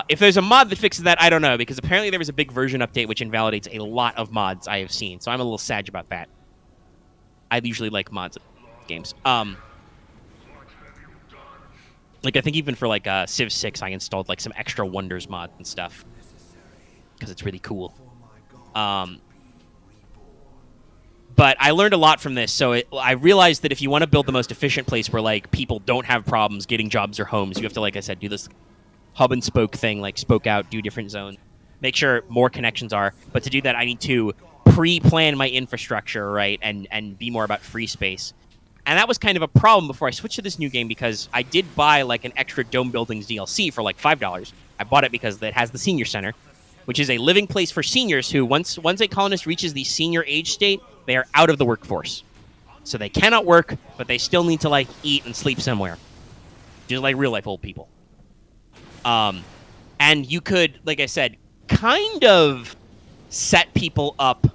If there's a mod that fixes that, I don't know, because apparently there was a big version update which invalidates a lot of mods I have seen, so I'm a little sad about that. I usually like mods in games. Like, I think even for, like, Civ 6, I installed, like, some extra Wonders mods and stuff. Because it's really cool. But I learned a lot from this, so I realized that if you want to build the most efficient place where, like, people don't have problems getting jobs or homes, you have to, like I said, do this hub and spoke thing, like, spoke out, do different zones, make sure more connections are. But to do that, I need to pre-plan my infrastructure, right, and be more about free space. And that was kind of a problem before I switched to this new game, because I did buy, like, an extra Dome Buildings DLC for, like, $5. I bought it because it has the Senior Center, which is a living place for seniors who, once a colonist reaches the senior age state, they are out of the workforce. So they cannot work, but they still need to, like, eat and sleep somewhere. Just like real-life old people. And you could, like I said, kind of set people up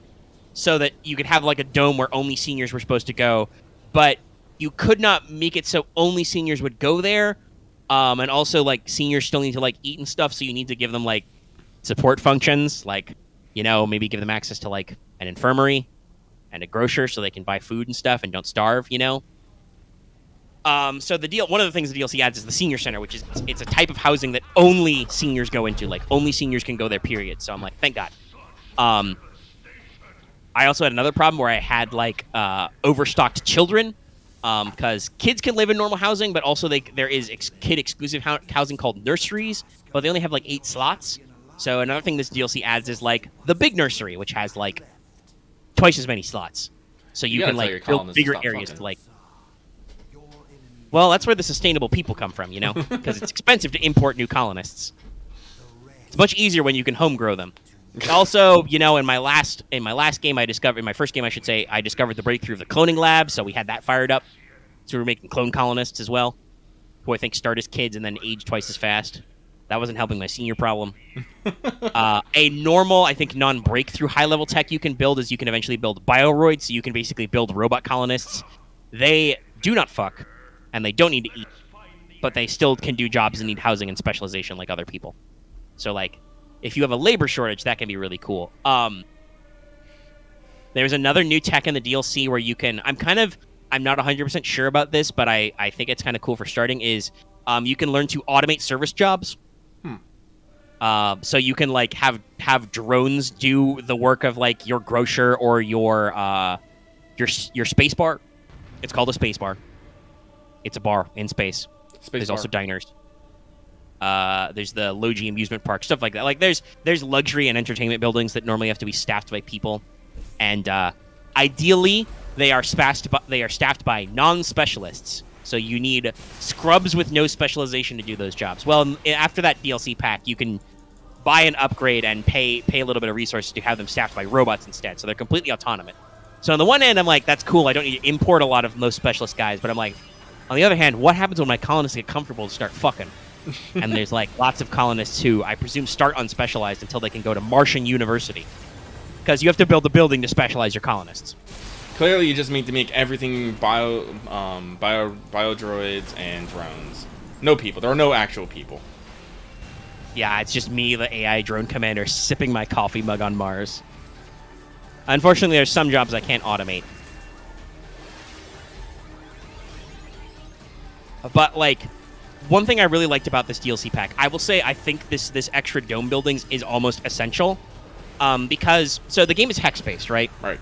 so that you could have, like, a dome where only seniors were supposed to go, but you could not make it so only seniors would go there, and also, like, seniors still need to, like, eat and stuff, so you need to give them, like, support functions, like, maybe give them access to, like, an infirmary and a grocer so they can buy food and stuff and don't starve, So one of the things the DLC adds is the Senior Center, which is, it's a type of housing that only seniors go into, like, only seniors can go there, period. So I'm like, thank God. I also had another problem where I had, like, overstocked children, because kids can live in normal housing, but also there is kid-exclusive housing called nurseries, but they only have, like, 8 slots. So another thing this DLC adds is, like, the big nursery, which has, like, twice as many slots. So you can, like, build bigger areas to, like... Well, that's where the sustainable people come from, because it's expensive to import new colonists. It's much easier when you can home grow them. Also, in my first game, I discovered the breakthrough of the cloning lab, so we had that fired up. So we were making clone colonists as well, who I think start as kids and then age twice as fast. That wasn't helping my senior problem. A normal, I think, non-breakthrough high-level tech you can build is you can eventually build bioroids, so you can basically build robot colonists. They do not fuck, and they don't need to eat, but they still can do jobs and need housing and specialization like other people. So, like, if you have a labor shortage, that can be really cool. There's another new tech in the DLC where you can... I'm not 100% sure about this, but I think it's kind of cool for starting, is you can learn to automate service jobs. So you can like have drones do the work of like your grocer or your space bar. It's called a space bar. It's a bar in space. There's also diners. There's the Logi amusement park, stuff like that. Like there's luxury and entertainment buildings that normally have to be staffed by people, and ideally they are staffed by non-specialists. So you need scrubs with no specialization to do those jobs. Well, after that DLC pack, you can buy an upgrade and pay a little bit of resources to have them staffed by robots instead. So they're completely autonomous. So on the one hand, I'm like, that's cool. I don't need to import a lot of low specialist guys. But I'm like, on the other hand, what happens when my colonists get comfortable and start fucking? And there's like lots of colonists who I presume start unspecialized until they can go to Martian University. Because you have to build a building to specialize your colonists. Clearly, you just need to make everything bio droids and drones. No people. There are no actual people. Yeah, it's just me, the AI drone commander, sipping my coffee mug on Mars. Unfortunately, there's some jobs I can't automate. But, like, one thing I really liked about this DLC pack, I will say I think this extra dome buildings is almost essential. Because, so the game is hex-based, right? Right.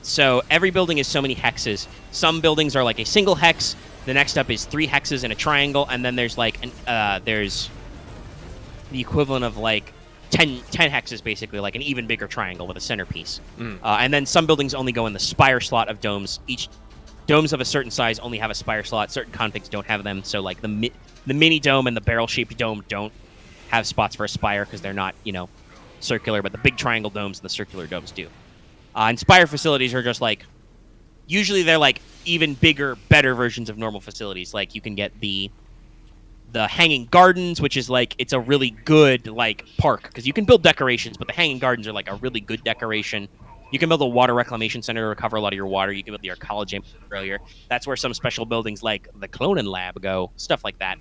So every building is so many hexes. Some buildings are like a single hex. The next up is 3 hexes in a triangle, and then there's like there's the equivalent of like 10 hexes, basically, like an even bigger triangle with a centerpiece. And then some buildings only go in the spire slot of domes. Each domes of a certain size only have a spire slot. Certain configs don't have them. So like the mini dome and the barrel-shaped dome don't have spots for a spire because they're not, circular, but the big triangle domes and the circular domes do. And spire facilities are just like, usually they're like even bigger, better versions of normal facilities. Like you can get the hanging gardens, which is like, it's a really good like park because you can build decorations, but the hanging gardens are like a really good decoration. You can build a water reclamation center to recover a lot of your water. You can build your ecology earlier. That's where some special buildings like the cloning lab go, stuff like that.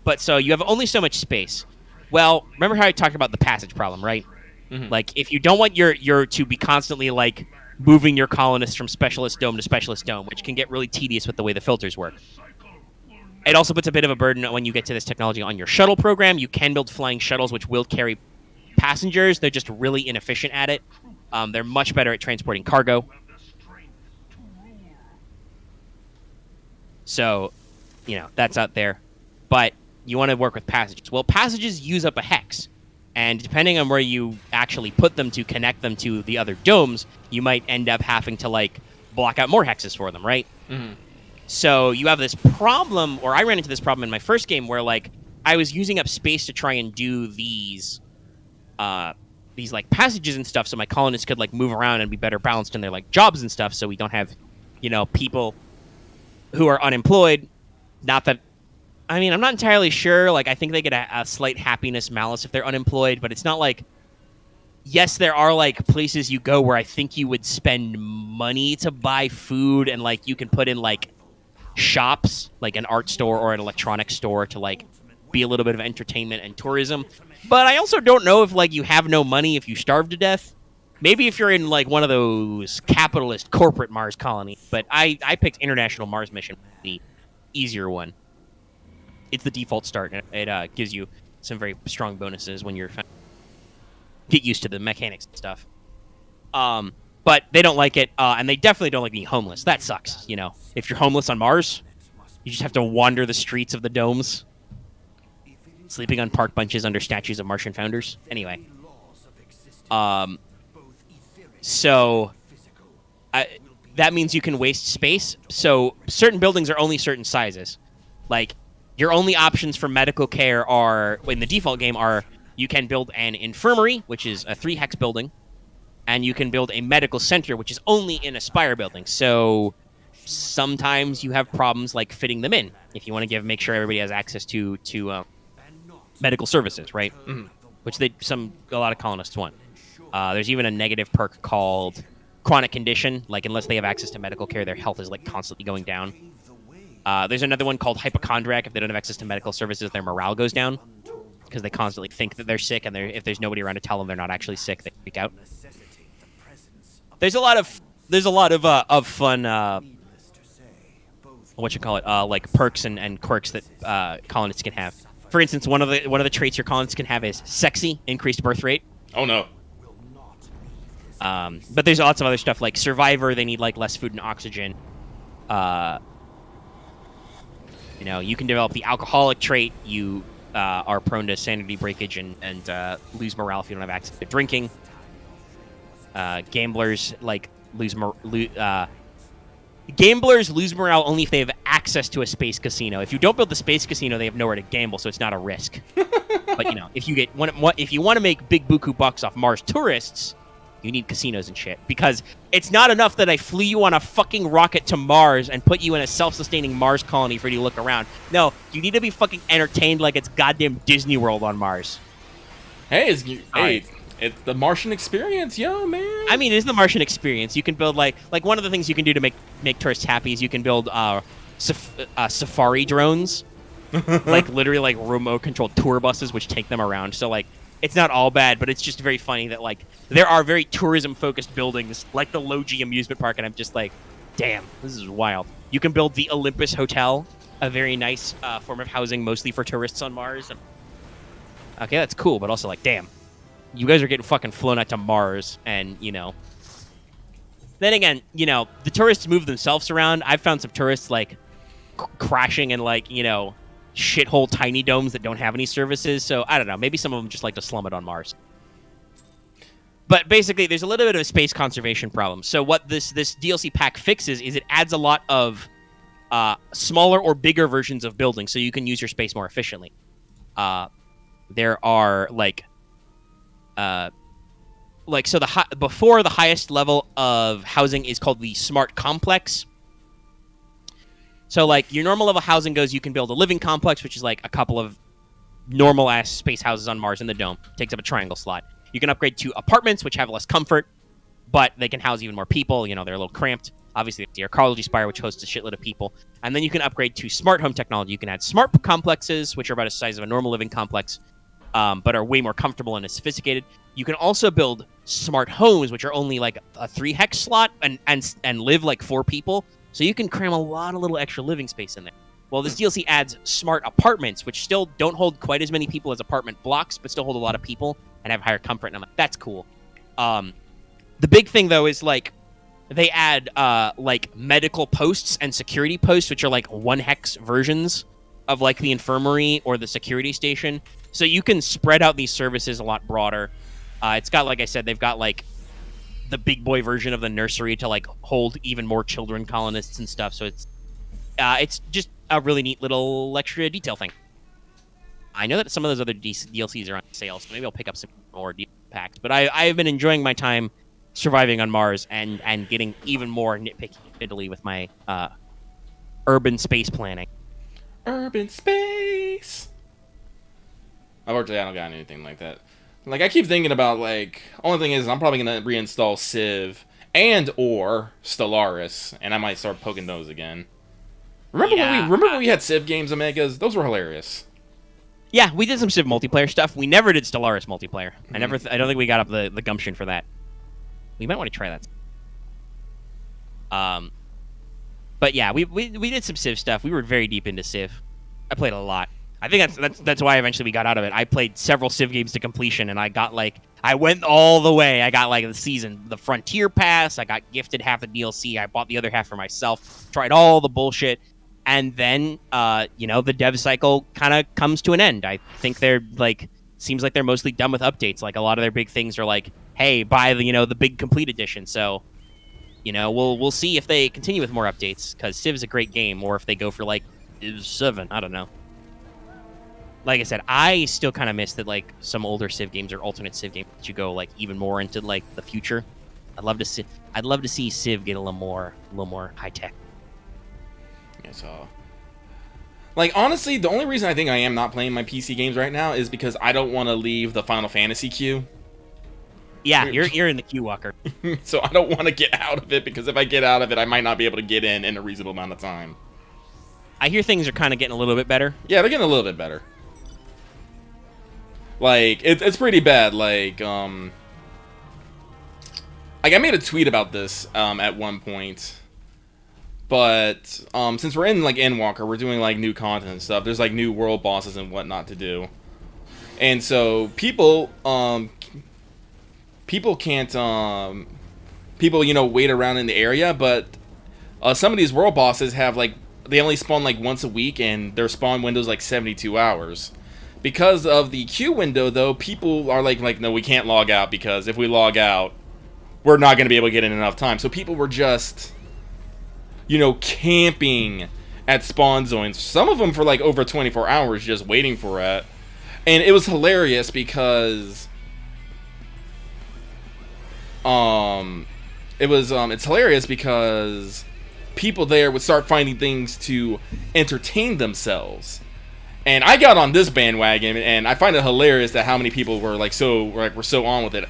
But so you have only so much space. Well, remember how I talked about the passage problem, right? Mm-hmm. Like, if you don't want your to be constantly, like, moving your colonists from specialist dome to specialist dome, which can get really tedious with the way the filters work. It also puts a bit of a burden when you get to this technology on your shuttle program. You can build flying shuttles, which will carry passengers. They're just really inefficient at it. They're much better at transporting cargo. So, that's out there. But you want to work with passages. Well, passages use up a hex. And depending on where you actually put them to connect them to the other domes, you might end up having to, like, block out more hexes for them, right? Mm-hmm. So you have this problem, or I ran into this problem in my first game where, like, I was using up space to try and do these like, passages and stuff so my colonists could, like, move around and be better balanced in their, like, jobs and stuff so we don't have, people who are unemployed. Not that... I mean, I'm not entirely sure. Like, I think they get a slight happiness malice if they're unemployed, but it's not like... Yes, there are, like, places you go where I think you would spend money to buy food, and, like, you can put in, like, shops, like an art store or an electronics store to, like, be a little bit of entertainment and tourism. But I also don't know if, like, you have no money if you starve to death. Maybe if you're in, like, one of those capitalist corporate Mars colonies. But I picked International Mars Mission, the easier one. It's the default start, and it gives you some very strong bonuses when you're get used to the mechanics and stuff. But they don't like it, and they definitely don't like being homeless. That sucks, If you're homeless on Mars, you just have to wander the streets of the domes, sleeping on park benches under statues of Martian founders. Anyway. So that means you can waste space. So certain buildings are only certain sizes. Like, your only options for medical care are, in the default game, are you can build an infirmary, which is a 3-hex building, and you can build a medical center, which is only in a spire building. So sometimes you have problems like fitting them in if you want to make sure everybody has access to medical services, right? Mm-hmm. Which a lot of colonists want. There's even a negative perk called chronic condition. Like, unless they have access to medical care, their health is like constantly going down. There's another one called hypochondriac. If they don't have access to medical services, their morale goes down because they constantly think that they're sick, and if there's nobody around to tell them they're not actually sick, they freak out. There's a lot of fun like perks and quirks that colonists can have. For instance, one of the traits your colonists can have is sexy, increased birth rate. Oh no. But there's lots of other stuff like survivor. They need like less food and oxygen. You know, you can develop the alcoholic trait. You are prone to sanity breakage and lose morale if you don't have access to drinking. Gamblers like gamblers lose morale only if they have access to a space casino. If you don't build the space casino, they have nowhere to gamble, so it's not a risk. But you know, if you want to make big buku bucks off Mars tourists, you need casinos and shit, because it's not enough that I flew you on a fucking rocket to Mars and put you in a self-sustaining Mars colony for you to look around. No, you need to be fucking entertained like it's goddamn Disney World on Mars. Hey, it's the Martian experience, yo, man. I mean, it is the Martian experience. You can build like one of the things you can do to make tourists happy is you can build safari drones, like literally like remote-controlled tour buses which take them around. So like, it's not all bad, but it's just very funny that like there are very tourism-focused buildings like the Logi amusement park, and I'm just like, damn, this is wild. You can build the Olympus Hotel, a very nice form of housing mostly for tourists on Mars. Okay, that's cool, but also like, damn, you guys are getting fucking flown out to Mars, and you know. Then again, you know, the tourists move themselves around. I've found some tourists like crashing in like, you know, shithole tiny domes that don't have any services. So I don't know. Maybe some of them just like to slum it on Mars. But basically, there's a little bit of a space conservation problem. So what this DLC pack fixes is it adds a lot of smaller or bigger versions of buildings, so you can use your space more efficiently. There are before the highest level of housing is called the Smart Complex. So, like, your normal level housing goes, you can build a living complex, which is, like, a couple of normal-ass space houses on Mars in the dome. Takes up a triangle slot. You can upgrade to apartments, which have less comfort, but they can house even more people. You know, they're a little cramped. Obviously, the Arcology Spire, which hosts a shitload of people. And then you can upgrade to smart home technology. You can add smart complexes, which are about the size of a normal living complex, but are way more comfortable and sophisticated. You can also build smart homes, which are only, like, a 3-hex slot and live, like, 4 people. So you can cram a lot of little extra living space in there. Well, this DLC adds smart apartments, which still don't hold quite as many people as apartment blocks, but still hold a lot of people and have higher comfort. And I'm like, that's cool. The big thing, though, is, like, they add, like, medical posts and security posts, which are, like, 1-hex versions of, like, the infirmary or the security station. So you can spread out these services a lot broader. It's got, like I said, they've got, like, the big boy version of the nursery to like hold even more children colonists and stuff. So it's just a really neat little extra detail thing. I know that some of those other DLCs are on sale, so maybe I'll pick up some more packs. But I've been enjoying my time surviving on Mars and getting even more nitpicky fiddly with my urban space planning. Urban space. Unfortunately, I don't got anything like that. Like, I keep thinking about, like, only thing is I'm probably going to reinstall Civ and or Stellaris, and I might start poking those again. Remember when we had Civ games, Omegas? Those were hilarious. Yeah, we did some Civ multiplayer stuff. We never did Stellaris multiplayer. Mm-hmm. I don't think we got up the gumption for that. We might want to try that. But yeah, we did some Civ stuff. We were very deep into Civ. I played a lot. I think that's why eventually we got out of it. I played several Civ games to completion, and I went all the way. I got like the Frontier Pass. I got gifted half the DLC. I bought the other half for myself. Tried all the bullshit, and then the dev cycle kind of comes to an end. I think seems like they're mostly done with updates. Like a lot of their big things are like, hey, buy the big complete edition. So, we'll see if they continue with more updates, because Civ's a great game, or if they go for like Civ 7. I don't know. Like I said, I still kind of miss that, like, some older Civ games or alternate Civ games that you go like even more into like the future. I'd love to see Civ get a little more high tech. Yeah, so like honestly, the only reason I think I am not playing my PC games right now is because I don't want to leave the Final Fantasy queue. Yeah, you're in the queue walker. So I don't want to get out of it, because if I get out of it, I might not be able to get in a reasonable amount of time. I hear things are kind of getting a little bit better. Yeah, they're getting a little bit better. Like, it's pretty bad. Like, I made a tweet about this at one point. But since we're in like Endwalker, we're doing like new content and stuff. There's like new world bosses and whatnot to do, and so people can't people wait around in the area, but some of these world bosses have like they only spawn like once a week, and their spawn window's like 72 hours. Because of the queue window, though, people are like, no, we can't log out, because if we log out, we're not going to be able to get in enough time. So people were just, camping at spawn zones. Some of them for like over 24 hours just waiting for it. And it was hilarious because it's hilarious because people there would start finding things to entertain themselves. And I got on this bandwagon, and I find it hilarious that how many people were were so on with it.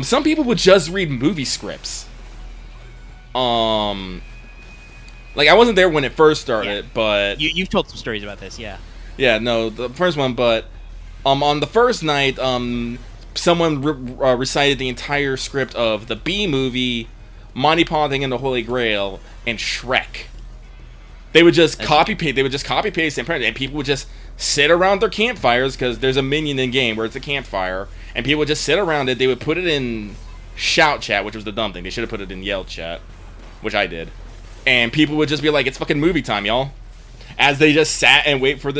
Some people would just read movie scripts. Like I wasn't there when it first started, but you've told some stories about this, yeah. Yeah, no, the first one, but on the first night, someone recited the entire script of the B movie, Monty Python and the Holy Grail, and Shrek. They would just copy paste and print it, and people would just sit around their campfires, because there's a minion in game where it's a campfire, and people would just sit around it. They would put it in shout chat, which was the dumb thing. They should have put it in yell chat, which I did. And people would just be like, "It's fucking movie time, y'all," as they just sat and waited for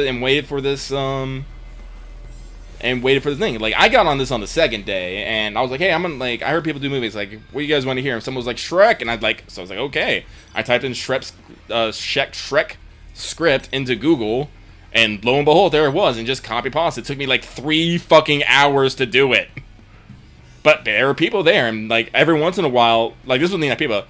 this thing. Like, I got on this on the second day, and I was like, "Hey, I heard people do movies. Like, what do you guys want to hear?" And someone was like, "Shrek," and so I was like, "Okay." I typed in Shrek script into Google, and lo and behold, there it was, and just copy paste. It took me like 3 fucking hours to do it. But there were people there, and like every once in a while, like this was the people.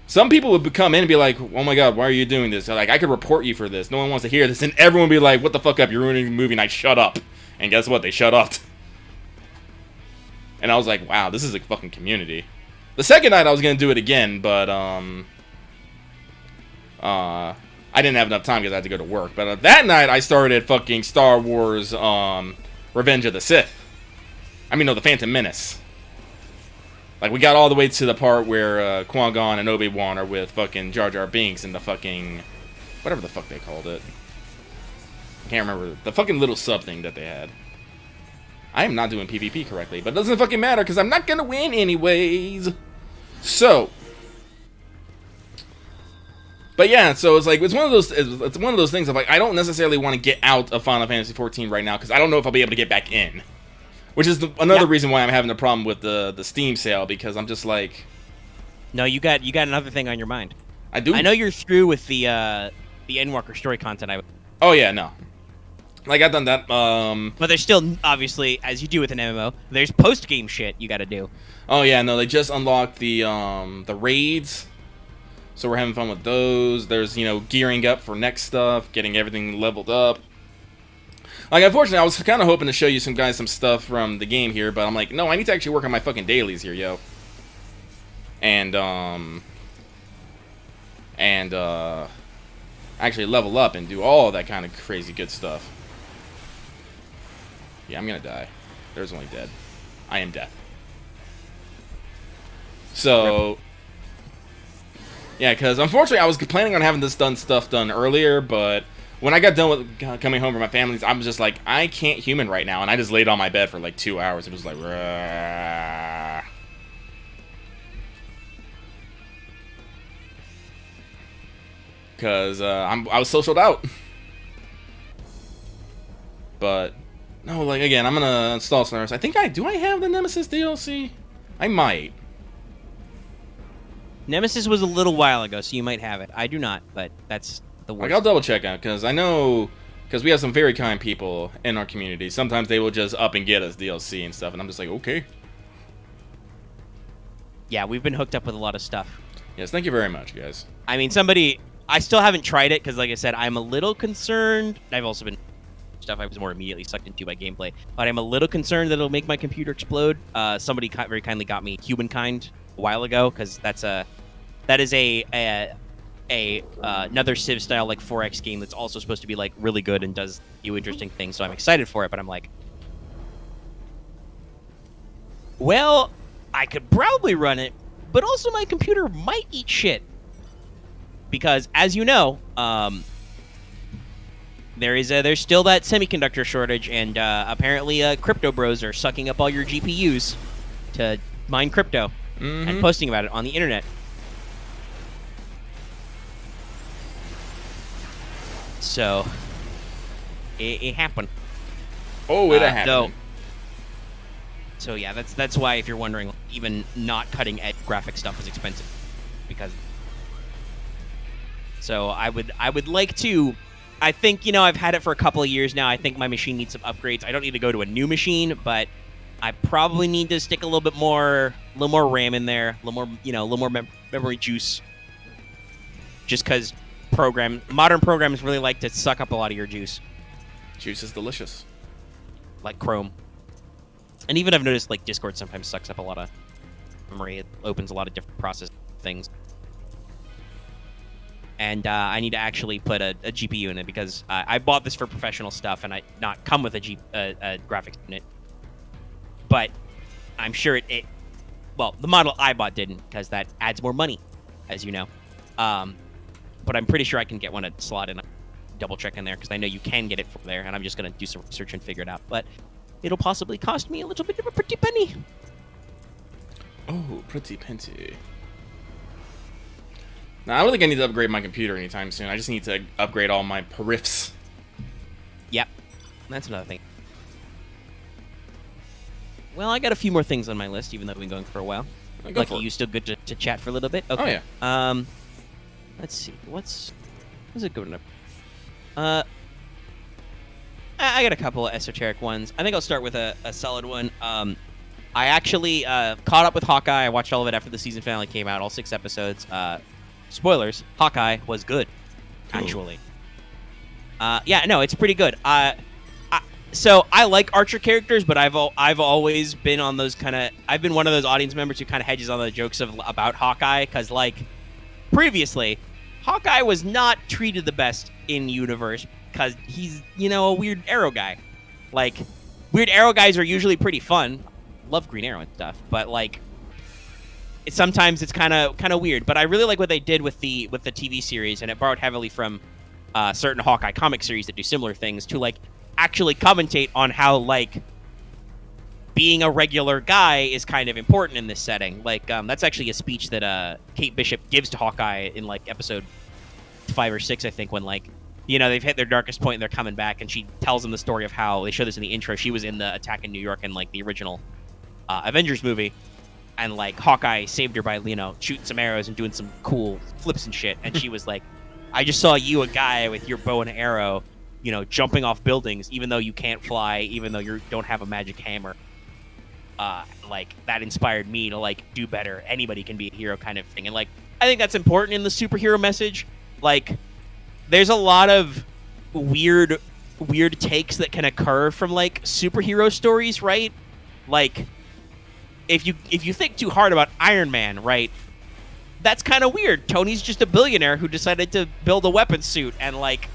Some people would come in and be like, "Oh my god, why are you doing this?" Like, I could report you for this. No one wants to hear this, and everyone would be like, "What the fuck up? You're ruining the movie night. Shut up." And guess what? They shut up. And I was like, "Wow, this is a fucking community." The second night I was gonna do it again, but I didn't have enough time because I had to go to work. But that night I started fucking Star Wars Revenge of the Sith. The Phantom Menace. Like, we got all the way to the part where Qui-Gon and Obi-Wan are with fucking Jar Jar Binks and the fucking whatever the fuck they called it. I can't remember the fucking little sub thing that they had. I am not doing PvP correctly, but it doesn't fucking matter because I'm not gonna win anyways. So, but yeah, so it's one of those things of like, I don't necessarily want to get out of Final Fantasy 14 right now because I don't know if I'll be able to get back in. Which is another reason why I'm having a problem with the Steam sale, because I'm just like, no, you got another thing on your mind. I do. I know you're through with the Endwalker story content. Oh yeah, no. Like, I've done that. But there's still, obviously, as you do with an MMO, there's post-game shit you got to do. Oh yeah, no, they just unlocked the raids, so we're having fun with those. There's gearing up for next stuff, getting everything leveled up. Like, unfortunately, I was kind of hoping to show you some stuff from the game here, but I'm like, no, I need to actually work on my fucking dailies here, yo. And actually level up and do all that kind of crazy good stuff. Yeah, I'm gonna die. There's only dead. I am death. So, yeah, because unfortunately I was planning on having this stuff done earlier, but when I got done with coming home from my family, I was just like, I can't human right now, and I just laid on my bed for like 2 hours. It was like, because I was socialed out. But no, like, again, I'm gonna install Solaris. I think do I have the Nemesis DLC? I might. Nemesis was a little while ago, so you might have it. I do not, but that's the worst. Like, I'll double check out, because I know, because we have some very kind people in our community. Sometimes they will just up and get us DLC and stuff, and I'm just like, okay. Yeah, we've been hooked up with a lot of stuff. Yes, thank you very much, guys. I mean, I still haven't tried it, because like I said, I'm a little concerned. I've also been stuff I was more immediately sucked into by gameplay, but I'm a little concerned that it'll make my computer explode. Somebody very kindly got me Humankind a while ago, because that is another Civ style like 4X game that's also supposed to be like really good and does you interesting things. So I'm excited for it, but I'm like, well, I could probably run it, but also my computer might eat shit. because as you know, there's still that semiconductor shortage, and apparently crypto bros are sucking up all your GPUs to mine crypto and posting about it on the internet. So it happened. Oh, it happened. So yeah, that's why, if you're wondering, even not cutting edge graphic stuff is expensive, because. So I would like to. I think, I've had it for a couple of years now. I think my machine needs some upgrades. I don't need to go to a new machine, but I probably need to stick a little more RAM in there, a little more memory juice. Just because modern programs really like to suck up a lot of your juice. Juice is delicious. Like Chrome. And even I've noticed, like, Discord sometimes sucks up a lot of memory. It opens a lot of different process things. And I need to actually put a GPU in it, because I bought this for professional stuff and I not come with a graphics unit. But I'm sure well, the model I bought didn't, because that adds more money, as you know. But I'm pretty sure I can get one at slot and double check in there, because I know you can get it from there, and I'm just going to do some research and figure it out. But it'll possibly cost me a little bit of a pretty penny. Oh, pretty penny. Now, I don't think I need to upgrade my computer anytime soon. I just need to upgrade all my periffs. Yep. That's another thing. Well, I got a few more things on my list, even though we've been going for a while. Like, are you still good to chat for a little bit? Okay. Oh, yeah. Let's see. What's it going up? I got a couple of esoteric ones. I think I'll start with a solid one. I actually caught up with Hawkeye. I watched all of it after the season finale came out, all 6 episodes. Spoilers, Hawkeye was good, actually. Yeah, no, it's pretty good. So I like Archer characters, but I've always been on those I've been one of those audience members who kind of hedges on the jokes about Hawkeye, because, like, previously, Hawkeye was not treated the best in universe, because he's, a weird Arrow guy. Like, weird Arrow guys are usually pretty fun. Love Green Arrow and stuff, but, like, sometimes it's kind of weird. But I really like what they did with the TV series, and it borrowed heavily from certain Hawkeye comic series that do similar things, to, like, actually commentate on how, like, being a regular guy is kind of important in this setting. Like, that's actually a speech that Kate Bishop gives to Hawkeye in, like, episode 5 or 6, I think, when, like, they've hit their darkest point and they're coming back, and she tells them the story of how they show this in the intro. She was in the attack in New York in, like, the original Avengers movie, and, like, Hawkeye saved her by, shooting some arrows and doing some cool flips and shit. And she was like, I just saw you, a guy with your bow and arrow, jumping off buildings, even though you can't fly, even though you don't have a magic hammer. Like, that inspired me to, like, do better. Anybody can be a hero, kind of thing. And, like, I think that's important in the superhero message. Like, there's a lot of weird takes that can occur from, like, superhero stories, right? Like, if you think too hard about Iron Man, right, that's kind of weird. Tony's just a billionaire who decided to build a weapons suit and, like,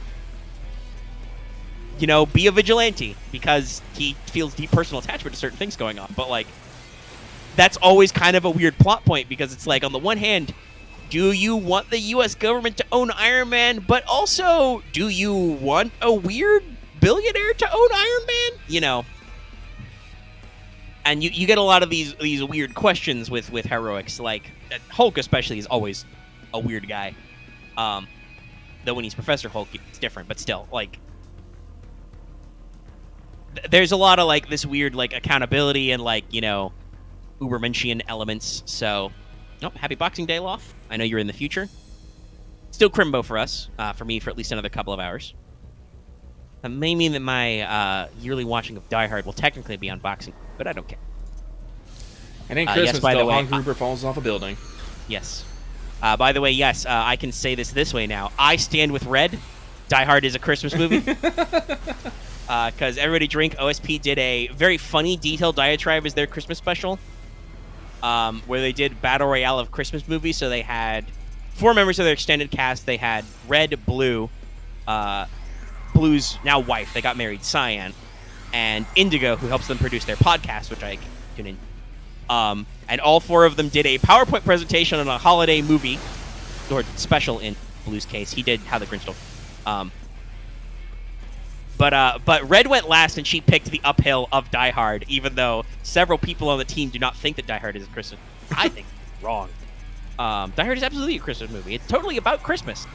be a vigilante because he feels deep personal attachment to certain things going on. But, like, that's always kind of a weird plot point, because it's like, on the one hand, do you want the U.S. government to own Iron Man? But also, do you want a weird billionaire to own Iron Man? And you get a lot of these weird questions with heroics. Like, Hulk especially is always a weird guy. Though when he's Professor Hulk, it's different. But still, like, there's a lot of, like, this weird, like, accountability and, like, Ubermenschian elements. So, happy Boxing Day, Loth. I know you're in the future. Still Crimbo for us. For me, for at least another couple of hours. That may mean that my yearly watching of Die Hard will technically be on Boxing, but I don't care. It ain't Christmas, yes, by though. the way, Hans Gruber falls off a building. Yes. By the way, yes, I can say this way now. I stand with Red. Die Hard is a Christmas movie. Because Everybody Drink, OSP did a very funny, detailed diatribe as their Christmas special, where they did Battle Royale of Christmas movies. So they had 4 members of their extended cast. They had Red, Blue, Blue's now wife, they got married, Cyan, and Indigo, who helps them produce their podcast, which I tune in. And all 4 of them did a PowerPoint presentation on a holiday movie, or special, in Blue's Case. He did How the Grinch Stole. But Red went last, and she picked the uphill of Die Hard, even though several people on the team do not think that Die Hard is a Christmas. I think it's wrong. Die Hard is absolutely a Christmas movie. It's totally about Christmas.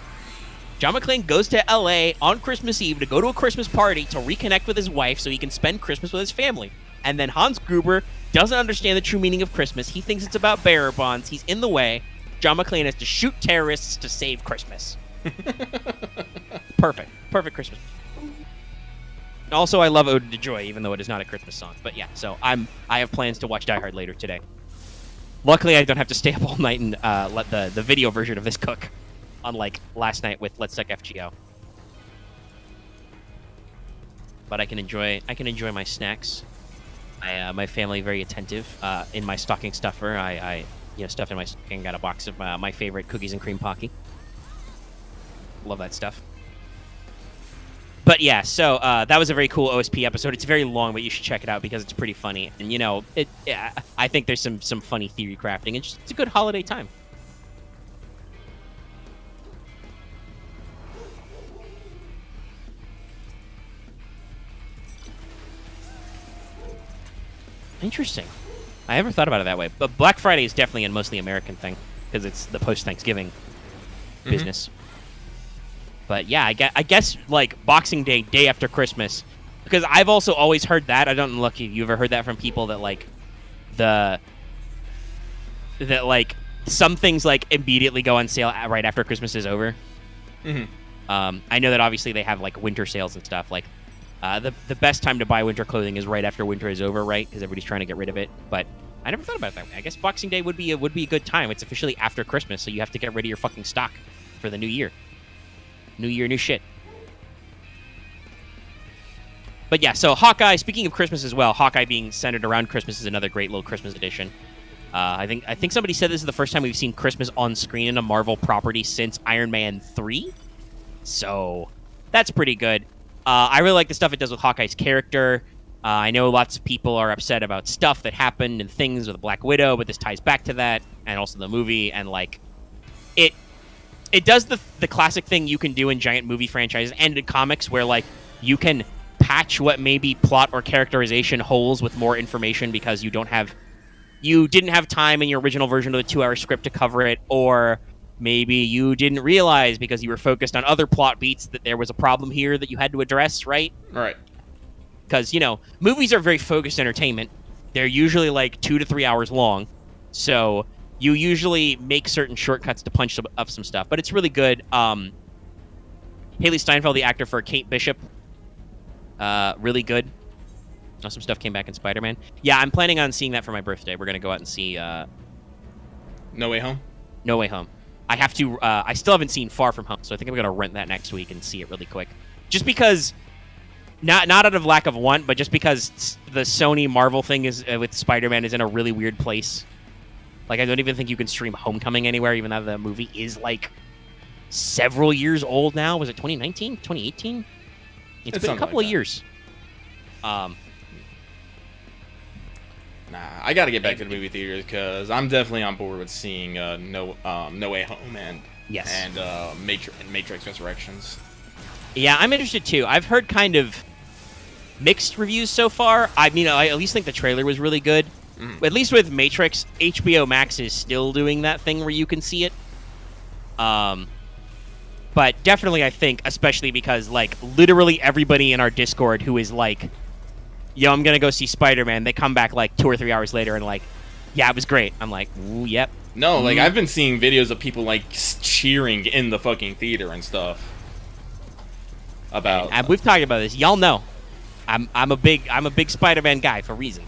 John McClane goes to L.A. on Christmas Eve to go to a Christmas party to reconnect with his wife so he can spend Christmas with his family. And then Hans Gruber doesn't understand the true meaning of Christmas. He thinks it's about bearer bonds. He's in the way. John McClane has to shoot terrorists to save Christmas. Perfect. Perfect Christmas. Also, I love Ode to Joy, even though it is not a Christmas song. But yeah, so I have plans to watch Die Hard later today. Luckily, I don't have to stay up all night and let the video version of this cook, unlike last night with Let's Suck FGO. But I can enjoy my snacks. My family very attentive. In my stocking stuffer, I stuffed in my stocking, got a box of my favorite cookies and cream Pocky. Love that stuff. But yeah, so that was a very cool OSP episode. It's very long, but you should check it out because it's pretty funny. And I think there's some funny theory crafting. It's a good holiday time. Interesting. I never thought about it that way. But Black Friday is definitely a mostly American thing because it's the post-Thanksgiving business. But yeah, I guess like Boxing Day, day after Christmas, because I've also always heard that. I don't know if you ever heard that from people that like that some things like immediately go on sale right after Christmas is over. I know that obviously they have like winter sales and stuff. Like the best time to buy winter clothing is right after winter is over, right? Because everybody's trying to get rid of it. But I never thought about it that way. I guess Boxing Day would be a good time. It's officially after Christmas, so you have to get rid of your fucking stock for the new year. New year, new shit. But yeah, so Hawkeye, speaking of Christmas as well, Hawkeye being centered around Christmas is another great little Christmas edition. I think somebody said this is the first time we've seen Christmas on screen in a Marvel property since Iron Man 3. So that's pretty good. I really like the stuff it does with Hawkeye's character. I know lots of people are upset about stuff that happened and things with Black Widow, but this ties back to that, and also the movie, and like it does the classic thing you can do in giant movie franchises and in comics where like you can patch what maybe plot or characterization holes with more information because you didn't have time in your original version of the 2-hour script to cover it, or maybe you didn't realize because you were focused on other plot beats that there was a problem here that you had to address, right? Right. Because, movies are very focused entertainment. They're usually like 2 to 3 hours long. So you usually make certain shortcuts to punch up some stuff. But it's really good. Haley Steinfeld, the actor for Kate Bishop, really good. Oh, some stuff came back in Spider-Man. Yeah, I'm planning on seeing that for my birthday. We're going to go out and see... No Way Home? No Way Home. I have to... I still haven't seen Far From Home, so I think I'm going to rent that next week and see it really quick. Just because... Not out of lack of want, but just because the Sony Marvel thing is with Spider-Man is in a really weird place. Like, I don't even think you can stream Homecoming anywhere, even though the movie is, like, several years old now. Was it 2019? 2018? It's been a couple of years. Nah, I got to get back to the movie theaters because I'm definitely on board with seeing No Way Home and Matrix Resurrections. Yeah, I'm interested too. I've heard kind of mixed reviews so far. I mean, I at least think the trailer was really good. At least with Matrix, HBO Max is still doing that thing where you can see it. But definitely, I think, especially because like literally everybody in our Discord who is like, "Yo, I'm gonna go see Spider-Man," they come back like 2 or 3 hours later and like, "Yeah, it was great." I'm like, "Ooh, yep." No, like I've been seeing videos of people like cheering in the fucking theater and stuff. And we've talked about this. Y'all know, I'm a big Spider-Man guy for a reason.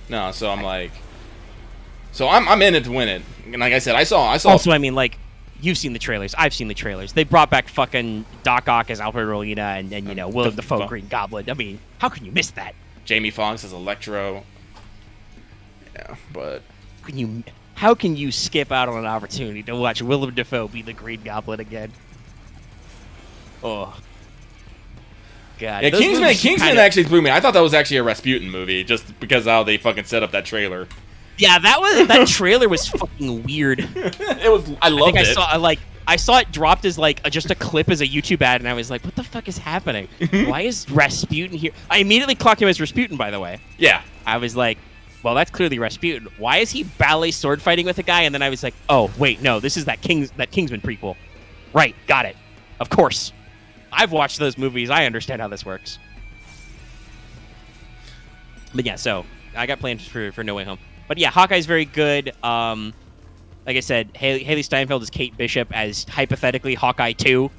No, so I'm like, I'm in it to win it. And like I said, I saw. Also, I mean, like, you've seen the trailers. I've seen the trailers. They brought back fucking Doc Ock as Alfred Molina and Willem Dafoe Green Goblin. I mean, how can you miss that? Jamie Foxx as Electro. Yeah, but how can you skip out on an opportunity to watch Willem Dafoe be the Green Goblin again? Oh, God. Yeah, Kingsman actually blew me. I thought that was actually a Rasputin movie, just because of how they fucking set up that trailer. Yeah, that trailer was fucking weird. It was. I loved it. I saw it dropped as like just a clip as a YouTube ad, and I was like, "What the fuck is happening? Why is Rasputin here?" I immediately clocked him as Rasputin. By the way, Yeah. I was like, "Well, that's clearly Rasputin. Why is he ballet sword fighting with a guy?" And then I was like, "Oh, wait, no, this is that Kingsman prequel." Right, got it. Of course, I've watched those movies. I understand how this works. But yeah, so I got plans for No Way Home. But yeah, Hawkeye's very good. Like I said, Haley Steinfeld is Kate Bishop as hypothetically Hawkeye 2.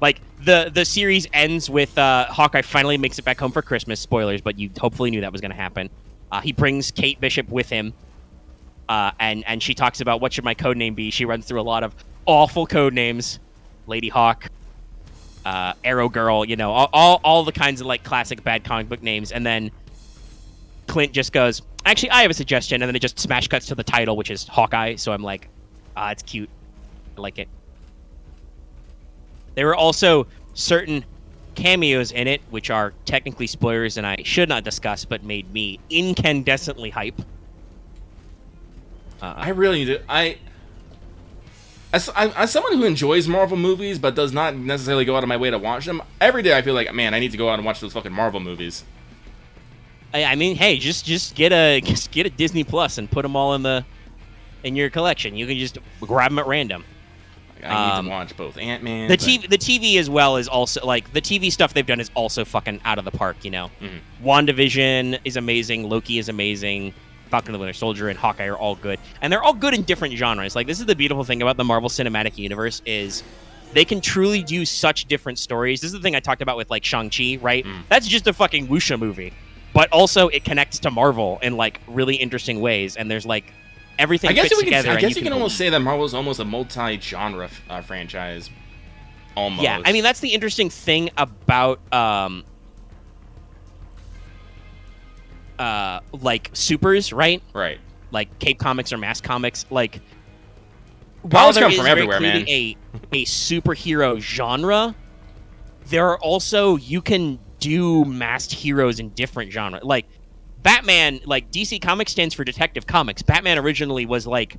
Like the series ends with Hawkeye finally makes it back home for Christmas. Spoilers, but you hopefully knew that was going to happen. He brings Kate Bishop with him, and she talks about what should my code name be. She runs through a lot of awful code names, Lady Hawk, Arrow Girl, you know, all the kinds of like classic bad comic book names, and then Clint just goes, "Actually, I have a suggestion," and then it just smash cuts to the title, which is Hawkeye. So I'm like, it's cute. I like it. There were also certain cameos in it, which are technically spoilers, and I should not discuss, but made me incandescently hype. I really do. As someone who enjoys Marvel movies but does not necessarily go out of my way to watch them, every day I feel like, man, I need to go out and watch those fucking Marvel movies. I mean, hey, just get a Disney Plus and put them all in your collection. You can just grab them at random. I need to watch both Ant-Man. The TV as well is also like the TV stuff they've done is also fucking out of the park. You know, WandaVision is amazing, Loki is amazing, Falcon and the Winter Soldier and Hawkeye are all good, and they're all good in different genres. Like this is the beautiful thing about the Marvel Cinematic Universe is they can truly do such different stories. This is the thing I talked about with like Shang-Chi, right? That's just a fucking wuxia movie. But also, it connects to Marvel in like really interesting ways, and there's like everything fits together. I guess you can almost say that Marvel is almost a multi-genre franchise. Almost. Yeah, I mean that's the interesting thing about like supers, right? Right. Like Cape Comics or Mass Comics, like powers come from everywhere, man. A superhero genre, there are also you can do masked heroes in different genres. Like Batman, like DC Comics stands for Detective Comics. Batman originally was like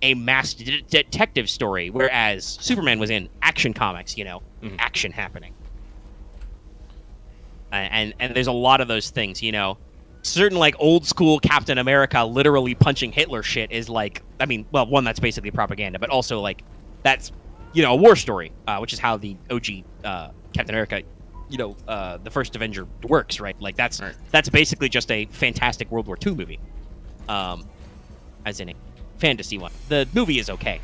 a masked detective story, whereas Superman was in Action Comics, you know, action happening. And there's a lot of those things, you know. Certain like old school Captain America literally punching Hitler shit is like, I mean, well, one, that's basically propaganda, but also like that's, you know, a war story, which is how the OG Captain America, you know, the first Avenger works, right? Like that's basically just a fantastic World War II movie, as in a fantasy one. The movie is okay.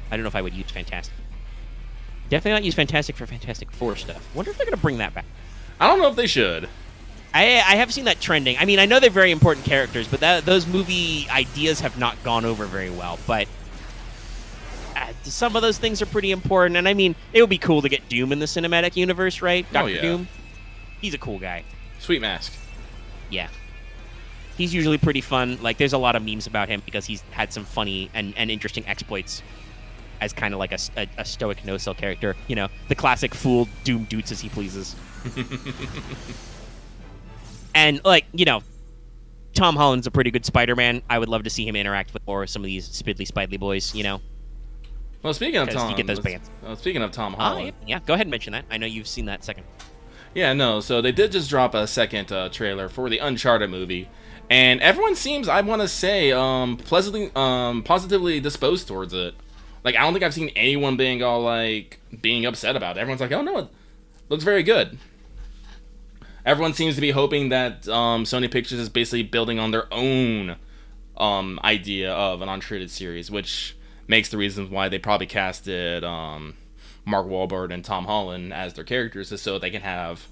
I don't know if I would use fantastic. Definitely not use fantastic for Fantastic Four stuff. Wonder if they're gonna bring that back. I don't know if they should. I have seen that trending. I mean, I know they're very important characters, but those movie ideas have not gone over very well. But some of those things are pretty important, and I mean, it would be cool to get Doom in the cinematic universe, right? Dr. Doom. He's a cool guy. Sweet mask. Yeah. He's usually pretty fun. Like, there's a lot of memes about him because he's had some funny and interesting exploits as kind of like a stoic no-cell character. You know, the classic fool Doom doots as he pleases. And, like, you know, Tom Holland's a pretty good Spider-Man. I would love to see him interact with more of some of these spiddly, spidly boys, you know? Well, speaking of Tom, you get those bands. Speaking of Tom Holland, yeah, go ahead and mention that. I know you've seen that second. Yeah, no. So they did just drop a second trailer for the Uncharted movie, and everyone seems, I want to say, positively disposed towards it. Like, I don't think I've seen anyone being all like being upset about it. Everyone's like, "Oh no, it looks very good." Everyone seems to be hoping that Sony Pictures is basically building on their own idea of an Uncharted series, which makes the reasons why they probably casted Mark Wahlberg and Tom Holland as their characters, is so they can have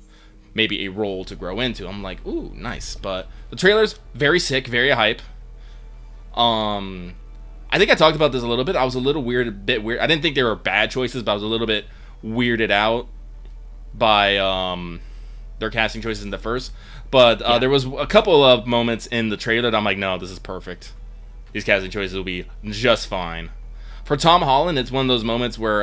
maybe a role to grow into. I'm like, ooh, nice. But the trailer's very sick, very hype. I think I talked about this a little bit. I was a bit weird. I didn't think they were bad choices, but I was a little bit weirded out by their casting choices in the first. But there was a couple of moments in the trailer that I'm like, no, this is perfect. These casting choices will be just fine. For Tom Holland, it's one of those moments where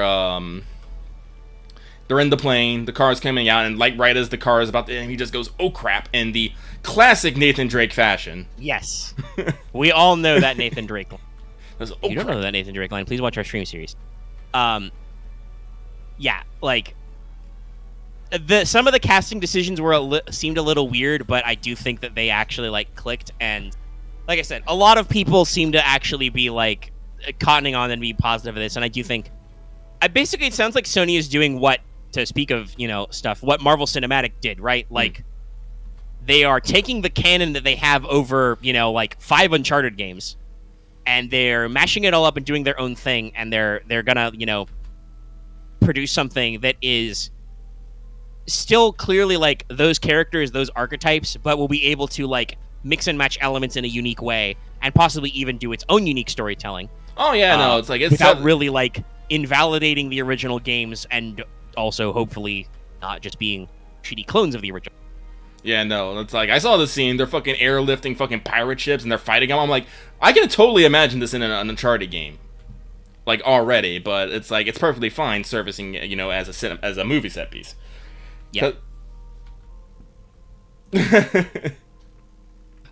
They're in the plane, the car's coming out, and like right as the car is about to end, he just goes, "Oh crap!" in the classic Nathan Drake fashion. Yes. We all know that Nathan Drake line. Goes, If you don't know that Nathan Drake line, please watch our stream series. Yeah, like some of the casting decisions seemed a little weird, but I do think that they actually like clicked. And like I said, a lot of people seem to actually be like cottoning on and be positive of this. And I do think, basically, it sounds like Sony is doing what, to speak of stuff, what Marvel Cinematic did, right? Like they are taking the canon that they have over like 5 Uncharted games, and they're mashing it all up and doing their own thing, and they're gonna produce something that is still clearly like those characters, those archetypes, but will be able to like mix and match elements in a unique way, and possibly even do its own unique storytelling. Oh yeah, no, it's like it's without really like invalidating the original games, and also hopefully not just being shitty clones of the original. Yeah, no, it's like I saw the scene. They're fucking airlifting fucking pirate ships and they're fighting them. I'm like, I can totally imagine this in an Uncharted game, like already. But it's like it's perfectly fine servicing as a movie set piece. Yeah.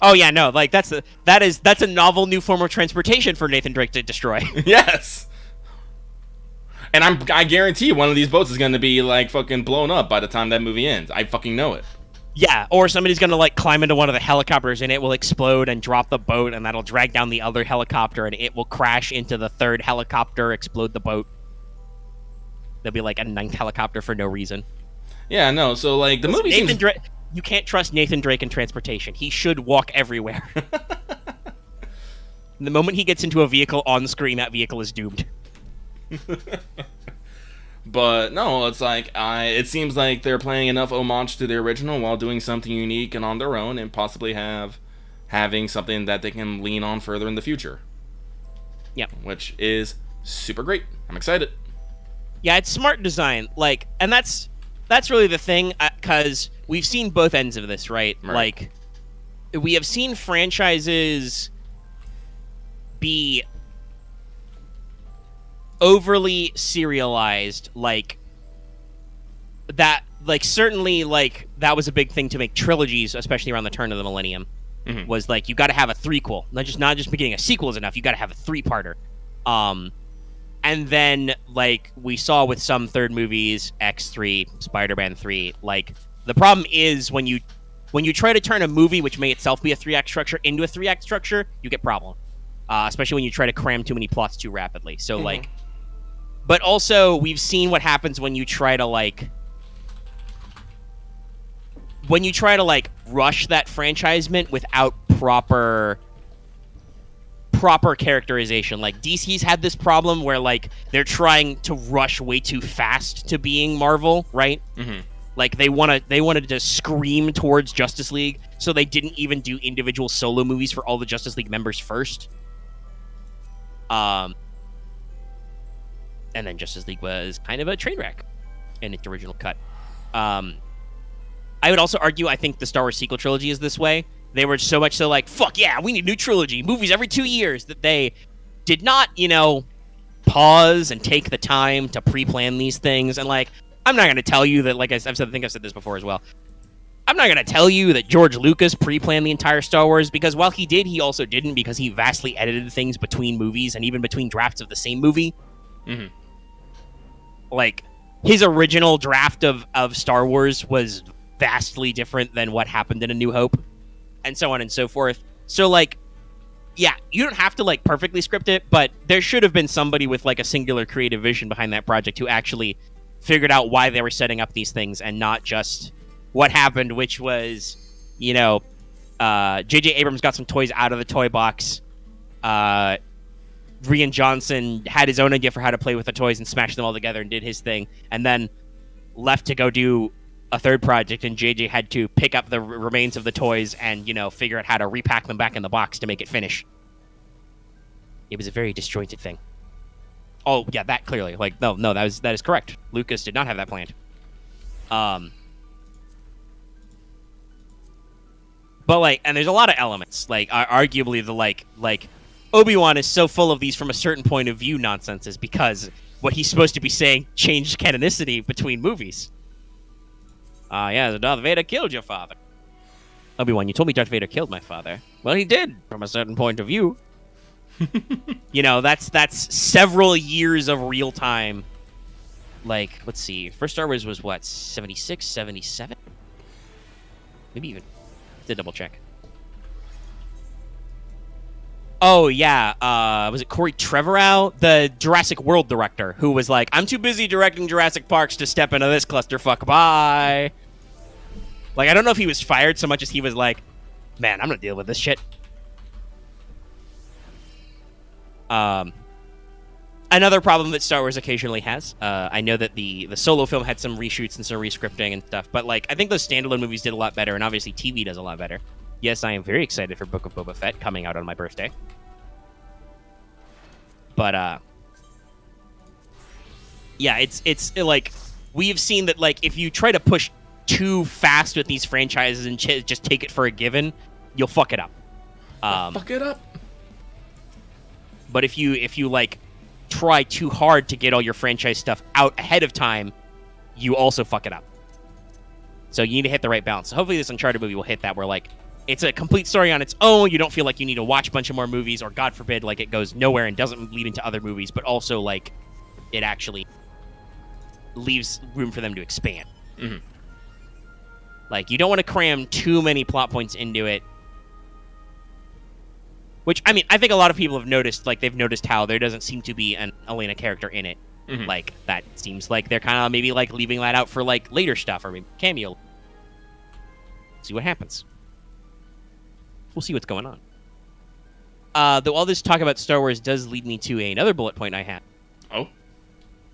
Oh yeah, no, like that's a novel new form of transportation for Nathan Drake to destroy. Yes. And I guarantee one of these boats is going to be like fucking blown up by the time that movie ends. I fucking know it. Yeah, or somebody's going to like climb into one of the helicopters and it will explode and drop the boat, and that'll drag down the other helicopter and it will crash into the third helicopter, explode the boat. There'll be like a 9th helicopter for no reason. Yeah, no, so like the movie seems... You can't trust Nathan Drake in transportation. He should walk everywhere. The moment he gets into a vehicle on screen, that vehicle is doomed. But no, it's like it seems like they're playing enough homage to the original while doing something unique and on their own, and possibly having something that they can lean on further in the future. Yeah, which is super great. I'm excited. Yeah, it's smart design. Like, and that's really the thing, because we've seen both ends of this, right? Like, we have seen franchises be overly serialized, like that. Like, certainly, like that was a big thing to make trilogies, especially around the turn of the millennium. Mm-hmm. Was like you got to have a threequel, not just getting a sequel is enough. You got to have a 3-parter. And then, like we saw with some third movies, X3, Spider-Man 3, like the problem is when you try to turn a movie which may itself be a 3-act structure into a 3-act structure, you get problem. Especially when you try to cram too many plots too rapidly. So like, but also we've seen what happens when you try to like rush that franchisement without proper characterization. Like DC's had this problem where like they're trying to rush way too fast to being Marvel, right? Mm-hmm. Like they wanted to scream towards Justice League, so they didn't even do individual solo movies for all the Justice League members first. And then Justice League was kind of a train wreck in its original cut. I would also argue I think the Star Wars sequel trilogy is this way. They were so much so like, fuck yeah, we need a new trilogy, movies every 2 years, that they did not, pause and take the time to pre-plan these things. And like, I'm not going to tell you that, like I think I've said this before as well. I'm not going to tell you that George Lucas pre-planned the entire Star Wars, because while he did, he also didn't, because he vastly edited things between movies and even between drafts of the same movie. Mm-hmm. Like, his original draft of Star Wars was vastly different than what happened in A New Hope, and so on and so forth. So, like, yeah, you don't have to, like, perfectly script it, but there should have been somebody with, like, a singular creative vision behind that project who actually figured out why they were setting up these things, and not just what happened, which was, J.J. Abrams got some toys out of the toy box. Rian Johnson had his own idea for how to play with the toys and smashed them all together and did his thing, and then left to go do a third project, and JJ had to pick up the remains of the toys and, figure out how to repack them back in the box to make it finish. It was a very disjointed thing. Oh, yeah, that clearly. Like, no, that is correct. Lucas did not have that planned. But, like, and there's a lot of elements. Like, arguably the, like Obi-Wan is so full of these from a certain point of view nonsense is because what he's supposed to be saying changed canonicity between movies. Yeah, Darth Vader killed your father. Obi-Wan, you told me Darth Vader killed my father. Well, he did, from a certain point of view. You know, that's several years of real time. Like, let's see. First Star Wars was what, 76, 77? Maybe even. To double check. Oh, yeah. Was it Corey Trevorrow, the Jurassic World director, who was like, I'm too busy directing Jurassic Parks to step into this clusterfuck. Bye. Like, I don't know if he was fired so much as he was like, man, I'm going to deal with this shit. Another problem that Star Wars occasionally has, I know that the Solo film had some reshoots and some rescripting and stuff, but like I think those standalone movies did a lot better, and obviously TV does a lot better. Yes, I am very excited for Book of Boba Fett coming out on my birthday. But yeah, it's like we've seen that like if you try to push too fast with these franchises and just take it for a given, you'll fuck it up. Fuck it up. But if you like try too hard to get all your franchise stuff out ahead of time, you also fuck it up. So you need to hit the right balance. So hopefully this Uncharted movie will hit that where like it's a complete story on its own. You don't feel like you need to watch a bunch of more movies, or God forbid, like it goes nowhere and doesn't lead into other movies, but also like it actually leaves room for them to expand. Mm-hmm. Like you don't want to cram too many plot points into it. Which, I mean, I think a lot of people have noticed, like, they've noticed how there doesn't seem to be an Elena character in it. Mm-hmm. Like, that seems like they're kind of maybe, like, leaving that out for, like, later stuff or maybe cameo. See what happens. We'll see what's going on. Though all this talk about Star Wars does lead me to another bullet point I had. Oh?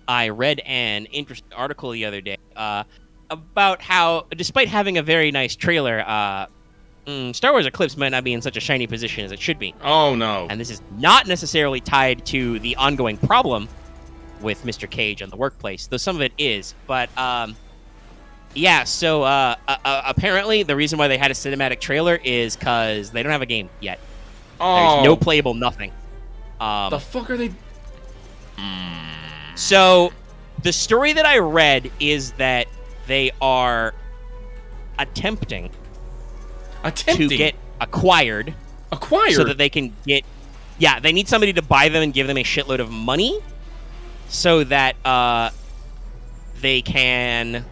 I read an interesting article the other day about how, despite having a very nice trailer, Star Wars Eclipse might not be in such a shiny position as it should be. Oh, no. And this is not necessarily tied to the ongoing problem with Mr. Cage and the workplace, though some of it is. But, yeah, so apparently the reason why they had a cinematic trailer is because they don't have a game yet. Oh. There's no playable nothing. The fuck are they... So, the story that I read is that they are attempting to get acquired so that they can get... Yeah, they need somebody to buy them and give them a shitload of money so that they can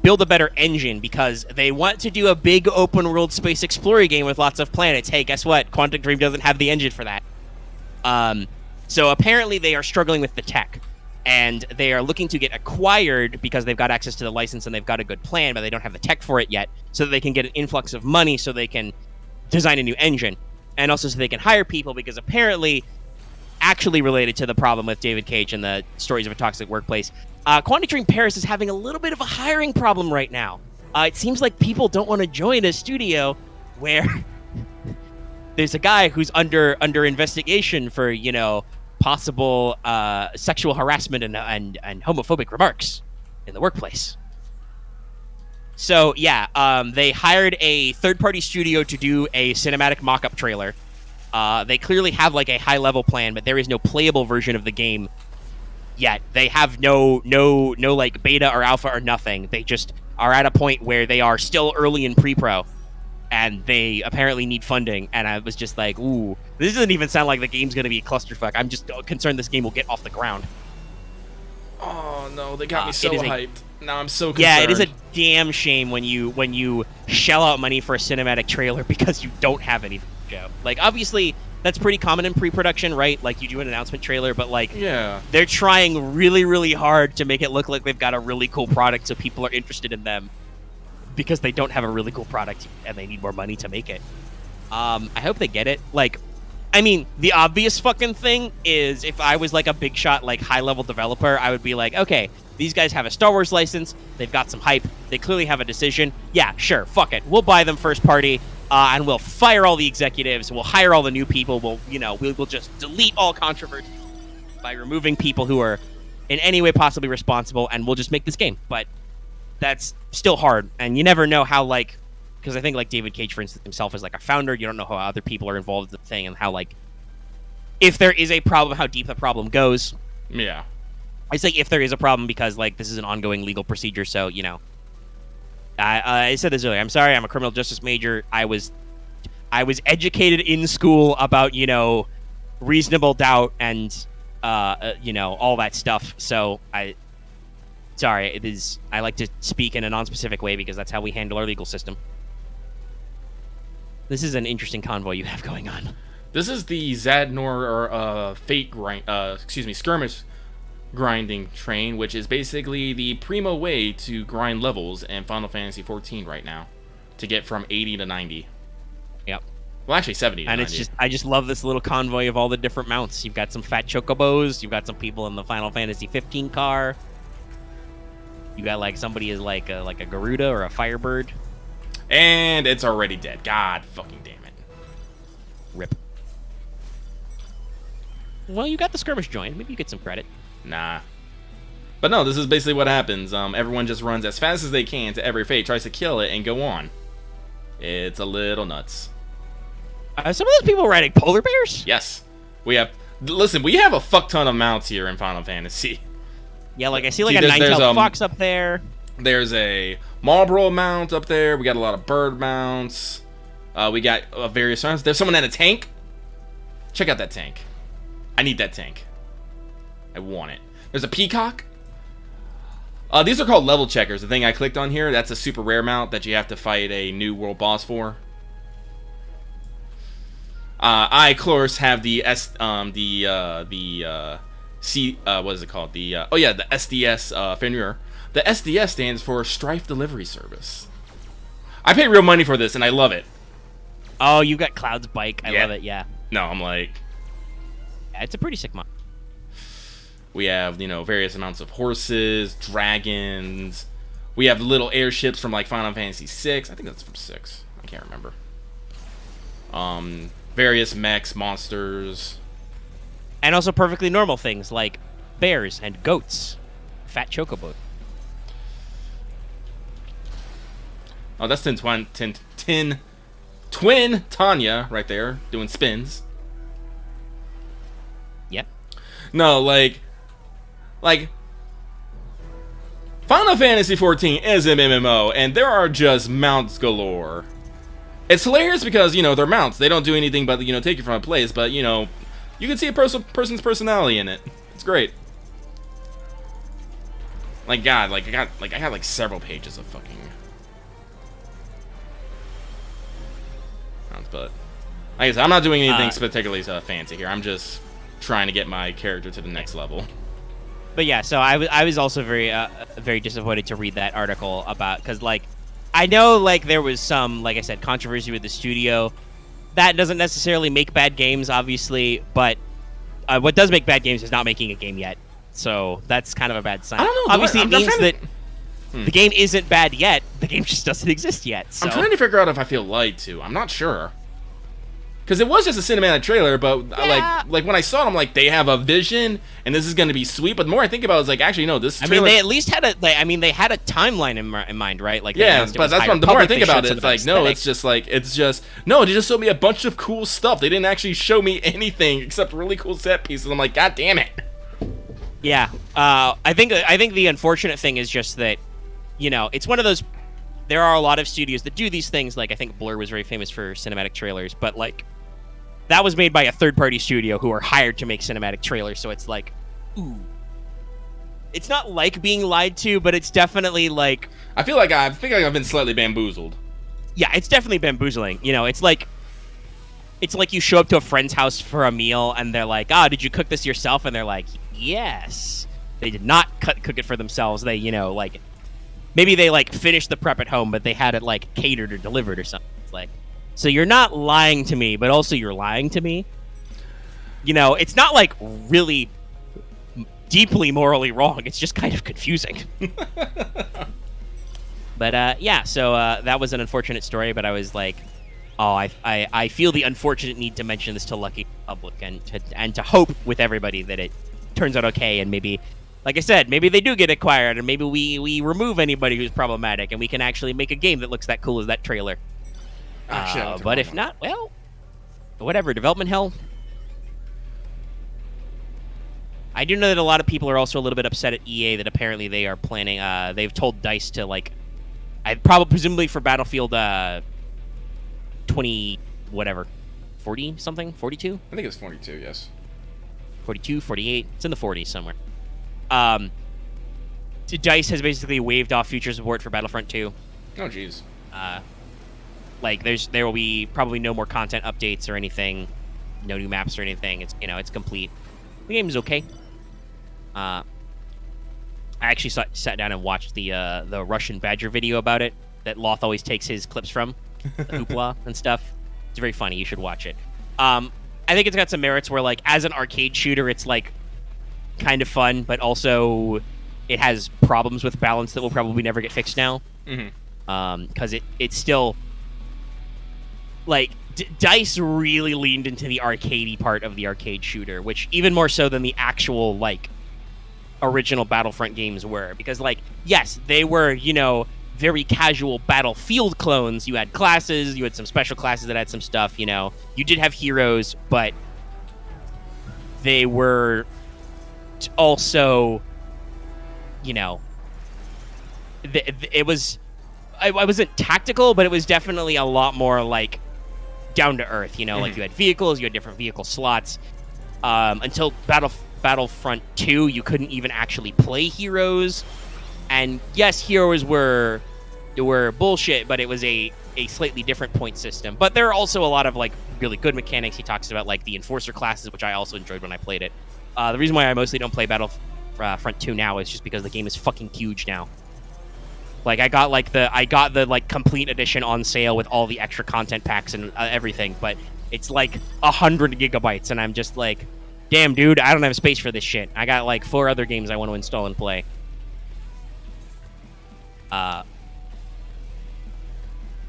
build a better engine, because they want to do a big open world space explorer game with lots of planets. Hey, guess what? Quantic Dream doesn't have the engine for that. So apparently they are struggling with the tech. And they are looking to get acquired because they've got access to the license and they've got a good plan, but they don't have the tech for it yet, so that they can get an influx of money so they can design a new engine. And also so they can hire people, because apparently, actually related to the problem with David Cage and the stories of a toxic workplace, Quantic Dream Paris is having a little bit of a hiring problem right now. It seems like people don't want to join a studio where there's a guy who's under investigation for, you know, possible sexual harassment and homophobic remarks in the workplace. So, yeah, they hired a third-party studio to do a cinematic mock-up trailer. They clearly have, like, a high-level plan, but there is no playable version of the game yet. They have no like, beta or alpha or nothing. They just are at a point where they are still early in pre-pro, and they apparently need funding, and I was just like, ooh, this doesn't even sound like the game's going to be a clusterfuck. I'm just concerned this game will get off the ground. Oh, no, they got me so hyped. Now I'm so concerned. Yeah, it is a damn shame when you shell out money for a cinematic trailer because you don't have anything to show. Like, obviously, that's pretty common in pre-production, right? Like, you do an announcement trailer, but, like, yeah, they're trying really, really hard to make it look like they've got a really cool product so people are interested in them, because they don't have a really cool product and they need more money to make it. I hope they get it. Like, I mean, the obvious fucking thing is, if I was like a big shot, like high-level developer, I would be like, okay, these guys have a Star Wars license, they've got some hype, they clearly have a decision. Yeah, sure, fuck it. We'll buy them first party, and we'll fire all the executives, we'll hire all the new people, we'll just delete all controversy by removing people who are in any way possibly responsible, and we'll just make this game. But that's still hard, and you never know how, like, because I think, like, David Cage, for instance, himself is like a founder. You don't know how other people are involved in the thing and how, like, if there is a problem, how deep the problem goes. Yeah. I say if there is a problem because, like, this is an ongoing legal procedure, so, you know. I said this earlier. I'm sorry, I'm a criminal justice major. I was educated in school about, you know, reasonable doubt and, you know, all that stuff. So, sorry, I like to speak in a non-specific way because that's how we handle our legal system. This is an interesting convoy you have going on. This is the Zadnor skirmish grinding train, which is basically the primo way to grind levels in Final Fantasy XIV right now, to get from 80 to 90. Yep. Well, actually 70 to 90. And I just love this little convoy of all the different mounts. You've got some fat chocobos. You've got some people in the Final Fantasy 15 car. You got like somebody is like a Garuda or a Firebird. And it's already dead. God fucking damn it. Rip. Well, you got the skirmish joint. Maybe you get some credit. Nah. But no, this is basically what happens. Everyone just runs as fast as they can to every fate, tries to kill it, and go on. It's a little nuts. Some of those people riding polar bears? Yes. Listen, we have a fuck ton of mounts here in Final Fantasy. Yeah, like I see like a nine-tailed fox up there. There's a Marlboro mount up there. We got a lot of bird mounts. We got various ones. There's someone in a tank. Check out that tank. I need that tank. I want it. There's a peacock. These are called level checkers. The thing I clicked on here, that's a super rare mount that you have to fight a new world boss for. I, of course, have the what is it called? The SDS Fenrir. The SDS stands for Strife Delivery Service. I pay real money for this, and I love it. Oh, you got Cloud's bike. I love it, yeah. No, I'm like... Yeah, it's a pretty sick mod. We have, you know, various amounts of horses, dragons. We have little airships from, like, Final Fantasy VI. I think that's from 6. I can't remember. Various mechs, monsters. And also perfectly normal things like bears and goats. Fat chocobo. Oh, that's Twin Tanya right there doing spins. Yep. No, like Final Fantasy XIV is an MMO, and there are just mounts galore. It's hilarious because, you know, they're mounts. They don't do anything but, you know, take you from a place, but, you know, you can see a person's personality in it. It's great. Like, God, like, I got like several pages of fucking mounts, but like I said, I'm not doing anything particularly fancy here. I'm just trying to get my character to the next level. But yeah, so I was also very disappointed to read that article about, because, like, I know, like, there was some, like I said, controversy with the studio. That doesn't necessarily make bad games, obviously, but what does make bad games is not making a game yet. So that's kind of a bad sign. I don't know. Obviously, it means that the game isn't bad yet. The game just doesn't exist yet. So. I'm trying to figure out if I feel lied to. I'm not sure. Because it was just a cinematic trailer, but yeah. like when I saw it, I'm like, they have a vision, and this is going to be sweet. But the more I think about it, it's like, actually, no, this trailer... I mean, they at least had they had a timeline in mind, right? Like, yeah, but that's what, the more I think about it, it's like, no, it's just, they just showed me a bunch of cool stuff. They didn't actually show me anything except really cool set pieces. I'm like, God damn it. Yeah, I think the unfortunate thing is just that, you know, it's one of those... There are a lot of studios that do these things. Like, I think Blur was very famous for cinematic trailers, but, like, that was made by a third-party studio who are hired to make cinematic trailers, so it's like, ooh. It's not like being lied to, but it's definitely like... I feel like I've been slightly bamboozled. Yeah, it's definitely bamboozling. You know, it's like you show up to a friend's house for a meal, and they're like, did you cook this yourself? And they're like, yes. They did not cook it for themselves. They, you know, like, maybe they, like, finished the prep at home, but they had it, like, catered or delivered or something. It's like... So you're not lying to me, but also you're lying to me. You know, it's not like really deeply morally wrong. It's just kind of confusing. But yeah, so that was an unfortunate story, but I was like, I feel the unfortunate need to mention this to Lucky Public and to hope with everybody that it turns out okay, and maybe, like I said, maybe they do get acquired, and maybe we remove anybody who's problematic, and we can actually make a game that looks that cool as that trailer. But if not, well, whatever. Development hell. I do know that a lot of people are also a little bit upset at EA that apparently they are planning. They've told DICE to like, presumably for Battlefield 20 whatever, 40 something, 42. I think it's 42. Yes. 42, 48. It's in the 40s somewhere. DICE has basically waived off future support for Battlefront 2. Oh, jeez. Like there will be probably no more content updates or anything, no new maps or anything. It's it's complete. The game is okay. I actually sat down and watched the Russian Badger video about it that Loth always takes his clips from, the hoopla and stuff. It's very funny. You should watch it. I think it's got some merits where, like, as an arcade shooter, it's like kind of fun, but also it has problems with balance that will probably never get fixed now. Because it's still like DICE really leaned into the arcadey part of the arcade shooter, which even more so than the actual like original Battlefront games were. Because, like, yes, they were very casual Battlefield clones. You had classes, you had some special classes that had some stuff. You did have heroes, but they were also it was. I wasn't tactical, but it was definitely a lot more like down to earth. Like you had vehicles, you had different vehicle slots. Until Battlefront 2, you couldn't even actually play heroes. And yes, heroes were bullshit, but it was a slightly different point system. But there are also a lot of like really good mechanics. He talks about like the Enforcer classes, which I also enjoyed when I played it. The reason why I mostly don't play Battlefront 2 now is just because the game is fucking huge now. Like I got the like complete edition on sale with all the extra content packs and everything, but it's like 100 gigabytes, and I'm just like, damn, dude, I don't have space for this shit. I got like 4 other games I want to install and play.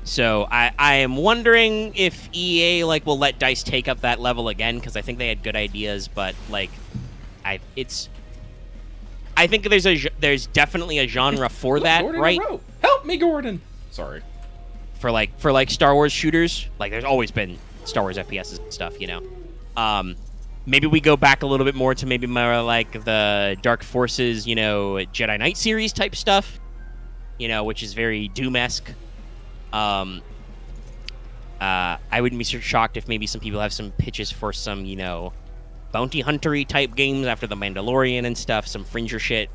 So I am wondring if EA like will let DICE take up that level again, because I think they had good ideas, but like I think there's definitely a genre for that, Gordon, right? Help me, Gordon. Sorry. For like Star Wars shooters, like there's always been Star Wars FPSs and stuff, Maybe we go back a little bit more to maybe more like the Dark Forces, Jedi Knight series type stuff, which is very Doom-esque. I wouldn't be shocked if maybe some people have some pitches for some, bounty hunter-y type games after the Mandalorian and stuff, some Fringer shit.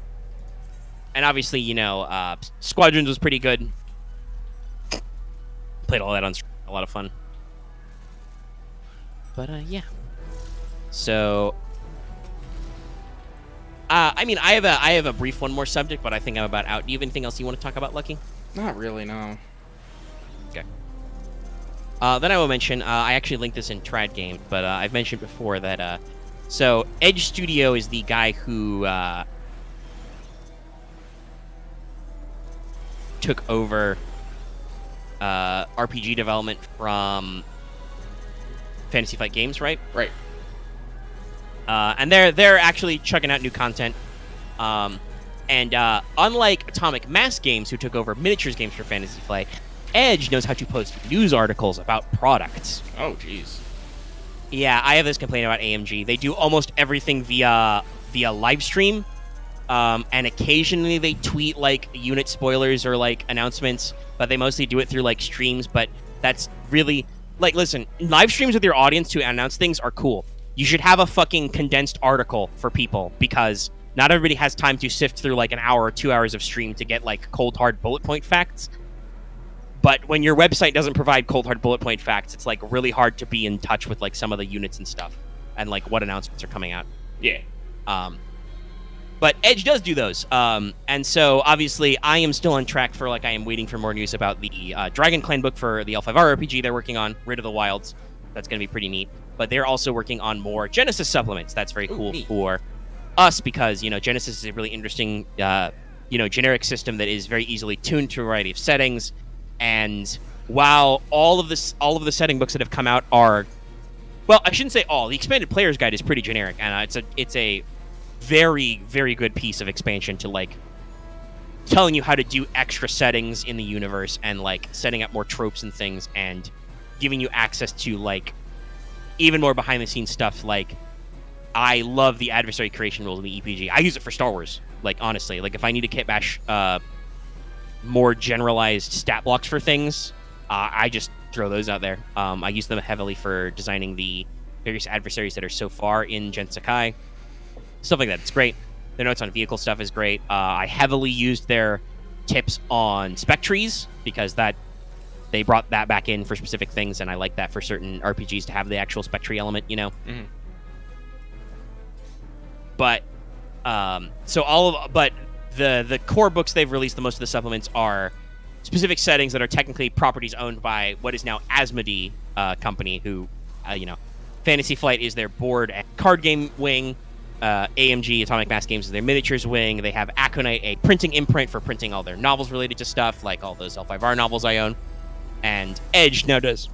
And obviously, Squadrons was pretty good. Played all that on stream, a lot of fun. But yeah. So I have a brief one more subject, but I think I'm about out. Do you have anything else you want to talk about, Lucky? Not really, no. Okay. Then I will mention, I actually linked this in Trad Game, but I've mentioned before that, so Edge Studio is the guy who took over RPG development from Fantasy Flight Games, right? Right. And they're actually chucking out new content. And unlike Atomic Mass Games, who took over miniatures games for Fantasy Flight, Edge knows how to post news articles about products. Oh, jeez. Yeah, I have this complaint about AMG. They do almost everything via live stream, and occasionally they tweet like unit spoilers or like announcements, but they mostly do it through like streams. But that's really like, listen, live streams with your audience to announce things are cool. You should have a fucking condensed article for people, because not everybody has time to sift through like an hour or 2 hours of stream to get like cold hard bullet point facts. But when your website doesn't provide cold hard bullet point facts, it's like really hard to be in touch with like some of the units and stuff and like what announcements are coming out. Yeah. But Edge does do those. And so obviously I am still on track for like I am waiting for more news about the Dragon Clan book for the L5R RPG they're working on, Rid of the Wilds. That's going to be pretty neat. But they're also working on more Genesis supplements. That's very cool for us because, Genesis is a really interesting, generic system that is very easily tuned to a variety of settings. And while all of the setting books that have come out are, well, I shouldn't say all. The expanded player's guide is pretty generic, and it's a very, very good piece of expansion to like telling you how to do extra settings in the universe and like setting up more tropes and things and giving you access to like even more behind the scenes stuff like I love the adversary creation rules in the EPG. I use it for Star Wars. Like, honestly, like if I need to kit bash more generalized stat blocks for things, I just throw those out there. I use them heavily for designing the various adversaries that are so far in Gen Sakai. Stuff like that. It's great. Their notes on vehicle stuff is great. I heavily used their tips on spec trees because they brought that back in for specific things, and I like that for certain RPGs to have the actual spec tree element, you know? Mm-hmm. But, the core books they've released, the most of the supplements are specific settings that are technically properties owned by what is now Asmodee company, who, Fantasy Flight is their board and card game wing. AMG, Atomic Mass Games, is their miniatures wing. They have Aconite, a printing imprint for printing all their novels related to stuff, like all those L5R novels I own. And Edge now does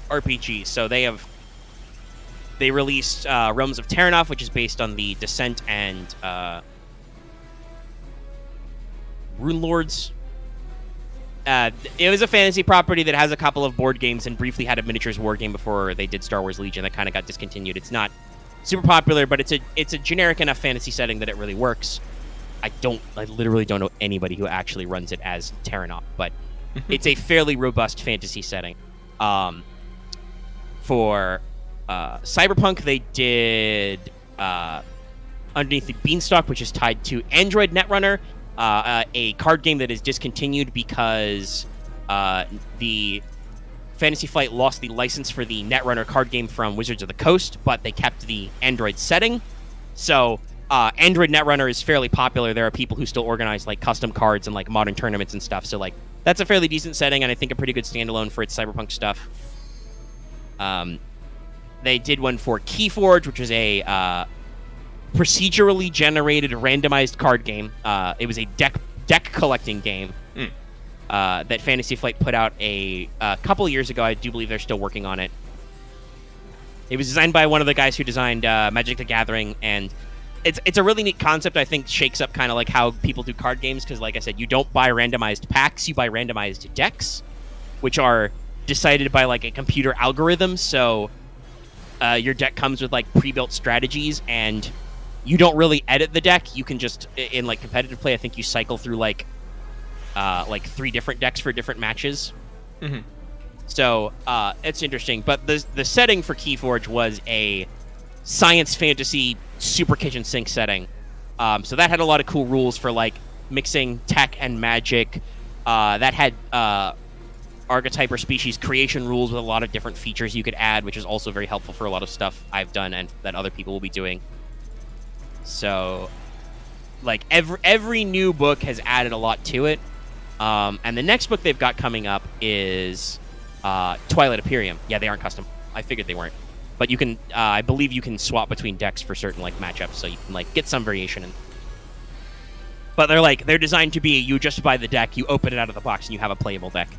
RPGs. So they released Realms of Terranoff, which is based on the Descent and Rune Lords. It was a fantasy property that has a couple of board games and briefly had a miniatures war game before they did Star Wars Legion that kind of got discontinued. It's not super popular, but it's a generic enough fantasy setting that it really works. I literally don't know anybody who actually runs it as Terranoff, but it's a fairly robust fantasy setting. For Cyberpunk, they did Underneath the Beanstalk, which is tied to Android Netrunner, a card game that is discontinued because the Fantasy Flight lost the license for the Netrunner card game from Wizards of the Coast, but they kept the Android setting. So Android Netrunner is fairly popular. There are people who still organize like custom cards and like modern tournaments and stuff. So like that's a fairly decent setting, and I think a pretty good standalone for its Cyberpunk stuff. They did one for Keyforge, which was a procedurally generated randomized card game. It was a deck collecting game. That Fantasy Flight put out a couple of years ago. I do believe they're still working on it. It was designed by one of the guys who designed Magic the Gathering, and it's a really neat concept. I think shakes up kind of like how people do card games, because like I said, you don't buy randomized packs, you buy randomized decks, which are decided by like a computer algorithm. So your deck comes with like pre-built strategies, and you don't really edit the deck. You can just, in like competitive play, I think you cycle through like 3 different decks for different matches. Mm-hmm. So it's interesting. But the setting for Keyforge was a science fantasy super kitchen sink setting. So that had a lot of cool rules for like mixing tech and magic. That had archetype or species creation rules with a lot of different features you could add, which is also very helpful for a lot of stuff I've done and that other people will be doing. So like every new book has added a lot to it. And the next book they've got coming up is Twilight Imperium. Yeah, they aren't custom. I figured they weren't. But you can, I believe you can swap between decks for certain like matchups, so you can like get some variation in. But they're designed to be, you just buy the deck, you open it out of the box, and you have a playable deck.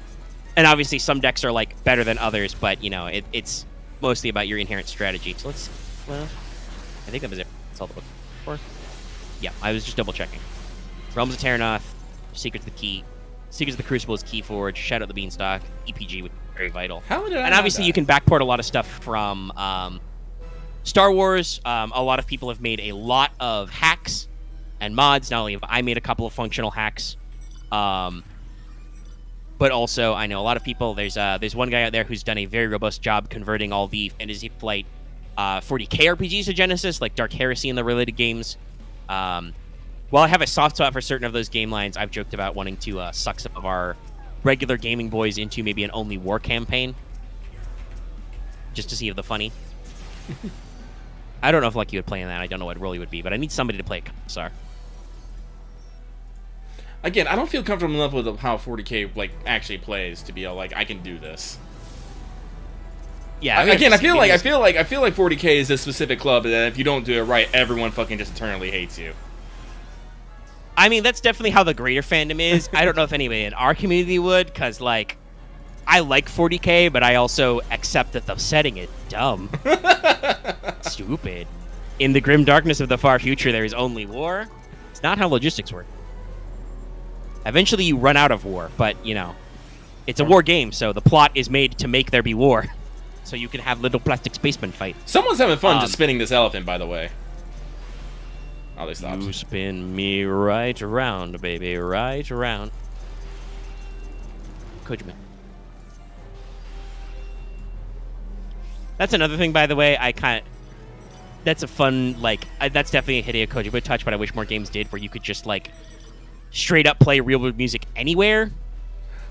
And obviously some decks are like better than others, but you know, it's mostly about your inherent strategy. So I think that was it. That's all the book for. Yeah, I was just double checking. Realms of Terranoff, Secrets of the Crucible is Keyforge, Shadow of the Beanstalk, EPG was very vital. How did I And obviously you can backport a lot of stuff from Star Wars. A lot of people have made a lot of hacks and mods. Not only have I made a couple of functional hacks, but also I know a lot of people. There's one guy out there who's done a very robust job converting all the Fantasy Flight 40K RPGs to Genesis, like Dark Heresy and the related games. While I have a soft spot for certain of those game lines, I've joked about wanting to suck some of our regular gaming boys into maybe an Only War campaign, just to see if the funny. I don't know if Lucky would play in that. I don't know what role he would be, but I need somebody to play Commissar. Again, I don't feel comfortable enough with how 40K like actually plays to be like I can do this. Yeah. I feel like 40K is a specific club that if you don't do it right, everyone fucking just eternally hates you. I mean, that's definitely how the greater fandom is. I don't know if anybody in our community would, because, like, I like 40K, but I also accept that the setting is dumb. Stupid. In the grim darkness of the far future, there is only war. It's not how logistics work. Eventually, you run out of war, but, you know, it's a war game, so the plot is made to make there be war. So you can have little plastic spacemen fight. Someone's having fun just spinning this elephant, by the way. Oh, they stopped. You spin me right around, baby, right around. Kojima. That's another thing, by the way. That's a fun, like, that's definitely a Hideo Kojima touch, but I wish more games did, where you could just, like, straight up play real music anywhere.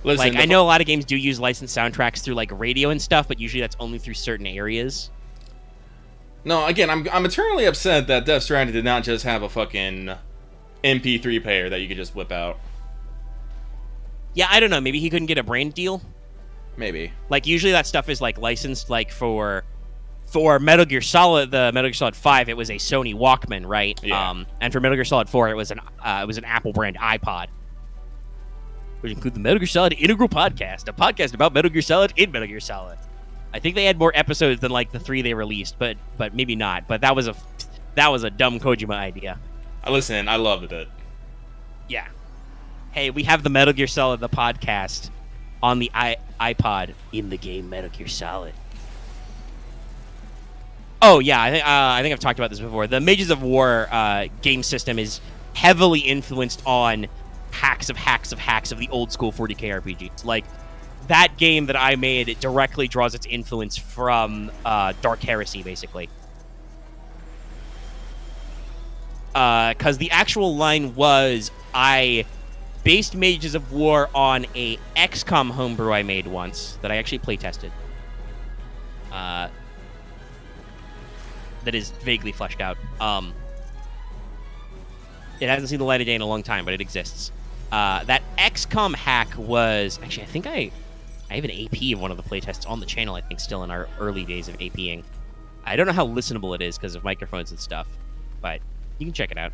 Listen, like, I know a lot of games do use licensed soundtracks through, like, radio and stuff, but usually that's only through certain areas. No, again, I'm eternally upset that Death Stranding did not just have a fucking MP3 player that you could just whip out. Yeah, I don't know. Maybe he couldn't get a brand deal. Maybe. Like, usually that stuff is, like, licensed, like, for Metal Gear Solid, the Metal Gear Solid 5, it was a Sony Walkman, right? Yeah. And for Metal Gear Solid 4, it was an Apple brand iPod, which include the Metal Gear Solid Integral Podcast, a podcast about Metal Gear Solid in Metal Gear Solid. I think they had more episodes than, like, the 3 they released, but maybe not. But that was a dumb Kojima idea. Listen, I loved it. Yeah. Hey, we have the Metal Gear Solid, the podcast, on the iPod in the game Metal Gear Solid. Oh, yeah, I think I've talked about this before. The Mages of War game system is heavily influenced on hacks of the old school 40k RPGs. Like, that game that I made, it directly draws its influence from Dark Heresy, basically. Because the actual line was, I based Mages of War on a XCOM homebrew I made once, that I actually playtested. That is vaguely fleshed out. It hasn't seen the light of day in a long time, but it exists. That XCOM hack was... Actually, I think I have an AP of one of the playtests on the channel, I think, still in our early days of APing. I don't know how listenable it is because of microphones and stuff, but you can check it out.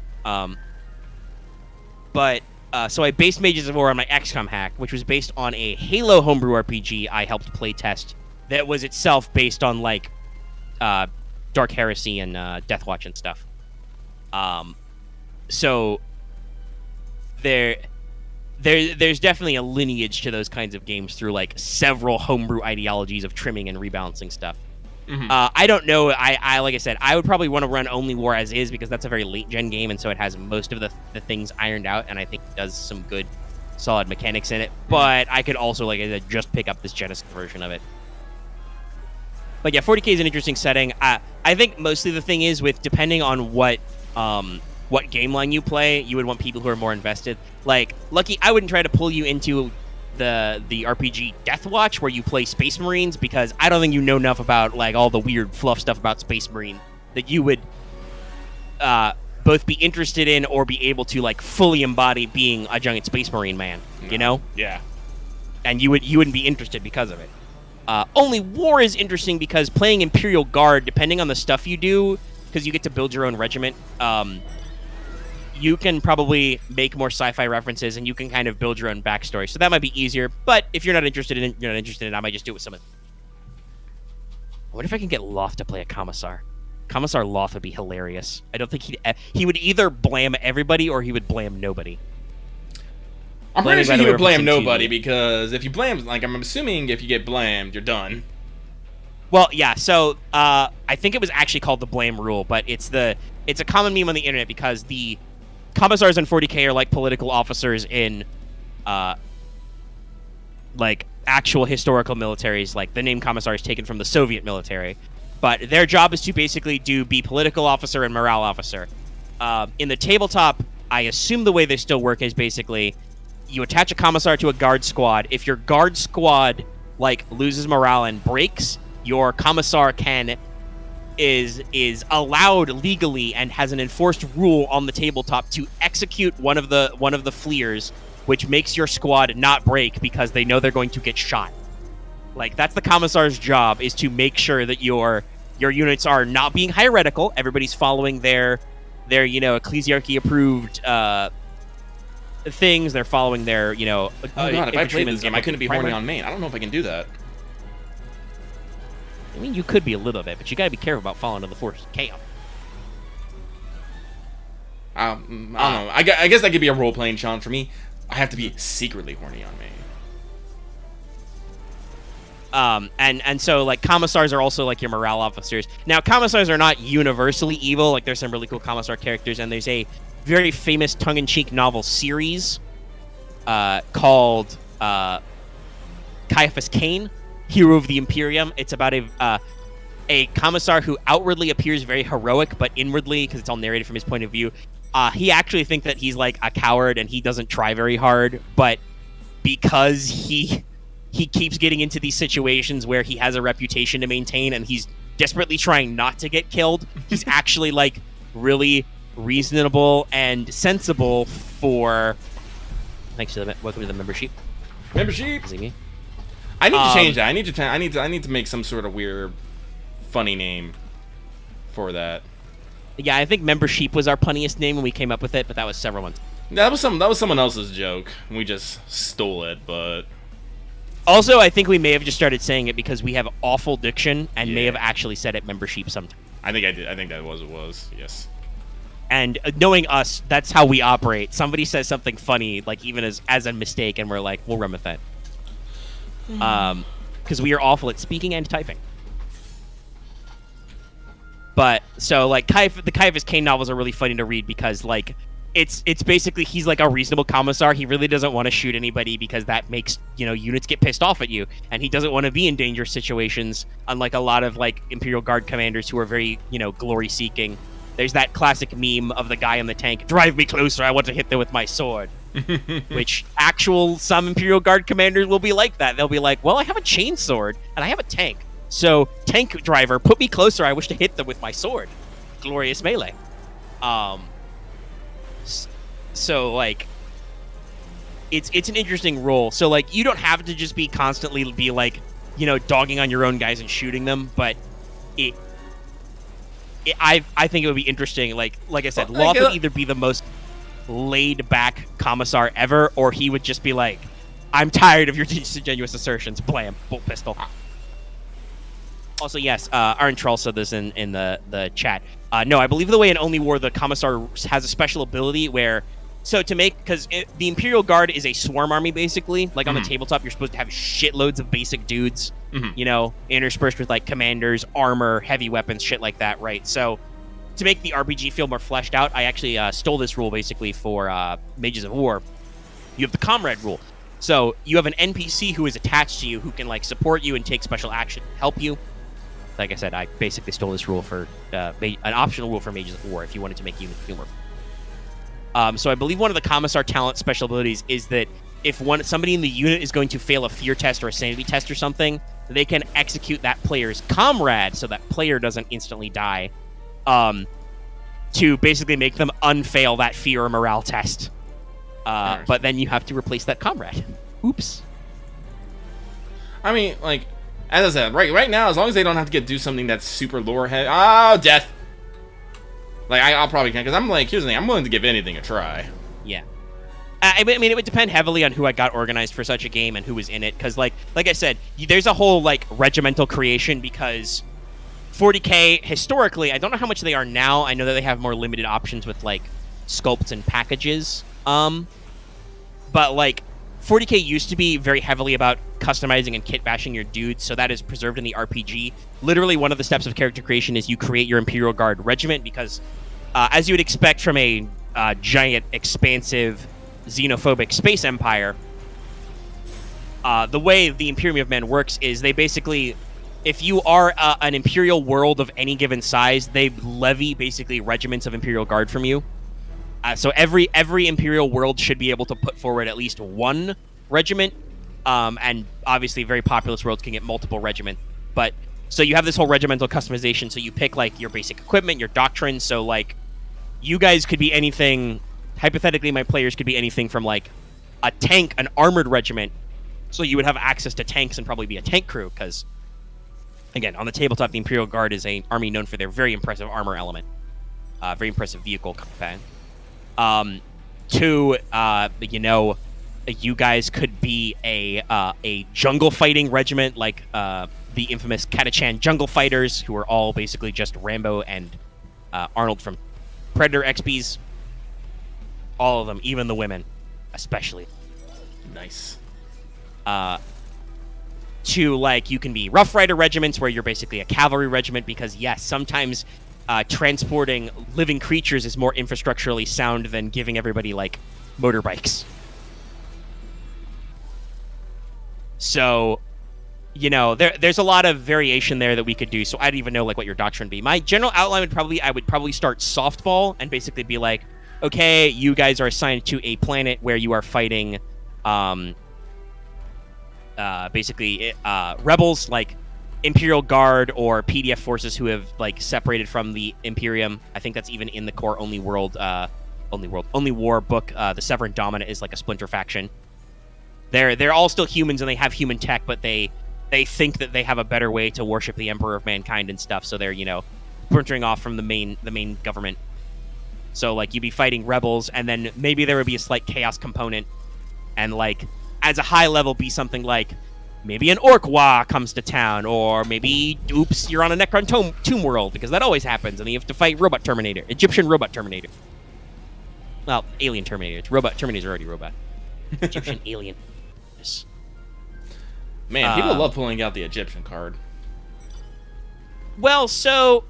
So I based Mages of War on my XCOM hack, which was based on a Halo homebrew RPG I helped playtest that was itself based on, like, Dark Heresy and Deathwatch and stuff. So there's definitely a lineage to those kinds of games through, like, several homebrew ideologies of trimming and rebalancing stuff. Mm-hmm. I don't know. I like I said, I would probably want to run only War as is because that's a very late gen game, and so it has most of the things ironed out, and I think it does some good, solid mechanics in it. But I could also, like I said, just pick up this Genesis version of it. But yeah, 40k is an interesting setting. I think mostly the thing is with depending on what game line you play, you would want people who are more invested. Like, Lucky, I wouldn't try to pull you into the RPG Deathwatch where you play Space Marines because I don't think you know enough about, like, all the weird fluff stuff about Space Marine that you would both be interested in or be able to, like, fully embody being a giant Space Marine man. You know? Yeah. And you wouldn't be interested because of it. Only War is interesting because playing Imperial Guard, depending on the stuff you do, because you get to build your own regiment, you can probably make more sci-fi references and you can kind of build your own backstory. So that might be easier. But if you're not interested in it, I might just do it with someone. I wonder if I can get Loth to play a Commissar. Commissar Loth would be hilarious. I don't think he would either blame everybody or he would blame nobody. I'm pretty sure you would blame nobody because if you blame, like, I'm assuming if you get blamed, you're done. Well, yeah. So I think it was actually called the blame rule, but it's a common meme on the internet because the Commissars in 40k are like political officers in, like, actual historical militaries. Like, the name Commissar is taken from the Soviet military, but their job is to basically be political officer and morale officer. In the tabletop, I assume the way they still work is basically you attach a Commissar to a guard squad. If your guard squad, like, loses morale and breaks, your Commissar is allowed legally and has an enforced rule on the tabletop to execute one of the fleers, which makes your squad not break because they know they're going to get shot. Like, that's the Commissar's job, is to make sure that your units are not being hierarchical. Everybody's following their ecclesiarchy approved things. They're following their, oh god, if I played this game, I couldn't be horny on main. I don't know if I can do that. I mean, you could be a little bit, but you gotta be careful about falling to the force of chaos. I don't know. I guess that could be a role-playing challenge for me. I have to be secretly horny on main. And so like commissars are also like your morale officers. Now commissars are not universally evil. Like there's some really cool commissar characters, and there's a very famous tongue-in-cheek novel series called Caiaphas Cain, Hero of the Imperium. It's about a commissar who outwardly appears very heroic, but inwardly, because it's all narrated from his point of view, he actually thinks that he's like a coward and he doesn't try very hard, but because he keeps getting into these situations where he has a reputation to maintain and he's desperately trying not to get killed, he's actually like really reasonable and sensible for... Thanks to the welcome to the membership. Membership. Is it me? I need to change that. I need to make some sort of weird, funny name for that. Yeah, I think membership was our punniest name when we came up with it, but that was several months. That was someone else's joke. We just stole it, but also I think we may have just started saying it because we have awful diction and may have actually said it membership sometime. I think I did. I think that was. Yes. And knowing us, that's how we operate. Somebody says something funny, like even as a mistake, and we're like, we'll run with that. Because we are awful at speaking and typing. But so like the Caiaphas Cain novels are really funny to read because like it's basically he's like a reasonable commissar. He really doesn't want to shoot anybody because that makes, you know, units get pissed off at you, and he doesn't want to be in dangerous situations, unlike a lot of like Imperial Guard commanders who are very, you know, glory seeking. There's that classic meme of the guy in the tank, drive me closer, I want to hit them with my sword. Which some Imperial Guard commanders will be like that. They'll be like, well, I have a chainsword and I have a tank. So, tank driver, put me closer, I wish to hit them with my sword. Glorious melee. So, like, it's an interesting role. So, like, you don't have to just be constantly be, like, you know, dogging on your own guys and shooting them, but I think it would be interesting. Like I said, Loth would either be the most laid-back commissar ever, or he would just be like, I'm tired of your disingenuous assertions. Blam. Bolt pistol. Also, yes, Aaron Troll said this in the chat. No, I believe the way in Only War, the commissar has a special ability where... So to make... Because the Imperial Guard is a swarm army, basically. Like, on the tabletop, you're supposed to have shitloads of basic dudes, you know, interspersed with, like, commanders, armor, heavy weapons, shit like that, right? So, to make the RPG feel more fleshed out, I actually stole this rule, basically, for Mages of War. You have the Comrade rule. So, you have an NPC who is attached to you who can, like, support you and take special action to help you. Like I said, I basically stole this rule for an optional rule for Mages of War if you wanted to make units feel more. So I believe one of the Commissar talent special abilities is that if somebody in the unit is going to fail a fear test or a sanity test or something, they can execute that player's comrade so that player doesn't instantly die, to basically make them unfail that fear or morale test. But then you have to replace that comrade. Oops. I mean, like, as I said, right now, as long as they don't have to do something that's super lore heavy. Oh, death! Like, I'll probably can't, because I'm like, here's the thing, I'm willing to give anything a try. Yeah. I mean, it would depend heavily on who I got organized for such a game and who was in it, because, like I said, there's a whole, like, regimental creation, because 40K, historically, I don't know how much they are now. I know that they have more limited options with, like, sculpts and packages. But, like, 40K used to be very heavily about customizing and kit bashing your dudes, so that is preserved in the RPG. Literally, one of the steps of character creation is you create your Imperial Guard regiment, because as you would expect from a giant, expansive, xenophobic space empire, the way the Imperium of Men works is they basically, if you are an Imperial world of any given size, they levy basically regiments of Imperial Guard from you. So every Imperial world should be able to put forward at least one regiment, and obviously very populous worlds can get multiple regiments. But so you have this whole regimental customization. So you pick like your basic equipment, your doctrine. So like you guys could be anything. Hypothetically, my players could be anything from like a tank, an armored regiment. So you would have access to tanks and probably be a tank crew because, again, on the tabletop, the Imperial Guard is an army known for their very impressive armor element, very impressive vehicle combat. You guys could be a jungle fighting regiment like the infamous Catachan jungle fighters, who are all basically just Rambo and Arnold from Predator XPs. All of them, even the women, especially. Nice. to, like, you can be Rough Rider regiments where you're basically a cavalry regiment because, yes, sometimes transporting living creatures is more infrastructurally sound than giving everybody, like, motorbikes. So, you know, there's a lot of variation there that we could do, so I don't even know, like, what your doctrine would be. My general outline I would probably start softball and basically be like, okay, you guys are assigned to a planet where you are fighting, basically rebels, like Imperial Guard or PDF forces who have, like, separated from the Imperium. I think that's even in the core Only War book. The Severan Dominant is like a splinter faction. They're all still humans and they have human tech, but they think that they have a better way to worship the Emperor of Mankind and stuff. So they're, you know, splintering off from the main government. So, like, you'd be fighting rebels, and then maybe there would be a slight chaos component, and, like, as a high level, be something like maybe an Orc Wa comes to town, or maybe, oops, you're on a Necron tomb world, because that always happens, and then you have to fight Robot Terminator, Egyptian Robot Terminator. Well, Alien Terminator. Terminator's already robot. Egyptian Alien. Yes. Man, people love pulling out the Egyptian card. Well, so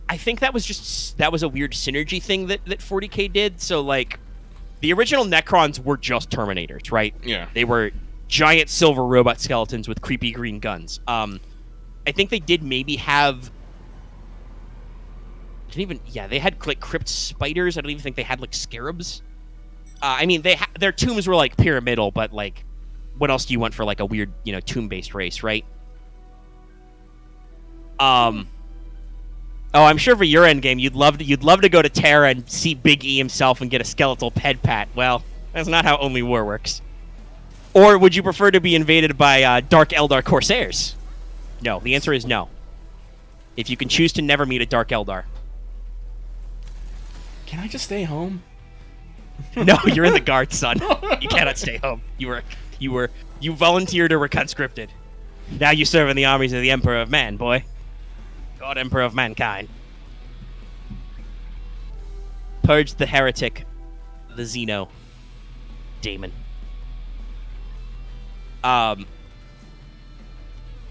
I think that was a weird synergy thing that 40K did. So, like, the original Necrons were just Terminators, right? Yeah. They were giant silver robot skeletons with creepy green guns. I think they did maybe have... they had, like, crypt spiders. I don't even think they had, like, scarabs. I mean, their tombs were, like, pyramidal, but, like, what else do you want for, like, a weird, you know, tomb-based race, right? Oh, I'm sure for your endgame, you'd love to go to Terra and see Big E himself and get a skeletal ped pat. Well, that's not how Only War works. Or would you prefer to be invaded by Dark Eldar Corsairs? No, the answer is no. If you can choose to never meet a Dark Eldar. Can I just stay home? No, you're in the guard, son. You cannot stay home. You volunteered or were conscripted. Now you serve in the armies of the Emperor of Man, boy. God, Emperor of Mankind. Purge the heretic, the Xeno, Daemon.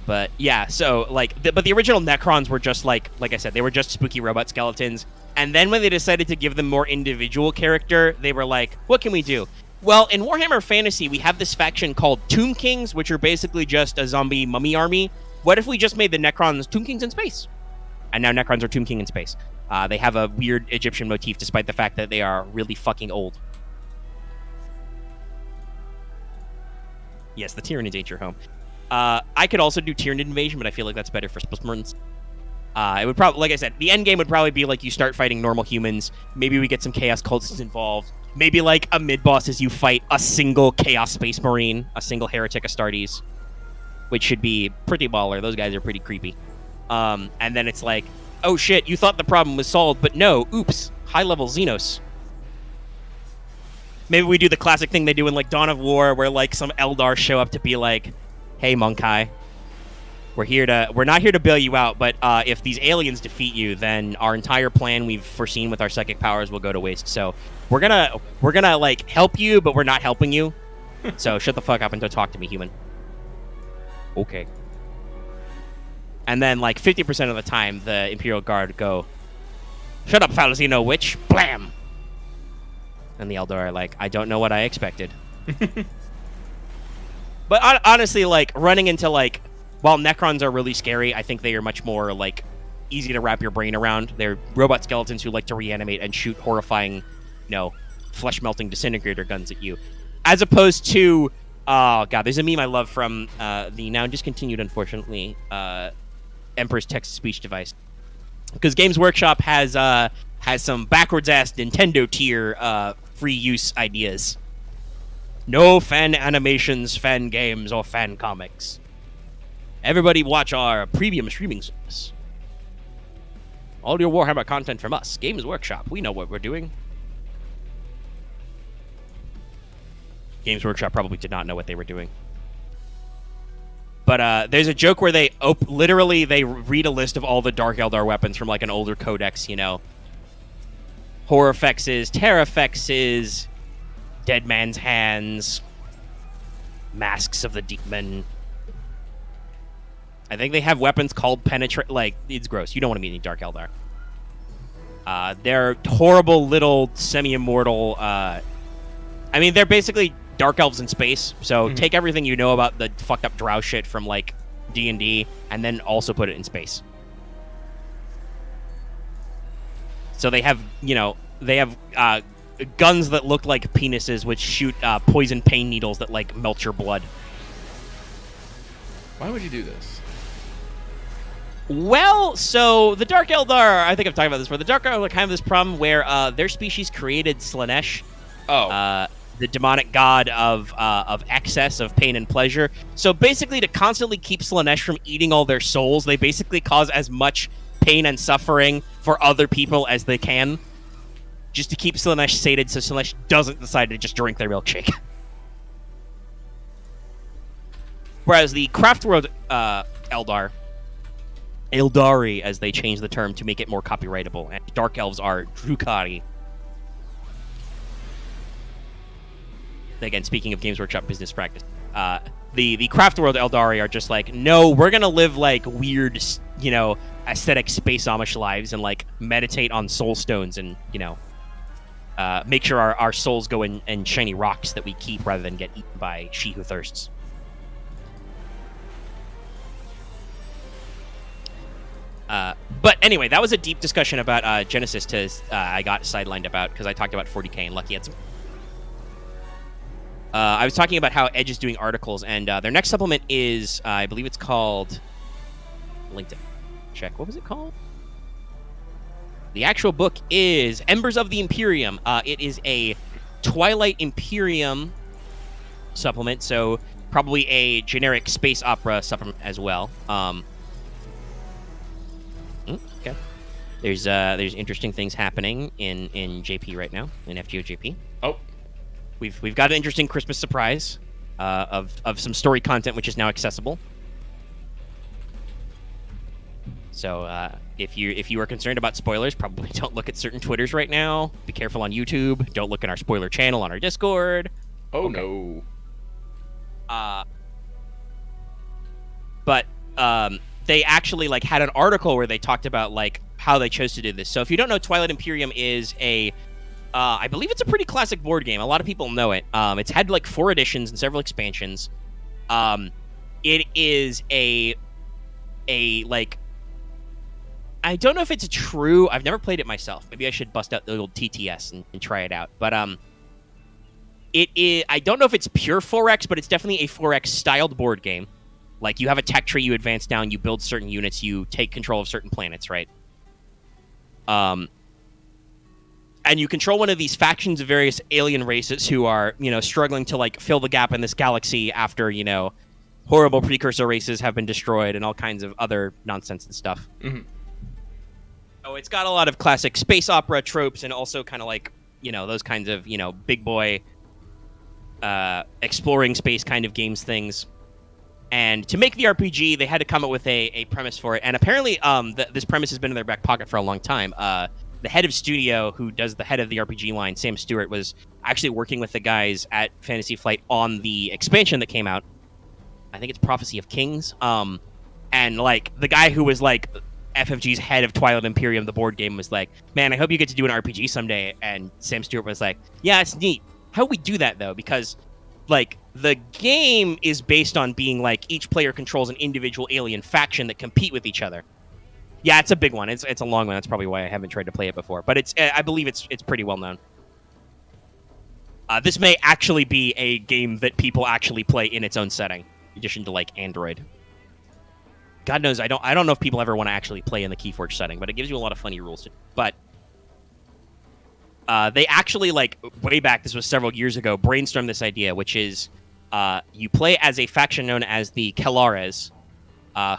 But yeah, so, like, but the original Necrons were just like I said, they were just spooky robot skeletons. And then when they decided to give them more individual character, they were like, what can we do? Well, in Warhammer Fantasy, we have this faction called Tomb Kings, which are basically just a zombie mummy army. What if we just made the Necrons Tomb Kings in space? And now Necrons are Tomb King in space. They have a weird Egyptian motif, despite the fact that they are really fucking old. Yes, the Tyranid ain't your home. I could also do Tyranid Invasion, but I feel like that's better for Spellsmerns. It would probably, like I said, the end game would probably be like you start fighting normal humans. Maybe we get some Chaos Cultists involved. Maybe like a mid-boss is you fight a single Chaos Space Marine, a single Heretic Astartes, which should be pretty baller. Those guys are pretty creepy. And then it's like, oh shit, you thought the problem was solved, but no, oops, high-level Xenos. Maybe we do the classic thing they do in, like, Dawn of War, where, like, some Eldar show up to be like, hey, Monkai, we're not here to bail you out, but if these aliens defeat you, then our entire plan we've foreseen with our psychic powers will go to waste. So we're gonna like help you, but we're not helping you. So shut the fuck up and don't talk to me, human. Okay. And then like 50% of the time, the Imperial Guard go, shut up, Falzino witch, blam. And the Eldar are like, I don't know what I expected. But honestly, like running into like. While Necrons are really scary, I think they are much more, like, easy to wrap your brain around. They're robot skeletons who like to reanimate and shoot horrifying, flesh-melting disintegrator guns at you. As opposed to, oh, God, there's a meme I love from the now discontinued, unfortunately, Emperor's text-to-speech device. Because Games Workshop has some backwards-ass Nintendo tier free use ideas. No fan animations, fan games, or fan comics. Everybody watch our premium streaming service. All your Warhammer content from us. Games Workshop. We know what we're doing. Games Workshop probably did not know what they were doing. But there's a joke where they literally read a list of all the Dark Eldar weapons from like an older codex, Horrifexes, Terrafexes, Dead Man's Hands, Masks of the Demon, I think they have weapons called penetrate. Like, it's gross. You don't want to meet any Dark Eldar. They're horrible little semi-immortal. I mean, they're basically dark elves in space. So take everything you know about the fucked up drow shit from like D&D, and then also put it in space. So they have, guns that look like penises, which shoot poison pain needles that like melt your blood. Why would you do this? Well, so the Dark Eldar, I think I've talked about this before. The Dark Eldar kind of this problem where their species created Slaanesh, the demonic god of excess, of pain and pleasure. So basically, to constantly keep Slaanesh from eating all their souls, they basically cause as much pain and suffering for other people as they can, just to keep Slaanesh sated, so Slaanesh doesn't decide to just drink their milkshake. Whereas the Craftworld Eldari, as they change the term to make it more copyrightable, and Dark Elves are Drukhari. Again, speaking of Games Workshop business practice, the Craftworld Eldari are just like, no, we're gonna live like weird, aesthetic space Amish lives and like meditate on soul stones and make sure our souls go in shiny rocks that we keep rather than get eaten by She Who Thirsts. But anyway, that was a deep discussion about Genesis. I got sidelined about because I talked about 40K and Lucky had some. I was talking about how Edge is doing articles, and their next supplement is, I believe it's called. LinkedIn. Check. What was it called? The actual book is Embers of the Imperium. It is a Twilight Imperium supplement, so probably a generic space opera supplement as well. Okay. There's interesting things happening in JP right now, in FGO JP. Oh. We've got an interesting Christmas surprise of some story content which is now accessible. So if you are concerned about spoilers, probably don't look at certain Twitters right now. Be careful on YouTube. Don't look in our spoiler channel on our Discord. Oh okay. No. But they actually like had an article where they talked about like how they chose to do this. So if you don't know, Twilight Imperium is a I believe it's a pretty classic board game. A lot of people know it. It's had like 4 editions and several expansions. It is a like, I don't know if it's a true. I've never played it myself. Maybe I should bust out the old TTS and try it out. But it is. I don't know if it's pure 4X, but it's definitely a 4X styled board game. Like you have a tech tree, you advance down, you build certain units, you take control of certain planets, right? And you control one of these factions of various alien races who are, struggling to like fill the gap in this galaxy after, horrible precursor races have been destroyed and all kinds of other nonsense and stuff. Mm-hmm. So it's got a lot of classic space opera tropes and also kind of like, those kinds of, big boy exploring space kind of games things. And to make the RPG, they had to come up with a premise for it. And apparently this premise has been in their back pocket for a long time. The head of studio, who does the head of the RPG line, Sam Stewart, was actually working with the guys at Fantasy Flight on the expansion that came out. I think it's Prophecy of Kings. And like the guy who was like FFG's head of Twilight Imperium, the board game, was like, man, I hope you get to do an RPG someday. And Sam Stewart was like, yeah, it's neat. How do we do that, though? Because like the game is based on being like each player controls an individual alien faction that compete with each other. Yeah, it's a big one. It's a long one. That's probably why I haven't tried to play it before. But I believe it's pretty well known. This may actually be a game that people actually play in its own setting, in addition to like Android. God knows, I don't know if people ever want to actually play in the Keyforge setting, but it gives you a lot of funny rules. But they actually, like, way back, this was several years ago, brainstormed this idea, which is you play as a faction known as the Kelares,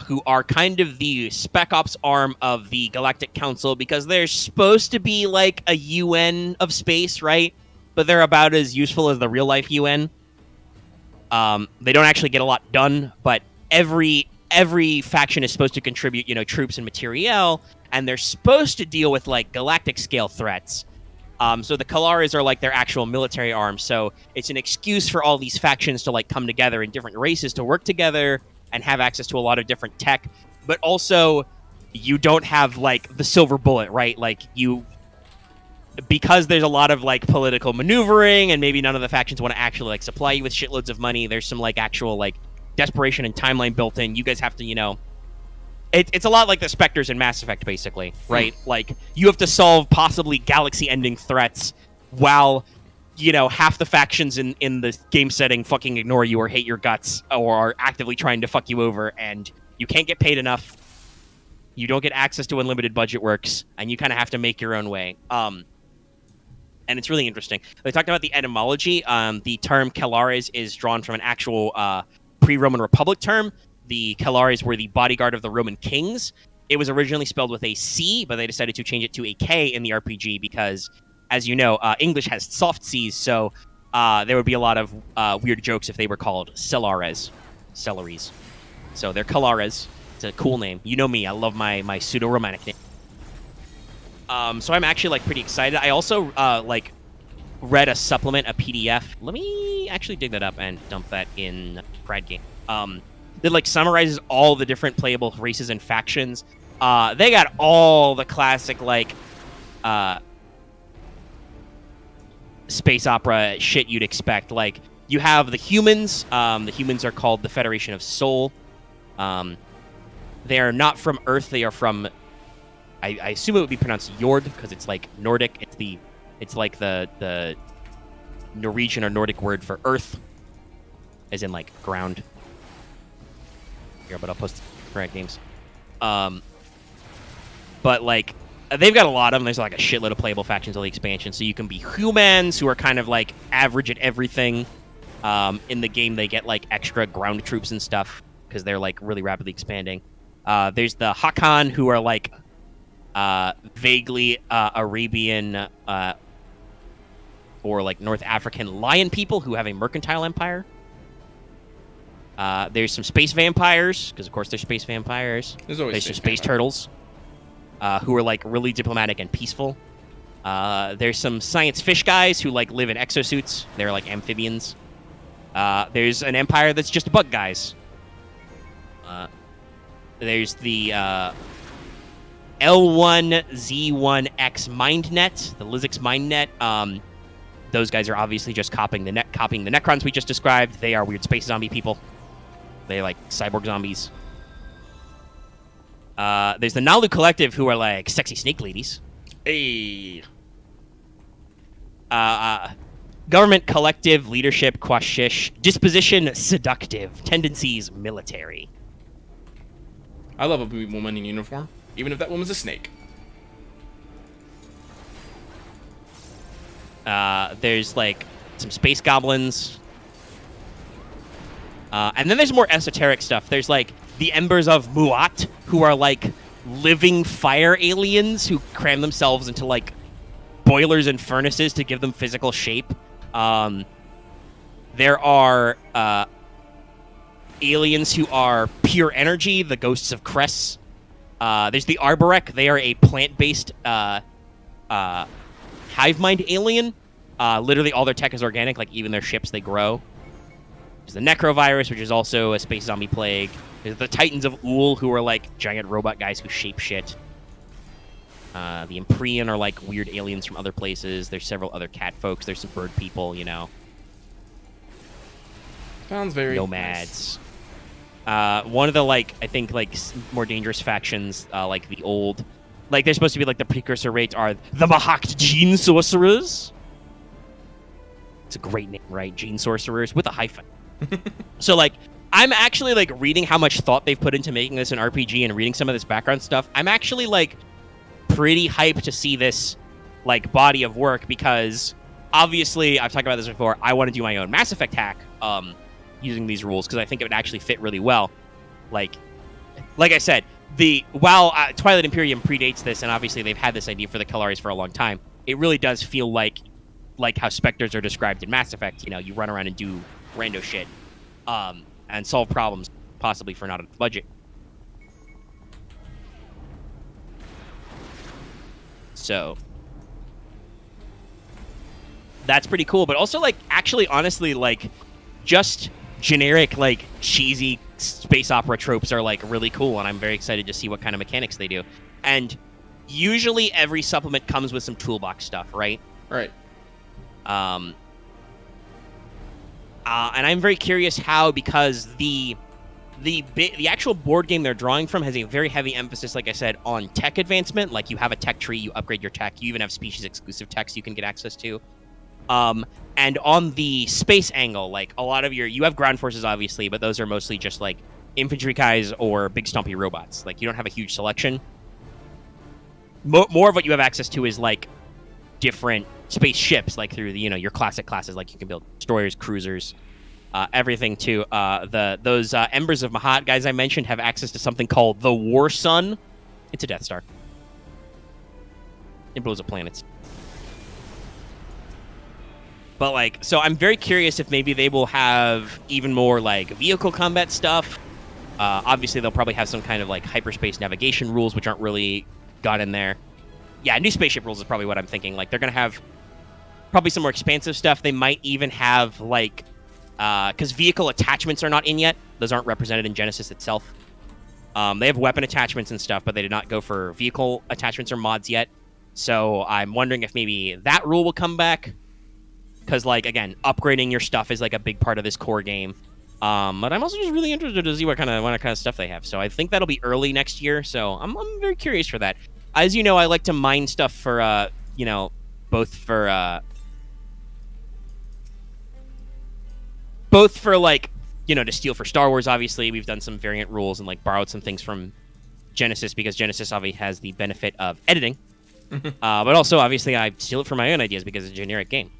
who are kind of the Spec Ops arm of the Galactic Council, because they're supposed to be like a UN of space, right? But they're about as useful as the real-life UN. They don't actually get a lot done, but every faction is supposed to contribute, troops and materiel, and they're supposed to deal with, like, galactic-scale threats. So the Kelares are, like, their actual military arm, so it's an excuse for all these factions to, like, come together in different races to work together and have access to a lot of different tech, but also you don't have like the silver bullet, right? Like because there's a lot of like political maneuvering and maybe none of the factions want to actually like supply you with shitloads of money. There's some like actual like desperation and timeline built in. You guys have to, it's a lot like the Spectres in Mass Effect, basically, right? Like you have to solve possibly galaxy-ending threats while half the factions in the game setting fucking ignore you or hate your guts or are actively trying to fuck you over, and you can't get paid enough. You don't get access to unlimited budget works, and you kind of have to make your own way. And it's really interesting. They talked about the etymology. The term Kellares is drawn from an actual pre-Roman Republic term. The Kellares were the bodyguard of the Roman kings. It was originally spelled with a C, but they decided to change it to a K in the RPG because, as you know, English has soft Cs, so there would be a lot of weird jokes if they were called Cellares. Cellaries. So they're Kellares. It's a cool name. You know me. I love my pseudo-romantic name. So I'm actually like pretty excited. I also like read a supplement, a PDF. Let me actually dig that up and dump that in Pride Game. That like summarizes all the different playable races and factions. They got all the classic like space opera shit you'd expect. Like you have the humans. The humans are called the Federation of Sol. They are not from Earth. They are from, I assume it would be pronounced Jord because it's like Nordic. It's like the Norwegian or Nordic word for Earth, as in like ground. Here, but I'll post Riot Games. But like they've got a lot of them. There's like a shitload of playable factions of the expansion, so you can be humans who are kind of like average at everything. In the game, they get like extra ground troops and stuff because they're like really rapidly expanding. There's the Hakan, who are like vaguely Arabian or like North African lion people who have a mercantile empire. There's some space vampires, because of course they're space vampires. There's some space turtles, who are like really diplomatic and peaceful. There's some science fish guys who like live in exosuits. They're like amphibians. There's an empire that's just bug guys. There's the L1Z1X MindNet, the Lizix MindNet. Those guys are obviously just copying the Necrons we just described. They are weird space zombie people. They like cyborg zombies. There's the Nalu Collective, who are like sexy snake ladies. Hey. Government collective, leadership quashish, disposition seductive, tendencies military. I love a woman in uniform, even if that woman's a snake. There's like some space goblins. And then there's more esoteric stuff. There's like the Embers of Muat, who are like living fire aliens who cram themselves into like boilers and furnaces to give them physical shape. There are aliens who are pure energy, the Ghosts of Kress. There's the Arborek. They are a plant-based hive mind alien. Literally all their tech is organic, like even their ships, they grow. There's the Necrovirus, which is also a space zombie plague. There's the Titans of Ul, who are like giant robot guys who shape shit. The Imprian are like weird aliens from other places. There's several other cat folks. There's some bird people, Sounds very nomads. Nice. One of the like I think like more dangerous factions, like the old, like they're supposed to be like the precursor rates are the Mahakt Gene Sorcerers. It's a great name, right? Gene Sorcerers with a hyphen. So like I'm actually like reading how much thought they've put into making this an RPG and reading some of this background stuff. I'm actually like pretty hyped to see this like body of work because obviously I've talked about this before. I want to do my own Mass Effect hack using these rules because I think it would actually fit really well. Like I said, while Twilight Imperium predates this and obviously they've had this idea for the Kellares for a long time, it really does feel like how Spectres are described in Mass Effect. You run around and do rando shit and solve problems possibly for not a budget. So that's pretty cool. But also, like, actually, honestly, like, just generic, like, cheesy space opera tropes are, like, really cool, and I'm very excited to see what kind of mechanics they do. And usually every supplement comes with some toolbox stuff, right? Right. And I'm very curious how, because the actual board game they're drawing from has a very heavy emphasis, like I said, on tech advancement. Like, you have a tech tree, you upgrade your tech, you even have species-exclusive techs you can get access to. And on the space angle, like, a lot of you have ground forces, obviously, but those are mostly just, like, infantry guys or big stompy robots. Like, you don't have a huge selection. More of what you have access to is, like, different spaceships, like, through the, your classic classes. Like, you can build destroyers, cruisers, everything too. Those Embers of Mahat guys I mentioned have access to something called the War Sun. It's a Death Star. It blows up planets. But, like, so I'm very curious if maybe they will have even more, like, vehicle combat stuff. Obviously, they'll probably have some kind of, like, hyperspace navigation rules, which aren't really got in there. Yeah, new spaceship rules is probably what I'm thinking. Like, they're going to have probably some more expansive stuff. They might even have, like, because vehicle attachments are not in yet. Those aren't represented in Genesis itself. They have weapon attachments and stuff, but they did not go for vehicle attachments or mods yet. So I'm wondering if maybe that rule will come back. Because, like, again, upgrading your stuff is, like, a big part of this core game. But I'm also just really interested to see what kind of stuff they have. So I think that'll be early next year. So I'm very curious for that. As you know, I like to mine stuff for, both for, like, to steal for Star Wars, obviously. We've done some variant rules and, like, borrowed some things from Genesis, because Genesis obviously has the benefit of editing. But also, obviously, I steal it for my own ideas because it's a generic game.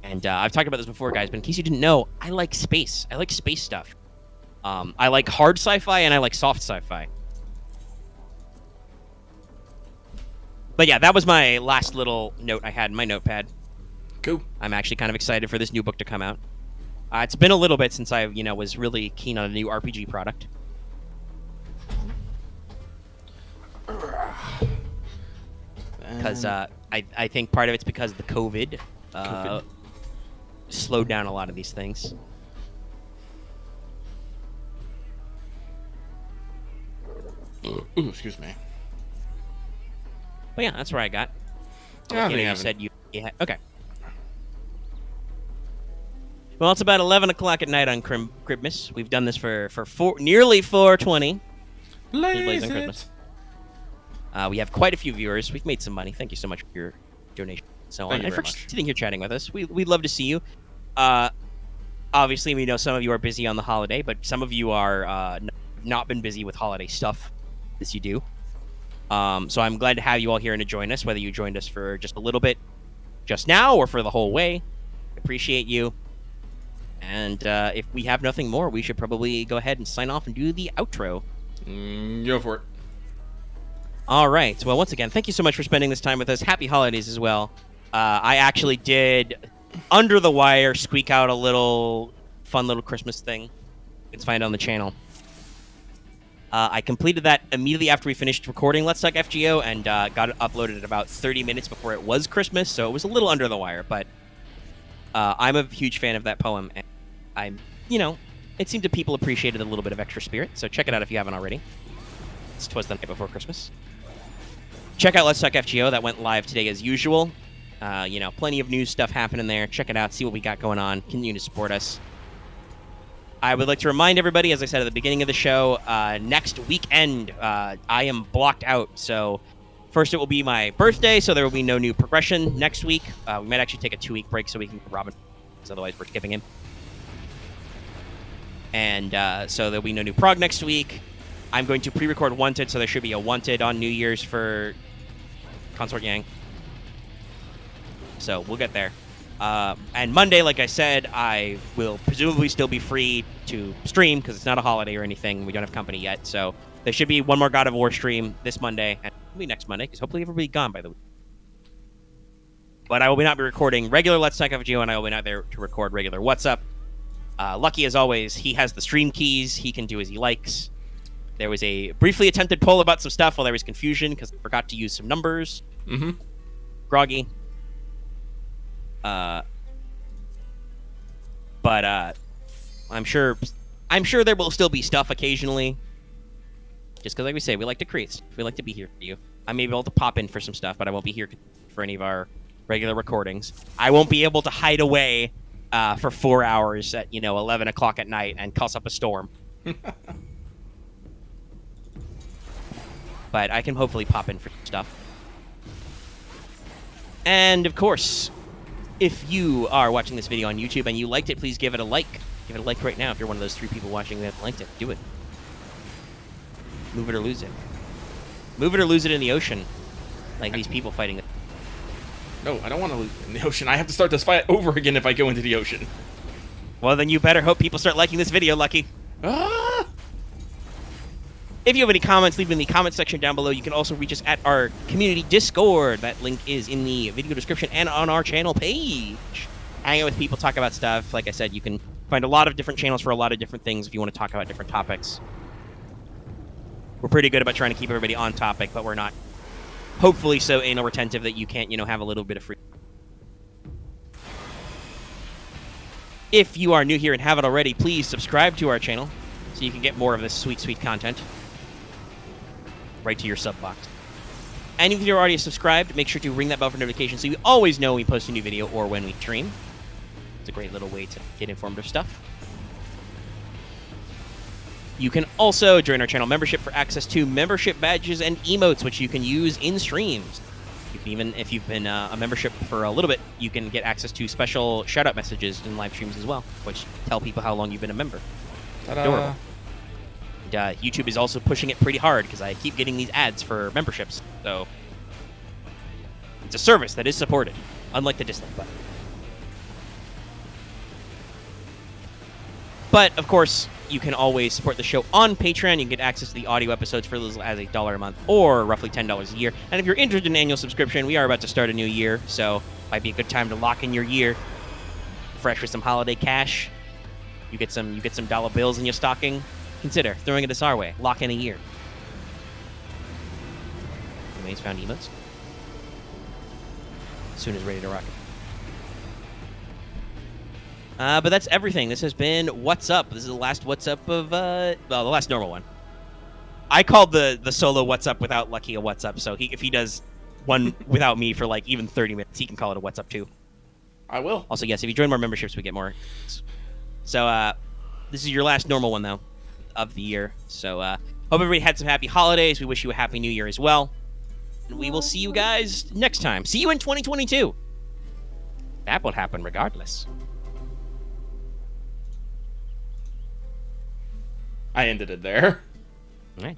And I've talked about this before, guys, but in case you didn't know, I like space. I like space stuff. I like hard sci-fi, and I like soft sci-fi. But yeah, that was my last little note I had in my notepad. Cool. I'm actually kind of excited for this new book to come out. It's been a little bit since I, was really keen on a new RPG product. Because I think part of it's because of the COVID. Slowed down a lot of these things. Ooh, excuse me. But yeah, that's where I got. You said you had, okay. Well, it's about 11 o'clock at night on Christmas. We've done this for nearly 4:20. Blaze on it. Christmas. We have quite a few viewers. We've made some money. Thank you so much for your donation. So on. And for sitting here chatting with us. We'd love to see you. Obviously, we know some of you are busy on the holiday, but some of you are not been busy with holiday stuff, as you do. So I'm glad to have you all here and to join us, whether you joined us for just a little bit just now or for the whole way. Appreciate you. And if we have nothing more, we should probably go ahead and sign off and do the outro. Go for it. All right. Well, once again, thank you so much for spending this time with us. Happy holidays as well. I actually did, under the wire, squeak out a fun little Christmas thing. It's find on the channel. I completed that immediately after we finished recording Let's Talk FGO and got it uploaded at about 30 minutes before it was Christmas, so it was a little under the wire, but I'm a huge fan of that poem, and it seemed that people appreciated a little bit of extra spirit, so check it out if you haven't already. It's 'Twas the Night Before Christmas. Check out Let's Talk FGO. That went live today as usual. Plenty of news stuff happening there. Check it out. See what we got going on. Continue to support us. I would like to remind everybody, as I said at the beginning of the show, next weekend, I am blocked out. So first it will be my birthday, so there will be no new progression next week. We might actually take a 2-week break so we can get Robin, because otherwise we're skipping him. And so there'll be no new prog next week. I'm going to pre-record Wanted, so there should be a Wanted on New Year's for Consort Yang. So we'll get there. And Monday, like I said, I will presumably still be free to stream because it's not a holiday or anything. We don't have company yet. So there should be one more God of War stream this Monday. And it'll be next Monday because hopefully everybody's gone by the week. But I will not be recording regular Let's Talk FGO, and I will be not there to record regular What's Up. Lucky, as always, he has the stream keys. He can do as he likes. There was a briefly attempted poll about some stuff while there was confusion because I forgot to use some numbers. Mm-hmm. Groggy. But I'm sure there will still be stuff occasionally. Just because, like we say, we like to create stuff. We like to be here for you. I may be able to pop in for some stuff, but I won't be here for any of our regular recordings. I won't be able to hide away for 4 hours at 11 o'clock at night and cause up a storm. But I can hopefully pop in for stuff. And of course, if you are watching this video on YouTube and you liked it, please give it a like. Give it a like right now if you're one of those 3 people watching that liked it. Do it. Move it or lose it. Move it or lose it in the ocean. Like these people fighting it. No, I don't want to lose in the ocean. I have to start this fight over again if I go into the ocean. Well, then you better hope people start liking this video, Lucky. Ah! If you have any comments, leave them in the comment section down below. You can also reach us at our community Discord. That link is in the video description and on our channel page. Hang out with people, talk about stuff. Like I said, you can find a lot of different channels for a lot of different things if you want to talk about different topics. We're pretty good about trying to keep everybody on topic, but we're not hopefully so anal retentive that you can't, have a little bit of free. If you are new here and haven't already, please subscribe to our channel so you can get more of this sweet, sweet content right to your sub box. And if you're already subscribed, make sure to ring that bell for notifications so you always know when we post a new video or when we stream. It's a great little way to get informative stuff. You can also join our channel membership for access to membership badges and emotes, which you can use in streams. You can even, if you've been a membership for a little bit, you can get access to special shout-out messages in live streams as well, which tell people how long you've been a member. Adorable. And, YouTube is also pushing it pretty hard because I keep getting these ads for memberships. So it's a service that is supported, unlike the dislike button. But, of course, you can always support the show on Patreon. You can get access to the audio episodes for as little as $1 a month or roughly $10 a year. And if you're interested in an annual subscription, we are about to start a new year, so might be a good time to lock in your year fresh with some holiday cash. You get some dollar bills in your stocking. Consider throwing it this our way. Lock in a year. Remains found emotes. As soon as ready to rock it. But that's everything. This has been What's Up. This is the last What's Up of, the last normal one. I called the solo What's Up without Lucky a What's Up, so if he does one without me for like even 30 minutes, he can call it a What's Up too. I will. Also, yes, if you join more memberships, we get more. So, this is your last normal one, though, of the year. So, hope everybody had some happy holidays. We wish you a happy new year as well. And we will see you guys next time. See you in 2022. That will happen regardless. I ended it there.